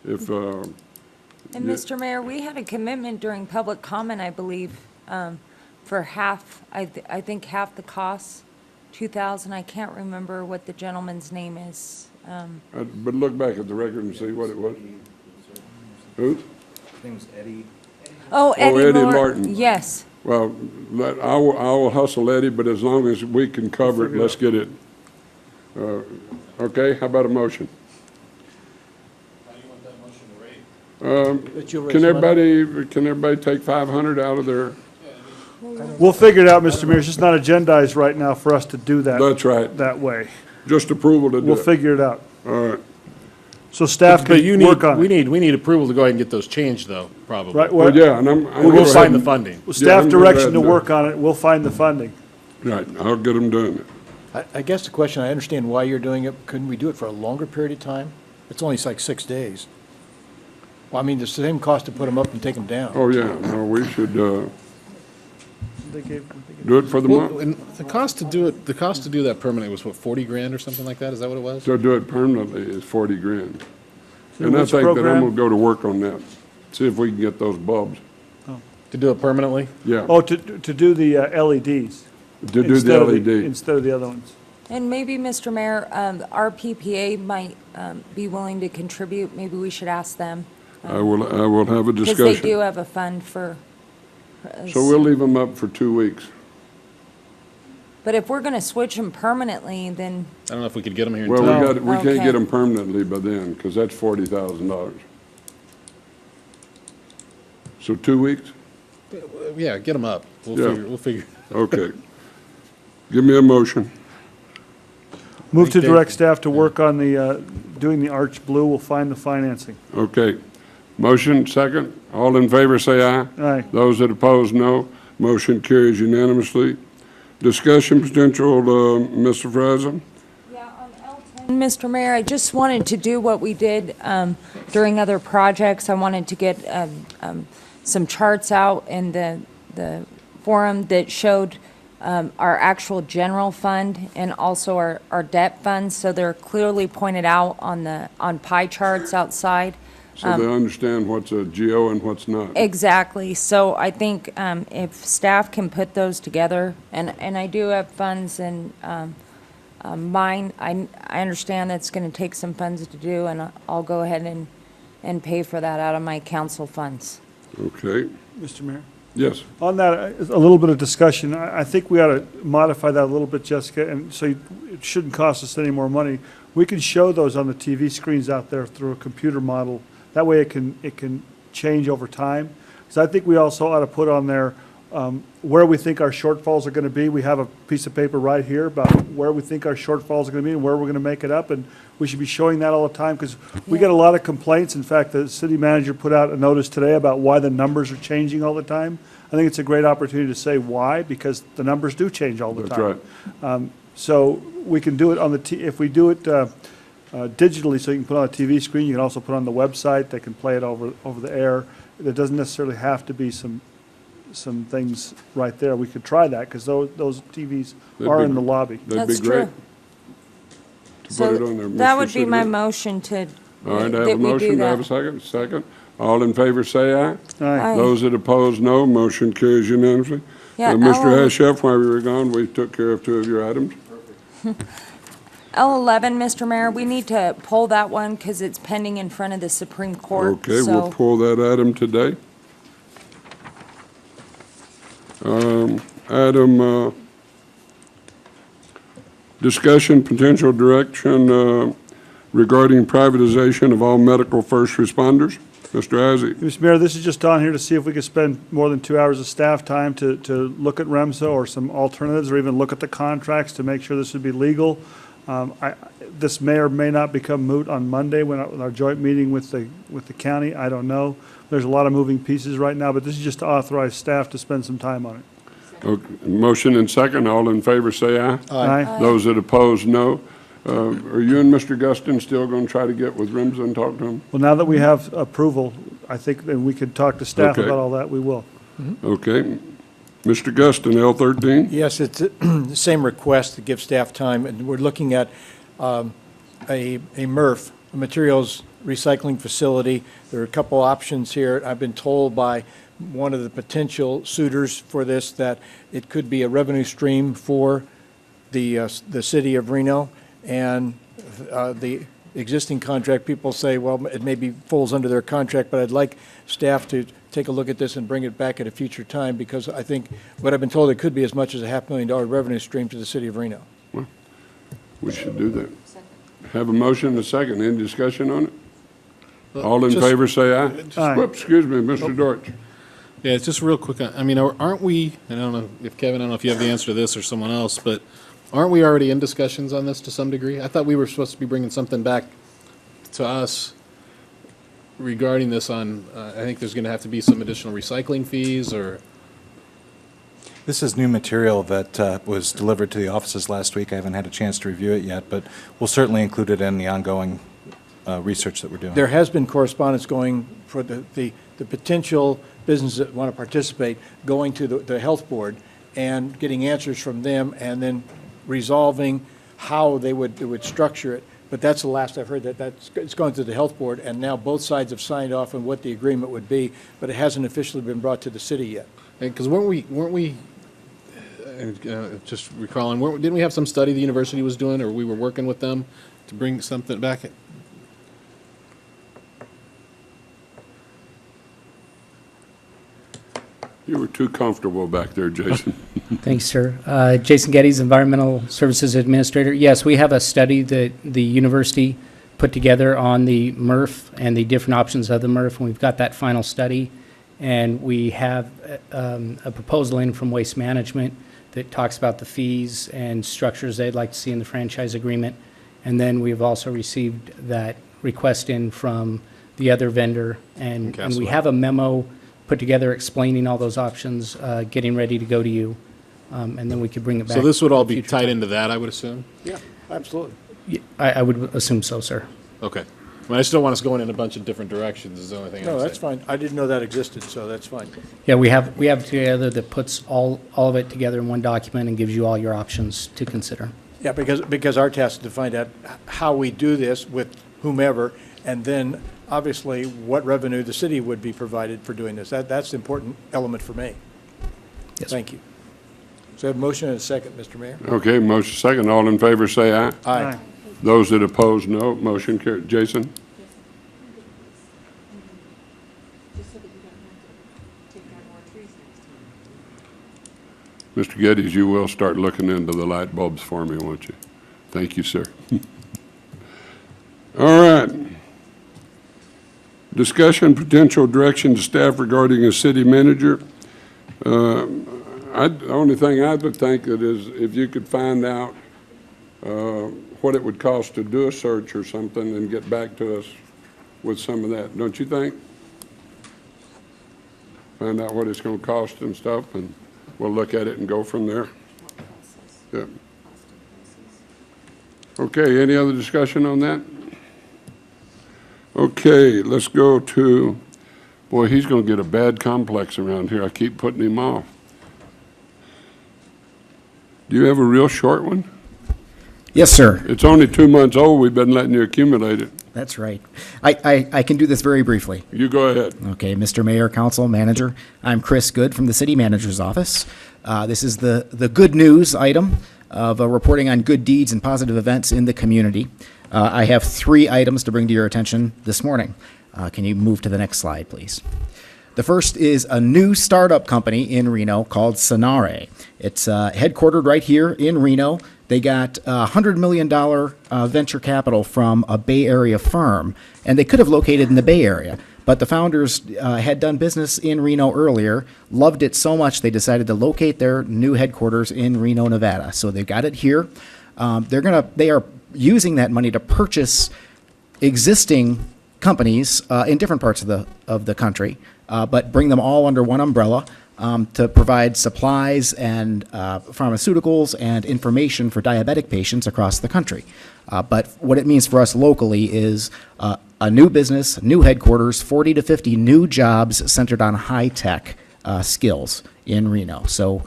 Speaker 1: If,
Speaker 3: And
Speaker 1: Yeah.
Speaker 3: Mr. Mayor, we had a commitment during public comment, I believe, for half, I think half the cost, 2,000. I can't remember what the gentleman's name is.
Speaker 1: but look back at the record and see what it was. Who?
Speaker 18: His name was Eddie.
Speaker 3: Oh, Eddie
Speaker 1: Eddie
Speaker 3: Lor-
Speaker 1: Martin.
Speaker 3: Yes.
Speaker 1: Well, I will hustle Eddie, but as long as we can cover it, let's get it. Okay, how about a motion? Can everybody take 500 out of their?
Speaker 16: We'll figure it out, Mr. Mayor. It's just not agendized right now for us to do that.
Speaker 1: That's right.
Speaker 16: That way.
Speaker 1: Just approval to do it.
Speaker 16: We'll figure it out.
Speaker 1: All right.
Speaker 16: So staff
Speaker 8: But you
Speaker 16: can work
Speaker 8: need,
Speaker 16: on
Speaker 8: we
Speaker 16: it.
Speaker 8: need approval to go ahead and get those changed, though, probably.
Speaker 16: Right,
Speaker 1: Well, yeah, and I'm.
Speaker 8: We'll find the funding.
Speaker 16: With staff
Speaker 1: I'm gonna
Speaker 16: direction to
Speaker 1: add
Speaker 16: work on it, we'll find the funding.
Speaker 1: Right, I'll get them doing it.
Speaker 18: I guess the question, I understand why you're doing it. Couldn't we do it for a longer period of time? It's only like 6 days. Well, I mean, the same cost to put them up and take them down.
Speaker 1: Oh, yeah, no, we should,
Speaker 16: They gave-
Speaker 1: do it for the
Speaker 8: Well,
Speaker 1: month.
Speaker 8: and the cost to do it, the cost to do that permanently was what, 40 grand or something like that? Is that what it was?
Speaker 1: To do it permanently is 40 grand.
Speaker 16: So
Speaker 1: And I
Speaker 16: which
Speaker 1: think that I'm
Speaker 16: program?
Speaker 1: gonna go to work on that, see if we can get those bulbs.
Speaker 8: To do it permanently?
Speaker 1: Yeah,
Speaker 16: Oh, to do the LEDs.
Speaker 1: to do the
Speaker 16: instead of
Speaker 1: LED.
Speaker 16: Instead of the other ones.
Speaker 3: And maybe, Mr. Mayor, our PPA might be willing to contribute. Maybe we should ask them.
Speaker 1: I will have a
Speaker 3: Because they do
Speaker 1: discussion.
Speaker 3: have a fund for.
Speaker 1: So we'll leave them up for 2 weeks.
Speaker 3: But if we're going to switch them permanently, then,
Speaker 8: I don't know if we could get them here in
Speaker 1: Well,
Speaker 8: time.
Speaker 1: we can't
Speaker 3: Okay.
Speaker 1: get them permanently by then, because that's $40,000. So 2 weeks?
Speaker 8: Yeah, get them up.
Speaker 1: Yeah.
Speaker 8: We'll figure.
Speaker 1: Okay. Give me a motion.
Speaker 16: Move to
Speaker 8: Dave-
Speaker 16: direct staff to work on the, doing the arch blue. We'll find the financing.
Speaker 1: Okay. Motion, second. All in favor, say aye.
Speaker 16: Aye.
Speaker 1: Those that oppose, no. Motion carries unanimously. Discussion potential, Mr. Frazen?
Speaker 3: Mr. Mayor, I just wanted to do what we did during other projects. I wanted to get some charts out in the forum that showed our actual general fund and also our debt funds. So they're clearly pointed out on pie charts outside.
Speaker 1: So they understand what's a GO and what's not.
Speaker 3: Exactly. So I think if staff can put those together, and I do have funds in Mine, I understand that's going to take some funds to do, and I'll go ahead and pay for that out of my council funds.
Speaker 1: Okay.
Speaker 16: Mr. Mayor?
Speaker 1: Yes.
Speaker 16: On that, a little bit of discussion. I think we ought to modify that a little bit, Jessica, and so it shouldn't cost us any more money. We can show those on the TV screens out there through a computer model. That way it can change over time. So I think we also ought to put on there where we think our shortfalls are going to be. We have a piece of paper right here about where we think our shortfalls are going to be and where we're going to make it up. And we should be showing that all the time because we get a lot of complaints. In fact, the city manager put out a notice today about why the numbers are changing all the time. I think it's a great opportunity to say why, because the numbers do change all the time.
Speaker 1: That's right.
Speaker 16: So we can do it on if we do it digitally, so you can put it on a TV screen. You can also put it on the website. They can play it over the air. There doesn't necessarily have to be some things right there. We could try that because those TVs are in the lobby.
Speaker 1: That'd be great. To put it on there.
Speaker 3: That
Speaker 1: Mr.
Speaker 3: would be my
Speaker 1: City.
Speaker 3: motion to,
Speaker 1: All right, I have
Speaker 3: that
Speaker 1: a
Speaker 3: we do
Speaker 1: motion. Do I have a
Speaker 3: that.
Speaker 1: second? Second. All in favor, say aye.
Speaker 16: Aye.
Speaker 1: Those that oppose, no. Motion carries unanimously.
Speaker 3: Yeah,
Speaker 1: Mr.
Speaker 3: L-
Speaker 1: Hashef, while we were gone, we took care of 2 of your items.
Speaker 3: L11, Mr. Mayor, we need to pull that one because it's pending in front of the Supreme Court.
Speaker 1: Okay, we'll pull that item today. Item, discussion, potential direction regarding privatization of all medical first responders. Mr. Izzy.
Speaker 16: Mr. Mayor, this is just on here to see if we could spend more than 2 hours of staff time to look at REMSA or some alternatives, or even look at the contracts to make sure this would be legal. This may or may not become moot on Monday when our joint meeting with the county. I don't know. There's a lot of moving pieces right now, but this is just to authorize staff to spend some time on it.
Speaker 1: Okay, motion and second. All in favor, say aye.
Speaker 16: Aye.
Speaker 1: Those that oppose, no. Are you and Mr. Guston still going to try to get with REMSA and talk to him?
Speaker 16: Well, now that we have approval, I think that we could talk to staff
Speaker 1: Okay.
Speaker 16: about all that. We will.
Speaker 1: Okay. Mr. Guston, L13?
Speaker 18: Yes, it's the same request to give staff time, and we're looking at a MRF, a materials recycling facility. There are a couple options here. I've been told by one of the potential suitors for this that it could be a revenue stream for the city of Reno, and the existing contract, people say, well, it maybe falls under their contract, but I'd like staff to take a look at this and bring it back at a future time, because I think what I've been told, it could be as much as a $500,000 revenue stream to the city of Reno.
Speaker 1: Well, we should do that. Have a motion and a second. Any discussion on it? All in
Speaker 8: just-
Speaker 1: favor, say aye.
Speaker 16: Aye.
Speaker 1: Whoops, excuse me, Mr. Dortch.
Speaker 8: Yeah, it's just real quick. I mean, aren't we, and I don't know if Kevin, I don't know if you have the answer to this or someone else, but aren't we already in discussions on this to some degree? I thought we were supposed to be bringing something back to us regarding this on, I think there's going to have to be some additional recycling fees or.
Speaker 22: This is new material that was delivered to the offices last week. I haven't had a chance to review it yet, but we'll certainly include it in the ongoing research that we're doing.
Speaker 18: There has been correspondence going for the potential businesses that want to participate, going to the health board and getting answers from them, and then resolving how they would structure it. But that's the last I've heard, it's going to the health board, and now both sides have signed off on what the agreement would be, but it hasn't officially been brought to the city yet.
Speaker 8: Because weren't we just recalling, didn't we have some study the university was doing, or we were working with them to bring something back?
Speaker 1: You were too comfortable back there, Jason.
Speaker 19: Thanks, sir. Jason Geddes, Environmental Services Administrator. Yes, we have a study that the university put together on the MRF and the different options of the MRF, and we've got that final study. And we have a proposal in from Waste Management that talks about the fees and structures they'd like to see in the franchise agreement. And then we've also received that request in from the other vendor, and we have a memo put together explaining all those options, getting ready to go to you, and then we could bring it back.
Speaker 8: So this would all be tied into that, I would assume?
Speaker 18: Yeah, absolutely.
Speaker 19: Yeah, I would assume so, sir.
Speaker 8: Okay. I just don't want us going in a bunch of different directions is the only thing I'm saying.
Speaker 18: No, that's fine. I didn't know that existed, so that's fine.
Speaker 19: Yeah, we have together that puts all of it together in one document and gives you all your options to consider.
Speaker 18: Yeah, because our task is to find out how we do this with whomever, and then obviously what revenue the city would be provided for doing this. That's the important element for me.
Speaker 19: Yes.
Speaker 18: Thank you. So I have a motion and a second, Mr. Mayor.
Speaker 1: Okay, motion second. All in favor, say aye.
Speaker 18: Aye.
Speaker 1: Those that oppose, no. Motion carried. Jason? Mr. Geddes, you will start looking into the light bulbs for me, won't you? Thank you, sir. All right. Discussion, potential direction to staff regarding a city manager. The only thing I would think that is if you could find out what it would cost to do a search or something and get back to us with some of that, don't you think? Find out what it's going to cost and stuff, and we'll look at it and go from there. Yeah. Okay, any other discussion on that? Okay, let's go to, boy, he's going to get a bad complex around here. I keep putting him off. Do you have a real short one?
Speaker 7: Yes, sir.
Speaker 1: It's only 2 months old. We've been letting you accumulate it.
Speaker 7: That's right. I can do this very briefly.
Speaker 1: You go ahead.
Speaker 7: Okay, Mr. Mayor, Council, Manager. I'm Chris Good from the City Manager's Office. This is the good news item of reporting on good deeds and positive events in the community. I have 3 items to bring to your attention this morning. Can you move to the next slide, please? The first is a new startup company in Reno called Sonare. It's headquartered right here in Reno. They got $100 million venture capital from a Bay Area firm, and they could have located in the Bay Area. But the founders had done business in Reno earlier, loved it so much they decided to locate their new headquarters in Reno, Nevada. So they've got it here. They are using that money to purchase existing companies in different parts of the country, but bring them all under one umbrella to provide supplies and pharmaceuticals and information for diabetic patients across the country. But what it means for us locally is a new business, new headquarters, 40 to 50 new jobs centered on high-tech skills in Reno. So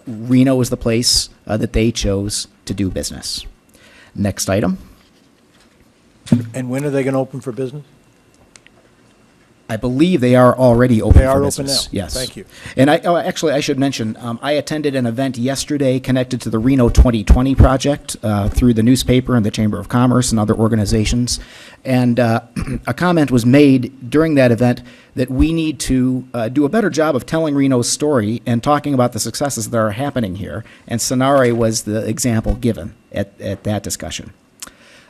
Speaker 7: Reno is the place that they chose to do business. Next item.
Speaker 18: And when are they going to open for business?
Speaker 7: I believe they are already open
Speaker 18: They are
Speaker 7: for
Speaker 18: open
Speaker 7: business.
Speaker 18: now.
Speaker 7: Yes.
Speaker 18: Thank you.
Speaker 7: And actually, I should mention, I attended an event yesterday connected to the Reno 2020 project through the newspaper and the Chamber of Commerce and other organizations. And a comment was made during that event that we need to do a better job of telling Reno's story and talking about the successes that are happening here. And Sonare was the example given at that discussion.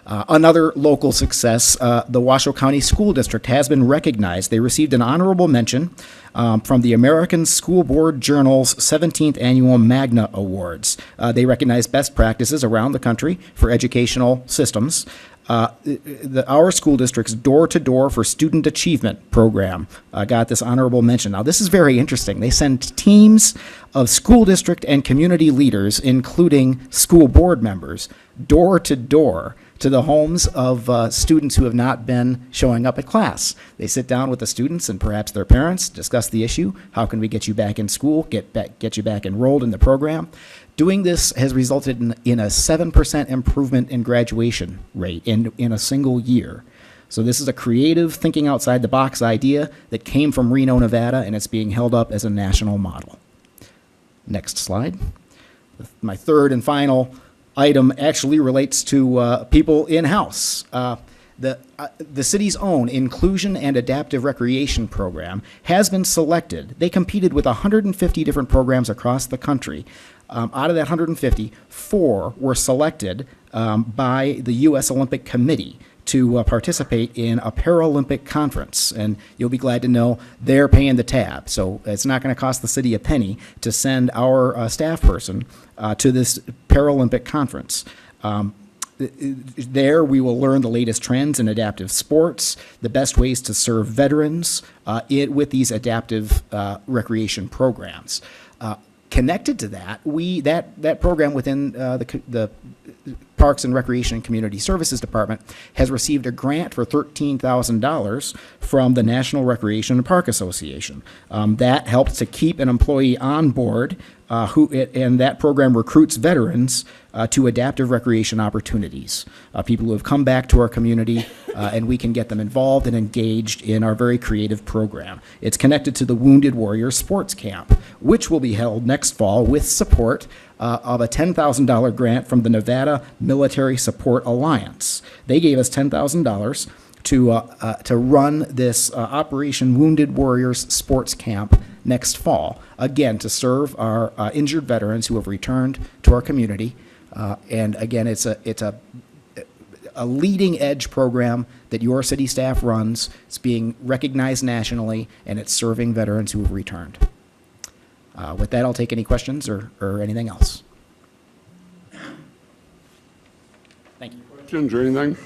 Speaker 7: Another local success, the Washoe County School District has been recognized. They received an honorable mention from the American School Board Journal's 17th Annual Magna Awards. They recognize best practices around the country for educational systems. Our school district's Door-to-Door for Student Achievement program got this honorable mention. Now, this is very interesting. They send teams of school district and community leaders, including school board members, door-to-door to the homes of students who have not been showing up at class. They sit down with the students and perhaps their parents, discuss the issue. How can we get you back in school, get you back enrolled in the program? Doing this has resulted in a 7% improvement in graduation rate in a single year. So this is a creative, thinking outside the box idea that came from Reno, Nevada, and it's being held up as a national model. Next slide. My third and final item actually relates to people in-house. The city's own Inclusion and Adaptive Recreation Program has been selected. They competed with 150 different programs across the country. Out of that 150, 4 were selected by the U.S. Olympic Committee to participate in a Paralympic conference. And you'll be glad to know they're paying the tab. So it's not going to cost the city a penny to send our staff person to this Paralympic conference. There we will learn the latest trends in adaptive sports, the best ways to serve veterans with these adaptive recreation programs. Connected to that, that program within the Parks and Recreation and Community Services Department has received a grant for $13,000 from the National Recreation and Park Association. That helps to keep an employee on board, and that program recruits veterans to adaptive recreation opportunities, people who have come back to our community, and we can get them involved and engaged in our very creative program. It's connected to the Wounded Warriors Sports Camp, which will be held next fall with support of a $10,000 grant from the Nevada Military Support Alliance. They gave us $10,000 to run this Operation Wounded Warriors Sports Camp next fall, again, to serve our injured veterans who have returned to our community. And again, it's a leading edge program that your city staff runs. It's being recognized nationally, and it's serving veterans who have returned. With that, I'll take any questions or anything else. Thank you.
Speaker 1: Questions or anything?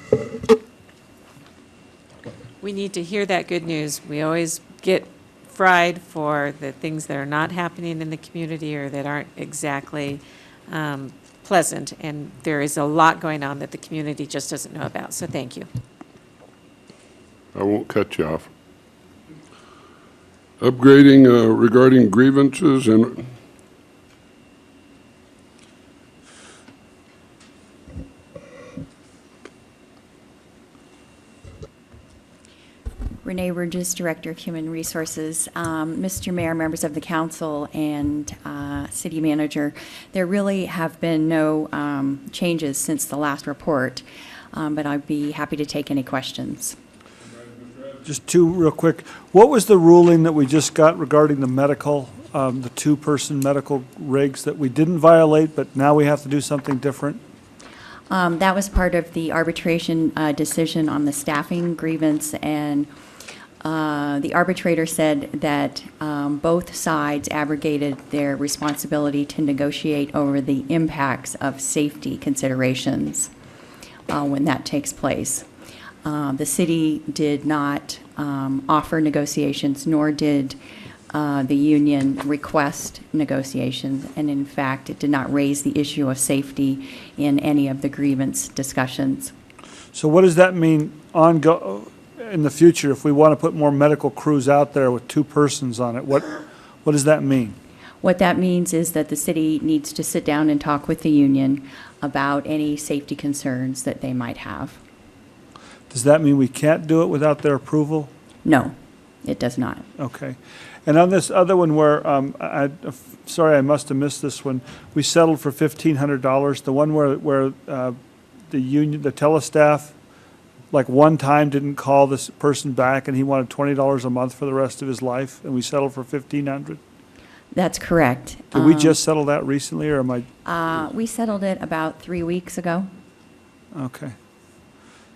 Speaker 14: We need to hear that good news. We always get fried for the things that are not happening in the community or that aren't exactly pleasant, and there is a lot going on that the community just doesn't know about, so thank you.
Speaker 1: I won't cut you off. Upgrading regarding grievances and
Speaker 2: Renee Burgess, Director of Human Resources. Mr. Mayor, members of the council, and City Manager, there really have been no changes since the last report, but I'd be happy to take any questions.
Speaker 16: Just two real quick. What was the ruling that we just got regarding the medical, the two-person medical rigs that we didn't violate, but now we have to do something different?
Speaker 2: That was part of the arbitration decision on the staffing grievance, and the arbitrator said that both sides abrogated their responsibility to negotiate over the impacts of safety considerations when that takes place. The city did not offer negotiations, nor did the union request negotiations, and in fact, it did not raise the issue of safety in any of the grievance discussions.
Speaker 16: So what does that mean in the future if we want to put more medical crews out there with two persons on it? What does that mean?
Speaker 2: What that means is that the city needs to sit down and talk with the union about any safety concerns that they might have.
Speaker 16: Does that mean we can't do it without their approval?
Speaker 2: No, it does not.
Speaker 16: Okay. And on this other one where, sorry, I must have missed this one, we settled for $1,500, the one where the union, the telestaff, like one time didn't call this person back and he wanted $20 a month for the rest of his life, and we settled for $1,500?
Speaker 2: That's correct.
Speaker 16: Did we just settle that recently, or am I?
Speaker 2: We settled it about 3 weeks ago.
Speaker 16: Okay.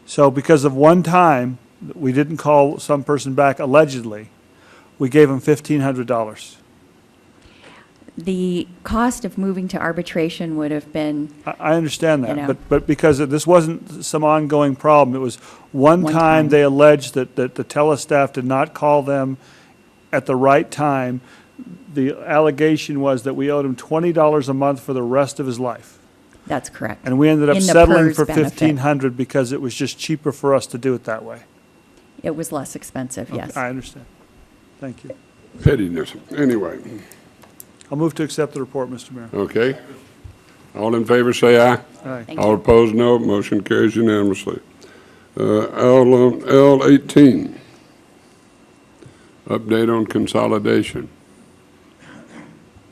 Speaker 16: So because of one time, we didn't call some person back allegedly, we gave him $1,500.
Speaker 2: The cost of moving to arbitration would have been.
Speaker 16: I understand that,
Speaker 2: You know.
Speaker 16: but because this wasn't some ongoing problem, it was one time they alleged that the telestaff did not call them at the right time. The allegation was that we owed him $20 a month for the rest of his life.
Speaker 2: That's correct.
Speaker 16: And we ended up
Speaker 2: In the
Speaker 16: settling
Speaker 2: PERS
Speaker 16: for
Speaker 2: benefit.
Speaker 16: $1,500 because it was just cheaper for us to do it that way.
Speaker 2: It was less expensive,
Speaker 16: Okay,
Speaker 2: yes.
Speaker 16: I understand. Thank you.
Speaker 1: pettiness. Anyway,
Speaker 16: I'll move to accept the report, Mr. Mayor.
Speaker 1: okay. All in favor, say aye.
Speaker 16: Aye.
Speaker 2: Thank
Speaker 1: All
Speaker 2: you.
Speaker 1: opposed, no. Motion carries unanimously. L18, update on consolidation.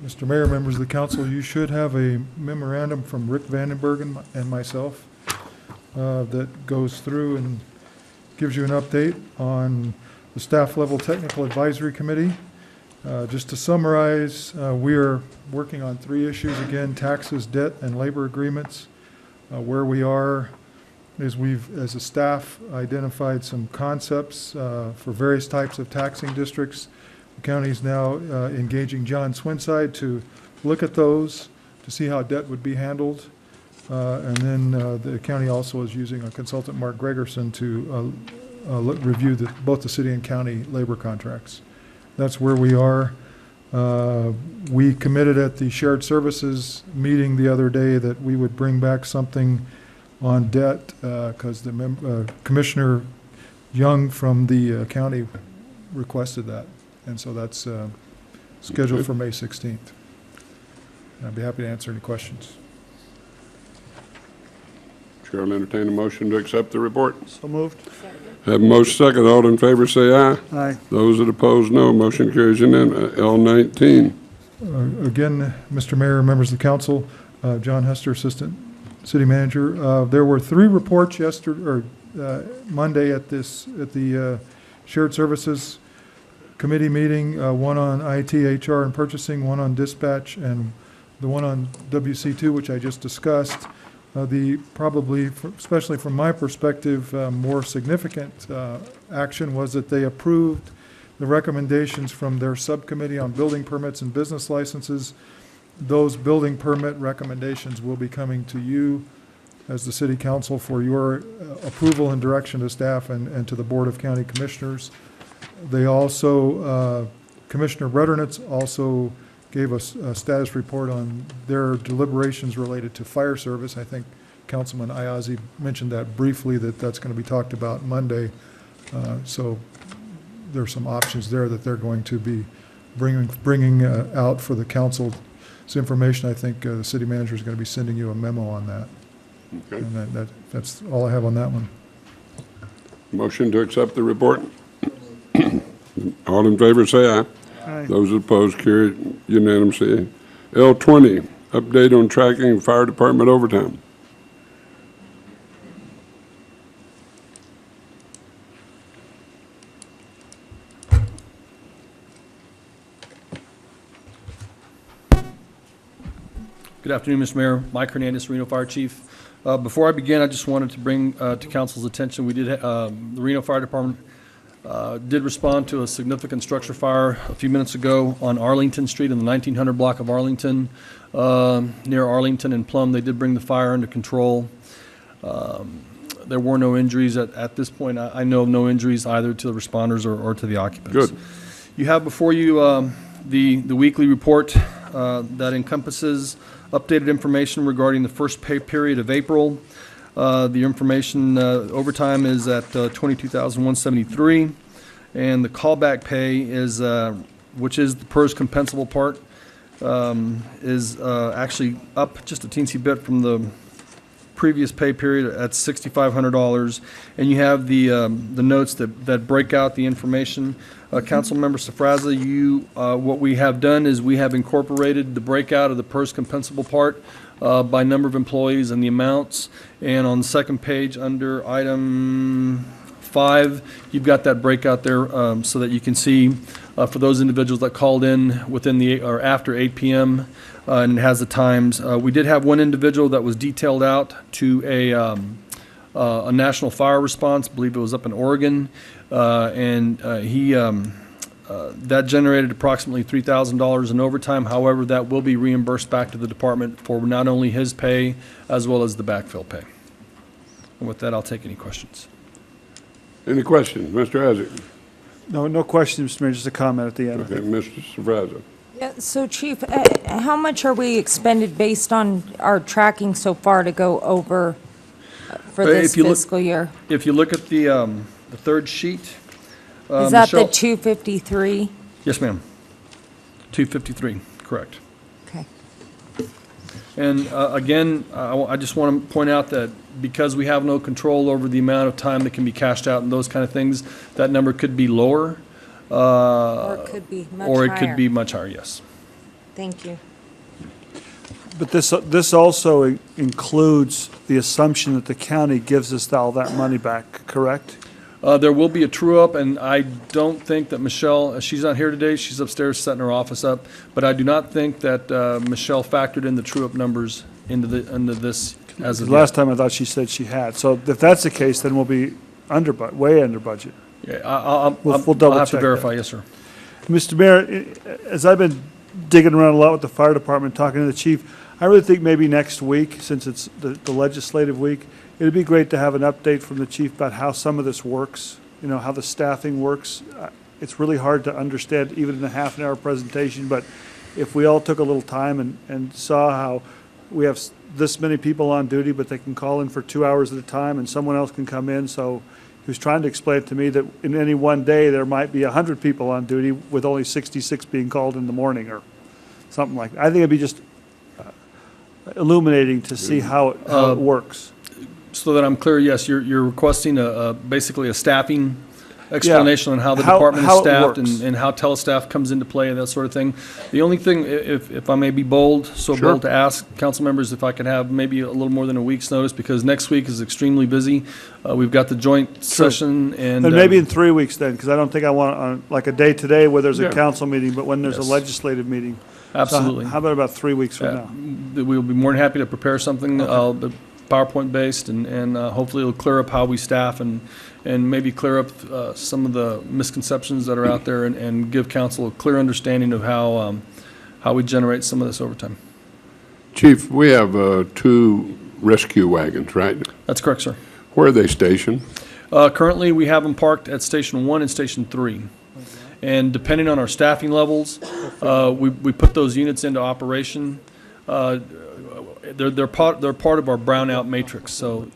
Speaker 12: Mr. Mayor, members of the council, you should have a memorandum from Rick Vandenberg and myself that goes through and gives you an update on the staff level technical advisory committee. Just to summarize, we are working on 3 issues again: taxes, debt, and labor agreements. Where we are is we've, as a staff, identified some concepts for various types of taxing districts. The county is now engaging John Swinside to look at those, to see how debt would be handled. And then the county also is using a consultant, Mark Gregerson, to review both the city and county labor contracts. That's where we are. We committed at the shared services meeting the other day that we would bring back something on debt, because Commissioner Young from the county requested that. And so that's scheduled for May 16th. I'd be happy to answer any questions.
Speaker 1: Chair will entertain a motion to accept the report.
Speaker 16: So moved.
Speaker 1: Have a motion second. All in favor say aye.
Speaker 16: Aye.
Speaker 1: Those that oppose, no. Motion carries unanimously. L19.
Speaker 12: Again, Mr. Mayor, members of the council, John Hester, Assistant City Manager. There were 3 reports Monday at the Shared Services Committee meeting, one on IT, HR, and purchasing, one on dispatch, and the one on WC2, which I just discussed. Especially from my perspective, more significant action was that they approved the recommendations from their subcommittee on building permits and business licenses. Those building permit recommendations will be coming to you as the City Council for your approval and direction to staff and to the Board of County Commissioners. They also, Commissioner Rutternitz also gave us a status report on their deliberations related to fire service. I think Councilman Ayazi mentioned that briefly, that's going to be talked about Monday. So there's some options there that they're going to be bringing out for the council's information. I think the city manager is going to be sending you a memo on that.
Speaker 1: Okay.
Speaker 12: And that's all I have on that one.
Speaker 1: Motion to accept the report. All in favor say aye.
Speaker 16: Aye.
Speaker 1: Those opposed, carried unanimously. L20, update on tracking fire department overtime.
Speaker 10: Good afternoon, Mr. Mayor. Mike Hernandez, Reno Fire Chief. Before I begin, I just wanted to bring to council's attention, the Reno Fire Department did respond to a significant structure fire a few minutes ago on Arlington Street in the 1900 block of Arlington, near Arlington and Plum. They did bring the fire under control. There were no injuries at this point. I know of no injuries either to the responders or to the occupants.
Speaker 1: Good.
Speaker 10: You have before you the weekly report that encompasses updated information regarding the first pay period of April. The information overtime is at $22,173, and the callback pay is, which is the PERS compensable part, is actually up just a teensy bit from the previous pay period at $6,500. And you have the notes that break out the information. Councilmember Safraza, what we have done is we have incorporated the breakout of the PERS compensable part by number of employees and the amounts. And on the second page under item 5, you've got that breakout there so that you can see for those individuals that called in within or after 8 p.m. And it has the times. We did have one individual that was detailed out to a national fire response. I believe it was up in Oregon. That generated approximately $3,000 in overtime. However, that will be reimbursed back to the department for not only his pay as well as the backfill pay. And with that, I'll take any questions.
Speaker 1: Any questions? Mr. Isaac?
Speaker 16: No questions, Mr. Mayor, just a comment at the end.
Speaker 1: Okay, Mr. Safraza.
Speaker 3: Yeah, so Chief, how much are we expended based on our tracking so far to go over for this fiscal year?
Speaker 10: If you look at the third sheet.
Speaker 3: Is that
Speaker 10: Michelle,
Speaker 3: the 253?
Speaker 10: Yes, ma'am. 253, correct.
Speaker 3: Okay.
Speaker 10: And again, I just want to point out that because we have no control over the amount of time that can be cashed out and those kind of things, that number could be lower.
Speaker 3: Or it could be much higher.
Speaker 10: Or it could be much higher, yes.
Speaker 3: Thank you.
Speaker 16: But this also includes the assumption that the county gives us all that money back, correct?
Speaker 10: There will be a true-up, and I don't think that Michelle, she's not here today, she's upstairs setting her office up, but I do not think that Michelle factored in the true-up numbers into this as of
Speaker 16: Last time I thought she said she had. So if that's the case, then we'll be way under budget.
Speaker 10: Yeah,
Speaker 16: We'll
Speaker 10: I'll
Speaker 16: double
Speaker 10: have to
Speaker 16: check
Speaker 10: verify,
Speaker 16: that.
Speaker 10: yes, sir.
Speaker 16: Mr. Mayor, as I've been digging around a lot with the fire department, talking to the chief, I really think maybe next week, since it's the legislative week, it'd be great to have an update from the chief about how some of this works, how the staffing works. It's really hard to understand even in a half-an-hour presentation, but if we all took a little time and saw how we have this many people on duty, but they can call in for 2 hours at a time, and someone else can come in. So he was trying to explain to me that in any one day, there might be 100 people on duty with only 66 being called in the morning or something like that. I think it'd be just illuminating to see how it works.
Speaker 10: So that I'm clear, yes, you're requesting basically a staffing explanation on how the department is staffed and how telestaff comes into play and that sort of thing. The only thing, if I may be bold to ask council members if I could have maybe a little more than a week's notice, because next week is extremely busy. We've got the joint session and
Speaker 16: maybe in 3 weeks then, because I don't think I want like a day today where there's a council meeting, but when there's a legislative meeting.
Speaker 10: Absolutely.
Speaker 16: So how about 3 weeks from now?
Speaker 10: We'll be more than happy to prepare something PowerPoint based, and hopefully it'll clear up how we staff and maybe clear up some of the misconceptions that are out there and give council a clear understanding of how we generate some of this overtime.
Speaker 1: Chief, we have 2 rescue wagons, right?
Speaker 10: That's correct, sir.
Speaker 1: Where are they stationed?
Speaker 10: Currently, we have them parked at Station 1 and Station 3. And depending on our staffing levels, we put those units into operation. They're part of our brownout matrix. So,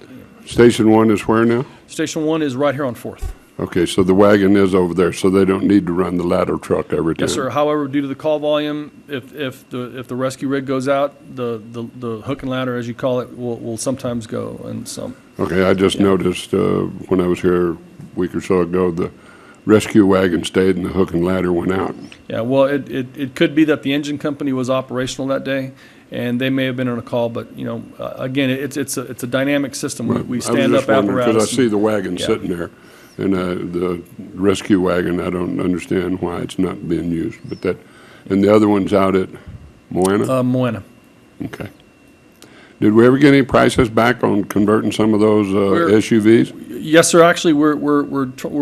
Speaker 1: Station 1 is where now?
Speaker 10: Station 1 is right here on 4th.
Speaker 1: Okay, so the wagon is over there, so they don't need to run the ladder truck every time?
Speaker 10: Yes, sir. However, due to the call volume, if the rescue rig goes out, the hook and ladder, as you call it, will sometimes go. And so.
Speaker 1: Okay, I just noticed when I was here a week or so ago, the rescue wagon stayed and the hook and ladder went out.
Speaker 10: Yeah, well, it could be that the engine company was operational that day, and they may have been on a call, but, again, it's a dynamic system. We stand up apparatus.
Speaker 1: Because I see the wagon sitting there, and the rescue wagon, I don't understand why it's not being used. But and the other one's out at Moana?
Speaker 10: Moana.
Speaker 1: Okay. Did we ever get any prices back on converting some of those SUVs?
Speaker 10: Yes, sir. Actually, we're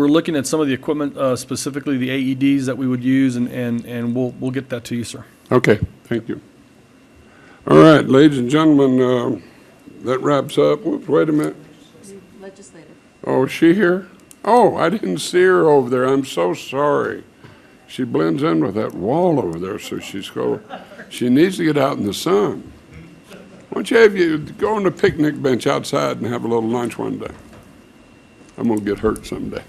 Speaker 10: looking at some of the equipment, specifically the AEDs that we would use, and we'll get that to you, sir.
Speaker 1: Okay, thank you. All right, ladies and gentlemen, that wraps up. Whoops, wait a minute.
Speaker 14: Legislative.
Speaker 1: Oh, is she here? Oh, I didn't see her over there. I'm so sorry. She blends in with that wall over there, so she needs to get out in the sun. Why don't you have you go on the picnic bench outside and have a little lunch one day? I'm going to get hurt someday.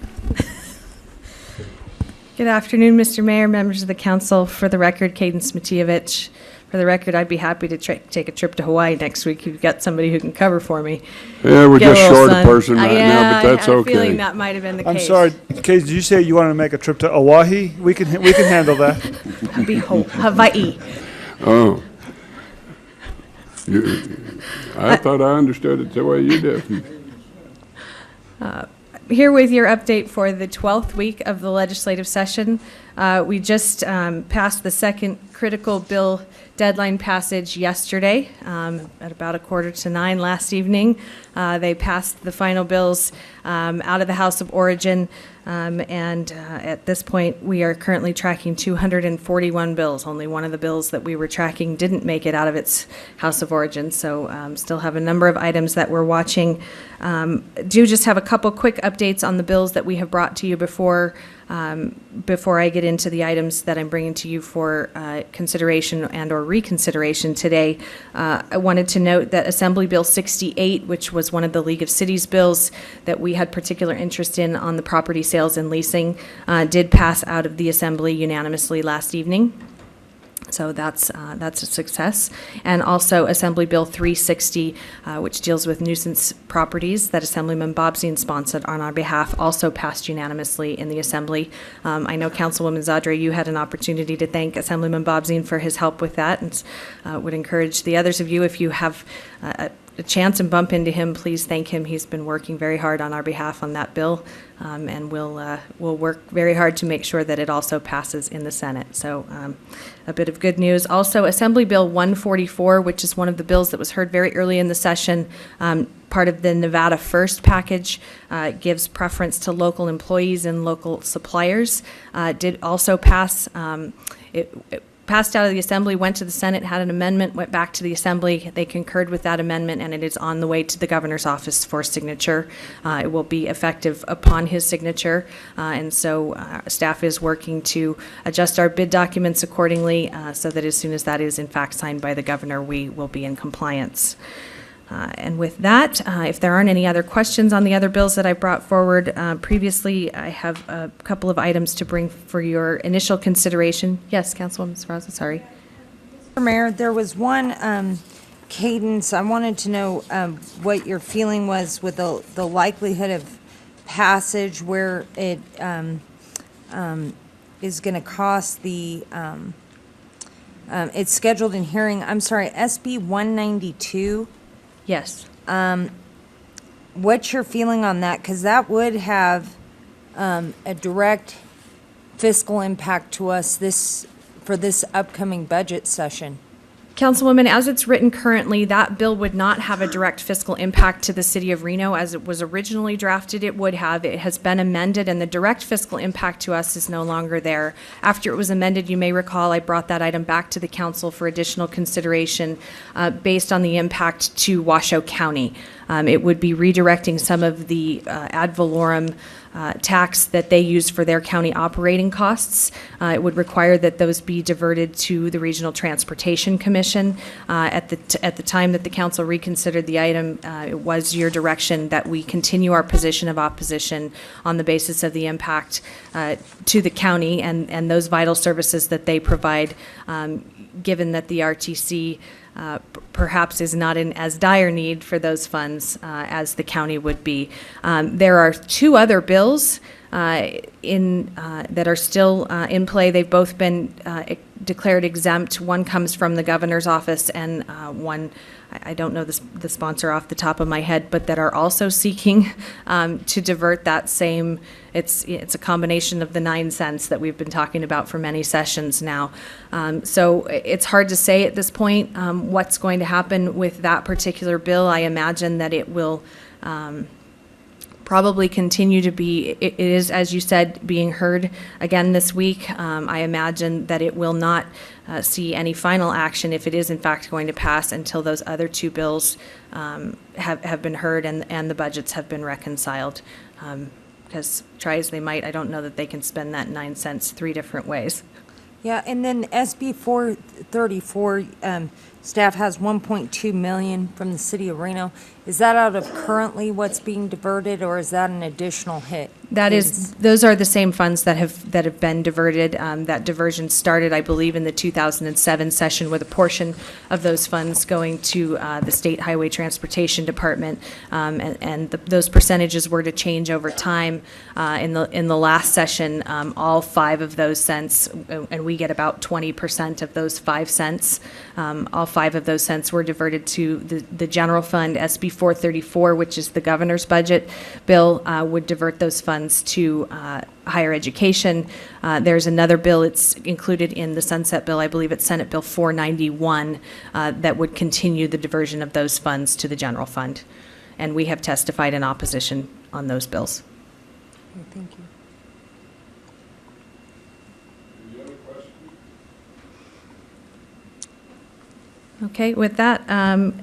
Speaker 11: Good afternoon, Mr. Mayor, members of the council. For the record, Cadence Matievich. For the record, I'd be happy to take a trip to Hawaii next week. You've got somebody who can cover for me.
Speaker 1: Yeah, we're just short a person right
Speaker 11: yeah,
Speaker 1: now, but that's
Speaker 11: I have
Speaker 1: okay.
Speaker 11: a feeling that might have been the case.
Speaker 16: I'm sorry, Kate, did you say you wanted to make a trip to Oahu? We can handle that.
Speaker 11: That'd be Hawaii.
Speaker 1: Oh. I thought I understood it the way you did.
Speaker 11: Here with your update for the 12th week of the legislative session. We just passed the second critical bill deadline passage yesterday at about 8:45 last evening. They passed the final bills out of the House of Origin, and at this point, we are currently tracking 241 bills. Only one of the bills that we were tracking didn't make it out of its House of Origin, so still have a number of items that we're watching. Do just have a couple quick updates on the bills that we have brought to you before I get into the items that I'm bringing to you for consideration and or reconsideration today. I wanted to note that Assembly Bill 68, which was one of the League of Cities bills that we had particular interest in on the property sales and leasing, did pass out of the Assembly unanimously last evening. So that's a success. And also Assembly Bill 360, which deals with nuisance properties that Assemblyman Bobzien sponsored on our behalf, also passed unanimously in the Assembly. I know Councilwoman Zadra, you had an opportunity to thank Assemblyman Bobzien for his help with that, and would encourage the others of you, if you have a chance and bump into him, please thank him. He's been working very hard on our behalf on that bill, and we'll work very hard to make sure that it also passes in the Senate. So a bit of good news. Also, Assembly Bill 144, which is one of the bills that was heard very early in the session, part of the Nevada First package, gives preference to local employees and local suppliers, did also pass. passed out of the Assembly, went to the Senate, had an amendment, went back to the Assembly. They concurred with that amendment, and it is on the way to the governor's office for signature. It will be effective upon his signature, and so staff is working to adjust our bid documents accordingly so that as soon as that is in fact signed by the governor, we will be in compliance. And with that, if there aren't any other questions on the other bills that I brought forward previously, I have a couple of items to bring for your initial consideration. Yes, Councilwoman Sferrazza, sorry.
Speaker 3: Mr. Mayor, there was one cadence. I wanted to know what your feeling was with the likelihood of passage where it is going to cost the, it's scheduled in hearing, I'm sorry, SB 192.
Speaker 11: Yes.
Speaker 3: What's your feeling on that? Because that would have a direct fiscal impact to us for this upcoming budget session.
Speaker 11: Councilwoman, as it's written currently, that bill would not have a direct fiscal impact to the city of Reno. As it was originally drafted, it would have. It has been amended, and the direct fiscal impact to us is no longer there. After it was amended, you may recall, I brought that item back to the council for additional consideration based on the impact to Washoe County. It would be redirecting some of the ad valorem tax that they use for their county operating costs. It would require that those be diverted to the Regional Transportation Commission. At the time that the council reconsidered the item, it was your direction that we continue our position of opposition on the basis of the impact to the county and those vital services that they provide, given that the RTC perhaps is not in as dire need for those funds as the county would be. There are two other bills that are still in play. They've both been declared exempt. One comes from the governor's office, and one, I don't know the sponsor off the top of my head, but that are also seeking to divert that same. It's a combination of the 9 cents that we've been talking about for many sessions now. So it's hard to say at this point what's going to happen with that particular bill. I imagine that it will probably continue to be, it is, as you said, being heard again this week. I imagine that it will not see any final action if it is in fact going to pass until those other two bills have been heard and the budgets have been reconciled. Because try as they might, I don't know that they can spend that 9 cents 3 different ways.
Speaker 3: Yeah, and then SB 434, staff has 1.2 million from the city of Reno. Is that out of currently what's being diverted, or is that an additional hit?
Speaker 11: That is, those are the same funds that have been diverted. That diversion started, I believe, in the 2007 session with a portion of those funds going to the State Highway Transportation Department, and those percentages were to change over time. In the last session, all 5 of those cents, and we get about 20% of those 5 cents. All 5 of those cents were diverted to the general fund. SB 434, which is the governor's budget bill, would divert those funds to higher education. There's another bill, it's included in the sunset bill, I believe it's Senate Bill 491, that would continue the diversion of those funds to the general fund. And we have testified in opposition on those bills.
Speaker 3: Thank you.
Speaker 11: Okay, with that,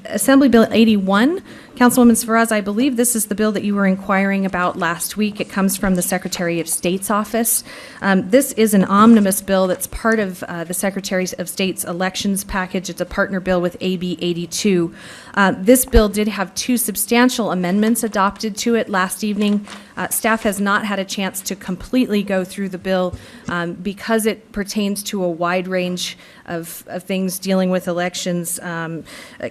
Speaker 11: Assembly Bill 81, Councilwoman Sferrazza, I believe this is the bill that you were inquiring about last week. It comes from the Secretary of State's office. This is an omnibus bill that's part of the Secretary of State's elections package. It's a partner bill with AB 82. This bill did have 2 substantial amendments adopted to it last evening. Staff has not had a chance to completely go through the bill because it pertains to a wide range of things dealing with elections,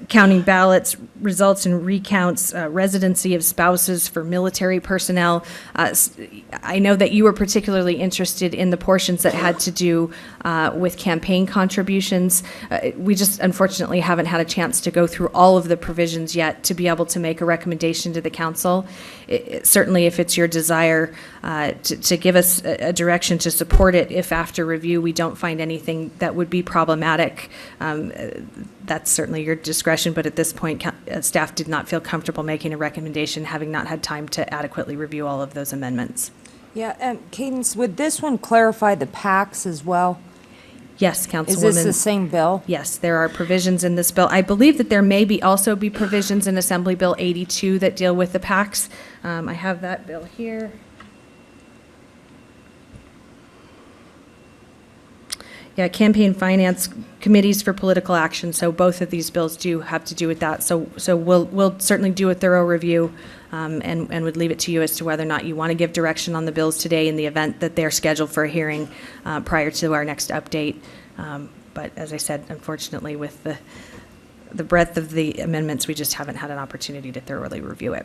Speaker 11: counting ballots, results and recounts, residency of spouses for military personnel. I know that you were particularly interested in the portions that had to do with campaign contributions. We just unfortunately haven't had a chance to go through all of the provisions yet to be able to make a recommendation to the council. Certainly, if it's your desire to give us a direction to support it, if after review we don't find anything that would be problematic, that's certainly your discretion, but at this point, staff did not feel comfortable making a recommendation, having not had time to adequately review all of those amendments.
Speaker 3: Yeah, Cadence, would this one clarify the PACs as well?
Speaker 11: Yes, Councilwoman.
Speaker 3: Is this the same bill?
Speaker 11: Yes, there are provisions in this bill. I believe that there may also be provisions in Assembly Bill 82 that deal with the PACs. I have that bill here. Yeah, campaign finance committees for political action. So both of these bills do have to do with that. So we'll certainly do a thorough review and would leave it to you as to whether or not you want to give direction on the bills today in the event that they're scheduled for a hearing prior to our next update. But as I said, unfortunately, with the breadth of the amendments, we just haven't had an opportunity to thoroughly review it.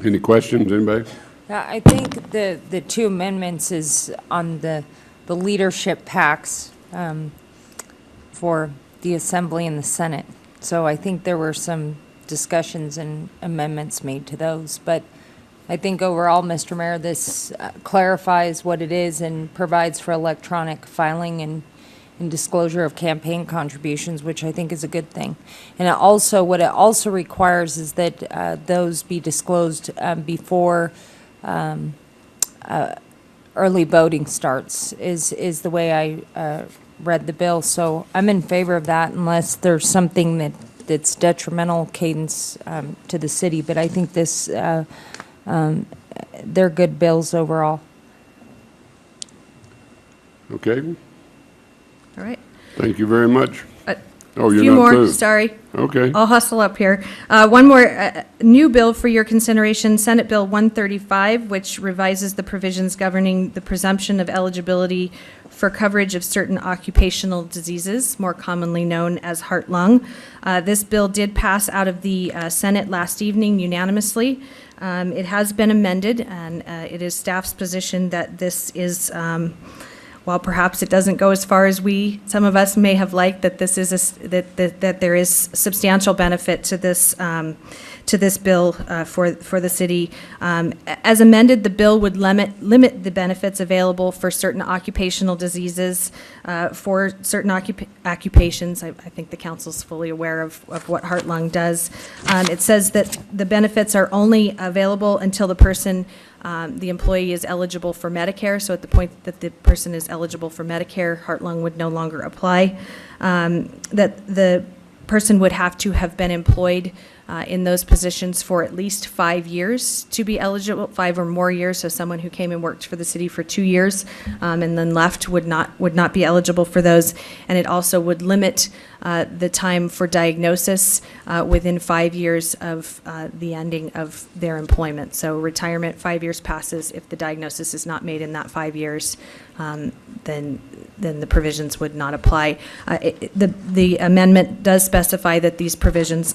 Speaker 1: Any questions, anybody?
Speaker 3: I think the two amendments is on the leadership PACs for the Assembly and the Senate. So I think there were some discussions and amendments made to those. But I think overall, Mr. Mayor, this clarifies what it is and provides for electronic filing and disclosure of campaign contributions, which I think is a good thing. And what it also requires is that those be disclosed before early voting starts, is the way I read the bill. So I'm in favor of that unless there's something that's detrimental, Cadence, to the city. But I think they're good bills overall.
Speaker 1: Okay.
Speaker 11: All right.
Speaker 1: Thank you very much. Oh,
Speaker 11: A
Speaker 1: you're
Speaker 11: few
Speaker 1: not
Speaker 11: more,
Speaker 1: through.
Speaker 11: sorry.
Speaker 1: Okay.
Speaker 11: I'll hustle up here. One more new bill for your consideration, Senate Bill 135, which revises the provisions governing the presumption of eligibility for coverage of certain occupational diseases, more commonly known as heart-lung. This bill did pass out of the Senate last evening unanimously. It has been amended, and it is staff's position that this is while perhaps it doesn't go as far as some of us may have liked, that this is that there is substantial benefit to this bill for the city. As amended, the bill would limit the benefits available for certain occupational diseases, for certain occupations. I think the council's fully aware of what heart-lung does. It says that the benefits are only available until the employee is eligible for Medicare. So at the point that the person is eligible for Medicare, heart-lung would no longer apply. That the person would have to have been employed in those positions for at least 5 years to be eligible, 5 or more years. So someone who came and worked for the city for 2 years and then left would not be eligible for those. And it also would limit the time for diagnosis within 5 years of the ending of their employment. So retirement, 5 years passes. If the diagnosis is not made in that 5 years, then the provisions would not apply. The amendment does specify that these provisions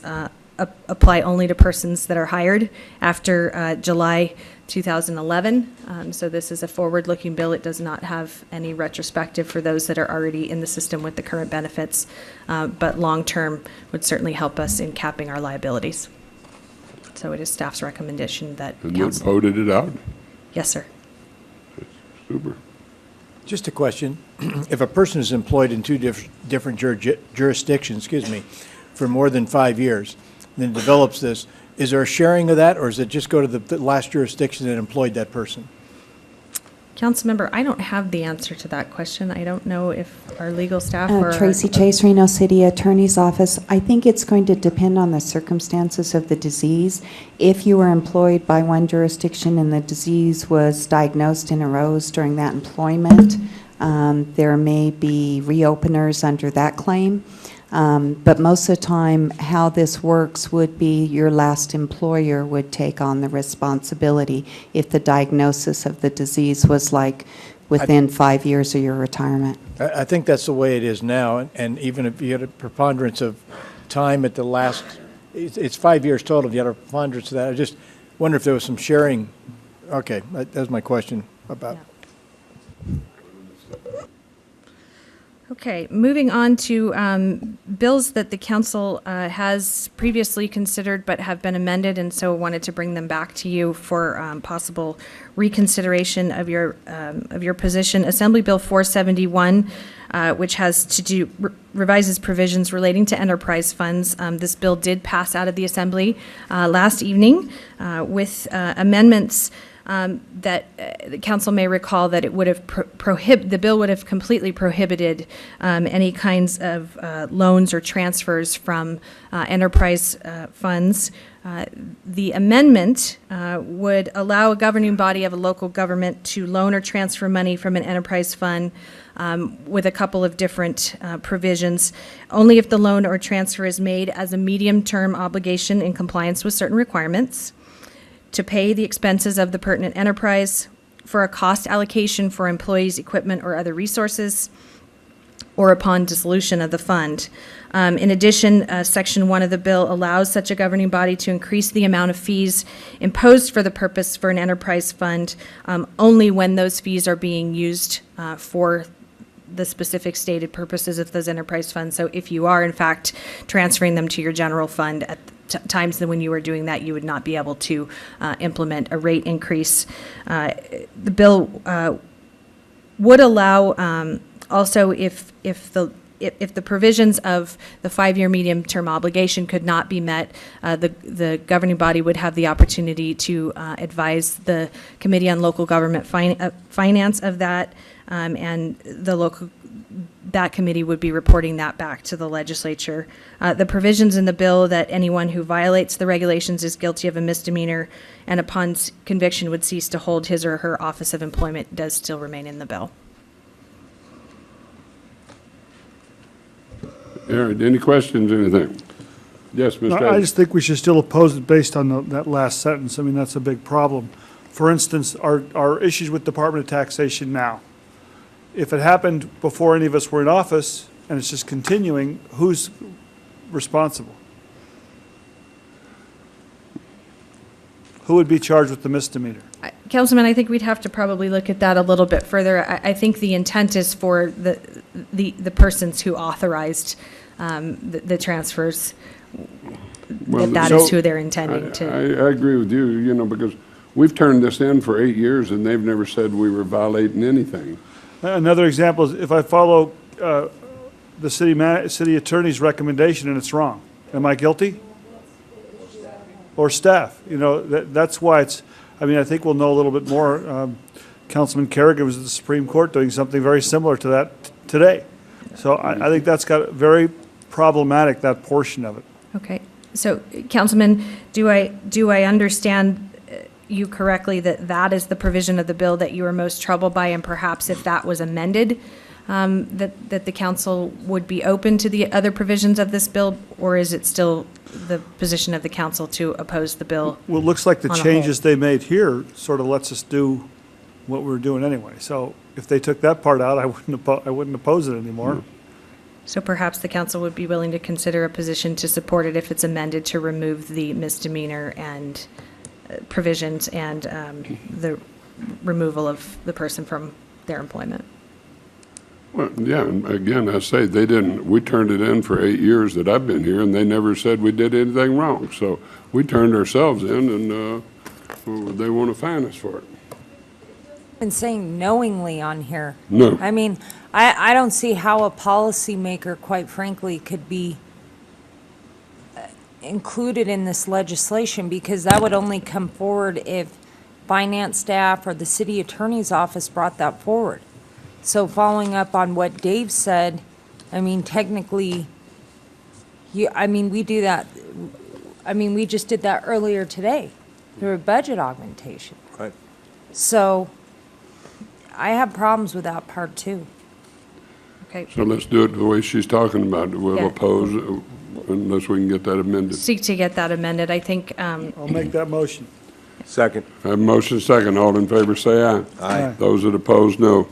Speaker 11: apply only to persons that are hired after July 2011. So this is a forward-looking bill. It does not have any retrospective for those that are already in the system with the current benefits, but long-term would certainly help us in capping our liabilities. So it is staff's recommendation that
Speaker 1: And you
Speaker 11: council.
Speaker 1: voted it out?
Speaker 11: Yes, sir.
Speaker 1: Super.
Speaker 18: Just a question. If a person is employed in two different jurisdictions, for more than 5 years, then develops this, is there a sharing of that, or does it just go to the last jurisdiction that employed that person?
Speaker 11: Councilmember, I don't have the answer to that question. I don't know if our legal staff or
Speaker 13: Tracy Chase, Reno City Attorney's Office. I think it's going to depend on the circumstances of the disease. If you were employed by one jurisdiction and the disease was diagnosed and arose during that employment, there may be reopeners under that claim. But most of the time, how this works would be your last employer would take on the responsibility if the diagnosis of the disease was like within 5 years of your retirement.
Speaker 18: I think that's the way it is now, and even if you had a preponderance of time at the last, it's 5 years total, if you had a preponderance of that. I just wonder if there was some sharing. Okay, that's my question about.
Speaker 11: Yeah. Okay, moving on to bills that the council has previously considered but have been amended, and so wanted to bring them back to you for possible reconsideration of your position. Assembly Bill 471, which has to do revises provisions relating to enterprise funds. This bill did pass out of the Assembly last evening with amendments that the council may recall that it would have the bill would have completely prohibited any kinds of loans or transfers from enterprise funds. The amendment would allow a governing body of a local government to loan or transfer money from an enterprise fund with a couple of different provisions, only if the loan or transfer is made as a medium-term obligation in compliance with certain requirements, to pay the expenses of the pertinent enterprise, for a cost allocation for employees, equipment, or other resources, or upon dissolution of the fund. In addition, Section 1 of the bill allows such a governing body to increase the amount of fees imposed for the purpose for an enterprise fund only when those fees are being used for the specific stated purposes of those enterprise funds. So if you are, in fact, transferring them to your general fund at times when you are doing that, you would not be able to implement a rate increase. The bill would allow also if the provisions of the 5-year medium-term obligation could not be met, the governing body would have the opportunity to advise the Committee on Local Government Finance of that, and that committee would be reporting that back to the legislature. The provisions in the bill that anyone who violates the regulations is guilty of a misdemeanor and upon conviction would cease to hold his or her office of employment does still remain in the bill.
Speaker 1: All right, any questions, anything? Yes, Mr.
Speaker 16: No, I
Speaker 1: Adams.
Speaker 16: just think we should still oppose it based on that last sentence. I mean, that's a big problem. For instance, our issues with Department of Taxation now. If it happened before any of us were in office and it's just continuing, who's responsible? Who would be charged with the misdemeanor?
Speaker 11: Councilman, I think we'd have to probably look at that a little bit further. I think the intent is for the persons who authorized the transfers, that is who they're intending to.
Speaker 1: I agree with you, because we've turned this in for 8 years and they've never said we were violating anything.
Speaker 16: Another example is if I follow the city attorney's recommendation and it's wrong, am I guilty? Or staff, that's why it's, I think we'll know a little bit more. Councilman Kerrigan was at the Supreme Court doing something very similar to that today. So I think that's got very problematic, that portion of it.
Speaker 11: Okay, so Councilman, do I understand you correctly that is the provision of the bill that you are most troubled by, and perhaps if that was amended, that the council would be open to the other provisions of this bill, or is it still the position of the council to oppose the bill?
Speaker 16: Well, it looks like the
Speaker 11: on a
Speaker 16: changes
Speaker 11: whole?
Speaker 16: they made here sort of lets us do what we're doing anyway. So if they took that part out, I wouldn't oppose it anymore.
Speaker 11: So perhaps the council would be willing to consider a position to support it if it's amended to remove the misdemeanor and provisions and the removal of the person from their employment.
Speaker 1: Well, yeah, and again, I say we turned it in for 8 years that I've been here and they never said we did anything wrong. So we turned ourselves in and they want to fine us for it.
Speaker 3: Been saying knowingly on here.
Speaker 1: No.
Speaker 3: I mean, I don't see how a policymaker, quite frankly, could be included in this legislation, because that would only come forward if finance staff or the city attorney's office brought that forward. So following up on what Dave said, technically, we do that. We just did that earlier today through a budget augmentation.
Speaker 15: Right.
Speaker 3: So I have problems with that part too.
Speaker 11: Okay.
Speaker 1: So let's do it the way she's talking about it. We'll
Speaker 11: Yeah.
Speaker 1: oppose unless we can get that amended.
Speaker 11: Seek to get that amended. I think
Speaker 16: I'll make that motion.
Speaker 15: Second.
Speaker 1: I have a motion second. All in favor say aye.
Speaker 15: Aye.
Speaker 1: Those that oppose, no.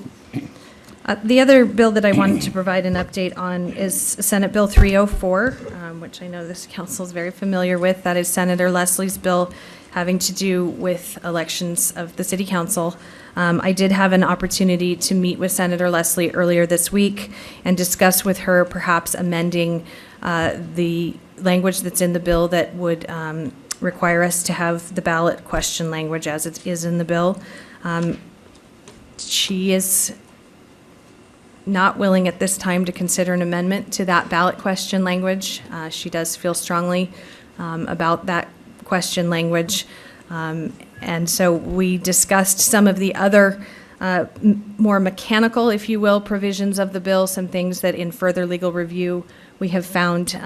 Speaker 11: the other bill that I wanted to provide an update on is Senate Bill 304, which I know this council is very familiar with. That is Senator Leslie's bill having to do with elections of the city council. I did have an opportunity to meet with Senator Leslie earlier this week and discuss with her perhaps amending the language that's in the bill that would require us to have the ballot question language as it is in the bill. She is not willing at this time to consider an amendment to that ballot question language. She does feel strongly about that question language, and And so we discussed some of the other more mechanical, if you will, provisions of the bill, some things that in further legal review we have found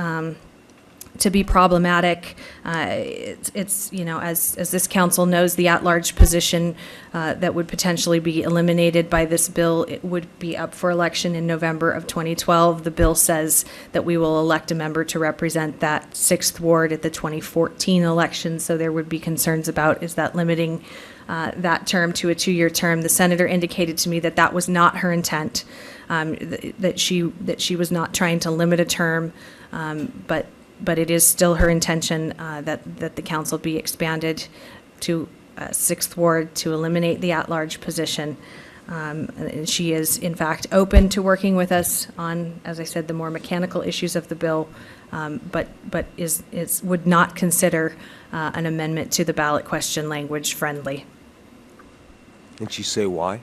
Speaker 11: to be problematic. It's you know, as this council knows, the at-large position that would potentially be eliminated by this bill, it would be up for election in November of 2012. The bill says that we will elect a member to represent that 6th ward at the 2014 election, so there would be concerns about, is that limiting that term to a 2-year term? The senator indicated to me that that was not her intent, that she was not trying to limit a term, but it is still her intention that the council be expanded to 6th ward to eliminate the at-large position. And she is, in fact, open to working with us on, as I said, the more mechanical issues of the bill, but would not consider an amendment to the ballot question language friendly.
Speaker 15: Did she say why?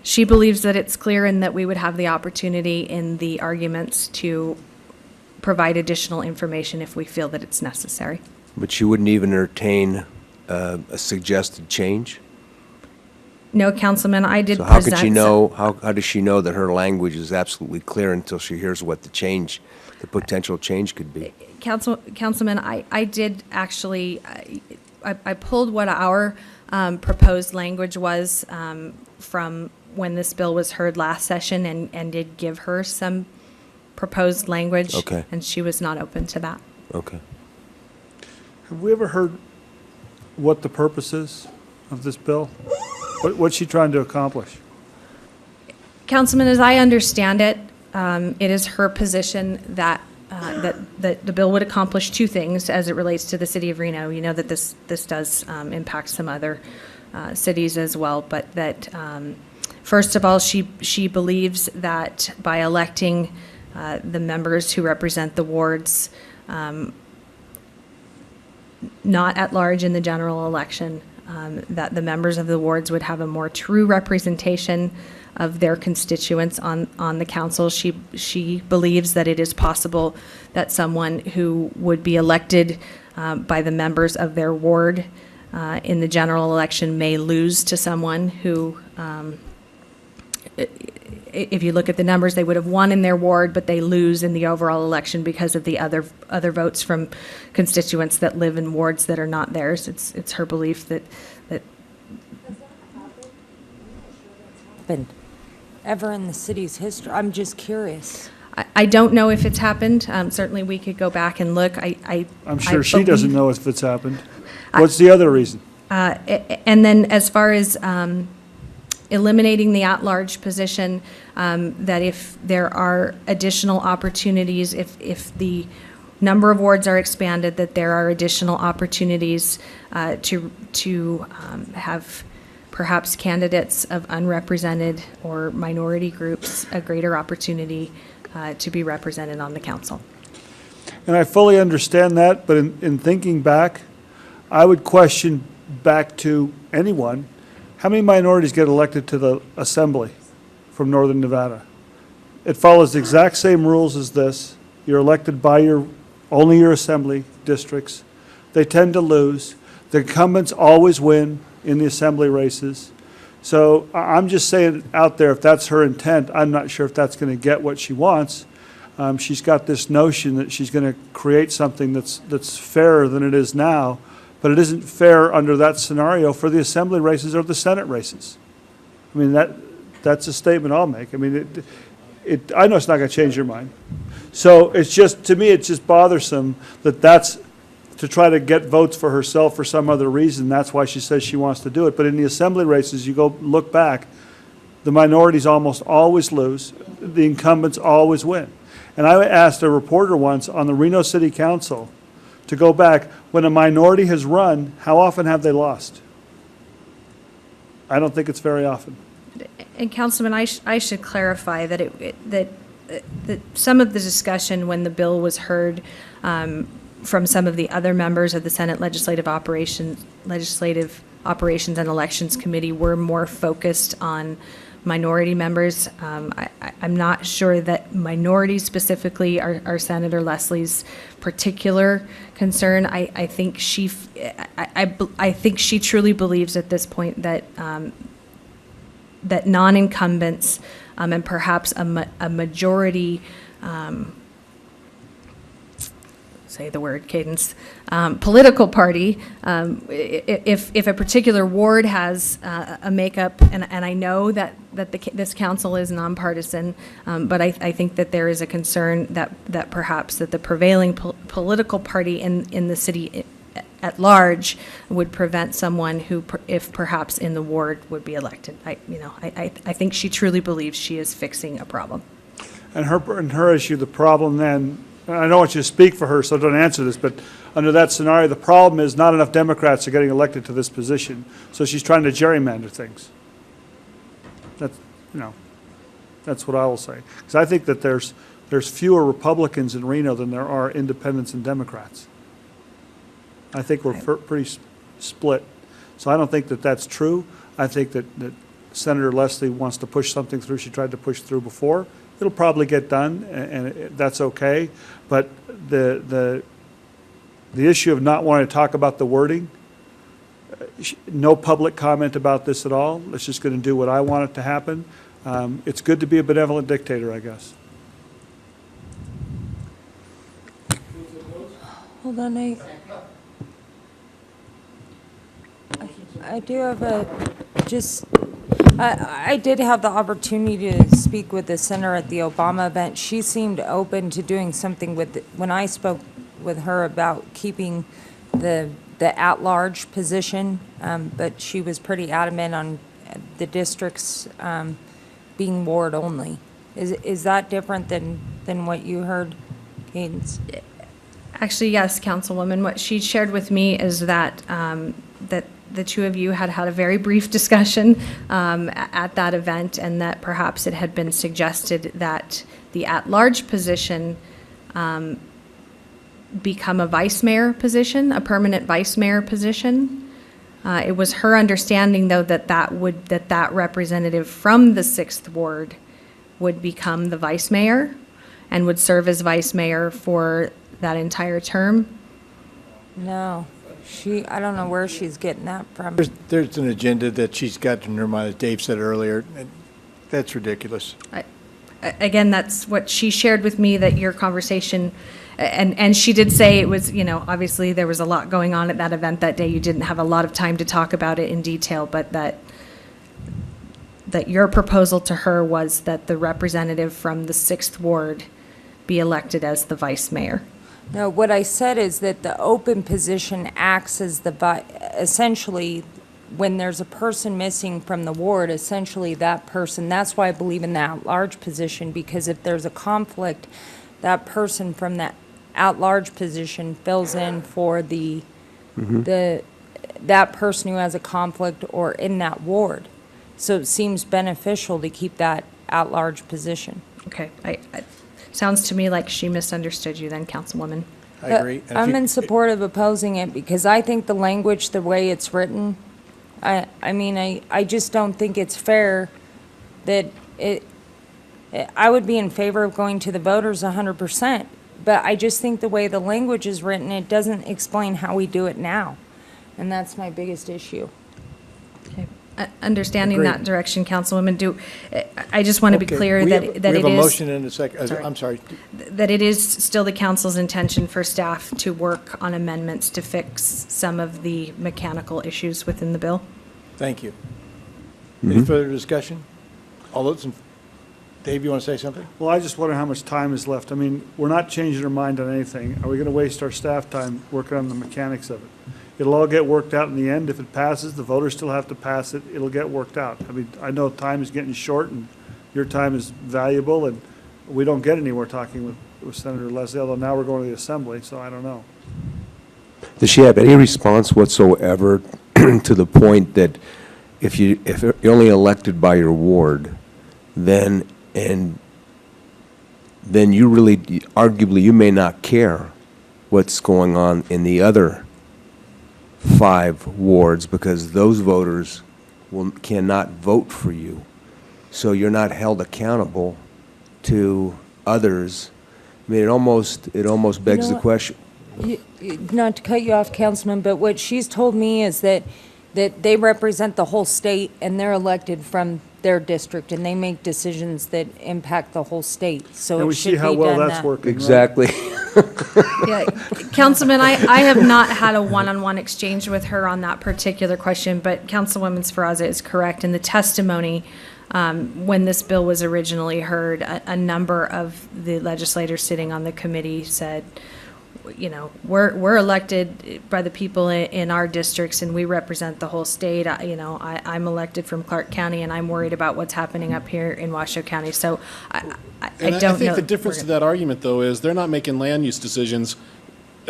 Speaker 11: She believes that it's clear and that we would have the opportunity in the arguments to provide additional information if we feel that it's necessary.
Speaker 15: But she wouldn't even entertain a suggested change?
Speaker 11: No, Councilman, I did
Speaker 15: So how
Speaker 11: present.
Speaker 15: could she know, how does she know that her language is absolutely clear until she hears what the potential change could be?
Speaker 11: Councilman, I did actually, I pulled what our proposed language was from when this bill was heard last session and did give her some proposed language.
Speaker 15: Okay.
Speaker 11: And she was not open to that.
Speaker 15: Okay.
Speaker 16: Have we ever heard what the purpose is of this bill? What's she trying to accomplish?
Speaker 11: Councilman, as I understand it, it is her position that that the bill would accomplish 2 things as it relates to the city of Reno. You know that this does impact some other cities as well, but that first of all, she believes that by electing the members who represent the wards not at large in the general election, that the members of the wards would have a more true representation of their constituents on the council. She believes that it is possible that someone who would be elected by the members of their ward in the general election may lose to someone who, if you look at the numbers, they would have won in their ward, but they lose in the overall election because of the other votes from constituents that live in wards that are not theirs. It's her belief that
Speaker 3: Happened ever in the city's history? I'm just curious.
Speaker 11: I don't know if it's happened. Certainly, we could go back and look.
Speaker 16: I'm sure she doesn't know if it's happened. What's the other reason?
Speaker 11: And then as far as eliminating the at-large position, that if there are additional opportunities, if the number of wards are expanded, that there are additional opportunities to have perhaps candidates of unrepresented or minority groups a greater opportunity to be represented on the council.
Speaker 16: And I fully understand that, but in thinking back, I would question back to anyone, how many minorities get elected to the assembly from Northern Nevada? It follows the exact same rules as this. You're elected by only your assembly districts. They tend to lose. The incumbents always win in the assembly races. So I'm just saying out there, if that's her intent, I'm not sure if that's going to get what she wants. She's got this notion that she's going to create something that's fairer than it is now, but it isn't fair under that scenario for the assembly races or the Senate races. I mean, that's a statement I'll make. I mean, I know it's not going to change your mind. So it's just, to me, it's just bothersome that that's to try to get votes for herself for some other reason. That's why she says she wants to do it. But in the assembly races, you go look back, the minorities almost always lose. The incumbents always win. And I asked a reporter once on the Reno City Council to go back, when a minority has run, how often have they lost? I don't think it's very often.
Speaker 11: And Councilman, I should clarify that that some of the discussion when the bill was heard from some of the other members of the Senate Legislative Operations and Elections Committee were more focused on
Speaker 9: minority members. I'm not sure that minorities specifically are Senator Leslie's particular concern. I think I think she truly believes at this point that that non-incumbents and perhaps a majority, say the word, Cadence, political party, if a particular ward has a makeup, and I know that this council is nonpartisan, but I think that there is a concern that perhaps that the prevailing political party in the city at large would prevent someone who, if perhaps in the ward, would be elected. I think she truly believes she is fixing a problem.
Speaker 16: And her issue, the problem then, I don't want you to speak for her, so don't answer this, but under that scenario, the problem is not enough Democrats are getting elected to this position, so she's trying to gerrymander things. That's, that's what I will say. Because I think that there's fewer Republicans in Reno than there are independents and Democrats. I think we're pretty split. So I don't think that that's true. I think that Senator Leslie wants to push something through she tried to push through before. It'll probably get done, and that's okay. But the issue of not wanting to talk about the wording, no public comment about this at all. It's just going to do what I want it to happen. It's good to be a benevolent dictator, I guess.
Speaker 3: Hold on, I do have I did have the opportunity to speak with the senator at the Obama event. She seemed open to doing something with, when I spoke with her about keeping the at-large position, but she was pretty adamant on the districts being ward only. Is that different than what you heard, Cadence?
Speaker 9: Actually, yes, Councilwoman. What she shared with me is that that the two of you had a very brief discussion at that event, and that perhaps it had been suggested that the at-large position become a vice mayor position, a permanent vice mayor position. It was her understanding, though, that representative from the 6th Ward would become the vice mayor and would serve as vice mayor for that entire term.
Speaker 3: No. I don't know where she's getting that from.
Speaker 18: There's an agenda that she's got in her mind, as Dave said earlier, and that's ridiculous.
Speaker 9: Again, that's what she shared with me, that your conversation, and she did say it was, obviously there was a lot going on at that event that day. You didn't have a lot of time to talk about it in detail, but that your proposal to her was that the representative from the 6th Ward be elected as the vice mayor.
Speaker 3: No, what I said is that the open position acts as essentially, when there's a person missing from the ward, essentially that person, that's why I believe in the at-large position, because if there's a conflict, that person from that at-large position fills in for that person who has a conflict or in that ward. So it seems beneficial to keep that at-large position.
Speaker 9: Okay. Sounds to me like she misunderstood you then, Councilwoman.
Speaker 18: I agree.
Speaker 3: I'm in support of opposing it because I think the language, the way it's written, I just don't think it's fair that I would be in favor of going to the voters 100%, but I just think the way the language is written, it doesn't explain how we do it now. And that's my biggest issue.
Speaker 9: Okay. Understanding that direction, Councilwoman, I just want to be clear that it is.
Speaker 18: We have a motion in a second. I'm sorry.
Speaker 9: That it is still the council's intention for staff to work on amendments to fix some of the mechanical issues within the bill.
Speaker 18: Thank you. Any further discussion? All those Dave, you want to say something?
Speaker 16: Well, I just wonder how much time is left. I mean, we're not changing our mind on anything. Are we going to waste our staff time working on the mechanics of it? It'll all get worked out in the end. If it passes, the voters still have to pass it. It'll get worked out. I mean, I know time is getting short, and your time is valuable, and we don't get anywhere talking with Senator Leslie, although now we're going to the Assembly, so I don't know.
Speaker 15: Does she have any response whatsoever to the point that if you're only elected by your ward, then you really, arguably, you may not care what's going on in the other 5 wards because those voters cannot vote for you. so you're not held accountable to others. I mean, it almost begs the
Speaker 3: what?
Speaker 15: question.
Speaker 3: Not to cut you off, Councilman, but what she's told me is that they represent the whole state, and they're elected from their district, and they make decisions that impact the whole state, so
Speaker 16: And
Speaker 3: it
Speaker 16: we
Speaker 3: should
Speaker 16: see how
Speaker 3: be
Speaker 16: well
Speaker 3: done
Speaker 16: that's
Speaker 3: that.
Speaker 16: working. right?
Speaker 15: Exactly.
Speaker 9: Yeah, Councilman, I have not had a one-on-one exchange with her on that particular question, but Councilwoman Sferraza is correct. In the testimony, when this bill was originally heard, a number of the legislators sitting on the committee said, you know, we're elected by the people in our districts, and we represent the whole state. You know, I'm elected from Clark County, and I'm worried about what's happening up here in Washoe County. So I don't know.
Speaker 8: I think the difference to that argument, though, is they're not making land use decisions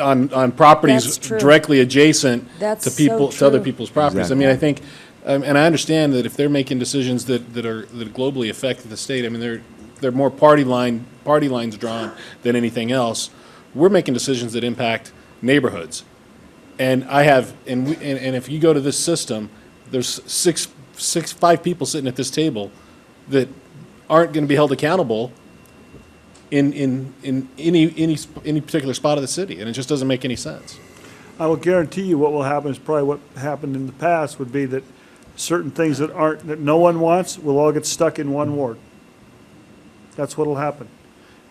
Speaker 8: on properties
Speaker 3: That's true.
Speaker 8: directly adjacent
Speaker 3: That's
Speaker 8: to people,
Speaker 3: so
Speaker 8: to other
Speaker 3: true.
Speaker 8: people's properties.
Speaker 15: Exactly.
Speaker 8: I mean, I think, and I understand that if they're making decisions that globally affect the state, I mean, they're more party lines drawn than anything else. We're making decisions that impact neighborhoods. And if you go to this system, there's five people sitting at this table that aren't going to be held accountable in any particular spot of the city, and it just doesn't make any sense.
Speaker 16: I will guarantee you what will happen is probably what happened in the past would be that certain things that no one wants will all get stuck in one ward. That's what'll happen.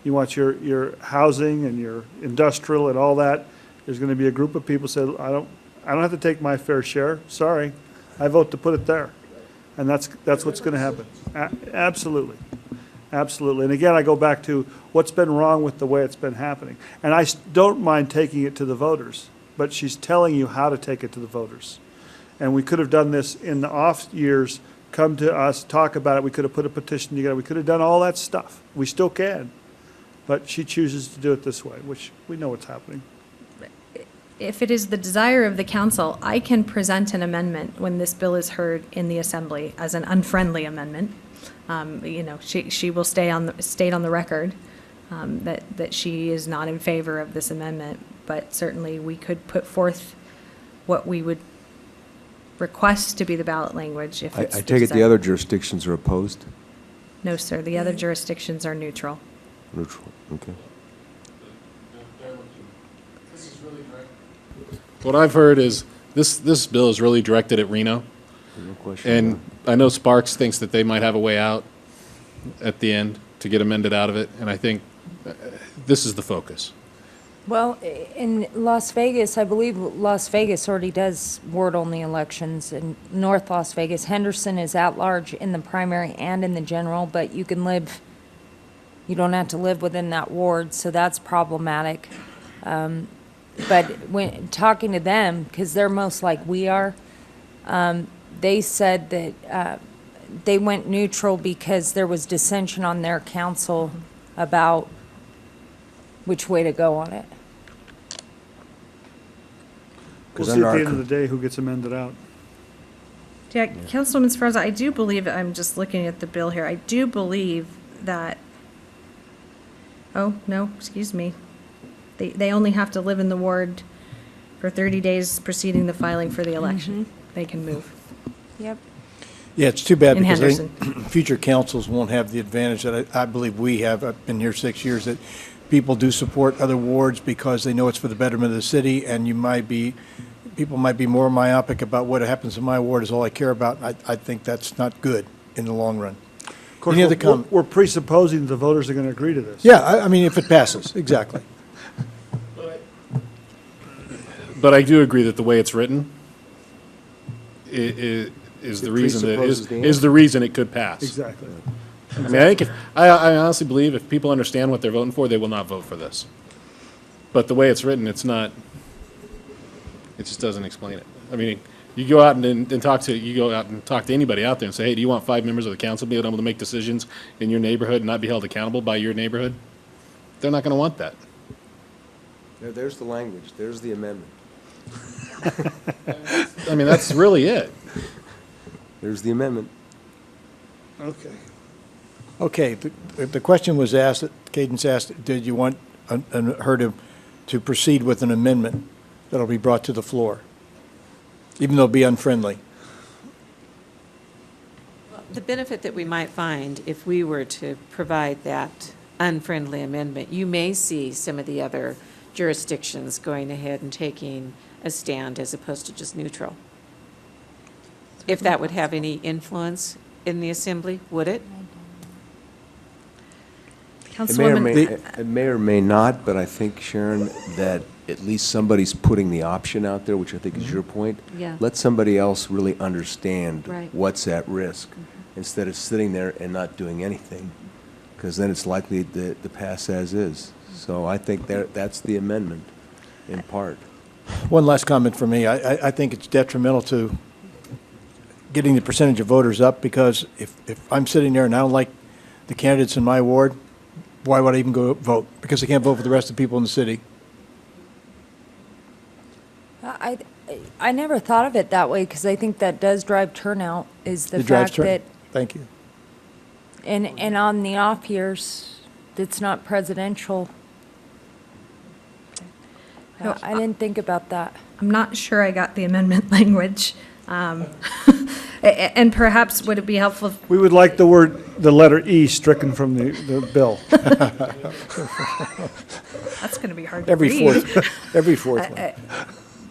Speaker 16: You want your housing and your industrial and all that, there's gonna be a group of people say, I don't have to take my fair share, sorry, I vote to put it there. And that's what's gonna happen. Absolutely. Absolutely. And again, I go back to what's been wrong with the way it's been happening. And I don't mind taking it to the voters, but she's telling you how to take it to the voters. And we could have done this in the off years, come to us, talk about it, we could have put a petition together, we could have done all that stuff. We still can. But she chooses to do it this way, which we know what's happening.
Speaker 9: If it is the desire of the council, I can present an amendment when this bill is heard in the assembly as an unfriendly amendment. You know, she will state on the record that she is not in favor of this amendment, but certainly we could put forth what we would request to be the ballot language if it's
Speaker 15: I take it the other jurisdictions are opposed?
Speaker 9: No, sir. The other jurisdictions are neutral.
Speaker 15: Neutral, okay.
Speaker 8: What I've heard is this bill is really directed at Reno.
Speaker 15: No question.
Speaker 8: And I know Sparks thinks that they might have a way out at the end to get amended out of it, and I think this is the focus.
Speaker 3: Well, in Las Vegas, I believe Las Vegas already does ward-only elections. In North Las Vegas, Henderson is at-large in the primary and in the general, but you don't have to live within that ward, so that's problematic. But when talking to them, because they're most like we are, they said that they went neutral because there was dissension on their council about which way to go on it.
Speaker 16: We'll see at the end of the day who gets amended out.
Speaker 9: Yeah, Councilwoman Sferraza, I do believe, I'm just looking at the bill here, I do believe that, oh, no, excuse me. They only have to live in the ward for 30 days preceding the filing for the election. They can move.
Speaker 3: Yep.
Speaker 18: Yeah, it's too bad
Speaker 9: In
Speaker 18: because I think future councils won't have the advantage that I believe we have. I've been here 6 years, that people do support other wards because they know it's for the betterment of the city, and people might be more myopic about what happens in my ward is all I care about. I think that's not good in the long run.
Speaker 16: Of course,
Speaker 18: Any other
Speaker 16: we're presupposing the voters are going to agree to this.
Speaker 18: Yeah, I mean, if it passes, exactly.
Speaker 8: But I do agree that the way it's written is the reason it could pass.
Speaker 16: Exactly.
Speaker 8: I mean, I think I honestly believe if people understand what they're voting for, they will not vote for this. But the way it's written, it's not. It just doesn't explain it. I mean, you go out and talk to anybody out there and say, hey, do you want 5 members of the council being able to make decisions in your neighborhood and not be held accountable by your neighborhood? They're not going to want that.
Speaker 15: There's the language. There's the amendment.
Speaker 8: I mean, that's really it.
Speaker 15: There's the amendment.
Speaker 16: Okay.
Speaker 18: Okay, the question was asked, Cadence asked, did you want her to proceed with an amendment that'll be brought to the floor, even though it'll be unfriendly?
Speaker 14: the benefit that we might find if we were to provide that unfriendly amendment, you may see some of the other jurisdictions going ahead and taking a stand as opposed to just neutral. If that would have any influence in the Assembly, would it?
Speaker 15: It may or may not, but I think, Sharon, that at least somebody's putting the option out there, which I think is your point.
Speaker 14: Yeah.
Speaker 15: Let somebody else really understand
Speaker 14: Right.
Speaker 15: what's at risk, instead of sitting there and not doing anything, because then it's likely to pass as is. So I think that's the amendment, in part.
Speaker 18: One last comment from me. I think it's detrimental to getting the percentage of voters up, because if I'm sitting there and I don't like the candidates in my ward, why would I even go vote? Because I can't vote for the rest of the people in the city.
Speaker 3: I never thought of it that way, because I think that does drive turnout, is the
Speaker 18: It drives
Speaker 3: fact that,
Speaker 18: Thank you.
Speaker 3: and on the off years, that's not presidential. I didn't think about that.
Speaker 9: I'm not sure I got the amendment language. And perhaps would it be helpful?
Speaker 16: We would like the letter E stricken from the bill.
Speaker 9: That's going to be hard to read.
Speaker 18: Every fourth one.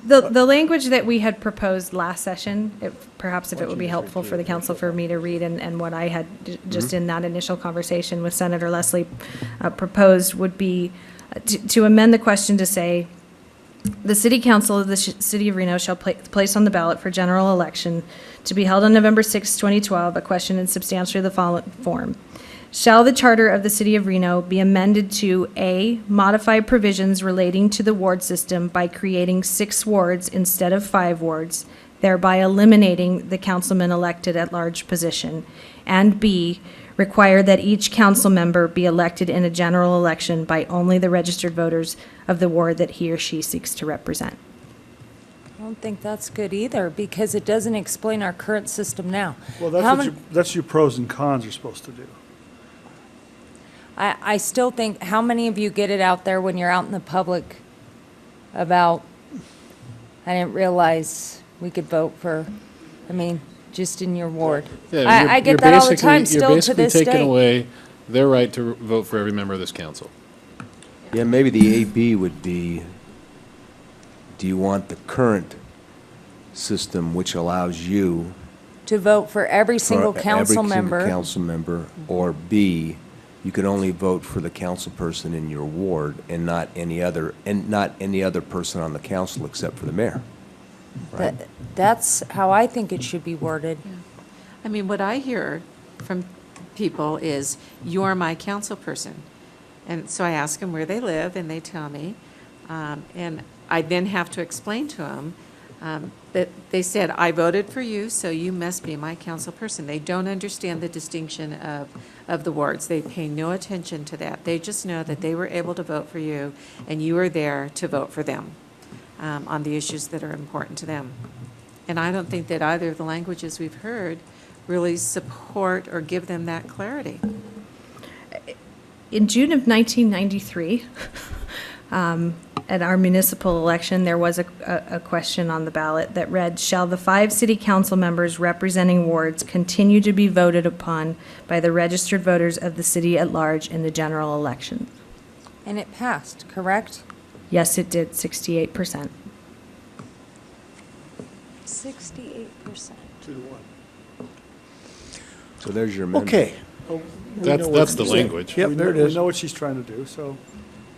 Speaker 9: The language that we had proposed last session, perhaps if it would be helpful for the council for me to read, and what I had just in that initial conversation with Senator Leslie proposed would be to amend the question to say, the City Council of the City of Reno shall place on the ballot for general election to be held on November 6, 2012, a question in substantially the following form. Shall the charter of the City of Reno be amended to A, modify provisions relating to the ward system by creating 6 wards instead of 5 wards, thereby eliminating the councilman elected at large position, and B, require that each council member be elected in a general election by only the registered voters of the ward that he or she seeks to represent.
Speaker 3: I don't think that's good either, because it doesn't explain our current system now.
Speaker 16: Well,
Speaker 3: How
Speaker 16: that's your pros and cons are supposed to do.
Speaker 3: I still think, how many of you get it out there when you're out in the public about, I didn't realize we could vote for, just in your ward?
Speaker 8: Yeah,
Speaker 3: I get that all the time,
Speaker 8: You're
Speaker 3: still to this
Speaker 8: basically taking
Speaker 3: day.
Speaker 8: away their right to vote for every member of this council.
Speaker 15: Yeah, maybe the AB would be, do you want the current system, which allows you
Speaker 3: To vote for every single council member.
Speaker 15: Every single council member, or B, you could only vote for the council person in your ward and not any other person on the council except for the mayor. Right?
Speaker 3: That's how I think it should be worded.
Speaker 14: I mean, what I hear from people is, you're my council person. And so I ask them where they live, and they tell me. And I then have to explain to them that they said, I voted for you, so you must be my council person. They don't understand the distinction of the wards. They pay no attention to that. They just know that they were able to vote for you, and you are there to vote for them on the issues that are important to them. And I don't think that either of the languages we've heard really support or give them that clarity.
Speaker 9: In June of 1993, at our municipal election, there was a question on the ballot that read, shall the 5 city council members representing wards continue to be voted upon by the registered voters of the city at large in the general election?
Speaker 3: And it passed, correct?
Speaker 9: Yes, it did, 68%.
Speaker 3: 68%.
Speaker 16: 2-1.
Speaker 15: So there's your amendment.
Speaker 18: Okay.
Speaker 8: That's the language.
Speaker 18: Yep, there it is.
Speaker 16: We know what she's trying to do, so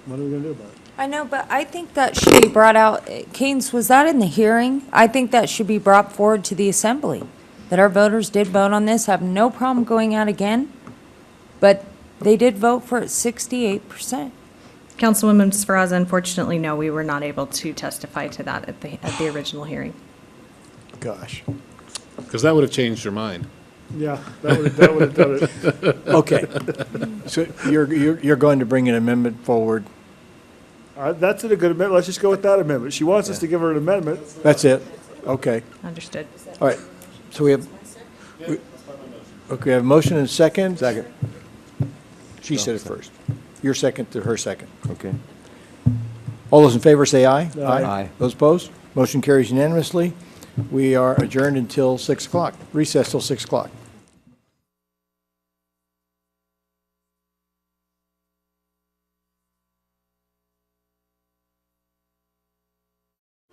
Speaker 16: what are we going to do about it?
Speaker 3: I know, but I think that should be brought out. Keynes, was that in the hearing? I think that should be brought forward to the assembly, that our voters did vote on this, have no problem going out again, but they did vote for it 68%.
Speaker 9: Councilwoman Sferraza, unfortunately, no, we were not able to testify to that at the original hearing.
Speaker 18: Gosh.
Speaker 8: Because that would have changed your mind.
Speaker 16: Yeah, that would have done it.
Speaker 18: Okay. So you're going to bring an amendment forward.
Speaker 16: That's a good amendment. Let's just go with that amendment. She wants us to give her an amendment.
Speaker 18: That's it? Okay.
Speaker 9: Understood.
Speaker 18: All right. So we have a motion and a second?
Speaker 15: Second.
Speaker 18: She said it first. Your second to her second.
Speaker 15: Okay.
Speaker 18: All those in favor say aye.
Speaker 15: Aye.
Speaker 18: Those opposed? Motion carries unanimously. We are adjourned until 6 o'clock, recess till 6 o'clock.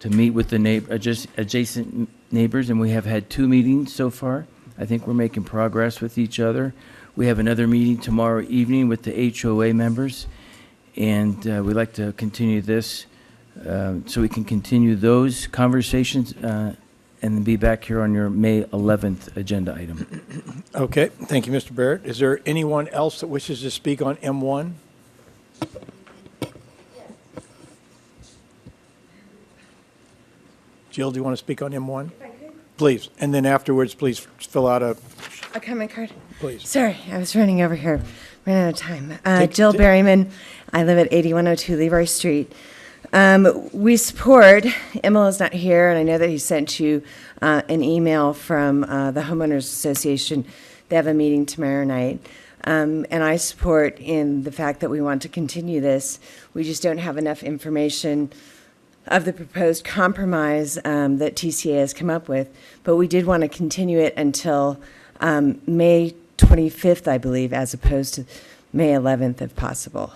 Speaker 4: to meet with the adjacent neighbors, and we have had 2 meetings so far. I think we're making progress with each other. We have another meeting tomorrow evening with the HOA members, and we'd like to continue this so we can continue those conversations and then be back here on your May 11th agenda item.
Speaker 18: Okay, thank you, Mr. Barrett. Is there anyone else that wishes to speak on M1? Jill, do you want to speak on M1?
Speaker 17: If I could.
Speaker 18: Please, and then afterwards, please fill out a,
Speaker 17: A comment card?
Speaker 18: please.
Speaker 17: Sorry, I was running over here. Ran out of time.
Speaker 18: Take-
Speaker 17: Jill
Speaker 18: ta-
Speaker 17: Berryman. I live at 8102 Leroy Street. We support, Emil is not here, and I know that he sent you an email from the Homeowners Association. They have a meeting tomorrow night. And I support in the fact that we want to continue this. We just don't have enough information of the proposed compromise that TCA has come up with. But we did want to continue it until May 25th, I believe, as opposed to May 11th if possible.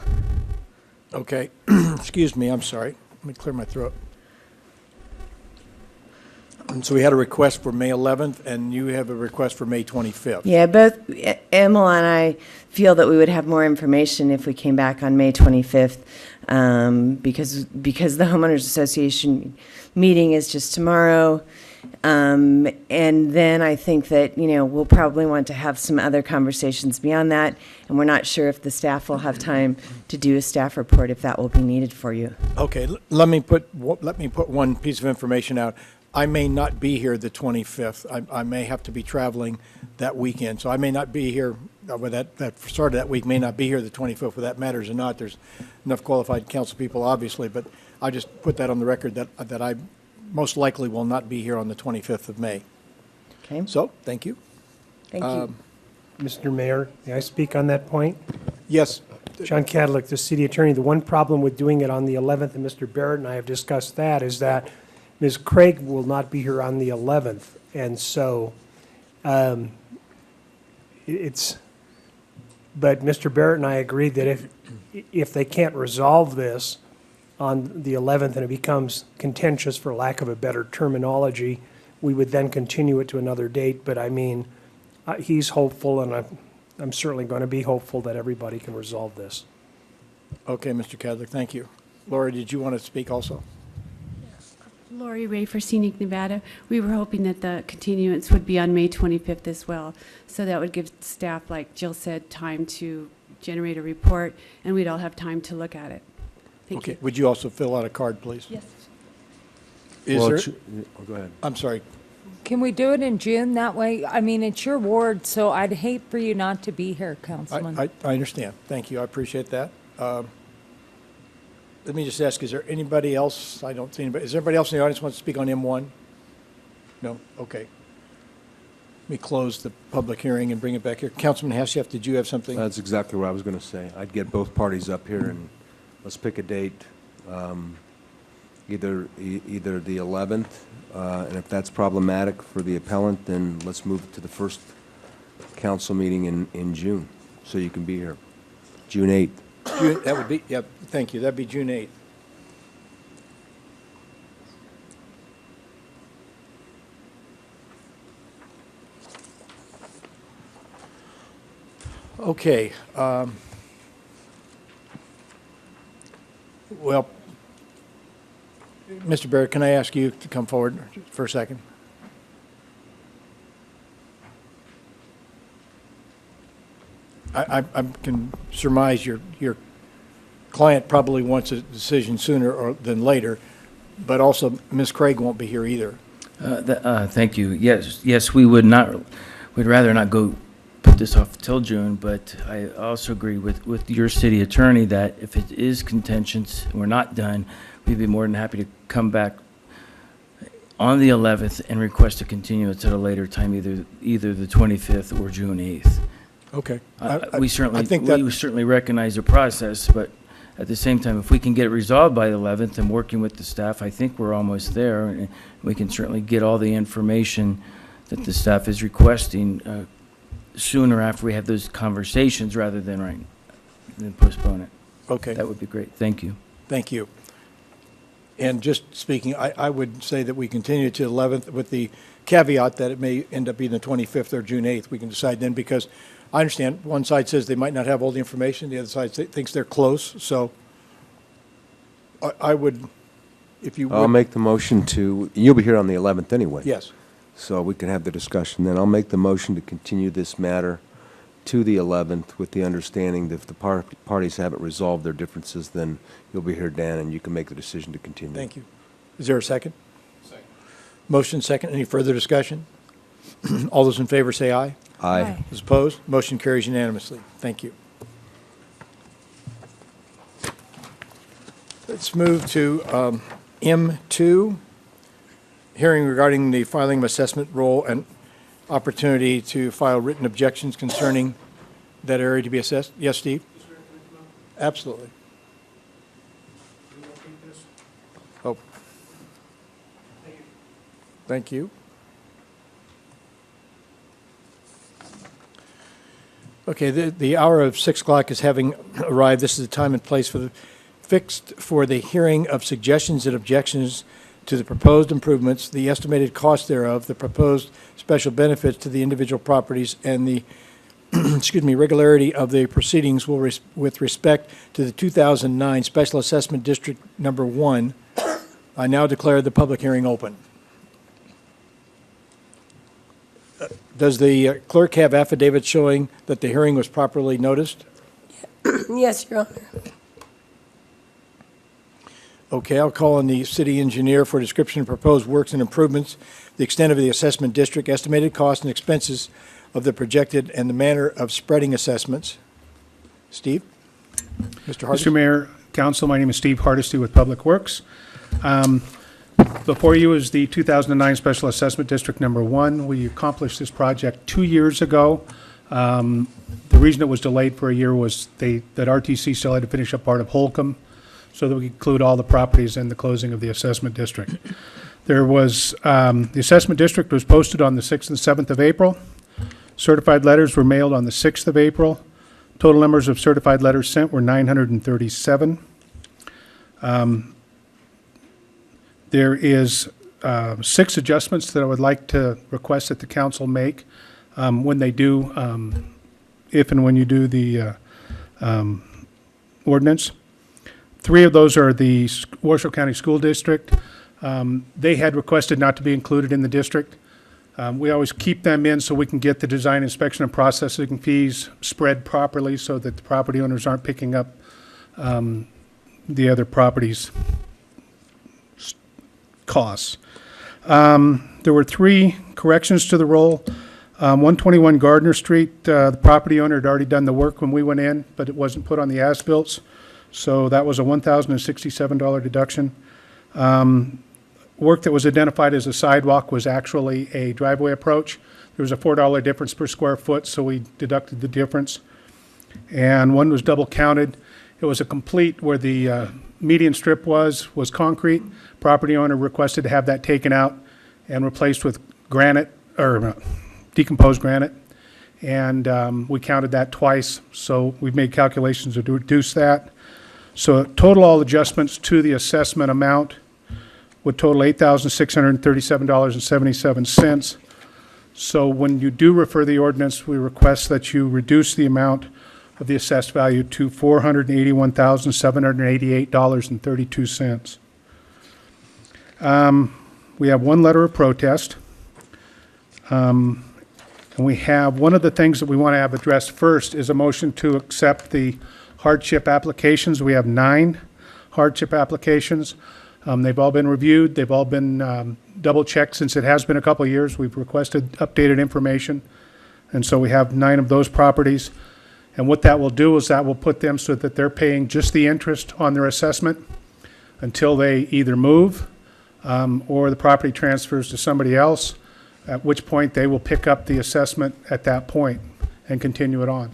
Speaker 18: Okay, excuse me, I'm sorry. Let me clear my throat. So we had a request for May 11th, and you have a request for May 25th.
Speaker 17: Yeah, both Emil and I feel that we would have more information if we came back on May 25th, because the Homeowners Association meeting is just tomorrow. And then I think that, we'll probably want to have some other conversations beyond that, and we're not sure if the staff will have time to do a staff report, if that will be needed for you.
Speaker 18: Okay, let me put one piece of information out. I may not be here the 25th. I may have to be traveling that weekend, so I may not be here, well, that start of that week may not be here the 25th, whether that matters or not. There's enough qualified council people, obviously, but I'll just put that on the record that I most likely will not be here on the 25th of May.
Speaker 17: Okay.
Speaker 18: So, thank you.
Speaker 17: Thank you.
Speaker 20: Mr. Mayor, may I speak on that point?
Speaker 18: Yes.
Speaker 20: John Cadlick, the city attorney. The one problem with doing it on the 11th, and Mr. Barrett and I have discussed that, is that Ms. Craig will not be here on the 11th. And so but Mr. Barrett and I agreed that if they can't resolve this on the 11th and it becomes contentious, for lack of a better terminology, we would then continue it to another date. But I mean, he's hopeful, and I'm certainly going to be hopeful that everybody can resolve this.
Speaker 18: Okay, Mr. Cadlick, thank you. Laura, did you want to speak also?
Speaker 24: Lori Ray for Scenic Nevada. We were hoping that the continuance would be on May 25th as well. So that would give staff, like Jill said, time to generate a report, and we'd all have time to look at it. Thank you.
Speaker 18: Okay, would you also fill out a card, please?
Speaker 24: Yes.
Speaker 15: Go ahead.
Speaker 18: I'm sorry.
Speaker 3: Can we do it in June that way? I mean, it's your ward, so I'd hate for you not to be here, Councilman.
Speaker 18: I understand. Thank you. I appreciate that. Let me just ask, is there anybody else? I don't see anybody. Is there anybody else in the audience who wants to speak on M1? No? Okay. Let me close the public hearing and bring it back here. Councilman Hassiaf, did you have something?
Speaker 15: That's exactly what I was going to say. I'd get both parties up here and let's pick a date, either the 11th, and if that's problematic for the appellant, then let's move to the first council meeting in June, so you can be here. June 8th.
Speaker 18: That would be, yeah, thank you. That'd be June 8th. Okay. Well, Mr. Barrett, can I ask you to come forward for a second? I can surmise your client probably wants a decision sooner than later, but also Ms. Craig won't be here either.
Speaker 4: Thank you. Yes, we would not, we'd rather not put this off till June, but I also agree with your city attorney that if it is contentious and we're not done, we'd be more than happy to come back on the 11th and request a continuance at a later time, either the 25th or June 8th.
Speaker 18: Okay.
Speaker 4: We certainly recognize the process, but at the same time, if we can get it resolved by the 11th and working with the staff, I think we're almost there. And we can certainly get all the information that the staff is requesting sooner after we have those conversations rather than postpone it.
Speaker 18: Okay.
Speaker 4: That would be great. Thank you.
Speaker 18: Thank you. And just speaking, I would say that we continue to the 11th with the caveat that it may end up being the 25th or June 8th. We can decide then, because I understand one side says they might not have all the information, the other side thinks they're close. So I would, if you would.
Speaker 15: I'll make the motion to, you'll be here on the 11th anyway.
Speaker 18: Yes.
Speaker 15: So we can have the discussion then. I'll make the motion to continue this matter to the 11th with the understanding that if the parties haven't resolved their differences, then you'll be here, Dan, and you can make the decision to continue.
Speaker 18: Thank you. Is there a second? Second. Motion second. Any further discussion? All those in favor say aye.
Speaker 15: Aye.
Speaker 18: Those opposed? Motion carries unanimously. Thank you. Let's move to M2, hearing regarding the filing of assessment roll and opportunity to file written objections concerning that area to be assessed. Yes, Steve? Absolutely. Oh. Thank you. Okay, the hour of 6 o'clock is having arrived. This is the time and place fixed for the hearing of suggestions and objections to the proposed improvements, the estimated cost thereof, the proposed special benefits to the individual properties, and the regularity of the proceedings with respect to the 2009 Special Assessment District Number 1. I now declare the public hearing open. Does the clerk have affidavit showing that the hearing was properly noticed?
Speaker 5: Yes, Your Honor.
Speaker 18: Okay, I'll call on the city engineer for a description of proposed works and improvements, the extent of the assessment district, estimated costs and expenses of the projected, and the manner of spreading assessments. Steve? Mr. Hardesty?
Speaker 6: Mr. Mayor, Council, my name is Steve Hardesty with Public Works. Before you is the 2009 Special Assessment District Number 1. We accomplished this project 2 years ago. The reason it was delayed for a year was that RTC still had to finish up part of Holcomb, so that we could include all the properties in the closing of the assessment district. There was, the assessment district was posted on the 6th and 7th of April. Certified letters were mailed on the 6th of April. Total numbers of certified letters sent were 937. There is 6 adjustments that I would like to request that the council make when they do, if and when you do the ordinance. 3 of those are the Washoe County School District. They had requested not to be included in the district. We always keep them in so we can get the design, inspection, and processing fees spread properly so that the property owners aren't picking up the other properties' costs. There were 3 corrections to the roll. 121 Gardner Street, the property owner had already done the work when we went in, but it wasn't put on the as-bills. So that was a $1,067 deduction. Work that was identified as a sidewalk was actually a driveway approach. There was a $4 difference per square foot, so we deducted the difference. And one was double counted. It was a complete where the median strip was concrete. Property owner requested to have that taken out and replaced with granite, or decomposed granite. And we counted that twice, so we've made calculations to reduce that. So total all adjustments to the assessment amount would total $8,637.77. So when you do refer the ordinance, we request that you reduce the amount of the assessed value to $481,788.32. We have 1 letter of protest. And we have, one of the things that we want to have addressed first is a motion to accept the hardship applications. We have 9 hardship applications. They've all been reviewed. They've all been double-checked since it has been a couple of years. We've requested updated information. And so we have 9 of those properties. And what that will do is that will put them so that they're paying just the interest on their assessment until they either move or the property transfers to somebody else, at which point they will pick up the assessment at that point and continue it on.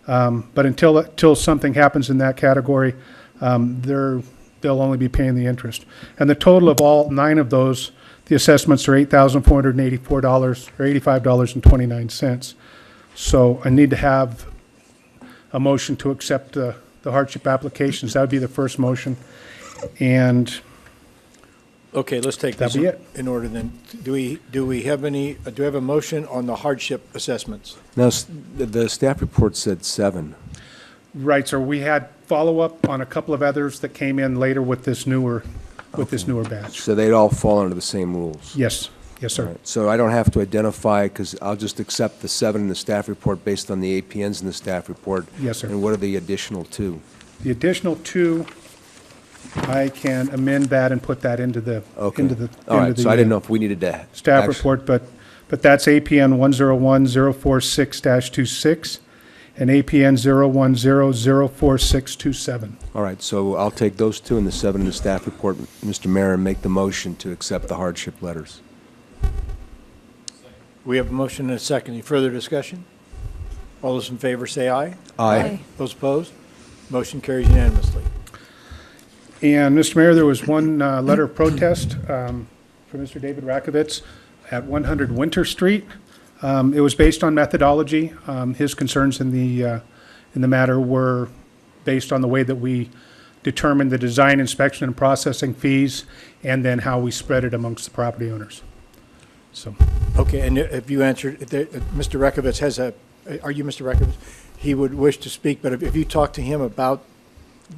Speaker 6: But until something happens in that category, they'll only be paying the interest. And the total of all 9 of those, the assessments are $8,484 or $85.29. So I need to have a motion to accept the hardship applications. That would be the first motion. And
Speaker 18: Okay, let's take this
Speaker 6: That'll be it.
Speaker 18: in order then. Do we have a motion on the hardship assessments?
Speaker 15: Now, the staff report said 7.
Speaker 6: Right, sir. We had follow-up on a couple of others that came in later with this newer batch.
Speaker 15: So they'd all fall under the same rules?
Speaker 6: Yes, yes, sir.
Speaker 15: All right. So I don't have to identify, because I'll just accept the 7 in the staff report based on the APNs in the staff report?
Speaker 6: Yes, sir.
Speaker 15: And what are the additional 2?
Speaker 6: The additional 2, I can amend that and put that into the,
Speaker 15: Okay.
Speaker 6: into the.
Speaker 15: All right,
Speaker 6: into
Speaker 15: so
Speaker 6: the,
Speaker 15: I didn't know if we needed to.
Speaker 6: Staff
Speaker 15: actu-
Speaker 6: report, but that's APN 101-046-26 and APN 010-04627.
Speaker 15: All right, so I'll take those 2 and the 7 in the staff report, Mr. Mayor, and make the motion to accept the hardship letters.
Speaker 18: We have a motion and a second. Any further discussion? All those in favor say aye.
Speaker 15: Aye.
Speaker 18: Those opposed? Motion carries unanimously.
Speaker 6: And, Mr. Mayor, there was one letter of protest from Mr. David Rakovitz at 100 Winter Street. It was based on methodology. His concerns in the matter were based on the way that we determined the design, inspection, and processing fees, and then how we spread it amongst the property owners. So,
Speaker 18: Okay, and if you answered, Mr. Rekovitz are you Mr. Rekovitz? He would wish to speak, but if you talk to him about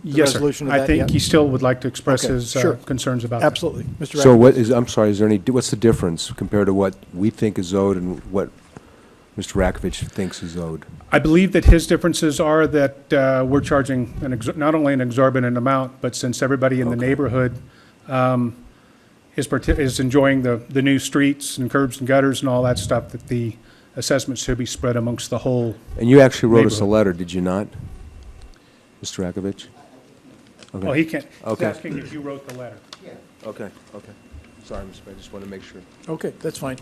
Speaker 18: the
Speaker 6: yes, sir.
Speaker 18: resolution of
Speaker 6: I
Speaker 18: that
Speaker 6: think
Speaker 18: yet?
Speaker 6: he still would like to express
Speaker 18: Okay,
Speaker 6: his
Speaker 18: sure.
Speaker 6: concerns about that.
Speaker 18: Absolutely. Mr.
Speaker 15: So
Speaker 18: Rekovitz.
Speaker 15: I'm sorry, is there what's the difference compared to what we think is owed and what Mr. Rakovich thinks is owed?
Speaker 6: I believe that his differences are that we're charging not only an exorbitant amount, but since everybody in the neighborhood is enjoying the new streets and curbs and gutters and all that stuff, that the assessments should be spread amongst the whole.
Speaker 15: And you actually wrote us a
Speaker 6: neighborhood.
Speaker 15: letter, did you not, Mr. Rakovich? Okay.
Speaker 6: Oh, he can't. He's
Speaker 15: Okay.
Speaker 6: asking if you wrote the letter.
Speaker 15: Okay, okay. Sorry, Mr. Mayor, I just want to make sure.
Speaker 18: Okay, that's fine.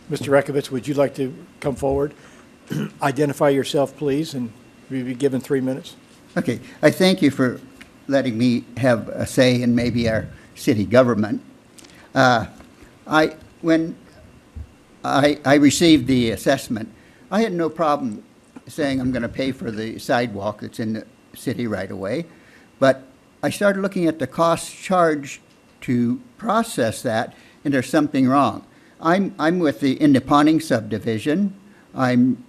Speaker 18: Mr. Rekovitz, would you like to come forward? Identify yourself, please, and you'll be given 3 minutes.
Speaker 19: Okay, I thank you for letting me have a say in maybe our city government. When I received the assessment, I had no problem saying I'm going to pay for the sidewalk that's in the city right away, but I started looking at the cost charged to process that, and there's something wrong. I'm with in the Pawning subdivision. I'm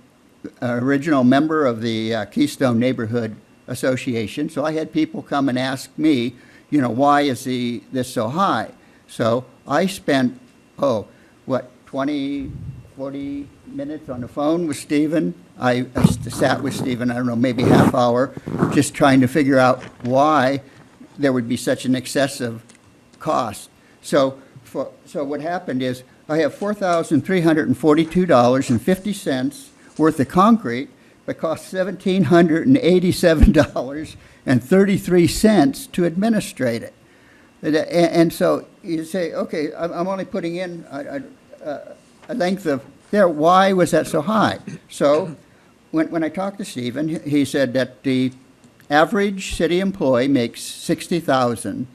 Speaker 19: an original member of the Keystone Neighborhood Association, so I had people come and ask me, why is this so high? So I spent, 20, 40 minutes on the phone with Stephen. I sat with Stephen, I don't know, maybe half hour, just trying to figure out why there would be such an excessive cost. So what happened is I have $4,342.50 worth of concrete, but cost $1,787.33 to administrate it. And so you say, okay, I'm only putting in a length of there. Why was that so high? So when I talked to Stephen, he said that the average city employee makes $60,000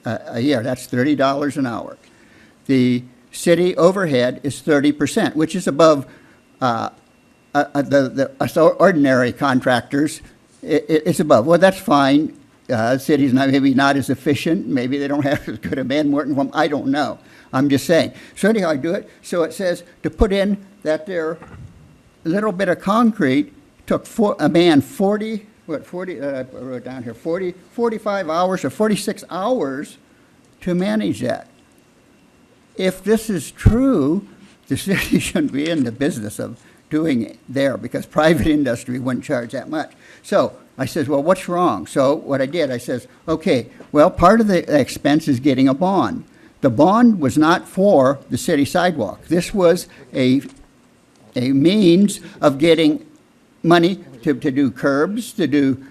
Speaker 19: a year. That's $30 an hour. The city overhead is 30%, which is above the ordinary contractors. It's above. Well, that's fine. Cities maybe not as efficient. Maybe they don't have as good a man working for them. I don't know. I'm just saying. So anyhow, I do it. So it says to put in that there little bit of concrete took a man 40, I wrote down here, 45 hours or 46 hours to manage that. If this is true, the city shouldn't be in the business of doing it there because private industry wouldn't charge that much. So I says, well, what's wrong? So what I did, I says, okay, well, part of the expense is getting a bond. The bond was not for the city sidewalk. This was a means of getting money to do curbs, to do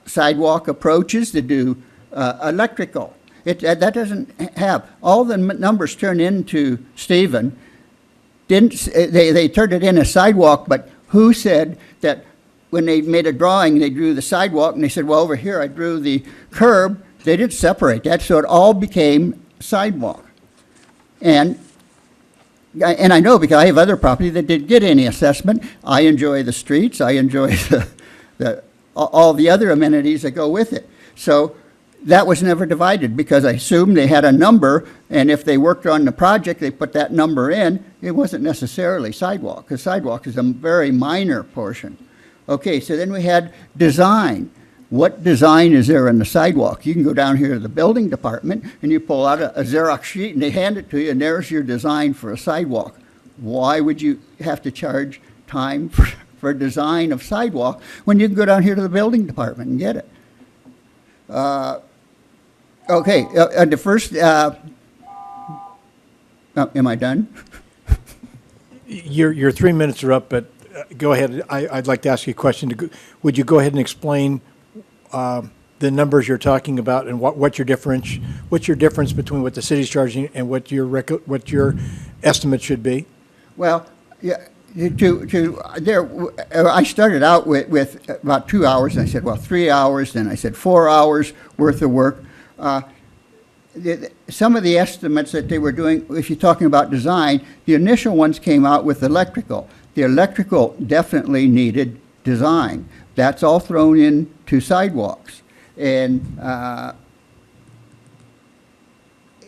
Speaker 19: sidewalk approaches, to do electrical. That doesn't have, all the numbers turned into Stephen, they turned it in a sidewalk, but who said that when they made a drawing, they drew the sidewalk, and they said, well, over here I drew the curb. They didn't separate that, so it all became sidewalk. And I know because I have other property that didn't get any assessment. I enjoy the streets. I enjoy all the other amenities that go with it. So that was never divided because I assumed they had a number, and if they worked on the project, they put that number in. It wasn't necessarily sidewalk, because sidewalk is a very minor portion. Okay, so then we had design. What design is there in the sidewalk? You can go down here to the building department and you pull out a Xerox sheet and they hand it to you, and there's your design for a sidewalk. Why would you have to charge time for design of sidewalk when you can go down here to the building department and get it? Okay, the first, am I done?
Speaker 18: Your 3 minutes are up, but go ahead. I'd like to ask you a question. Would you go ahead and explain the numbers you're talking about and what's your difference between what the city's charging and what your estimate should be?
Speaker 19: Well, yeah, I started out with about 2 hours, and I said, well, 3 hours, then I said 4 hours worth of work. Some of the estimates that they were doing, if you're talking about design, the initial ones came out with electrical. The electrical definitely needed design. That's all thrown into sidewalks. And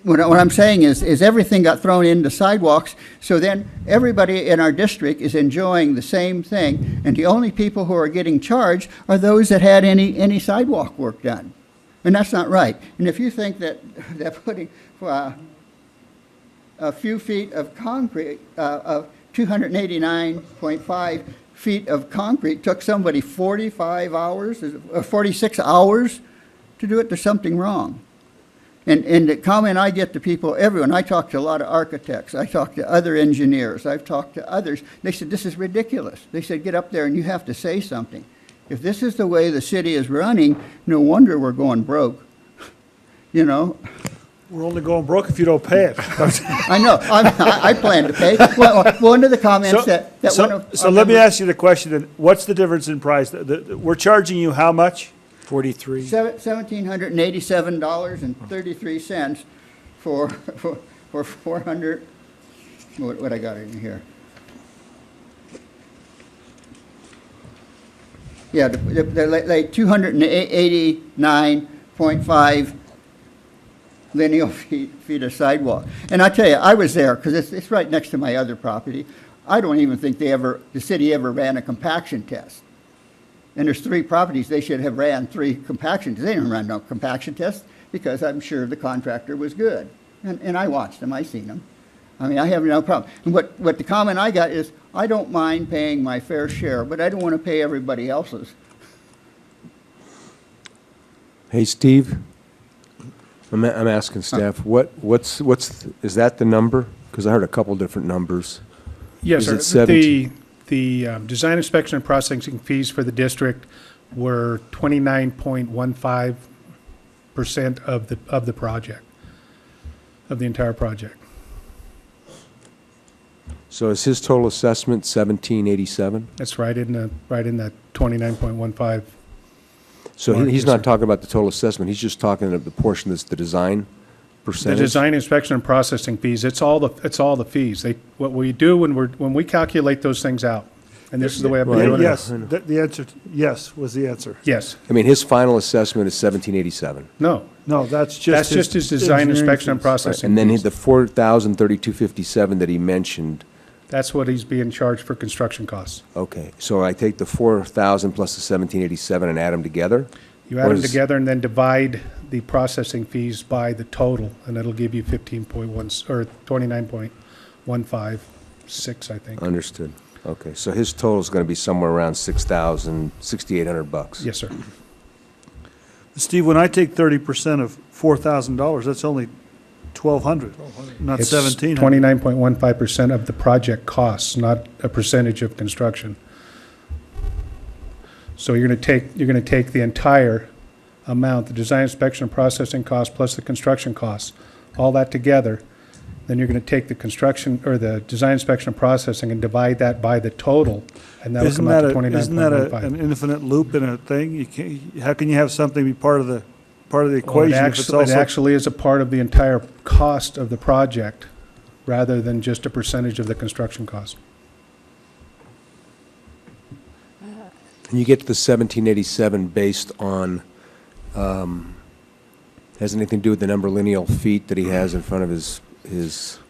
Speaker 19: what I'm saying is everything got thrown into sidewalks, so then everybody in our district is enjoying the same thing, and the only people who are getting charged are those that had any sidewalk work done. And that's not right. And if you think that putting a few feet of concrete, of 289.5 feet of concrete took somebody 45 hours, or 46 hours to do it, there's something wrong. And the comment I get to people, everyone, I talk to a lot of architects, I talk to other engineers, I've talked to others, they said, this is ridiculous. They said, get up there and you have to say something. If this is the way the city is running, no wonder we're going broke, you know?
Speaker 16: We're only going broke if you don't pay it.
Speaker 19: I know, I plan to pay. Well, one of the comments
Speaker 16: So let me ask you the question, then. What's the difference in price? We're charging you how much?
Speaker 19: $1,787.33 for 400, what I got in here? Yeah, like 289.5 lineal feet of sidewalk. And I tell you, I was there, because it's right next to my other property. I don't even think the city ever ran a compaction test. And there's 3 properties, they should have ran 3 compaction tests. They didn't run no compaction tests because I'm sure the contractor was good. And I watched them, I seen them. I mean, I have no problem. And what the comment I got is, I don't mind paying my fair share, but I don't want to pay everybody else's.
Speaker 15: Hey, Steve, I'm asking staff, is that the number? Because I heard a couple different numbers.
Speaker 6: Yes,
Speaker 15: Is
Speaker 6: sir.
Speaker 15: it 17?
Speaker 6: The design, inspection, and processing fees for the district were 29.15% of the project, of the entire project.
Speaker 15: So is his total assessment 1787?
Speaker 6: That's right in that 29.15.
Speaker 15: So
Speaker 6: Mark,
Speaker 15: he's
Speaker 6: yes,
Speaker 15: not
Speaker 6: sir.
Speaker 15: talking about the total assessment, he's just talking about the portion that's the design
Speaker 6: The
Speaker 15: percentage?
Speaker 6: design, inspection, and processing fees, it's all the fees. What we do when we calculate those things out, and this is the way I've been doing it.
Speaker 16: Yes, the answer, yes, was the answer.
Speaker 6: Yes.
Speaker 15: I mean, his final assessment is 1787.
Speaker 6: No.
Speaker 16: No, that's just
Speaker 6: his design,
Speaker 16: engineering
Speaker 6: inspection, and
Speaker 16: fees.
Speaker 6: processing
Speaker 15: And then
Speaker 6: fees.
Speaker 15: the 4,032.57 that he mentioned,
Speaker 6: That's what he's being charged for construction costs.
Speaker 15: okay, so I take the 4,000 plus the 1787 and add them together?
Speaker 6: You add them together and then divide the processing fees by the total, and it'll give you 15.1, or 29.156, I think.
Speaker 15: Understood. Okay, so his total is going to be somewhere around 6,000, 6,800 bucks.
Speaker 6: Yes, sir.
Speaker 16: Steve, when I take 30% of $4,000, that's only 1,200, not
Speaker 6: It's
Speaker 16: 1,700.
Speaker 6: 29.15% of the project costs, not a percentage of construction. So you're going to take the entire amount, the design, inspection, and processing costs plus the construction costs, all that together. Then you're going to take the construction, or the design, inspection, and processing, and divide that by the total, and that'll come out to 29.15.
Speaker 16: Isn't that an infinite loop in a thing? You can't, how can you have something be part of the equation if it's
Speaker 6: It
Speaker 16: also?
Speaker 6: actually is a part of the entire cost of the project, rather than just a percentage of the construction cost.
Speaker 15: And you get to the 1787 based on Has anything to do with the number of lineal feet that he has in front of his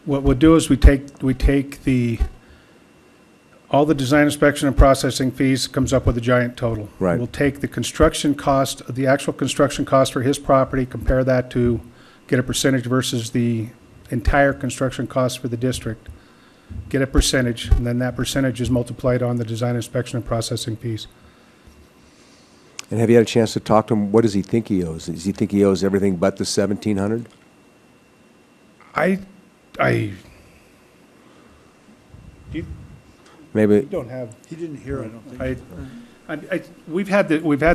Speaker 6: What we'll do is we take all the design, inspection, and processing fees, comes up with a giant total.
Speaker 15: Right.
Speaker 6: We'll take the construction cost, the actual construction cost for his property, compare that to get a percentage versus the entire construction cost for the district, get a percentage, and then that percentage is multiplied on the design, inspection, and processing fees.
Speaker 15: And have you had a chance to talk to him? What does he think he owes? Does he think he owes everything but the 1,700? Maybe.
Speaker 6: Don't have.
Speaker 16: He didn't hear, I don't think.
Speaker 6: We've had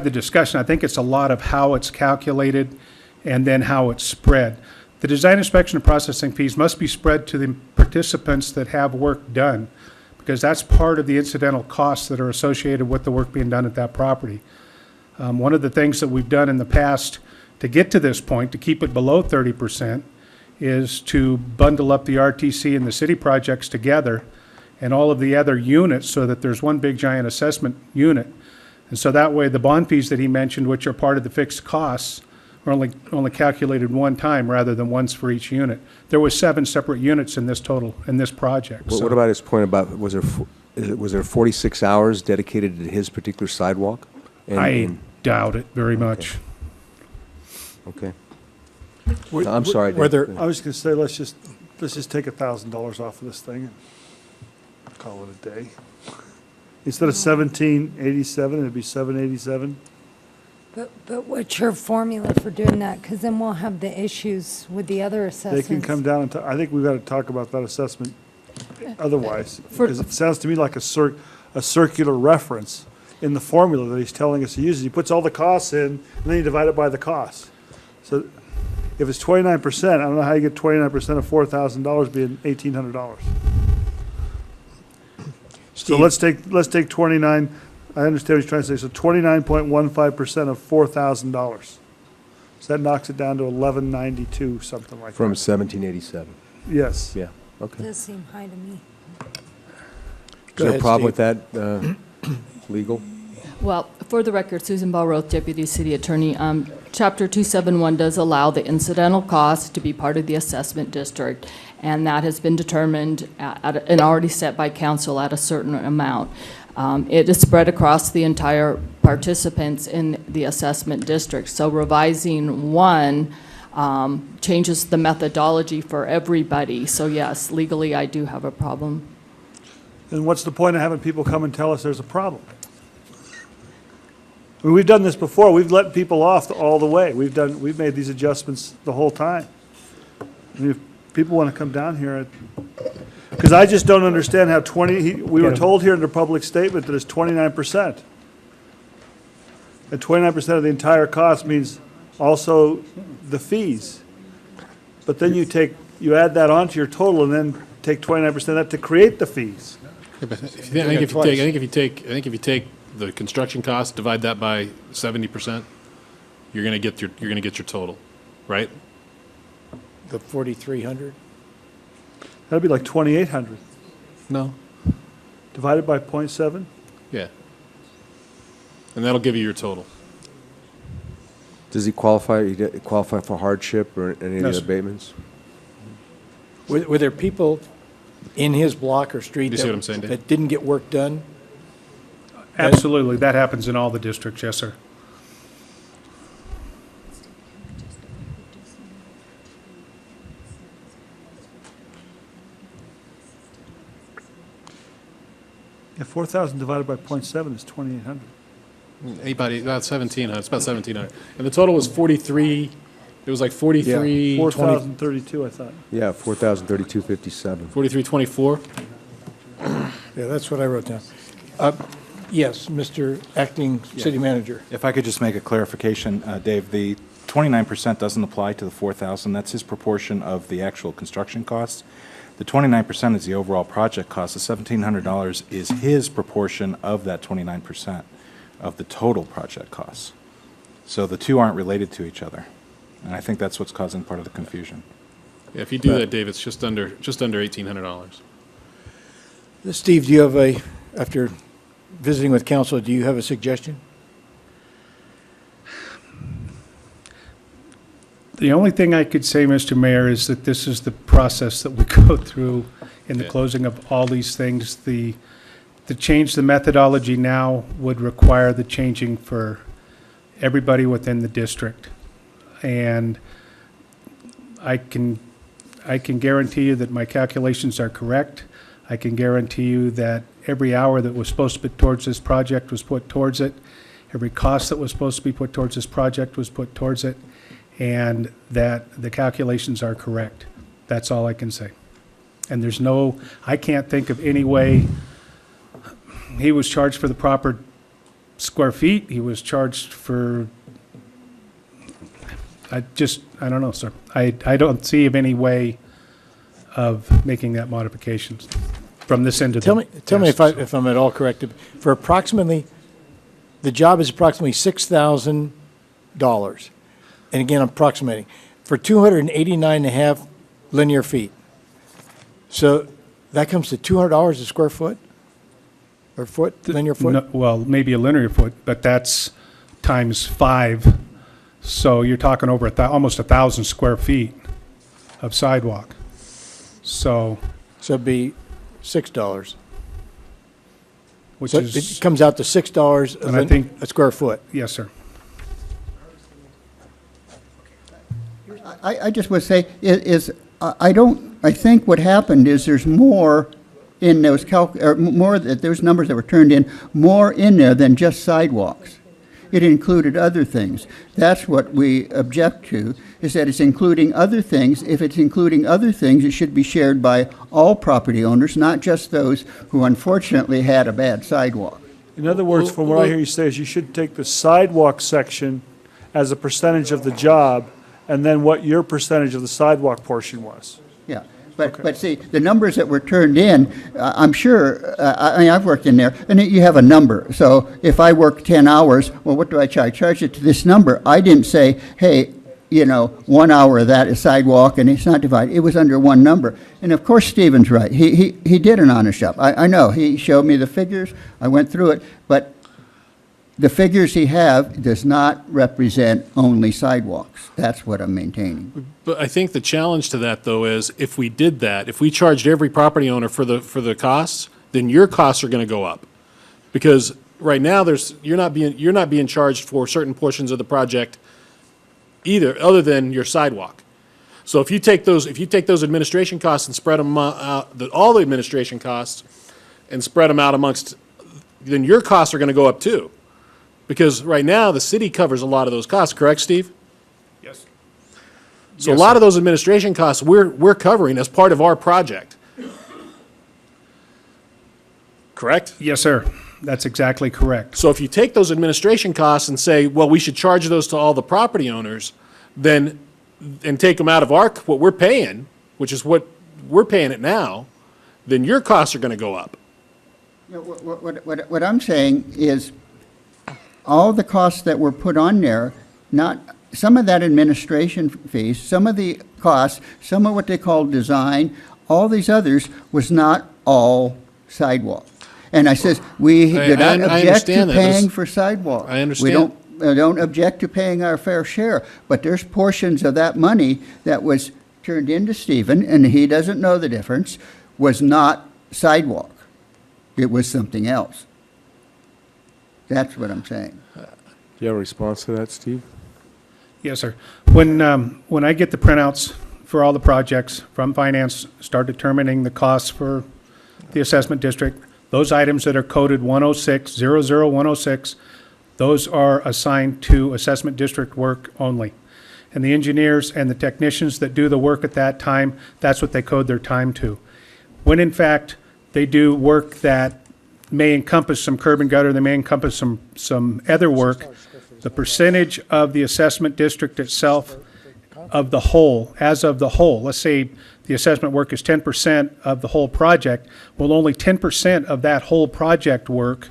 Speaker 6: the discussion. I think it's a lot of how it's calculated and then how it's spread. The design, inspection, and processing fees must be spread to the participants that have work done, because that's part of the incidental costs that are associated with the work being done at that property. One of the things that we've done in the past to get to this point, to keep it below 30%, is to bundle up the RTC and the city projects together and all of the other units so that there's one big giant assessment unit. And so that way the bond fees that he mentioned, which are part of the fixed costs, are only calculated one time rather than once for each unit. There was 7 separate units in this project.
Speaker 15: What about his point about, was there 46 hours dedicated to his particular sidewalk?
Speaker 6: I doubt it very much.
Speaker 15: Okay. No, I'm sorry.
Speaker 16: I was going to say, let's just take $1,000 off of this thing and call it a day. Instead of 1,787, it'd be 787.
Speaker 3: But what's your formula for doing that? Because then we'll have the issues with the other
Speaker 16: They
Speaker 3: assessments.
Speaker 16: can come down and, I think we've got to talk about that assessment otherwise. Because it sounds to me like a circular reference in the formula that he's telling us he uses. He puts all the costs in, and then you divide it by the cost. So if it's 29%, I don't know how you get 29% of $4,000 being $1,800. So let's take 29, I understand what he's trying to say, so 29.15% of $4,000. So that knocks it down to 1,192, something like that.
Speaker 15: From 1787.
Speaker 16: Yes.
Speaker 15: Yeah, okay.
Speaker 3: Does seem high to me.
Speaker 15: Is there a problem with that, legal?
Speaker 7: Well, for the record, Susan Ballroth, Deputy City Attorney. Chapter 271 does allow the incidental cost to be part of the assessment district, and that has been determined and already set by council at a certain amount. It is spread across the entire participants in the assessment district. So revising one changes the methodology for everybody. So yes, legally I do have a problem.
Speaker 16: And what's the point of having people come and tell us there's a problem? I mean, we've done this before. We've let people off all the way. We've made these adjustments the whole time. I mean, if people want to come down here, because I just don't understand how we were told here in the public statement that it's 29%. And 29% of the entire cost means also the fees. But then you add that onto your total and then take 29% of that to create the fees.
Speaker 8: I think if you take the construction cost, divide that by 70%, you're going to get your total, right?
Speaker 18: The 4,300?
Speaker 16: That'd be like 2,800.
Speaker 8: No.
Speaker 16: Divided by 0.7?
Speaker 8: Yeah. And that'll give you your total.
Speaker 15: Does he qualify for hardship or any of
Speaker 6: No,
Speaker 15: the
Speaker 6: sir.
Speaker 15: abatements?
Speaker 18: Were there people in his block or street
Speaker 8: You see what I'm saying, Dave?
Speaker 18: that didn't get work done?
Speaker 6: Absolutely. That happens in all the districts, yes, sir.
Speaker 16: Yeah, 4,000 divided by 0.7 is 2,800.
Speaker 8: About 1,700. It's about 1,700. And the total was 43. It was like 43.
Speaker 16: 4,032, I thought.
Speaker 15: Yeah, 4,032.57.
Speaker 8: 43.24.
Speaker 18: Yeah, that's what I wrote down. Yes, Mr. Acting City Manager.
Speaker 21: If I could just make a clarification, Dave, the 29% doesn't apply to the 4,000. That's his proportion of the actual construction costs. The 29% is the overall project cost. The $1,700 is his proportion of that 29% of the total project costs. So the two aren't related to each other. And I think that's what's causing part of the confusion.
Speaker 8: Yeah, if you do that, Dave, it's just under $1,800.
Speaker 18: Steve, do you have after visiting with council, do you have a suggestion?
Speaker 6: The only thing I could say, Mr. Mayor, is that this is the process that we go through in the closing of all these things. To change the methodology now would require the changing for everybody within the district. And I can guarantee you that my calculations are correct. I can guarantee you that every hour that was supposed to be towards this project was put towards it. Every cost that was supposed to be put towards this project was put towards it, and that the calculations are correct. That's all I can say. And there's no, I can't think of any way. He was charged for the proper square feet. He was charged for, I don't know, sir. I don't see of any way of making that modifications from this end of the.
Speaker 18: Tell me if I'm at all correct. For approximately, the job is approximately $6,000, and again, I'm approximating, for 289.5 linear feet. So that comes to $200 a square foot? Or foot, linear foot?
Speaker 6: No, well, maybe a linear foot, but that's times 5. So you're talking over almost 1,000 square feet of sidewalk. So
Speaker 18: it'd be $6.
Speaker 6: Which
Speaker 18: so
Speaker 6: is,
Speaker 18: it comes out to $6 a square foot.
Speaker 6: Yes, sir.
Speaker 19: I just would say I think what happened is there's more in those those numbers that were turned in, more in there than just sidewalks. It included other things. That's what we object to, is that it's including other things. If it's including other things, it should be shared by all property owners, not just those who unfortunately had a bad sidewalk.
Speaker 16: In other words, from what I hear you say is you should take the sidewalk section as a percentage of the job, and then what your percentage of the sidewalk portion was.
Speaker 19: Yeah. But see, the numbers that were turned in, I'm sure, I mean, I've worked in there, and you have a number. So if I work 10 hours, well, what do I charge? I charge it to this number. I didn't say, hey, 1 hour of that is sidewalk, and it's not divided. It was under one number. And of course, Stephen's right. He did an honest job. I know. He showed me the figures. I went through it. But the figures he have does not represent only sidewalks. That's what I'm maintaining.
Speaker 8: But I think the challenge to that, though, is if we did that, if we charged every property owner for the costs, then your costs are going to go up, because right now you're not being charged for certain portions of the project either, other than your sidewalk. So if you take those administration costs and spread them out, all the administration costs, and spread them out amongst, then your costs are going to go up too. Because right now, the city covers a lot of those costs, correct, Steve?
Speaker 6: Yes.
Speaker 8: So a lot of those administration costs we're covering as part of our project. Correct?
Speaker 6: Yes, sir. That's exactly correct.
Speaker 8: So if you take those administration costs and say, well, we should charge those to all the property owners, and take them out of what we're paying, which is what we're paying it now, then your costs are going to go up.
Speaker 19: What I'm saying is, all the costs that were put on there, some of that administration fees, some of the costs, some of what they call design, all these others was not all sidewalk. And I says, we do not object to paying for sidewalk.
Speaker 8: I understand.
Speaker 19: We don't object to paying our fair share, but there's portions of that money that was turned into Stephen, and he doesn't know the difference, was not sidewalk. It was something else. That's what I'm saying.
Speaker 15: Do you have a response to that, Steve?
Speaker 6: Yes, sir. When I get the printouts for all the projects from finance, start determining the costs for the assessment district, those items that are coded 106, 00106, those are assigned to assessment district work only. And the engineers and the technicians that do the work at that time, that's what they code their time to. When in fact, they do work that may encompass some curb and gutter, they may encompass some other work, the percentage of the assessment district itself of the whole, as of the whole, let's say the assessment work is 10% of the whole project, well, only 10% of that whole project work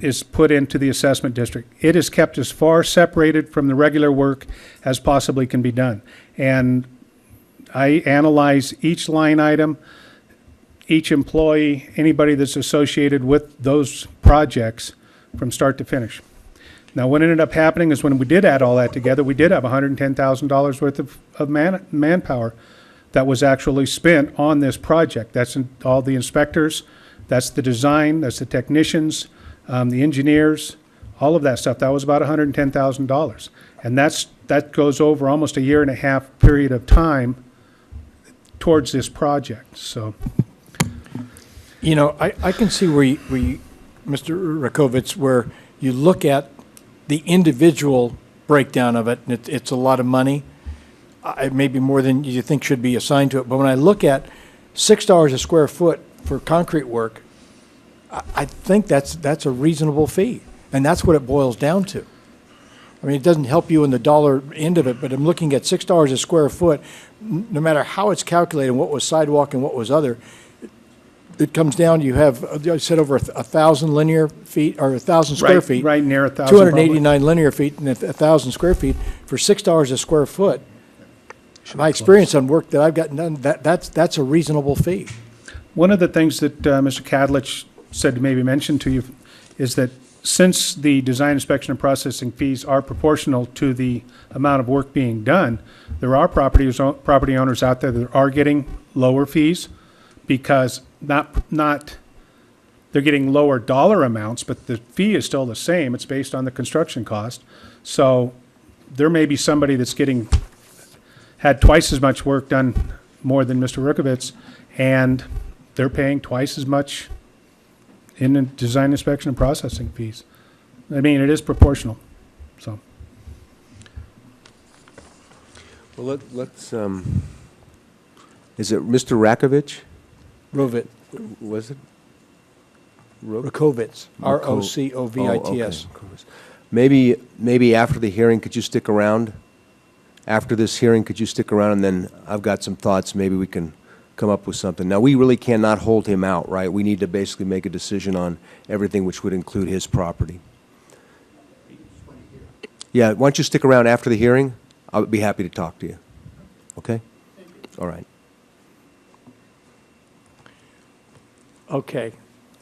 Speaker 6: is put into the assessment district. It is kept as far separated from the regular work as possibly can be done. And I analyze each line item, each employee, anybody that's associated with those projects from start to finish. Now, what ended up happening is when we did add all that together, we did have $110,000 worth of manpower that was actually spent on this project. That's all the inspectors, that's the design, that's the technicians, the engineers, all of that stuff. That was about $110,000. And that goes over almost a 1.5 year period of time towards this project, so.
Speaker 18: You know, I can see where you, Mr. Rakovitz, where you look at the individual breakdown of it, and it's a lot of money. It may be more than you think should be assigned to it. But when I look at $6 a square foot for concrete work, I think that's a reasonable fee. And that's what it boils down to. I mean, it doesn't help you in the dollar end of it, but I'm looking at $6 a square foot, no matter how it's calculated, what was sidewalk and what was other, it comes down, you have, I said over 1,000 linear feet, or 1,000 square feet.
Speaker 6: Right near 1,000.
Speaker 18: 289 linear feet and 1,000 square feet for $6 a square foot. My experience on work that I've gotten done, that's a reasonable fee.
Speaker 6: One of the things that Mr. Kadlich said to maybe mention to you is that since the design, inspection, and processing fees are proportional to the amount of work being done, there are property owners out there that are getting lower fees because they're getting lower dollar amounts, but the fee is still the same. It's based on the construction cost. So there may be somebody that's had twice as much work done more than Mr. Rakovitz, and they're paying twice as much in the design, inspection, and processing fees. I mean, it is proportional, so.
Speaker 15: Well, let's, is it Mr. Rakovich?
Speaker 18: Rovit.
Speaker 15: Was it?
Speaker 18: Rakovitz, R-O-C-O-V-I-T-S.
Speaker 15: Oh, okay. Maybe after the hearing, could you stick around? After this hearing, could you stick around, and then I've got some thoughts, maybe we can come up with something. Now, we really cannot hold him out, right? We need to basically make a decision on everything, which would include his property. Yeah, why don't you stick around after the hearing? I'll be happy to talk to you. Okay? All right.
Speaker 18: Okay.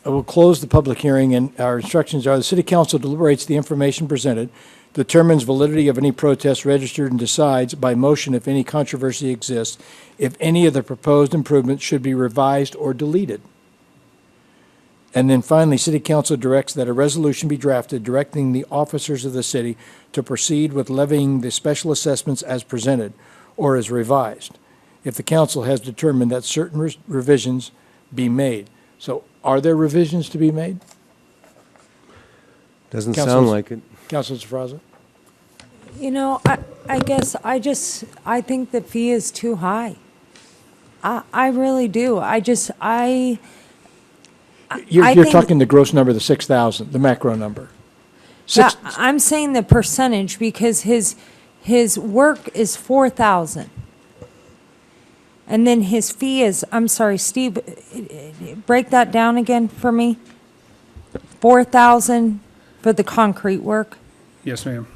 Speaker 18: I will close the public hearing, and our instructions are the City Council deliberates the information presented, determines validity of any protest registered, and decides by motion if any controversy exists, if any of the proposed improvements should be revised or deleted. And then finally, City Council directs that a resolution be drafted directing the officers of the city to proceed with levying the special assessments as presented or as revised, if the council has determined that certain revisions be made. So are there revisions to be made?
Speaker 15: Doesn't sound like it.
Speaker 18: Councilor Safraza?
Speaker 3: You know, I guess I think the fee is too high. I really do.
Speaker 18: You're talking the gross number, the 6,000, the macro number.
Speaker 3: I'm saying the percentage because his work is 4,000. And then his fee is, I'm sorry, Steve, break that down again for me. 4,000 for the concrete work?
Speaker 6: Yes, ma'am.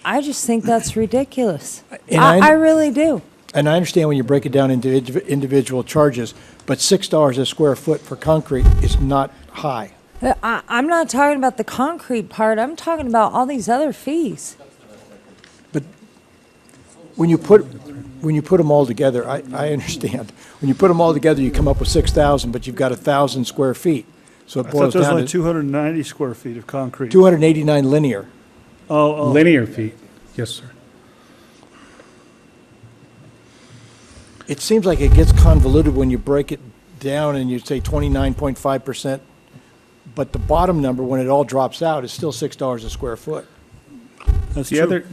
Speaker 3: I just think that's ridiculous.
Speaker 18: And
Speaker 3: I really do.
Speaker 18: And I understand when you break it down into individual charges, but $6 a square foot for concrete is not high.
Speaker 3: I'm not talking about the concrete part. I'm talking about all these other fees.
Speaker 18: But when you put them all together, I understand. When you put them all together, you come up with 6,000, but you've got 1,000 square feet. So it
Speaker 16: I thought
Speaker 18: boils
Speaker 16: there was
Speaker 18: down
Speaker 16: only
Speaker 18: to
Speaker 16: 290 square feet of concrete.
Speaker 18: 289 linear.
Speaker 16: Oh.
Speaker 6: Linear feet, yes, sir.
Speaker 18: It seems like it gets convoluted when you break it down and you say 29.5%, but the bottom number, when it all drops out, is still $6 a square foot.
Speaker 16: That's
Speaker 6: true.
Speaker 16: true.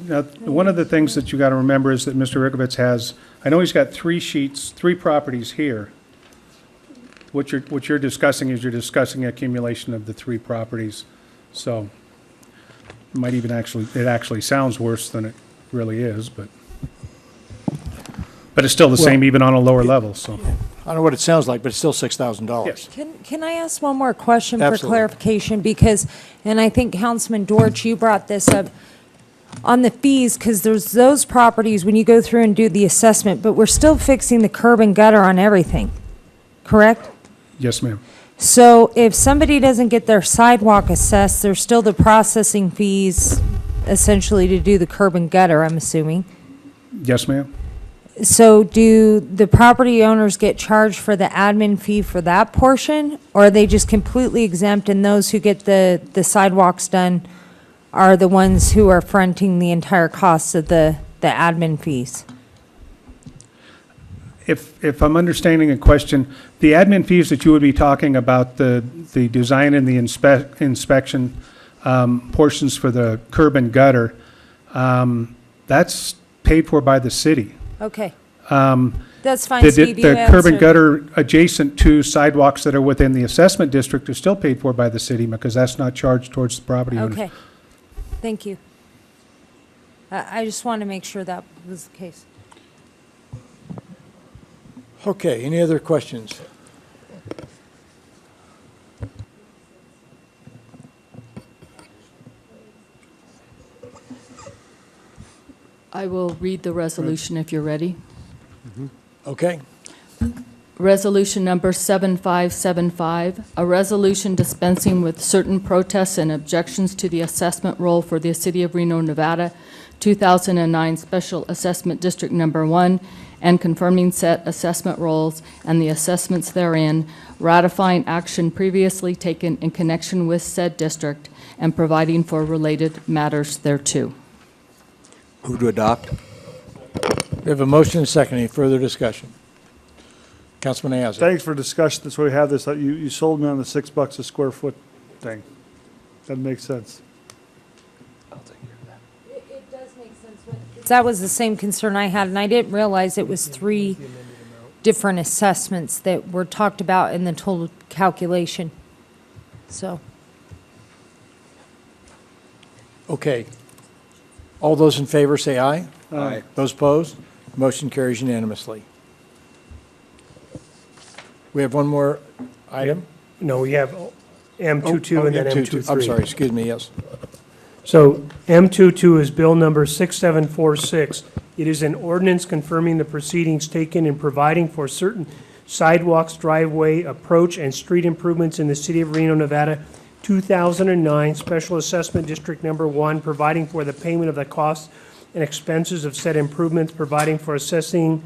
Speaker 6: One of the things that you got to remember is that Mr. Rakovitz has, I know he's got 3 properties here. What you're discussing is you're discussing accumulation of the 3 properties. So it actually sounds worse than it really is, but it's still the same even on a lower level, so.
Speaker 18: I don't know what it sounds like, but it's still $6,000.
Speaker 6: Yes.
Speaker 3: Can I ask one more question
Speaker 18: Absolutely.
Speaker 3: for clarification? Because, and I think Councilman Dortch, you brought this up on the fees, because there's those properties when you go through and do the assessment, but we're still fixing the curb and gutter on everything, correct?
Speaker 6: Yes, ma'am.
Speaker 3: So if somebody doesn't get their sidewalk assessed, there's still the processing fees essentially to do the curb and gutter, I'm assuming.
Speaker 6: Yes, ma'am.
Speaker 3: So do the property owners get charged for the admin fee for that portion? Or are they just completely exempt and those who get the sidewalks done are the ones who are fronting the entire cost of the admin fees?
Speaker 6: If I'm understanding the question, the admin fees that you would be talking about, the design and the inspection portions for the curb and gutter, that's paid for by the city.
Speaker 3: Okay. That's fine,
Speaker 6: The
Speaker 3: Steve. You
Speaker 6: the curb and
Speaker 3: answered.
Speaker 6: gutter adjacent to sidewalks that are within the assessment district are still paid for by the city because that's not charged towards the property owners.
Speaker 3: Okay. Thank you. I just want to make sure that was the case.
Speaker 18: Okay, any other questions?
Speaker 7: I will read the resolution if you're ready.
Speaker 18: Okay.
Speaker 7: Resolution number 7575, a resolution dispensing with certain protests and objections to the assessment roll for the City of Reno, Nevada, 2009 Special Assessment District Number 1, and confirming set assessment rolls and the assessments therein, ratifying action previously taken in connection with said district, and providing for related matters thereto.
Speaker 15: Move to adopt.
Speaker 18: We have a motion and a second. Any further discussion? Councilman Ayazi.
Speaker 16: Thanks for discussion. That's why we have this. You sold me on the $6 a square foot thing. That makes sense.
Speaker 3: It does make sense. That was the same concern I had, and I didn't realize it was 3 different assessments that were talked about in the total calculation. So,
Speaker 18: Okay. All those in favor say aye.
Speaker 16: Aye.
Speaker 18: Those opposed? Motion carries unanimously. We have one more item?
Speaker 20: No, we have M22 and then M23.
Speaker 18: I'm sorry, excuse me, yes.
Speaker 20: So M22 is Bill number 6746. It is an ordinance confirming the proceedings taken in providing for certain sidewalks, driveway, approach, and street improvements in the City of Reno, Nevada, 2009 Special Assessment District Number 1, providing for the payment of the costs and expenses of said improvements, providing for assessing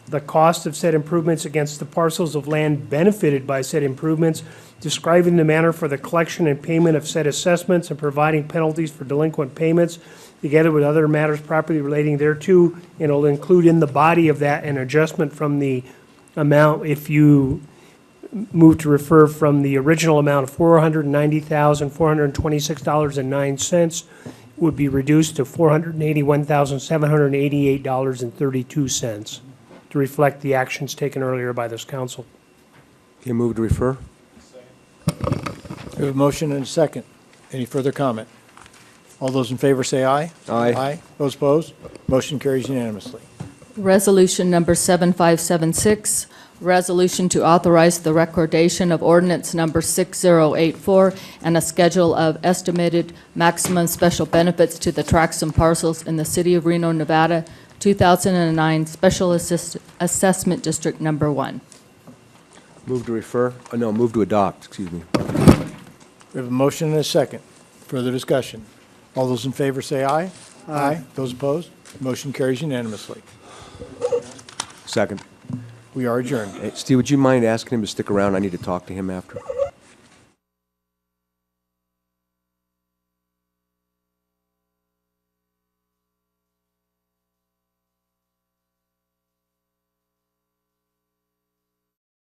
Speaker 20: the cost of said improvements against the parcels of land benefited by said improvements, describing the manner for the collection and payment of said assessments, and providing penalties for delinquent payments, together with other matters properly relating thereto, and it'll include in the body of that an adjustment from the amount, if you move to refer from the original amount of $490,426.09, would be reduced to $481,788.32 to reflect the actions taken earlier by this council.
Speaker 15: Okay, move to refer.
Speaker 18: We have a motion and a second. Any further comment? All those in favor say aye.
Speaker 15: Aye.
Speaker 18: Aye. Those opposed? Motion carries unanimously.
Speaker 7: Resolution number 7576, resolution to authorize the recordation of ordinance number 6084 and a schedule of estimated maximum special benefits to the tracts and parcels in the City of Reno, Nevada, 2009 Special Assessment District Number 1.
Speaker 15: Move to refer. Oh, no, move to adopt, excuse me.
Speaker 18: We have a motion and a second. Further discussion. All those in favor say aye. Aye. Those opposed? Motion carries unanimously.
Speaker 15: Second.
Speaker 18: We are adjourned.
Speaker 15: Hey, Steve, would you mind asking him to stick around? I need to talk to him after.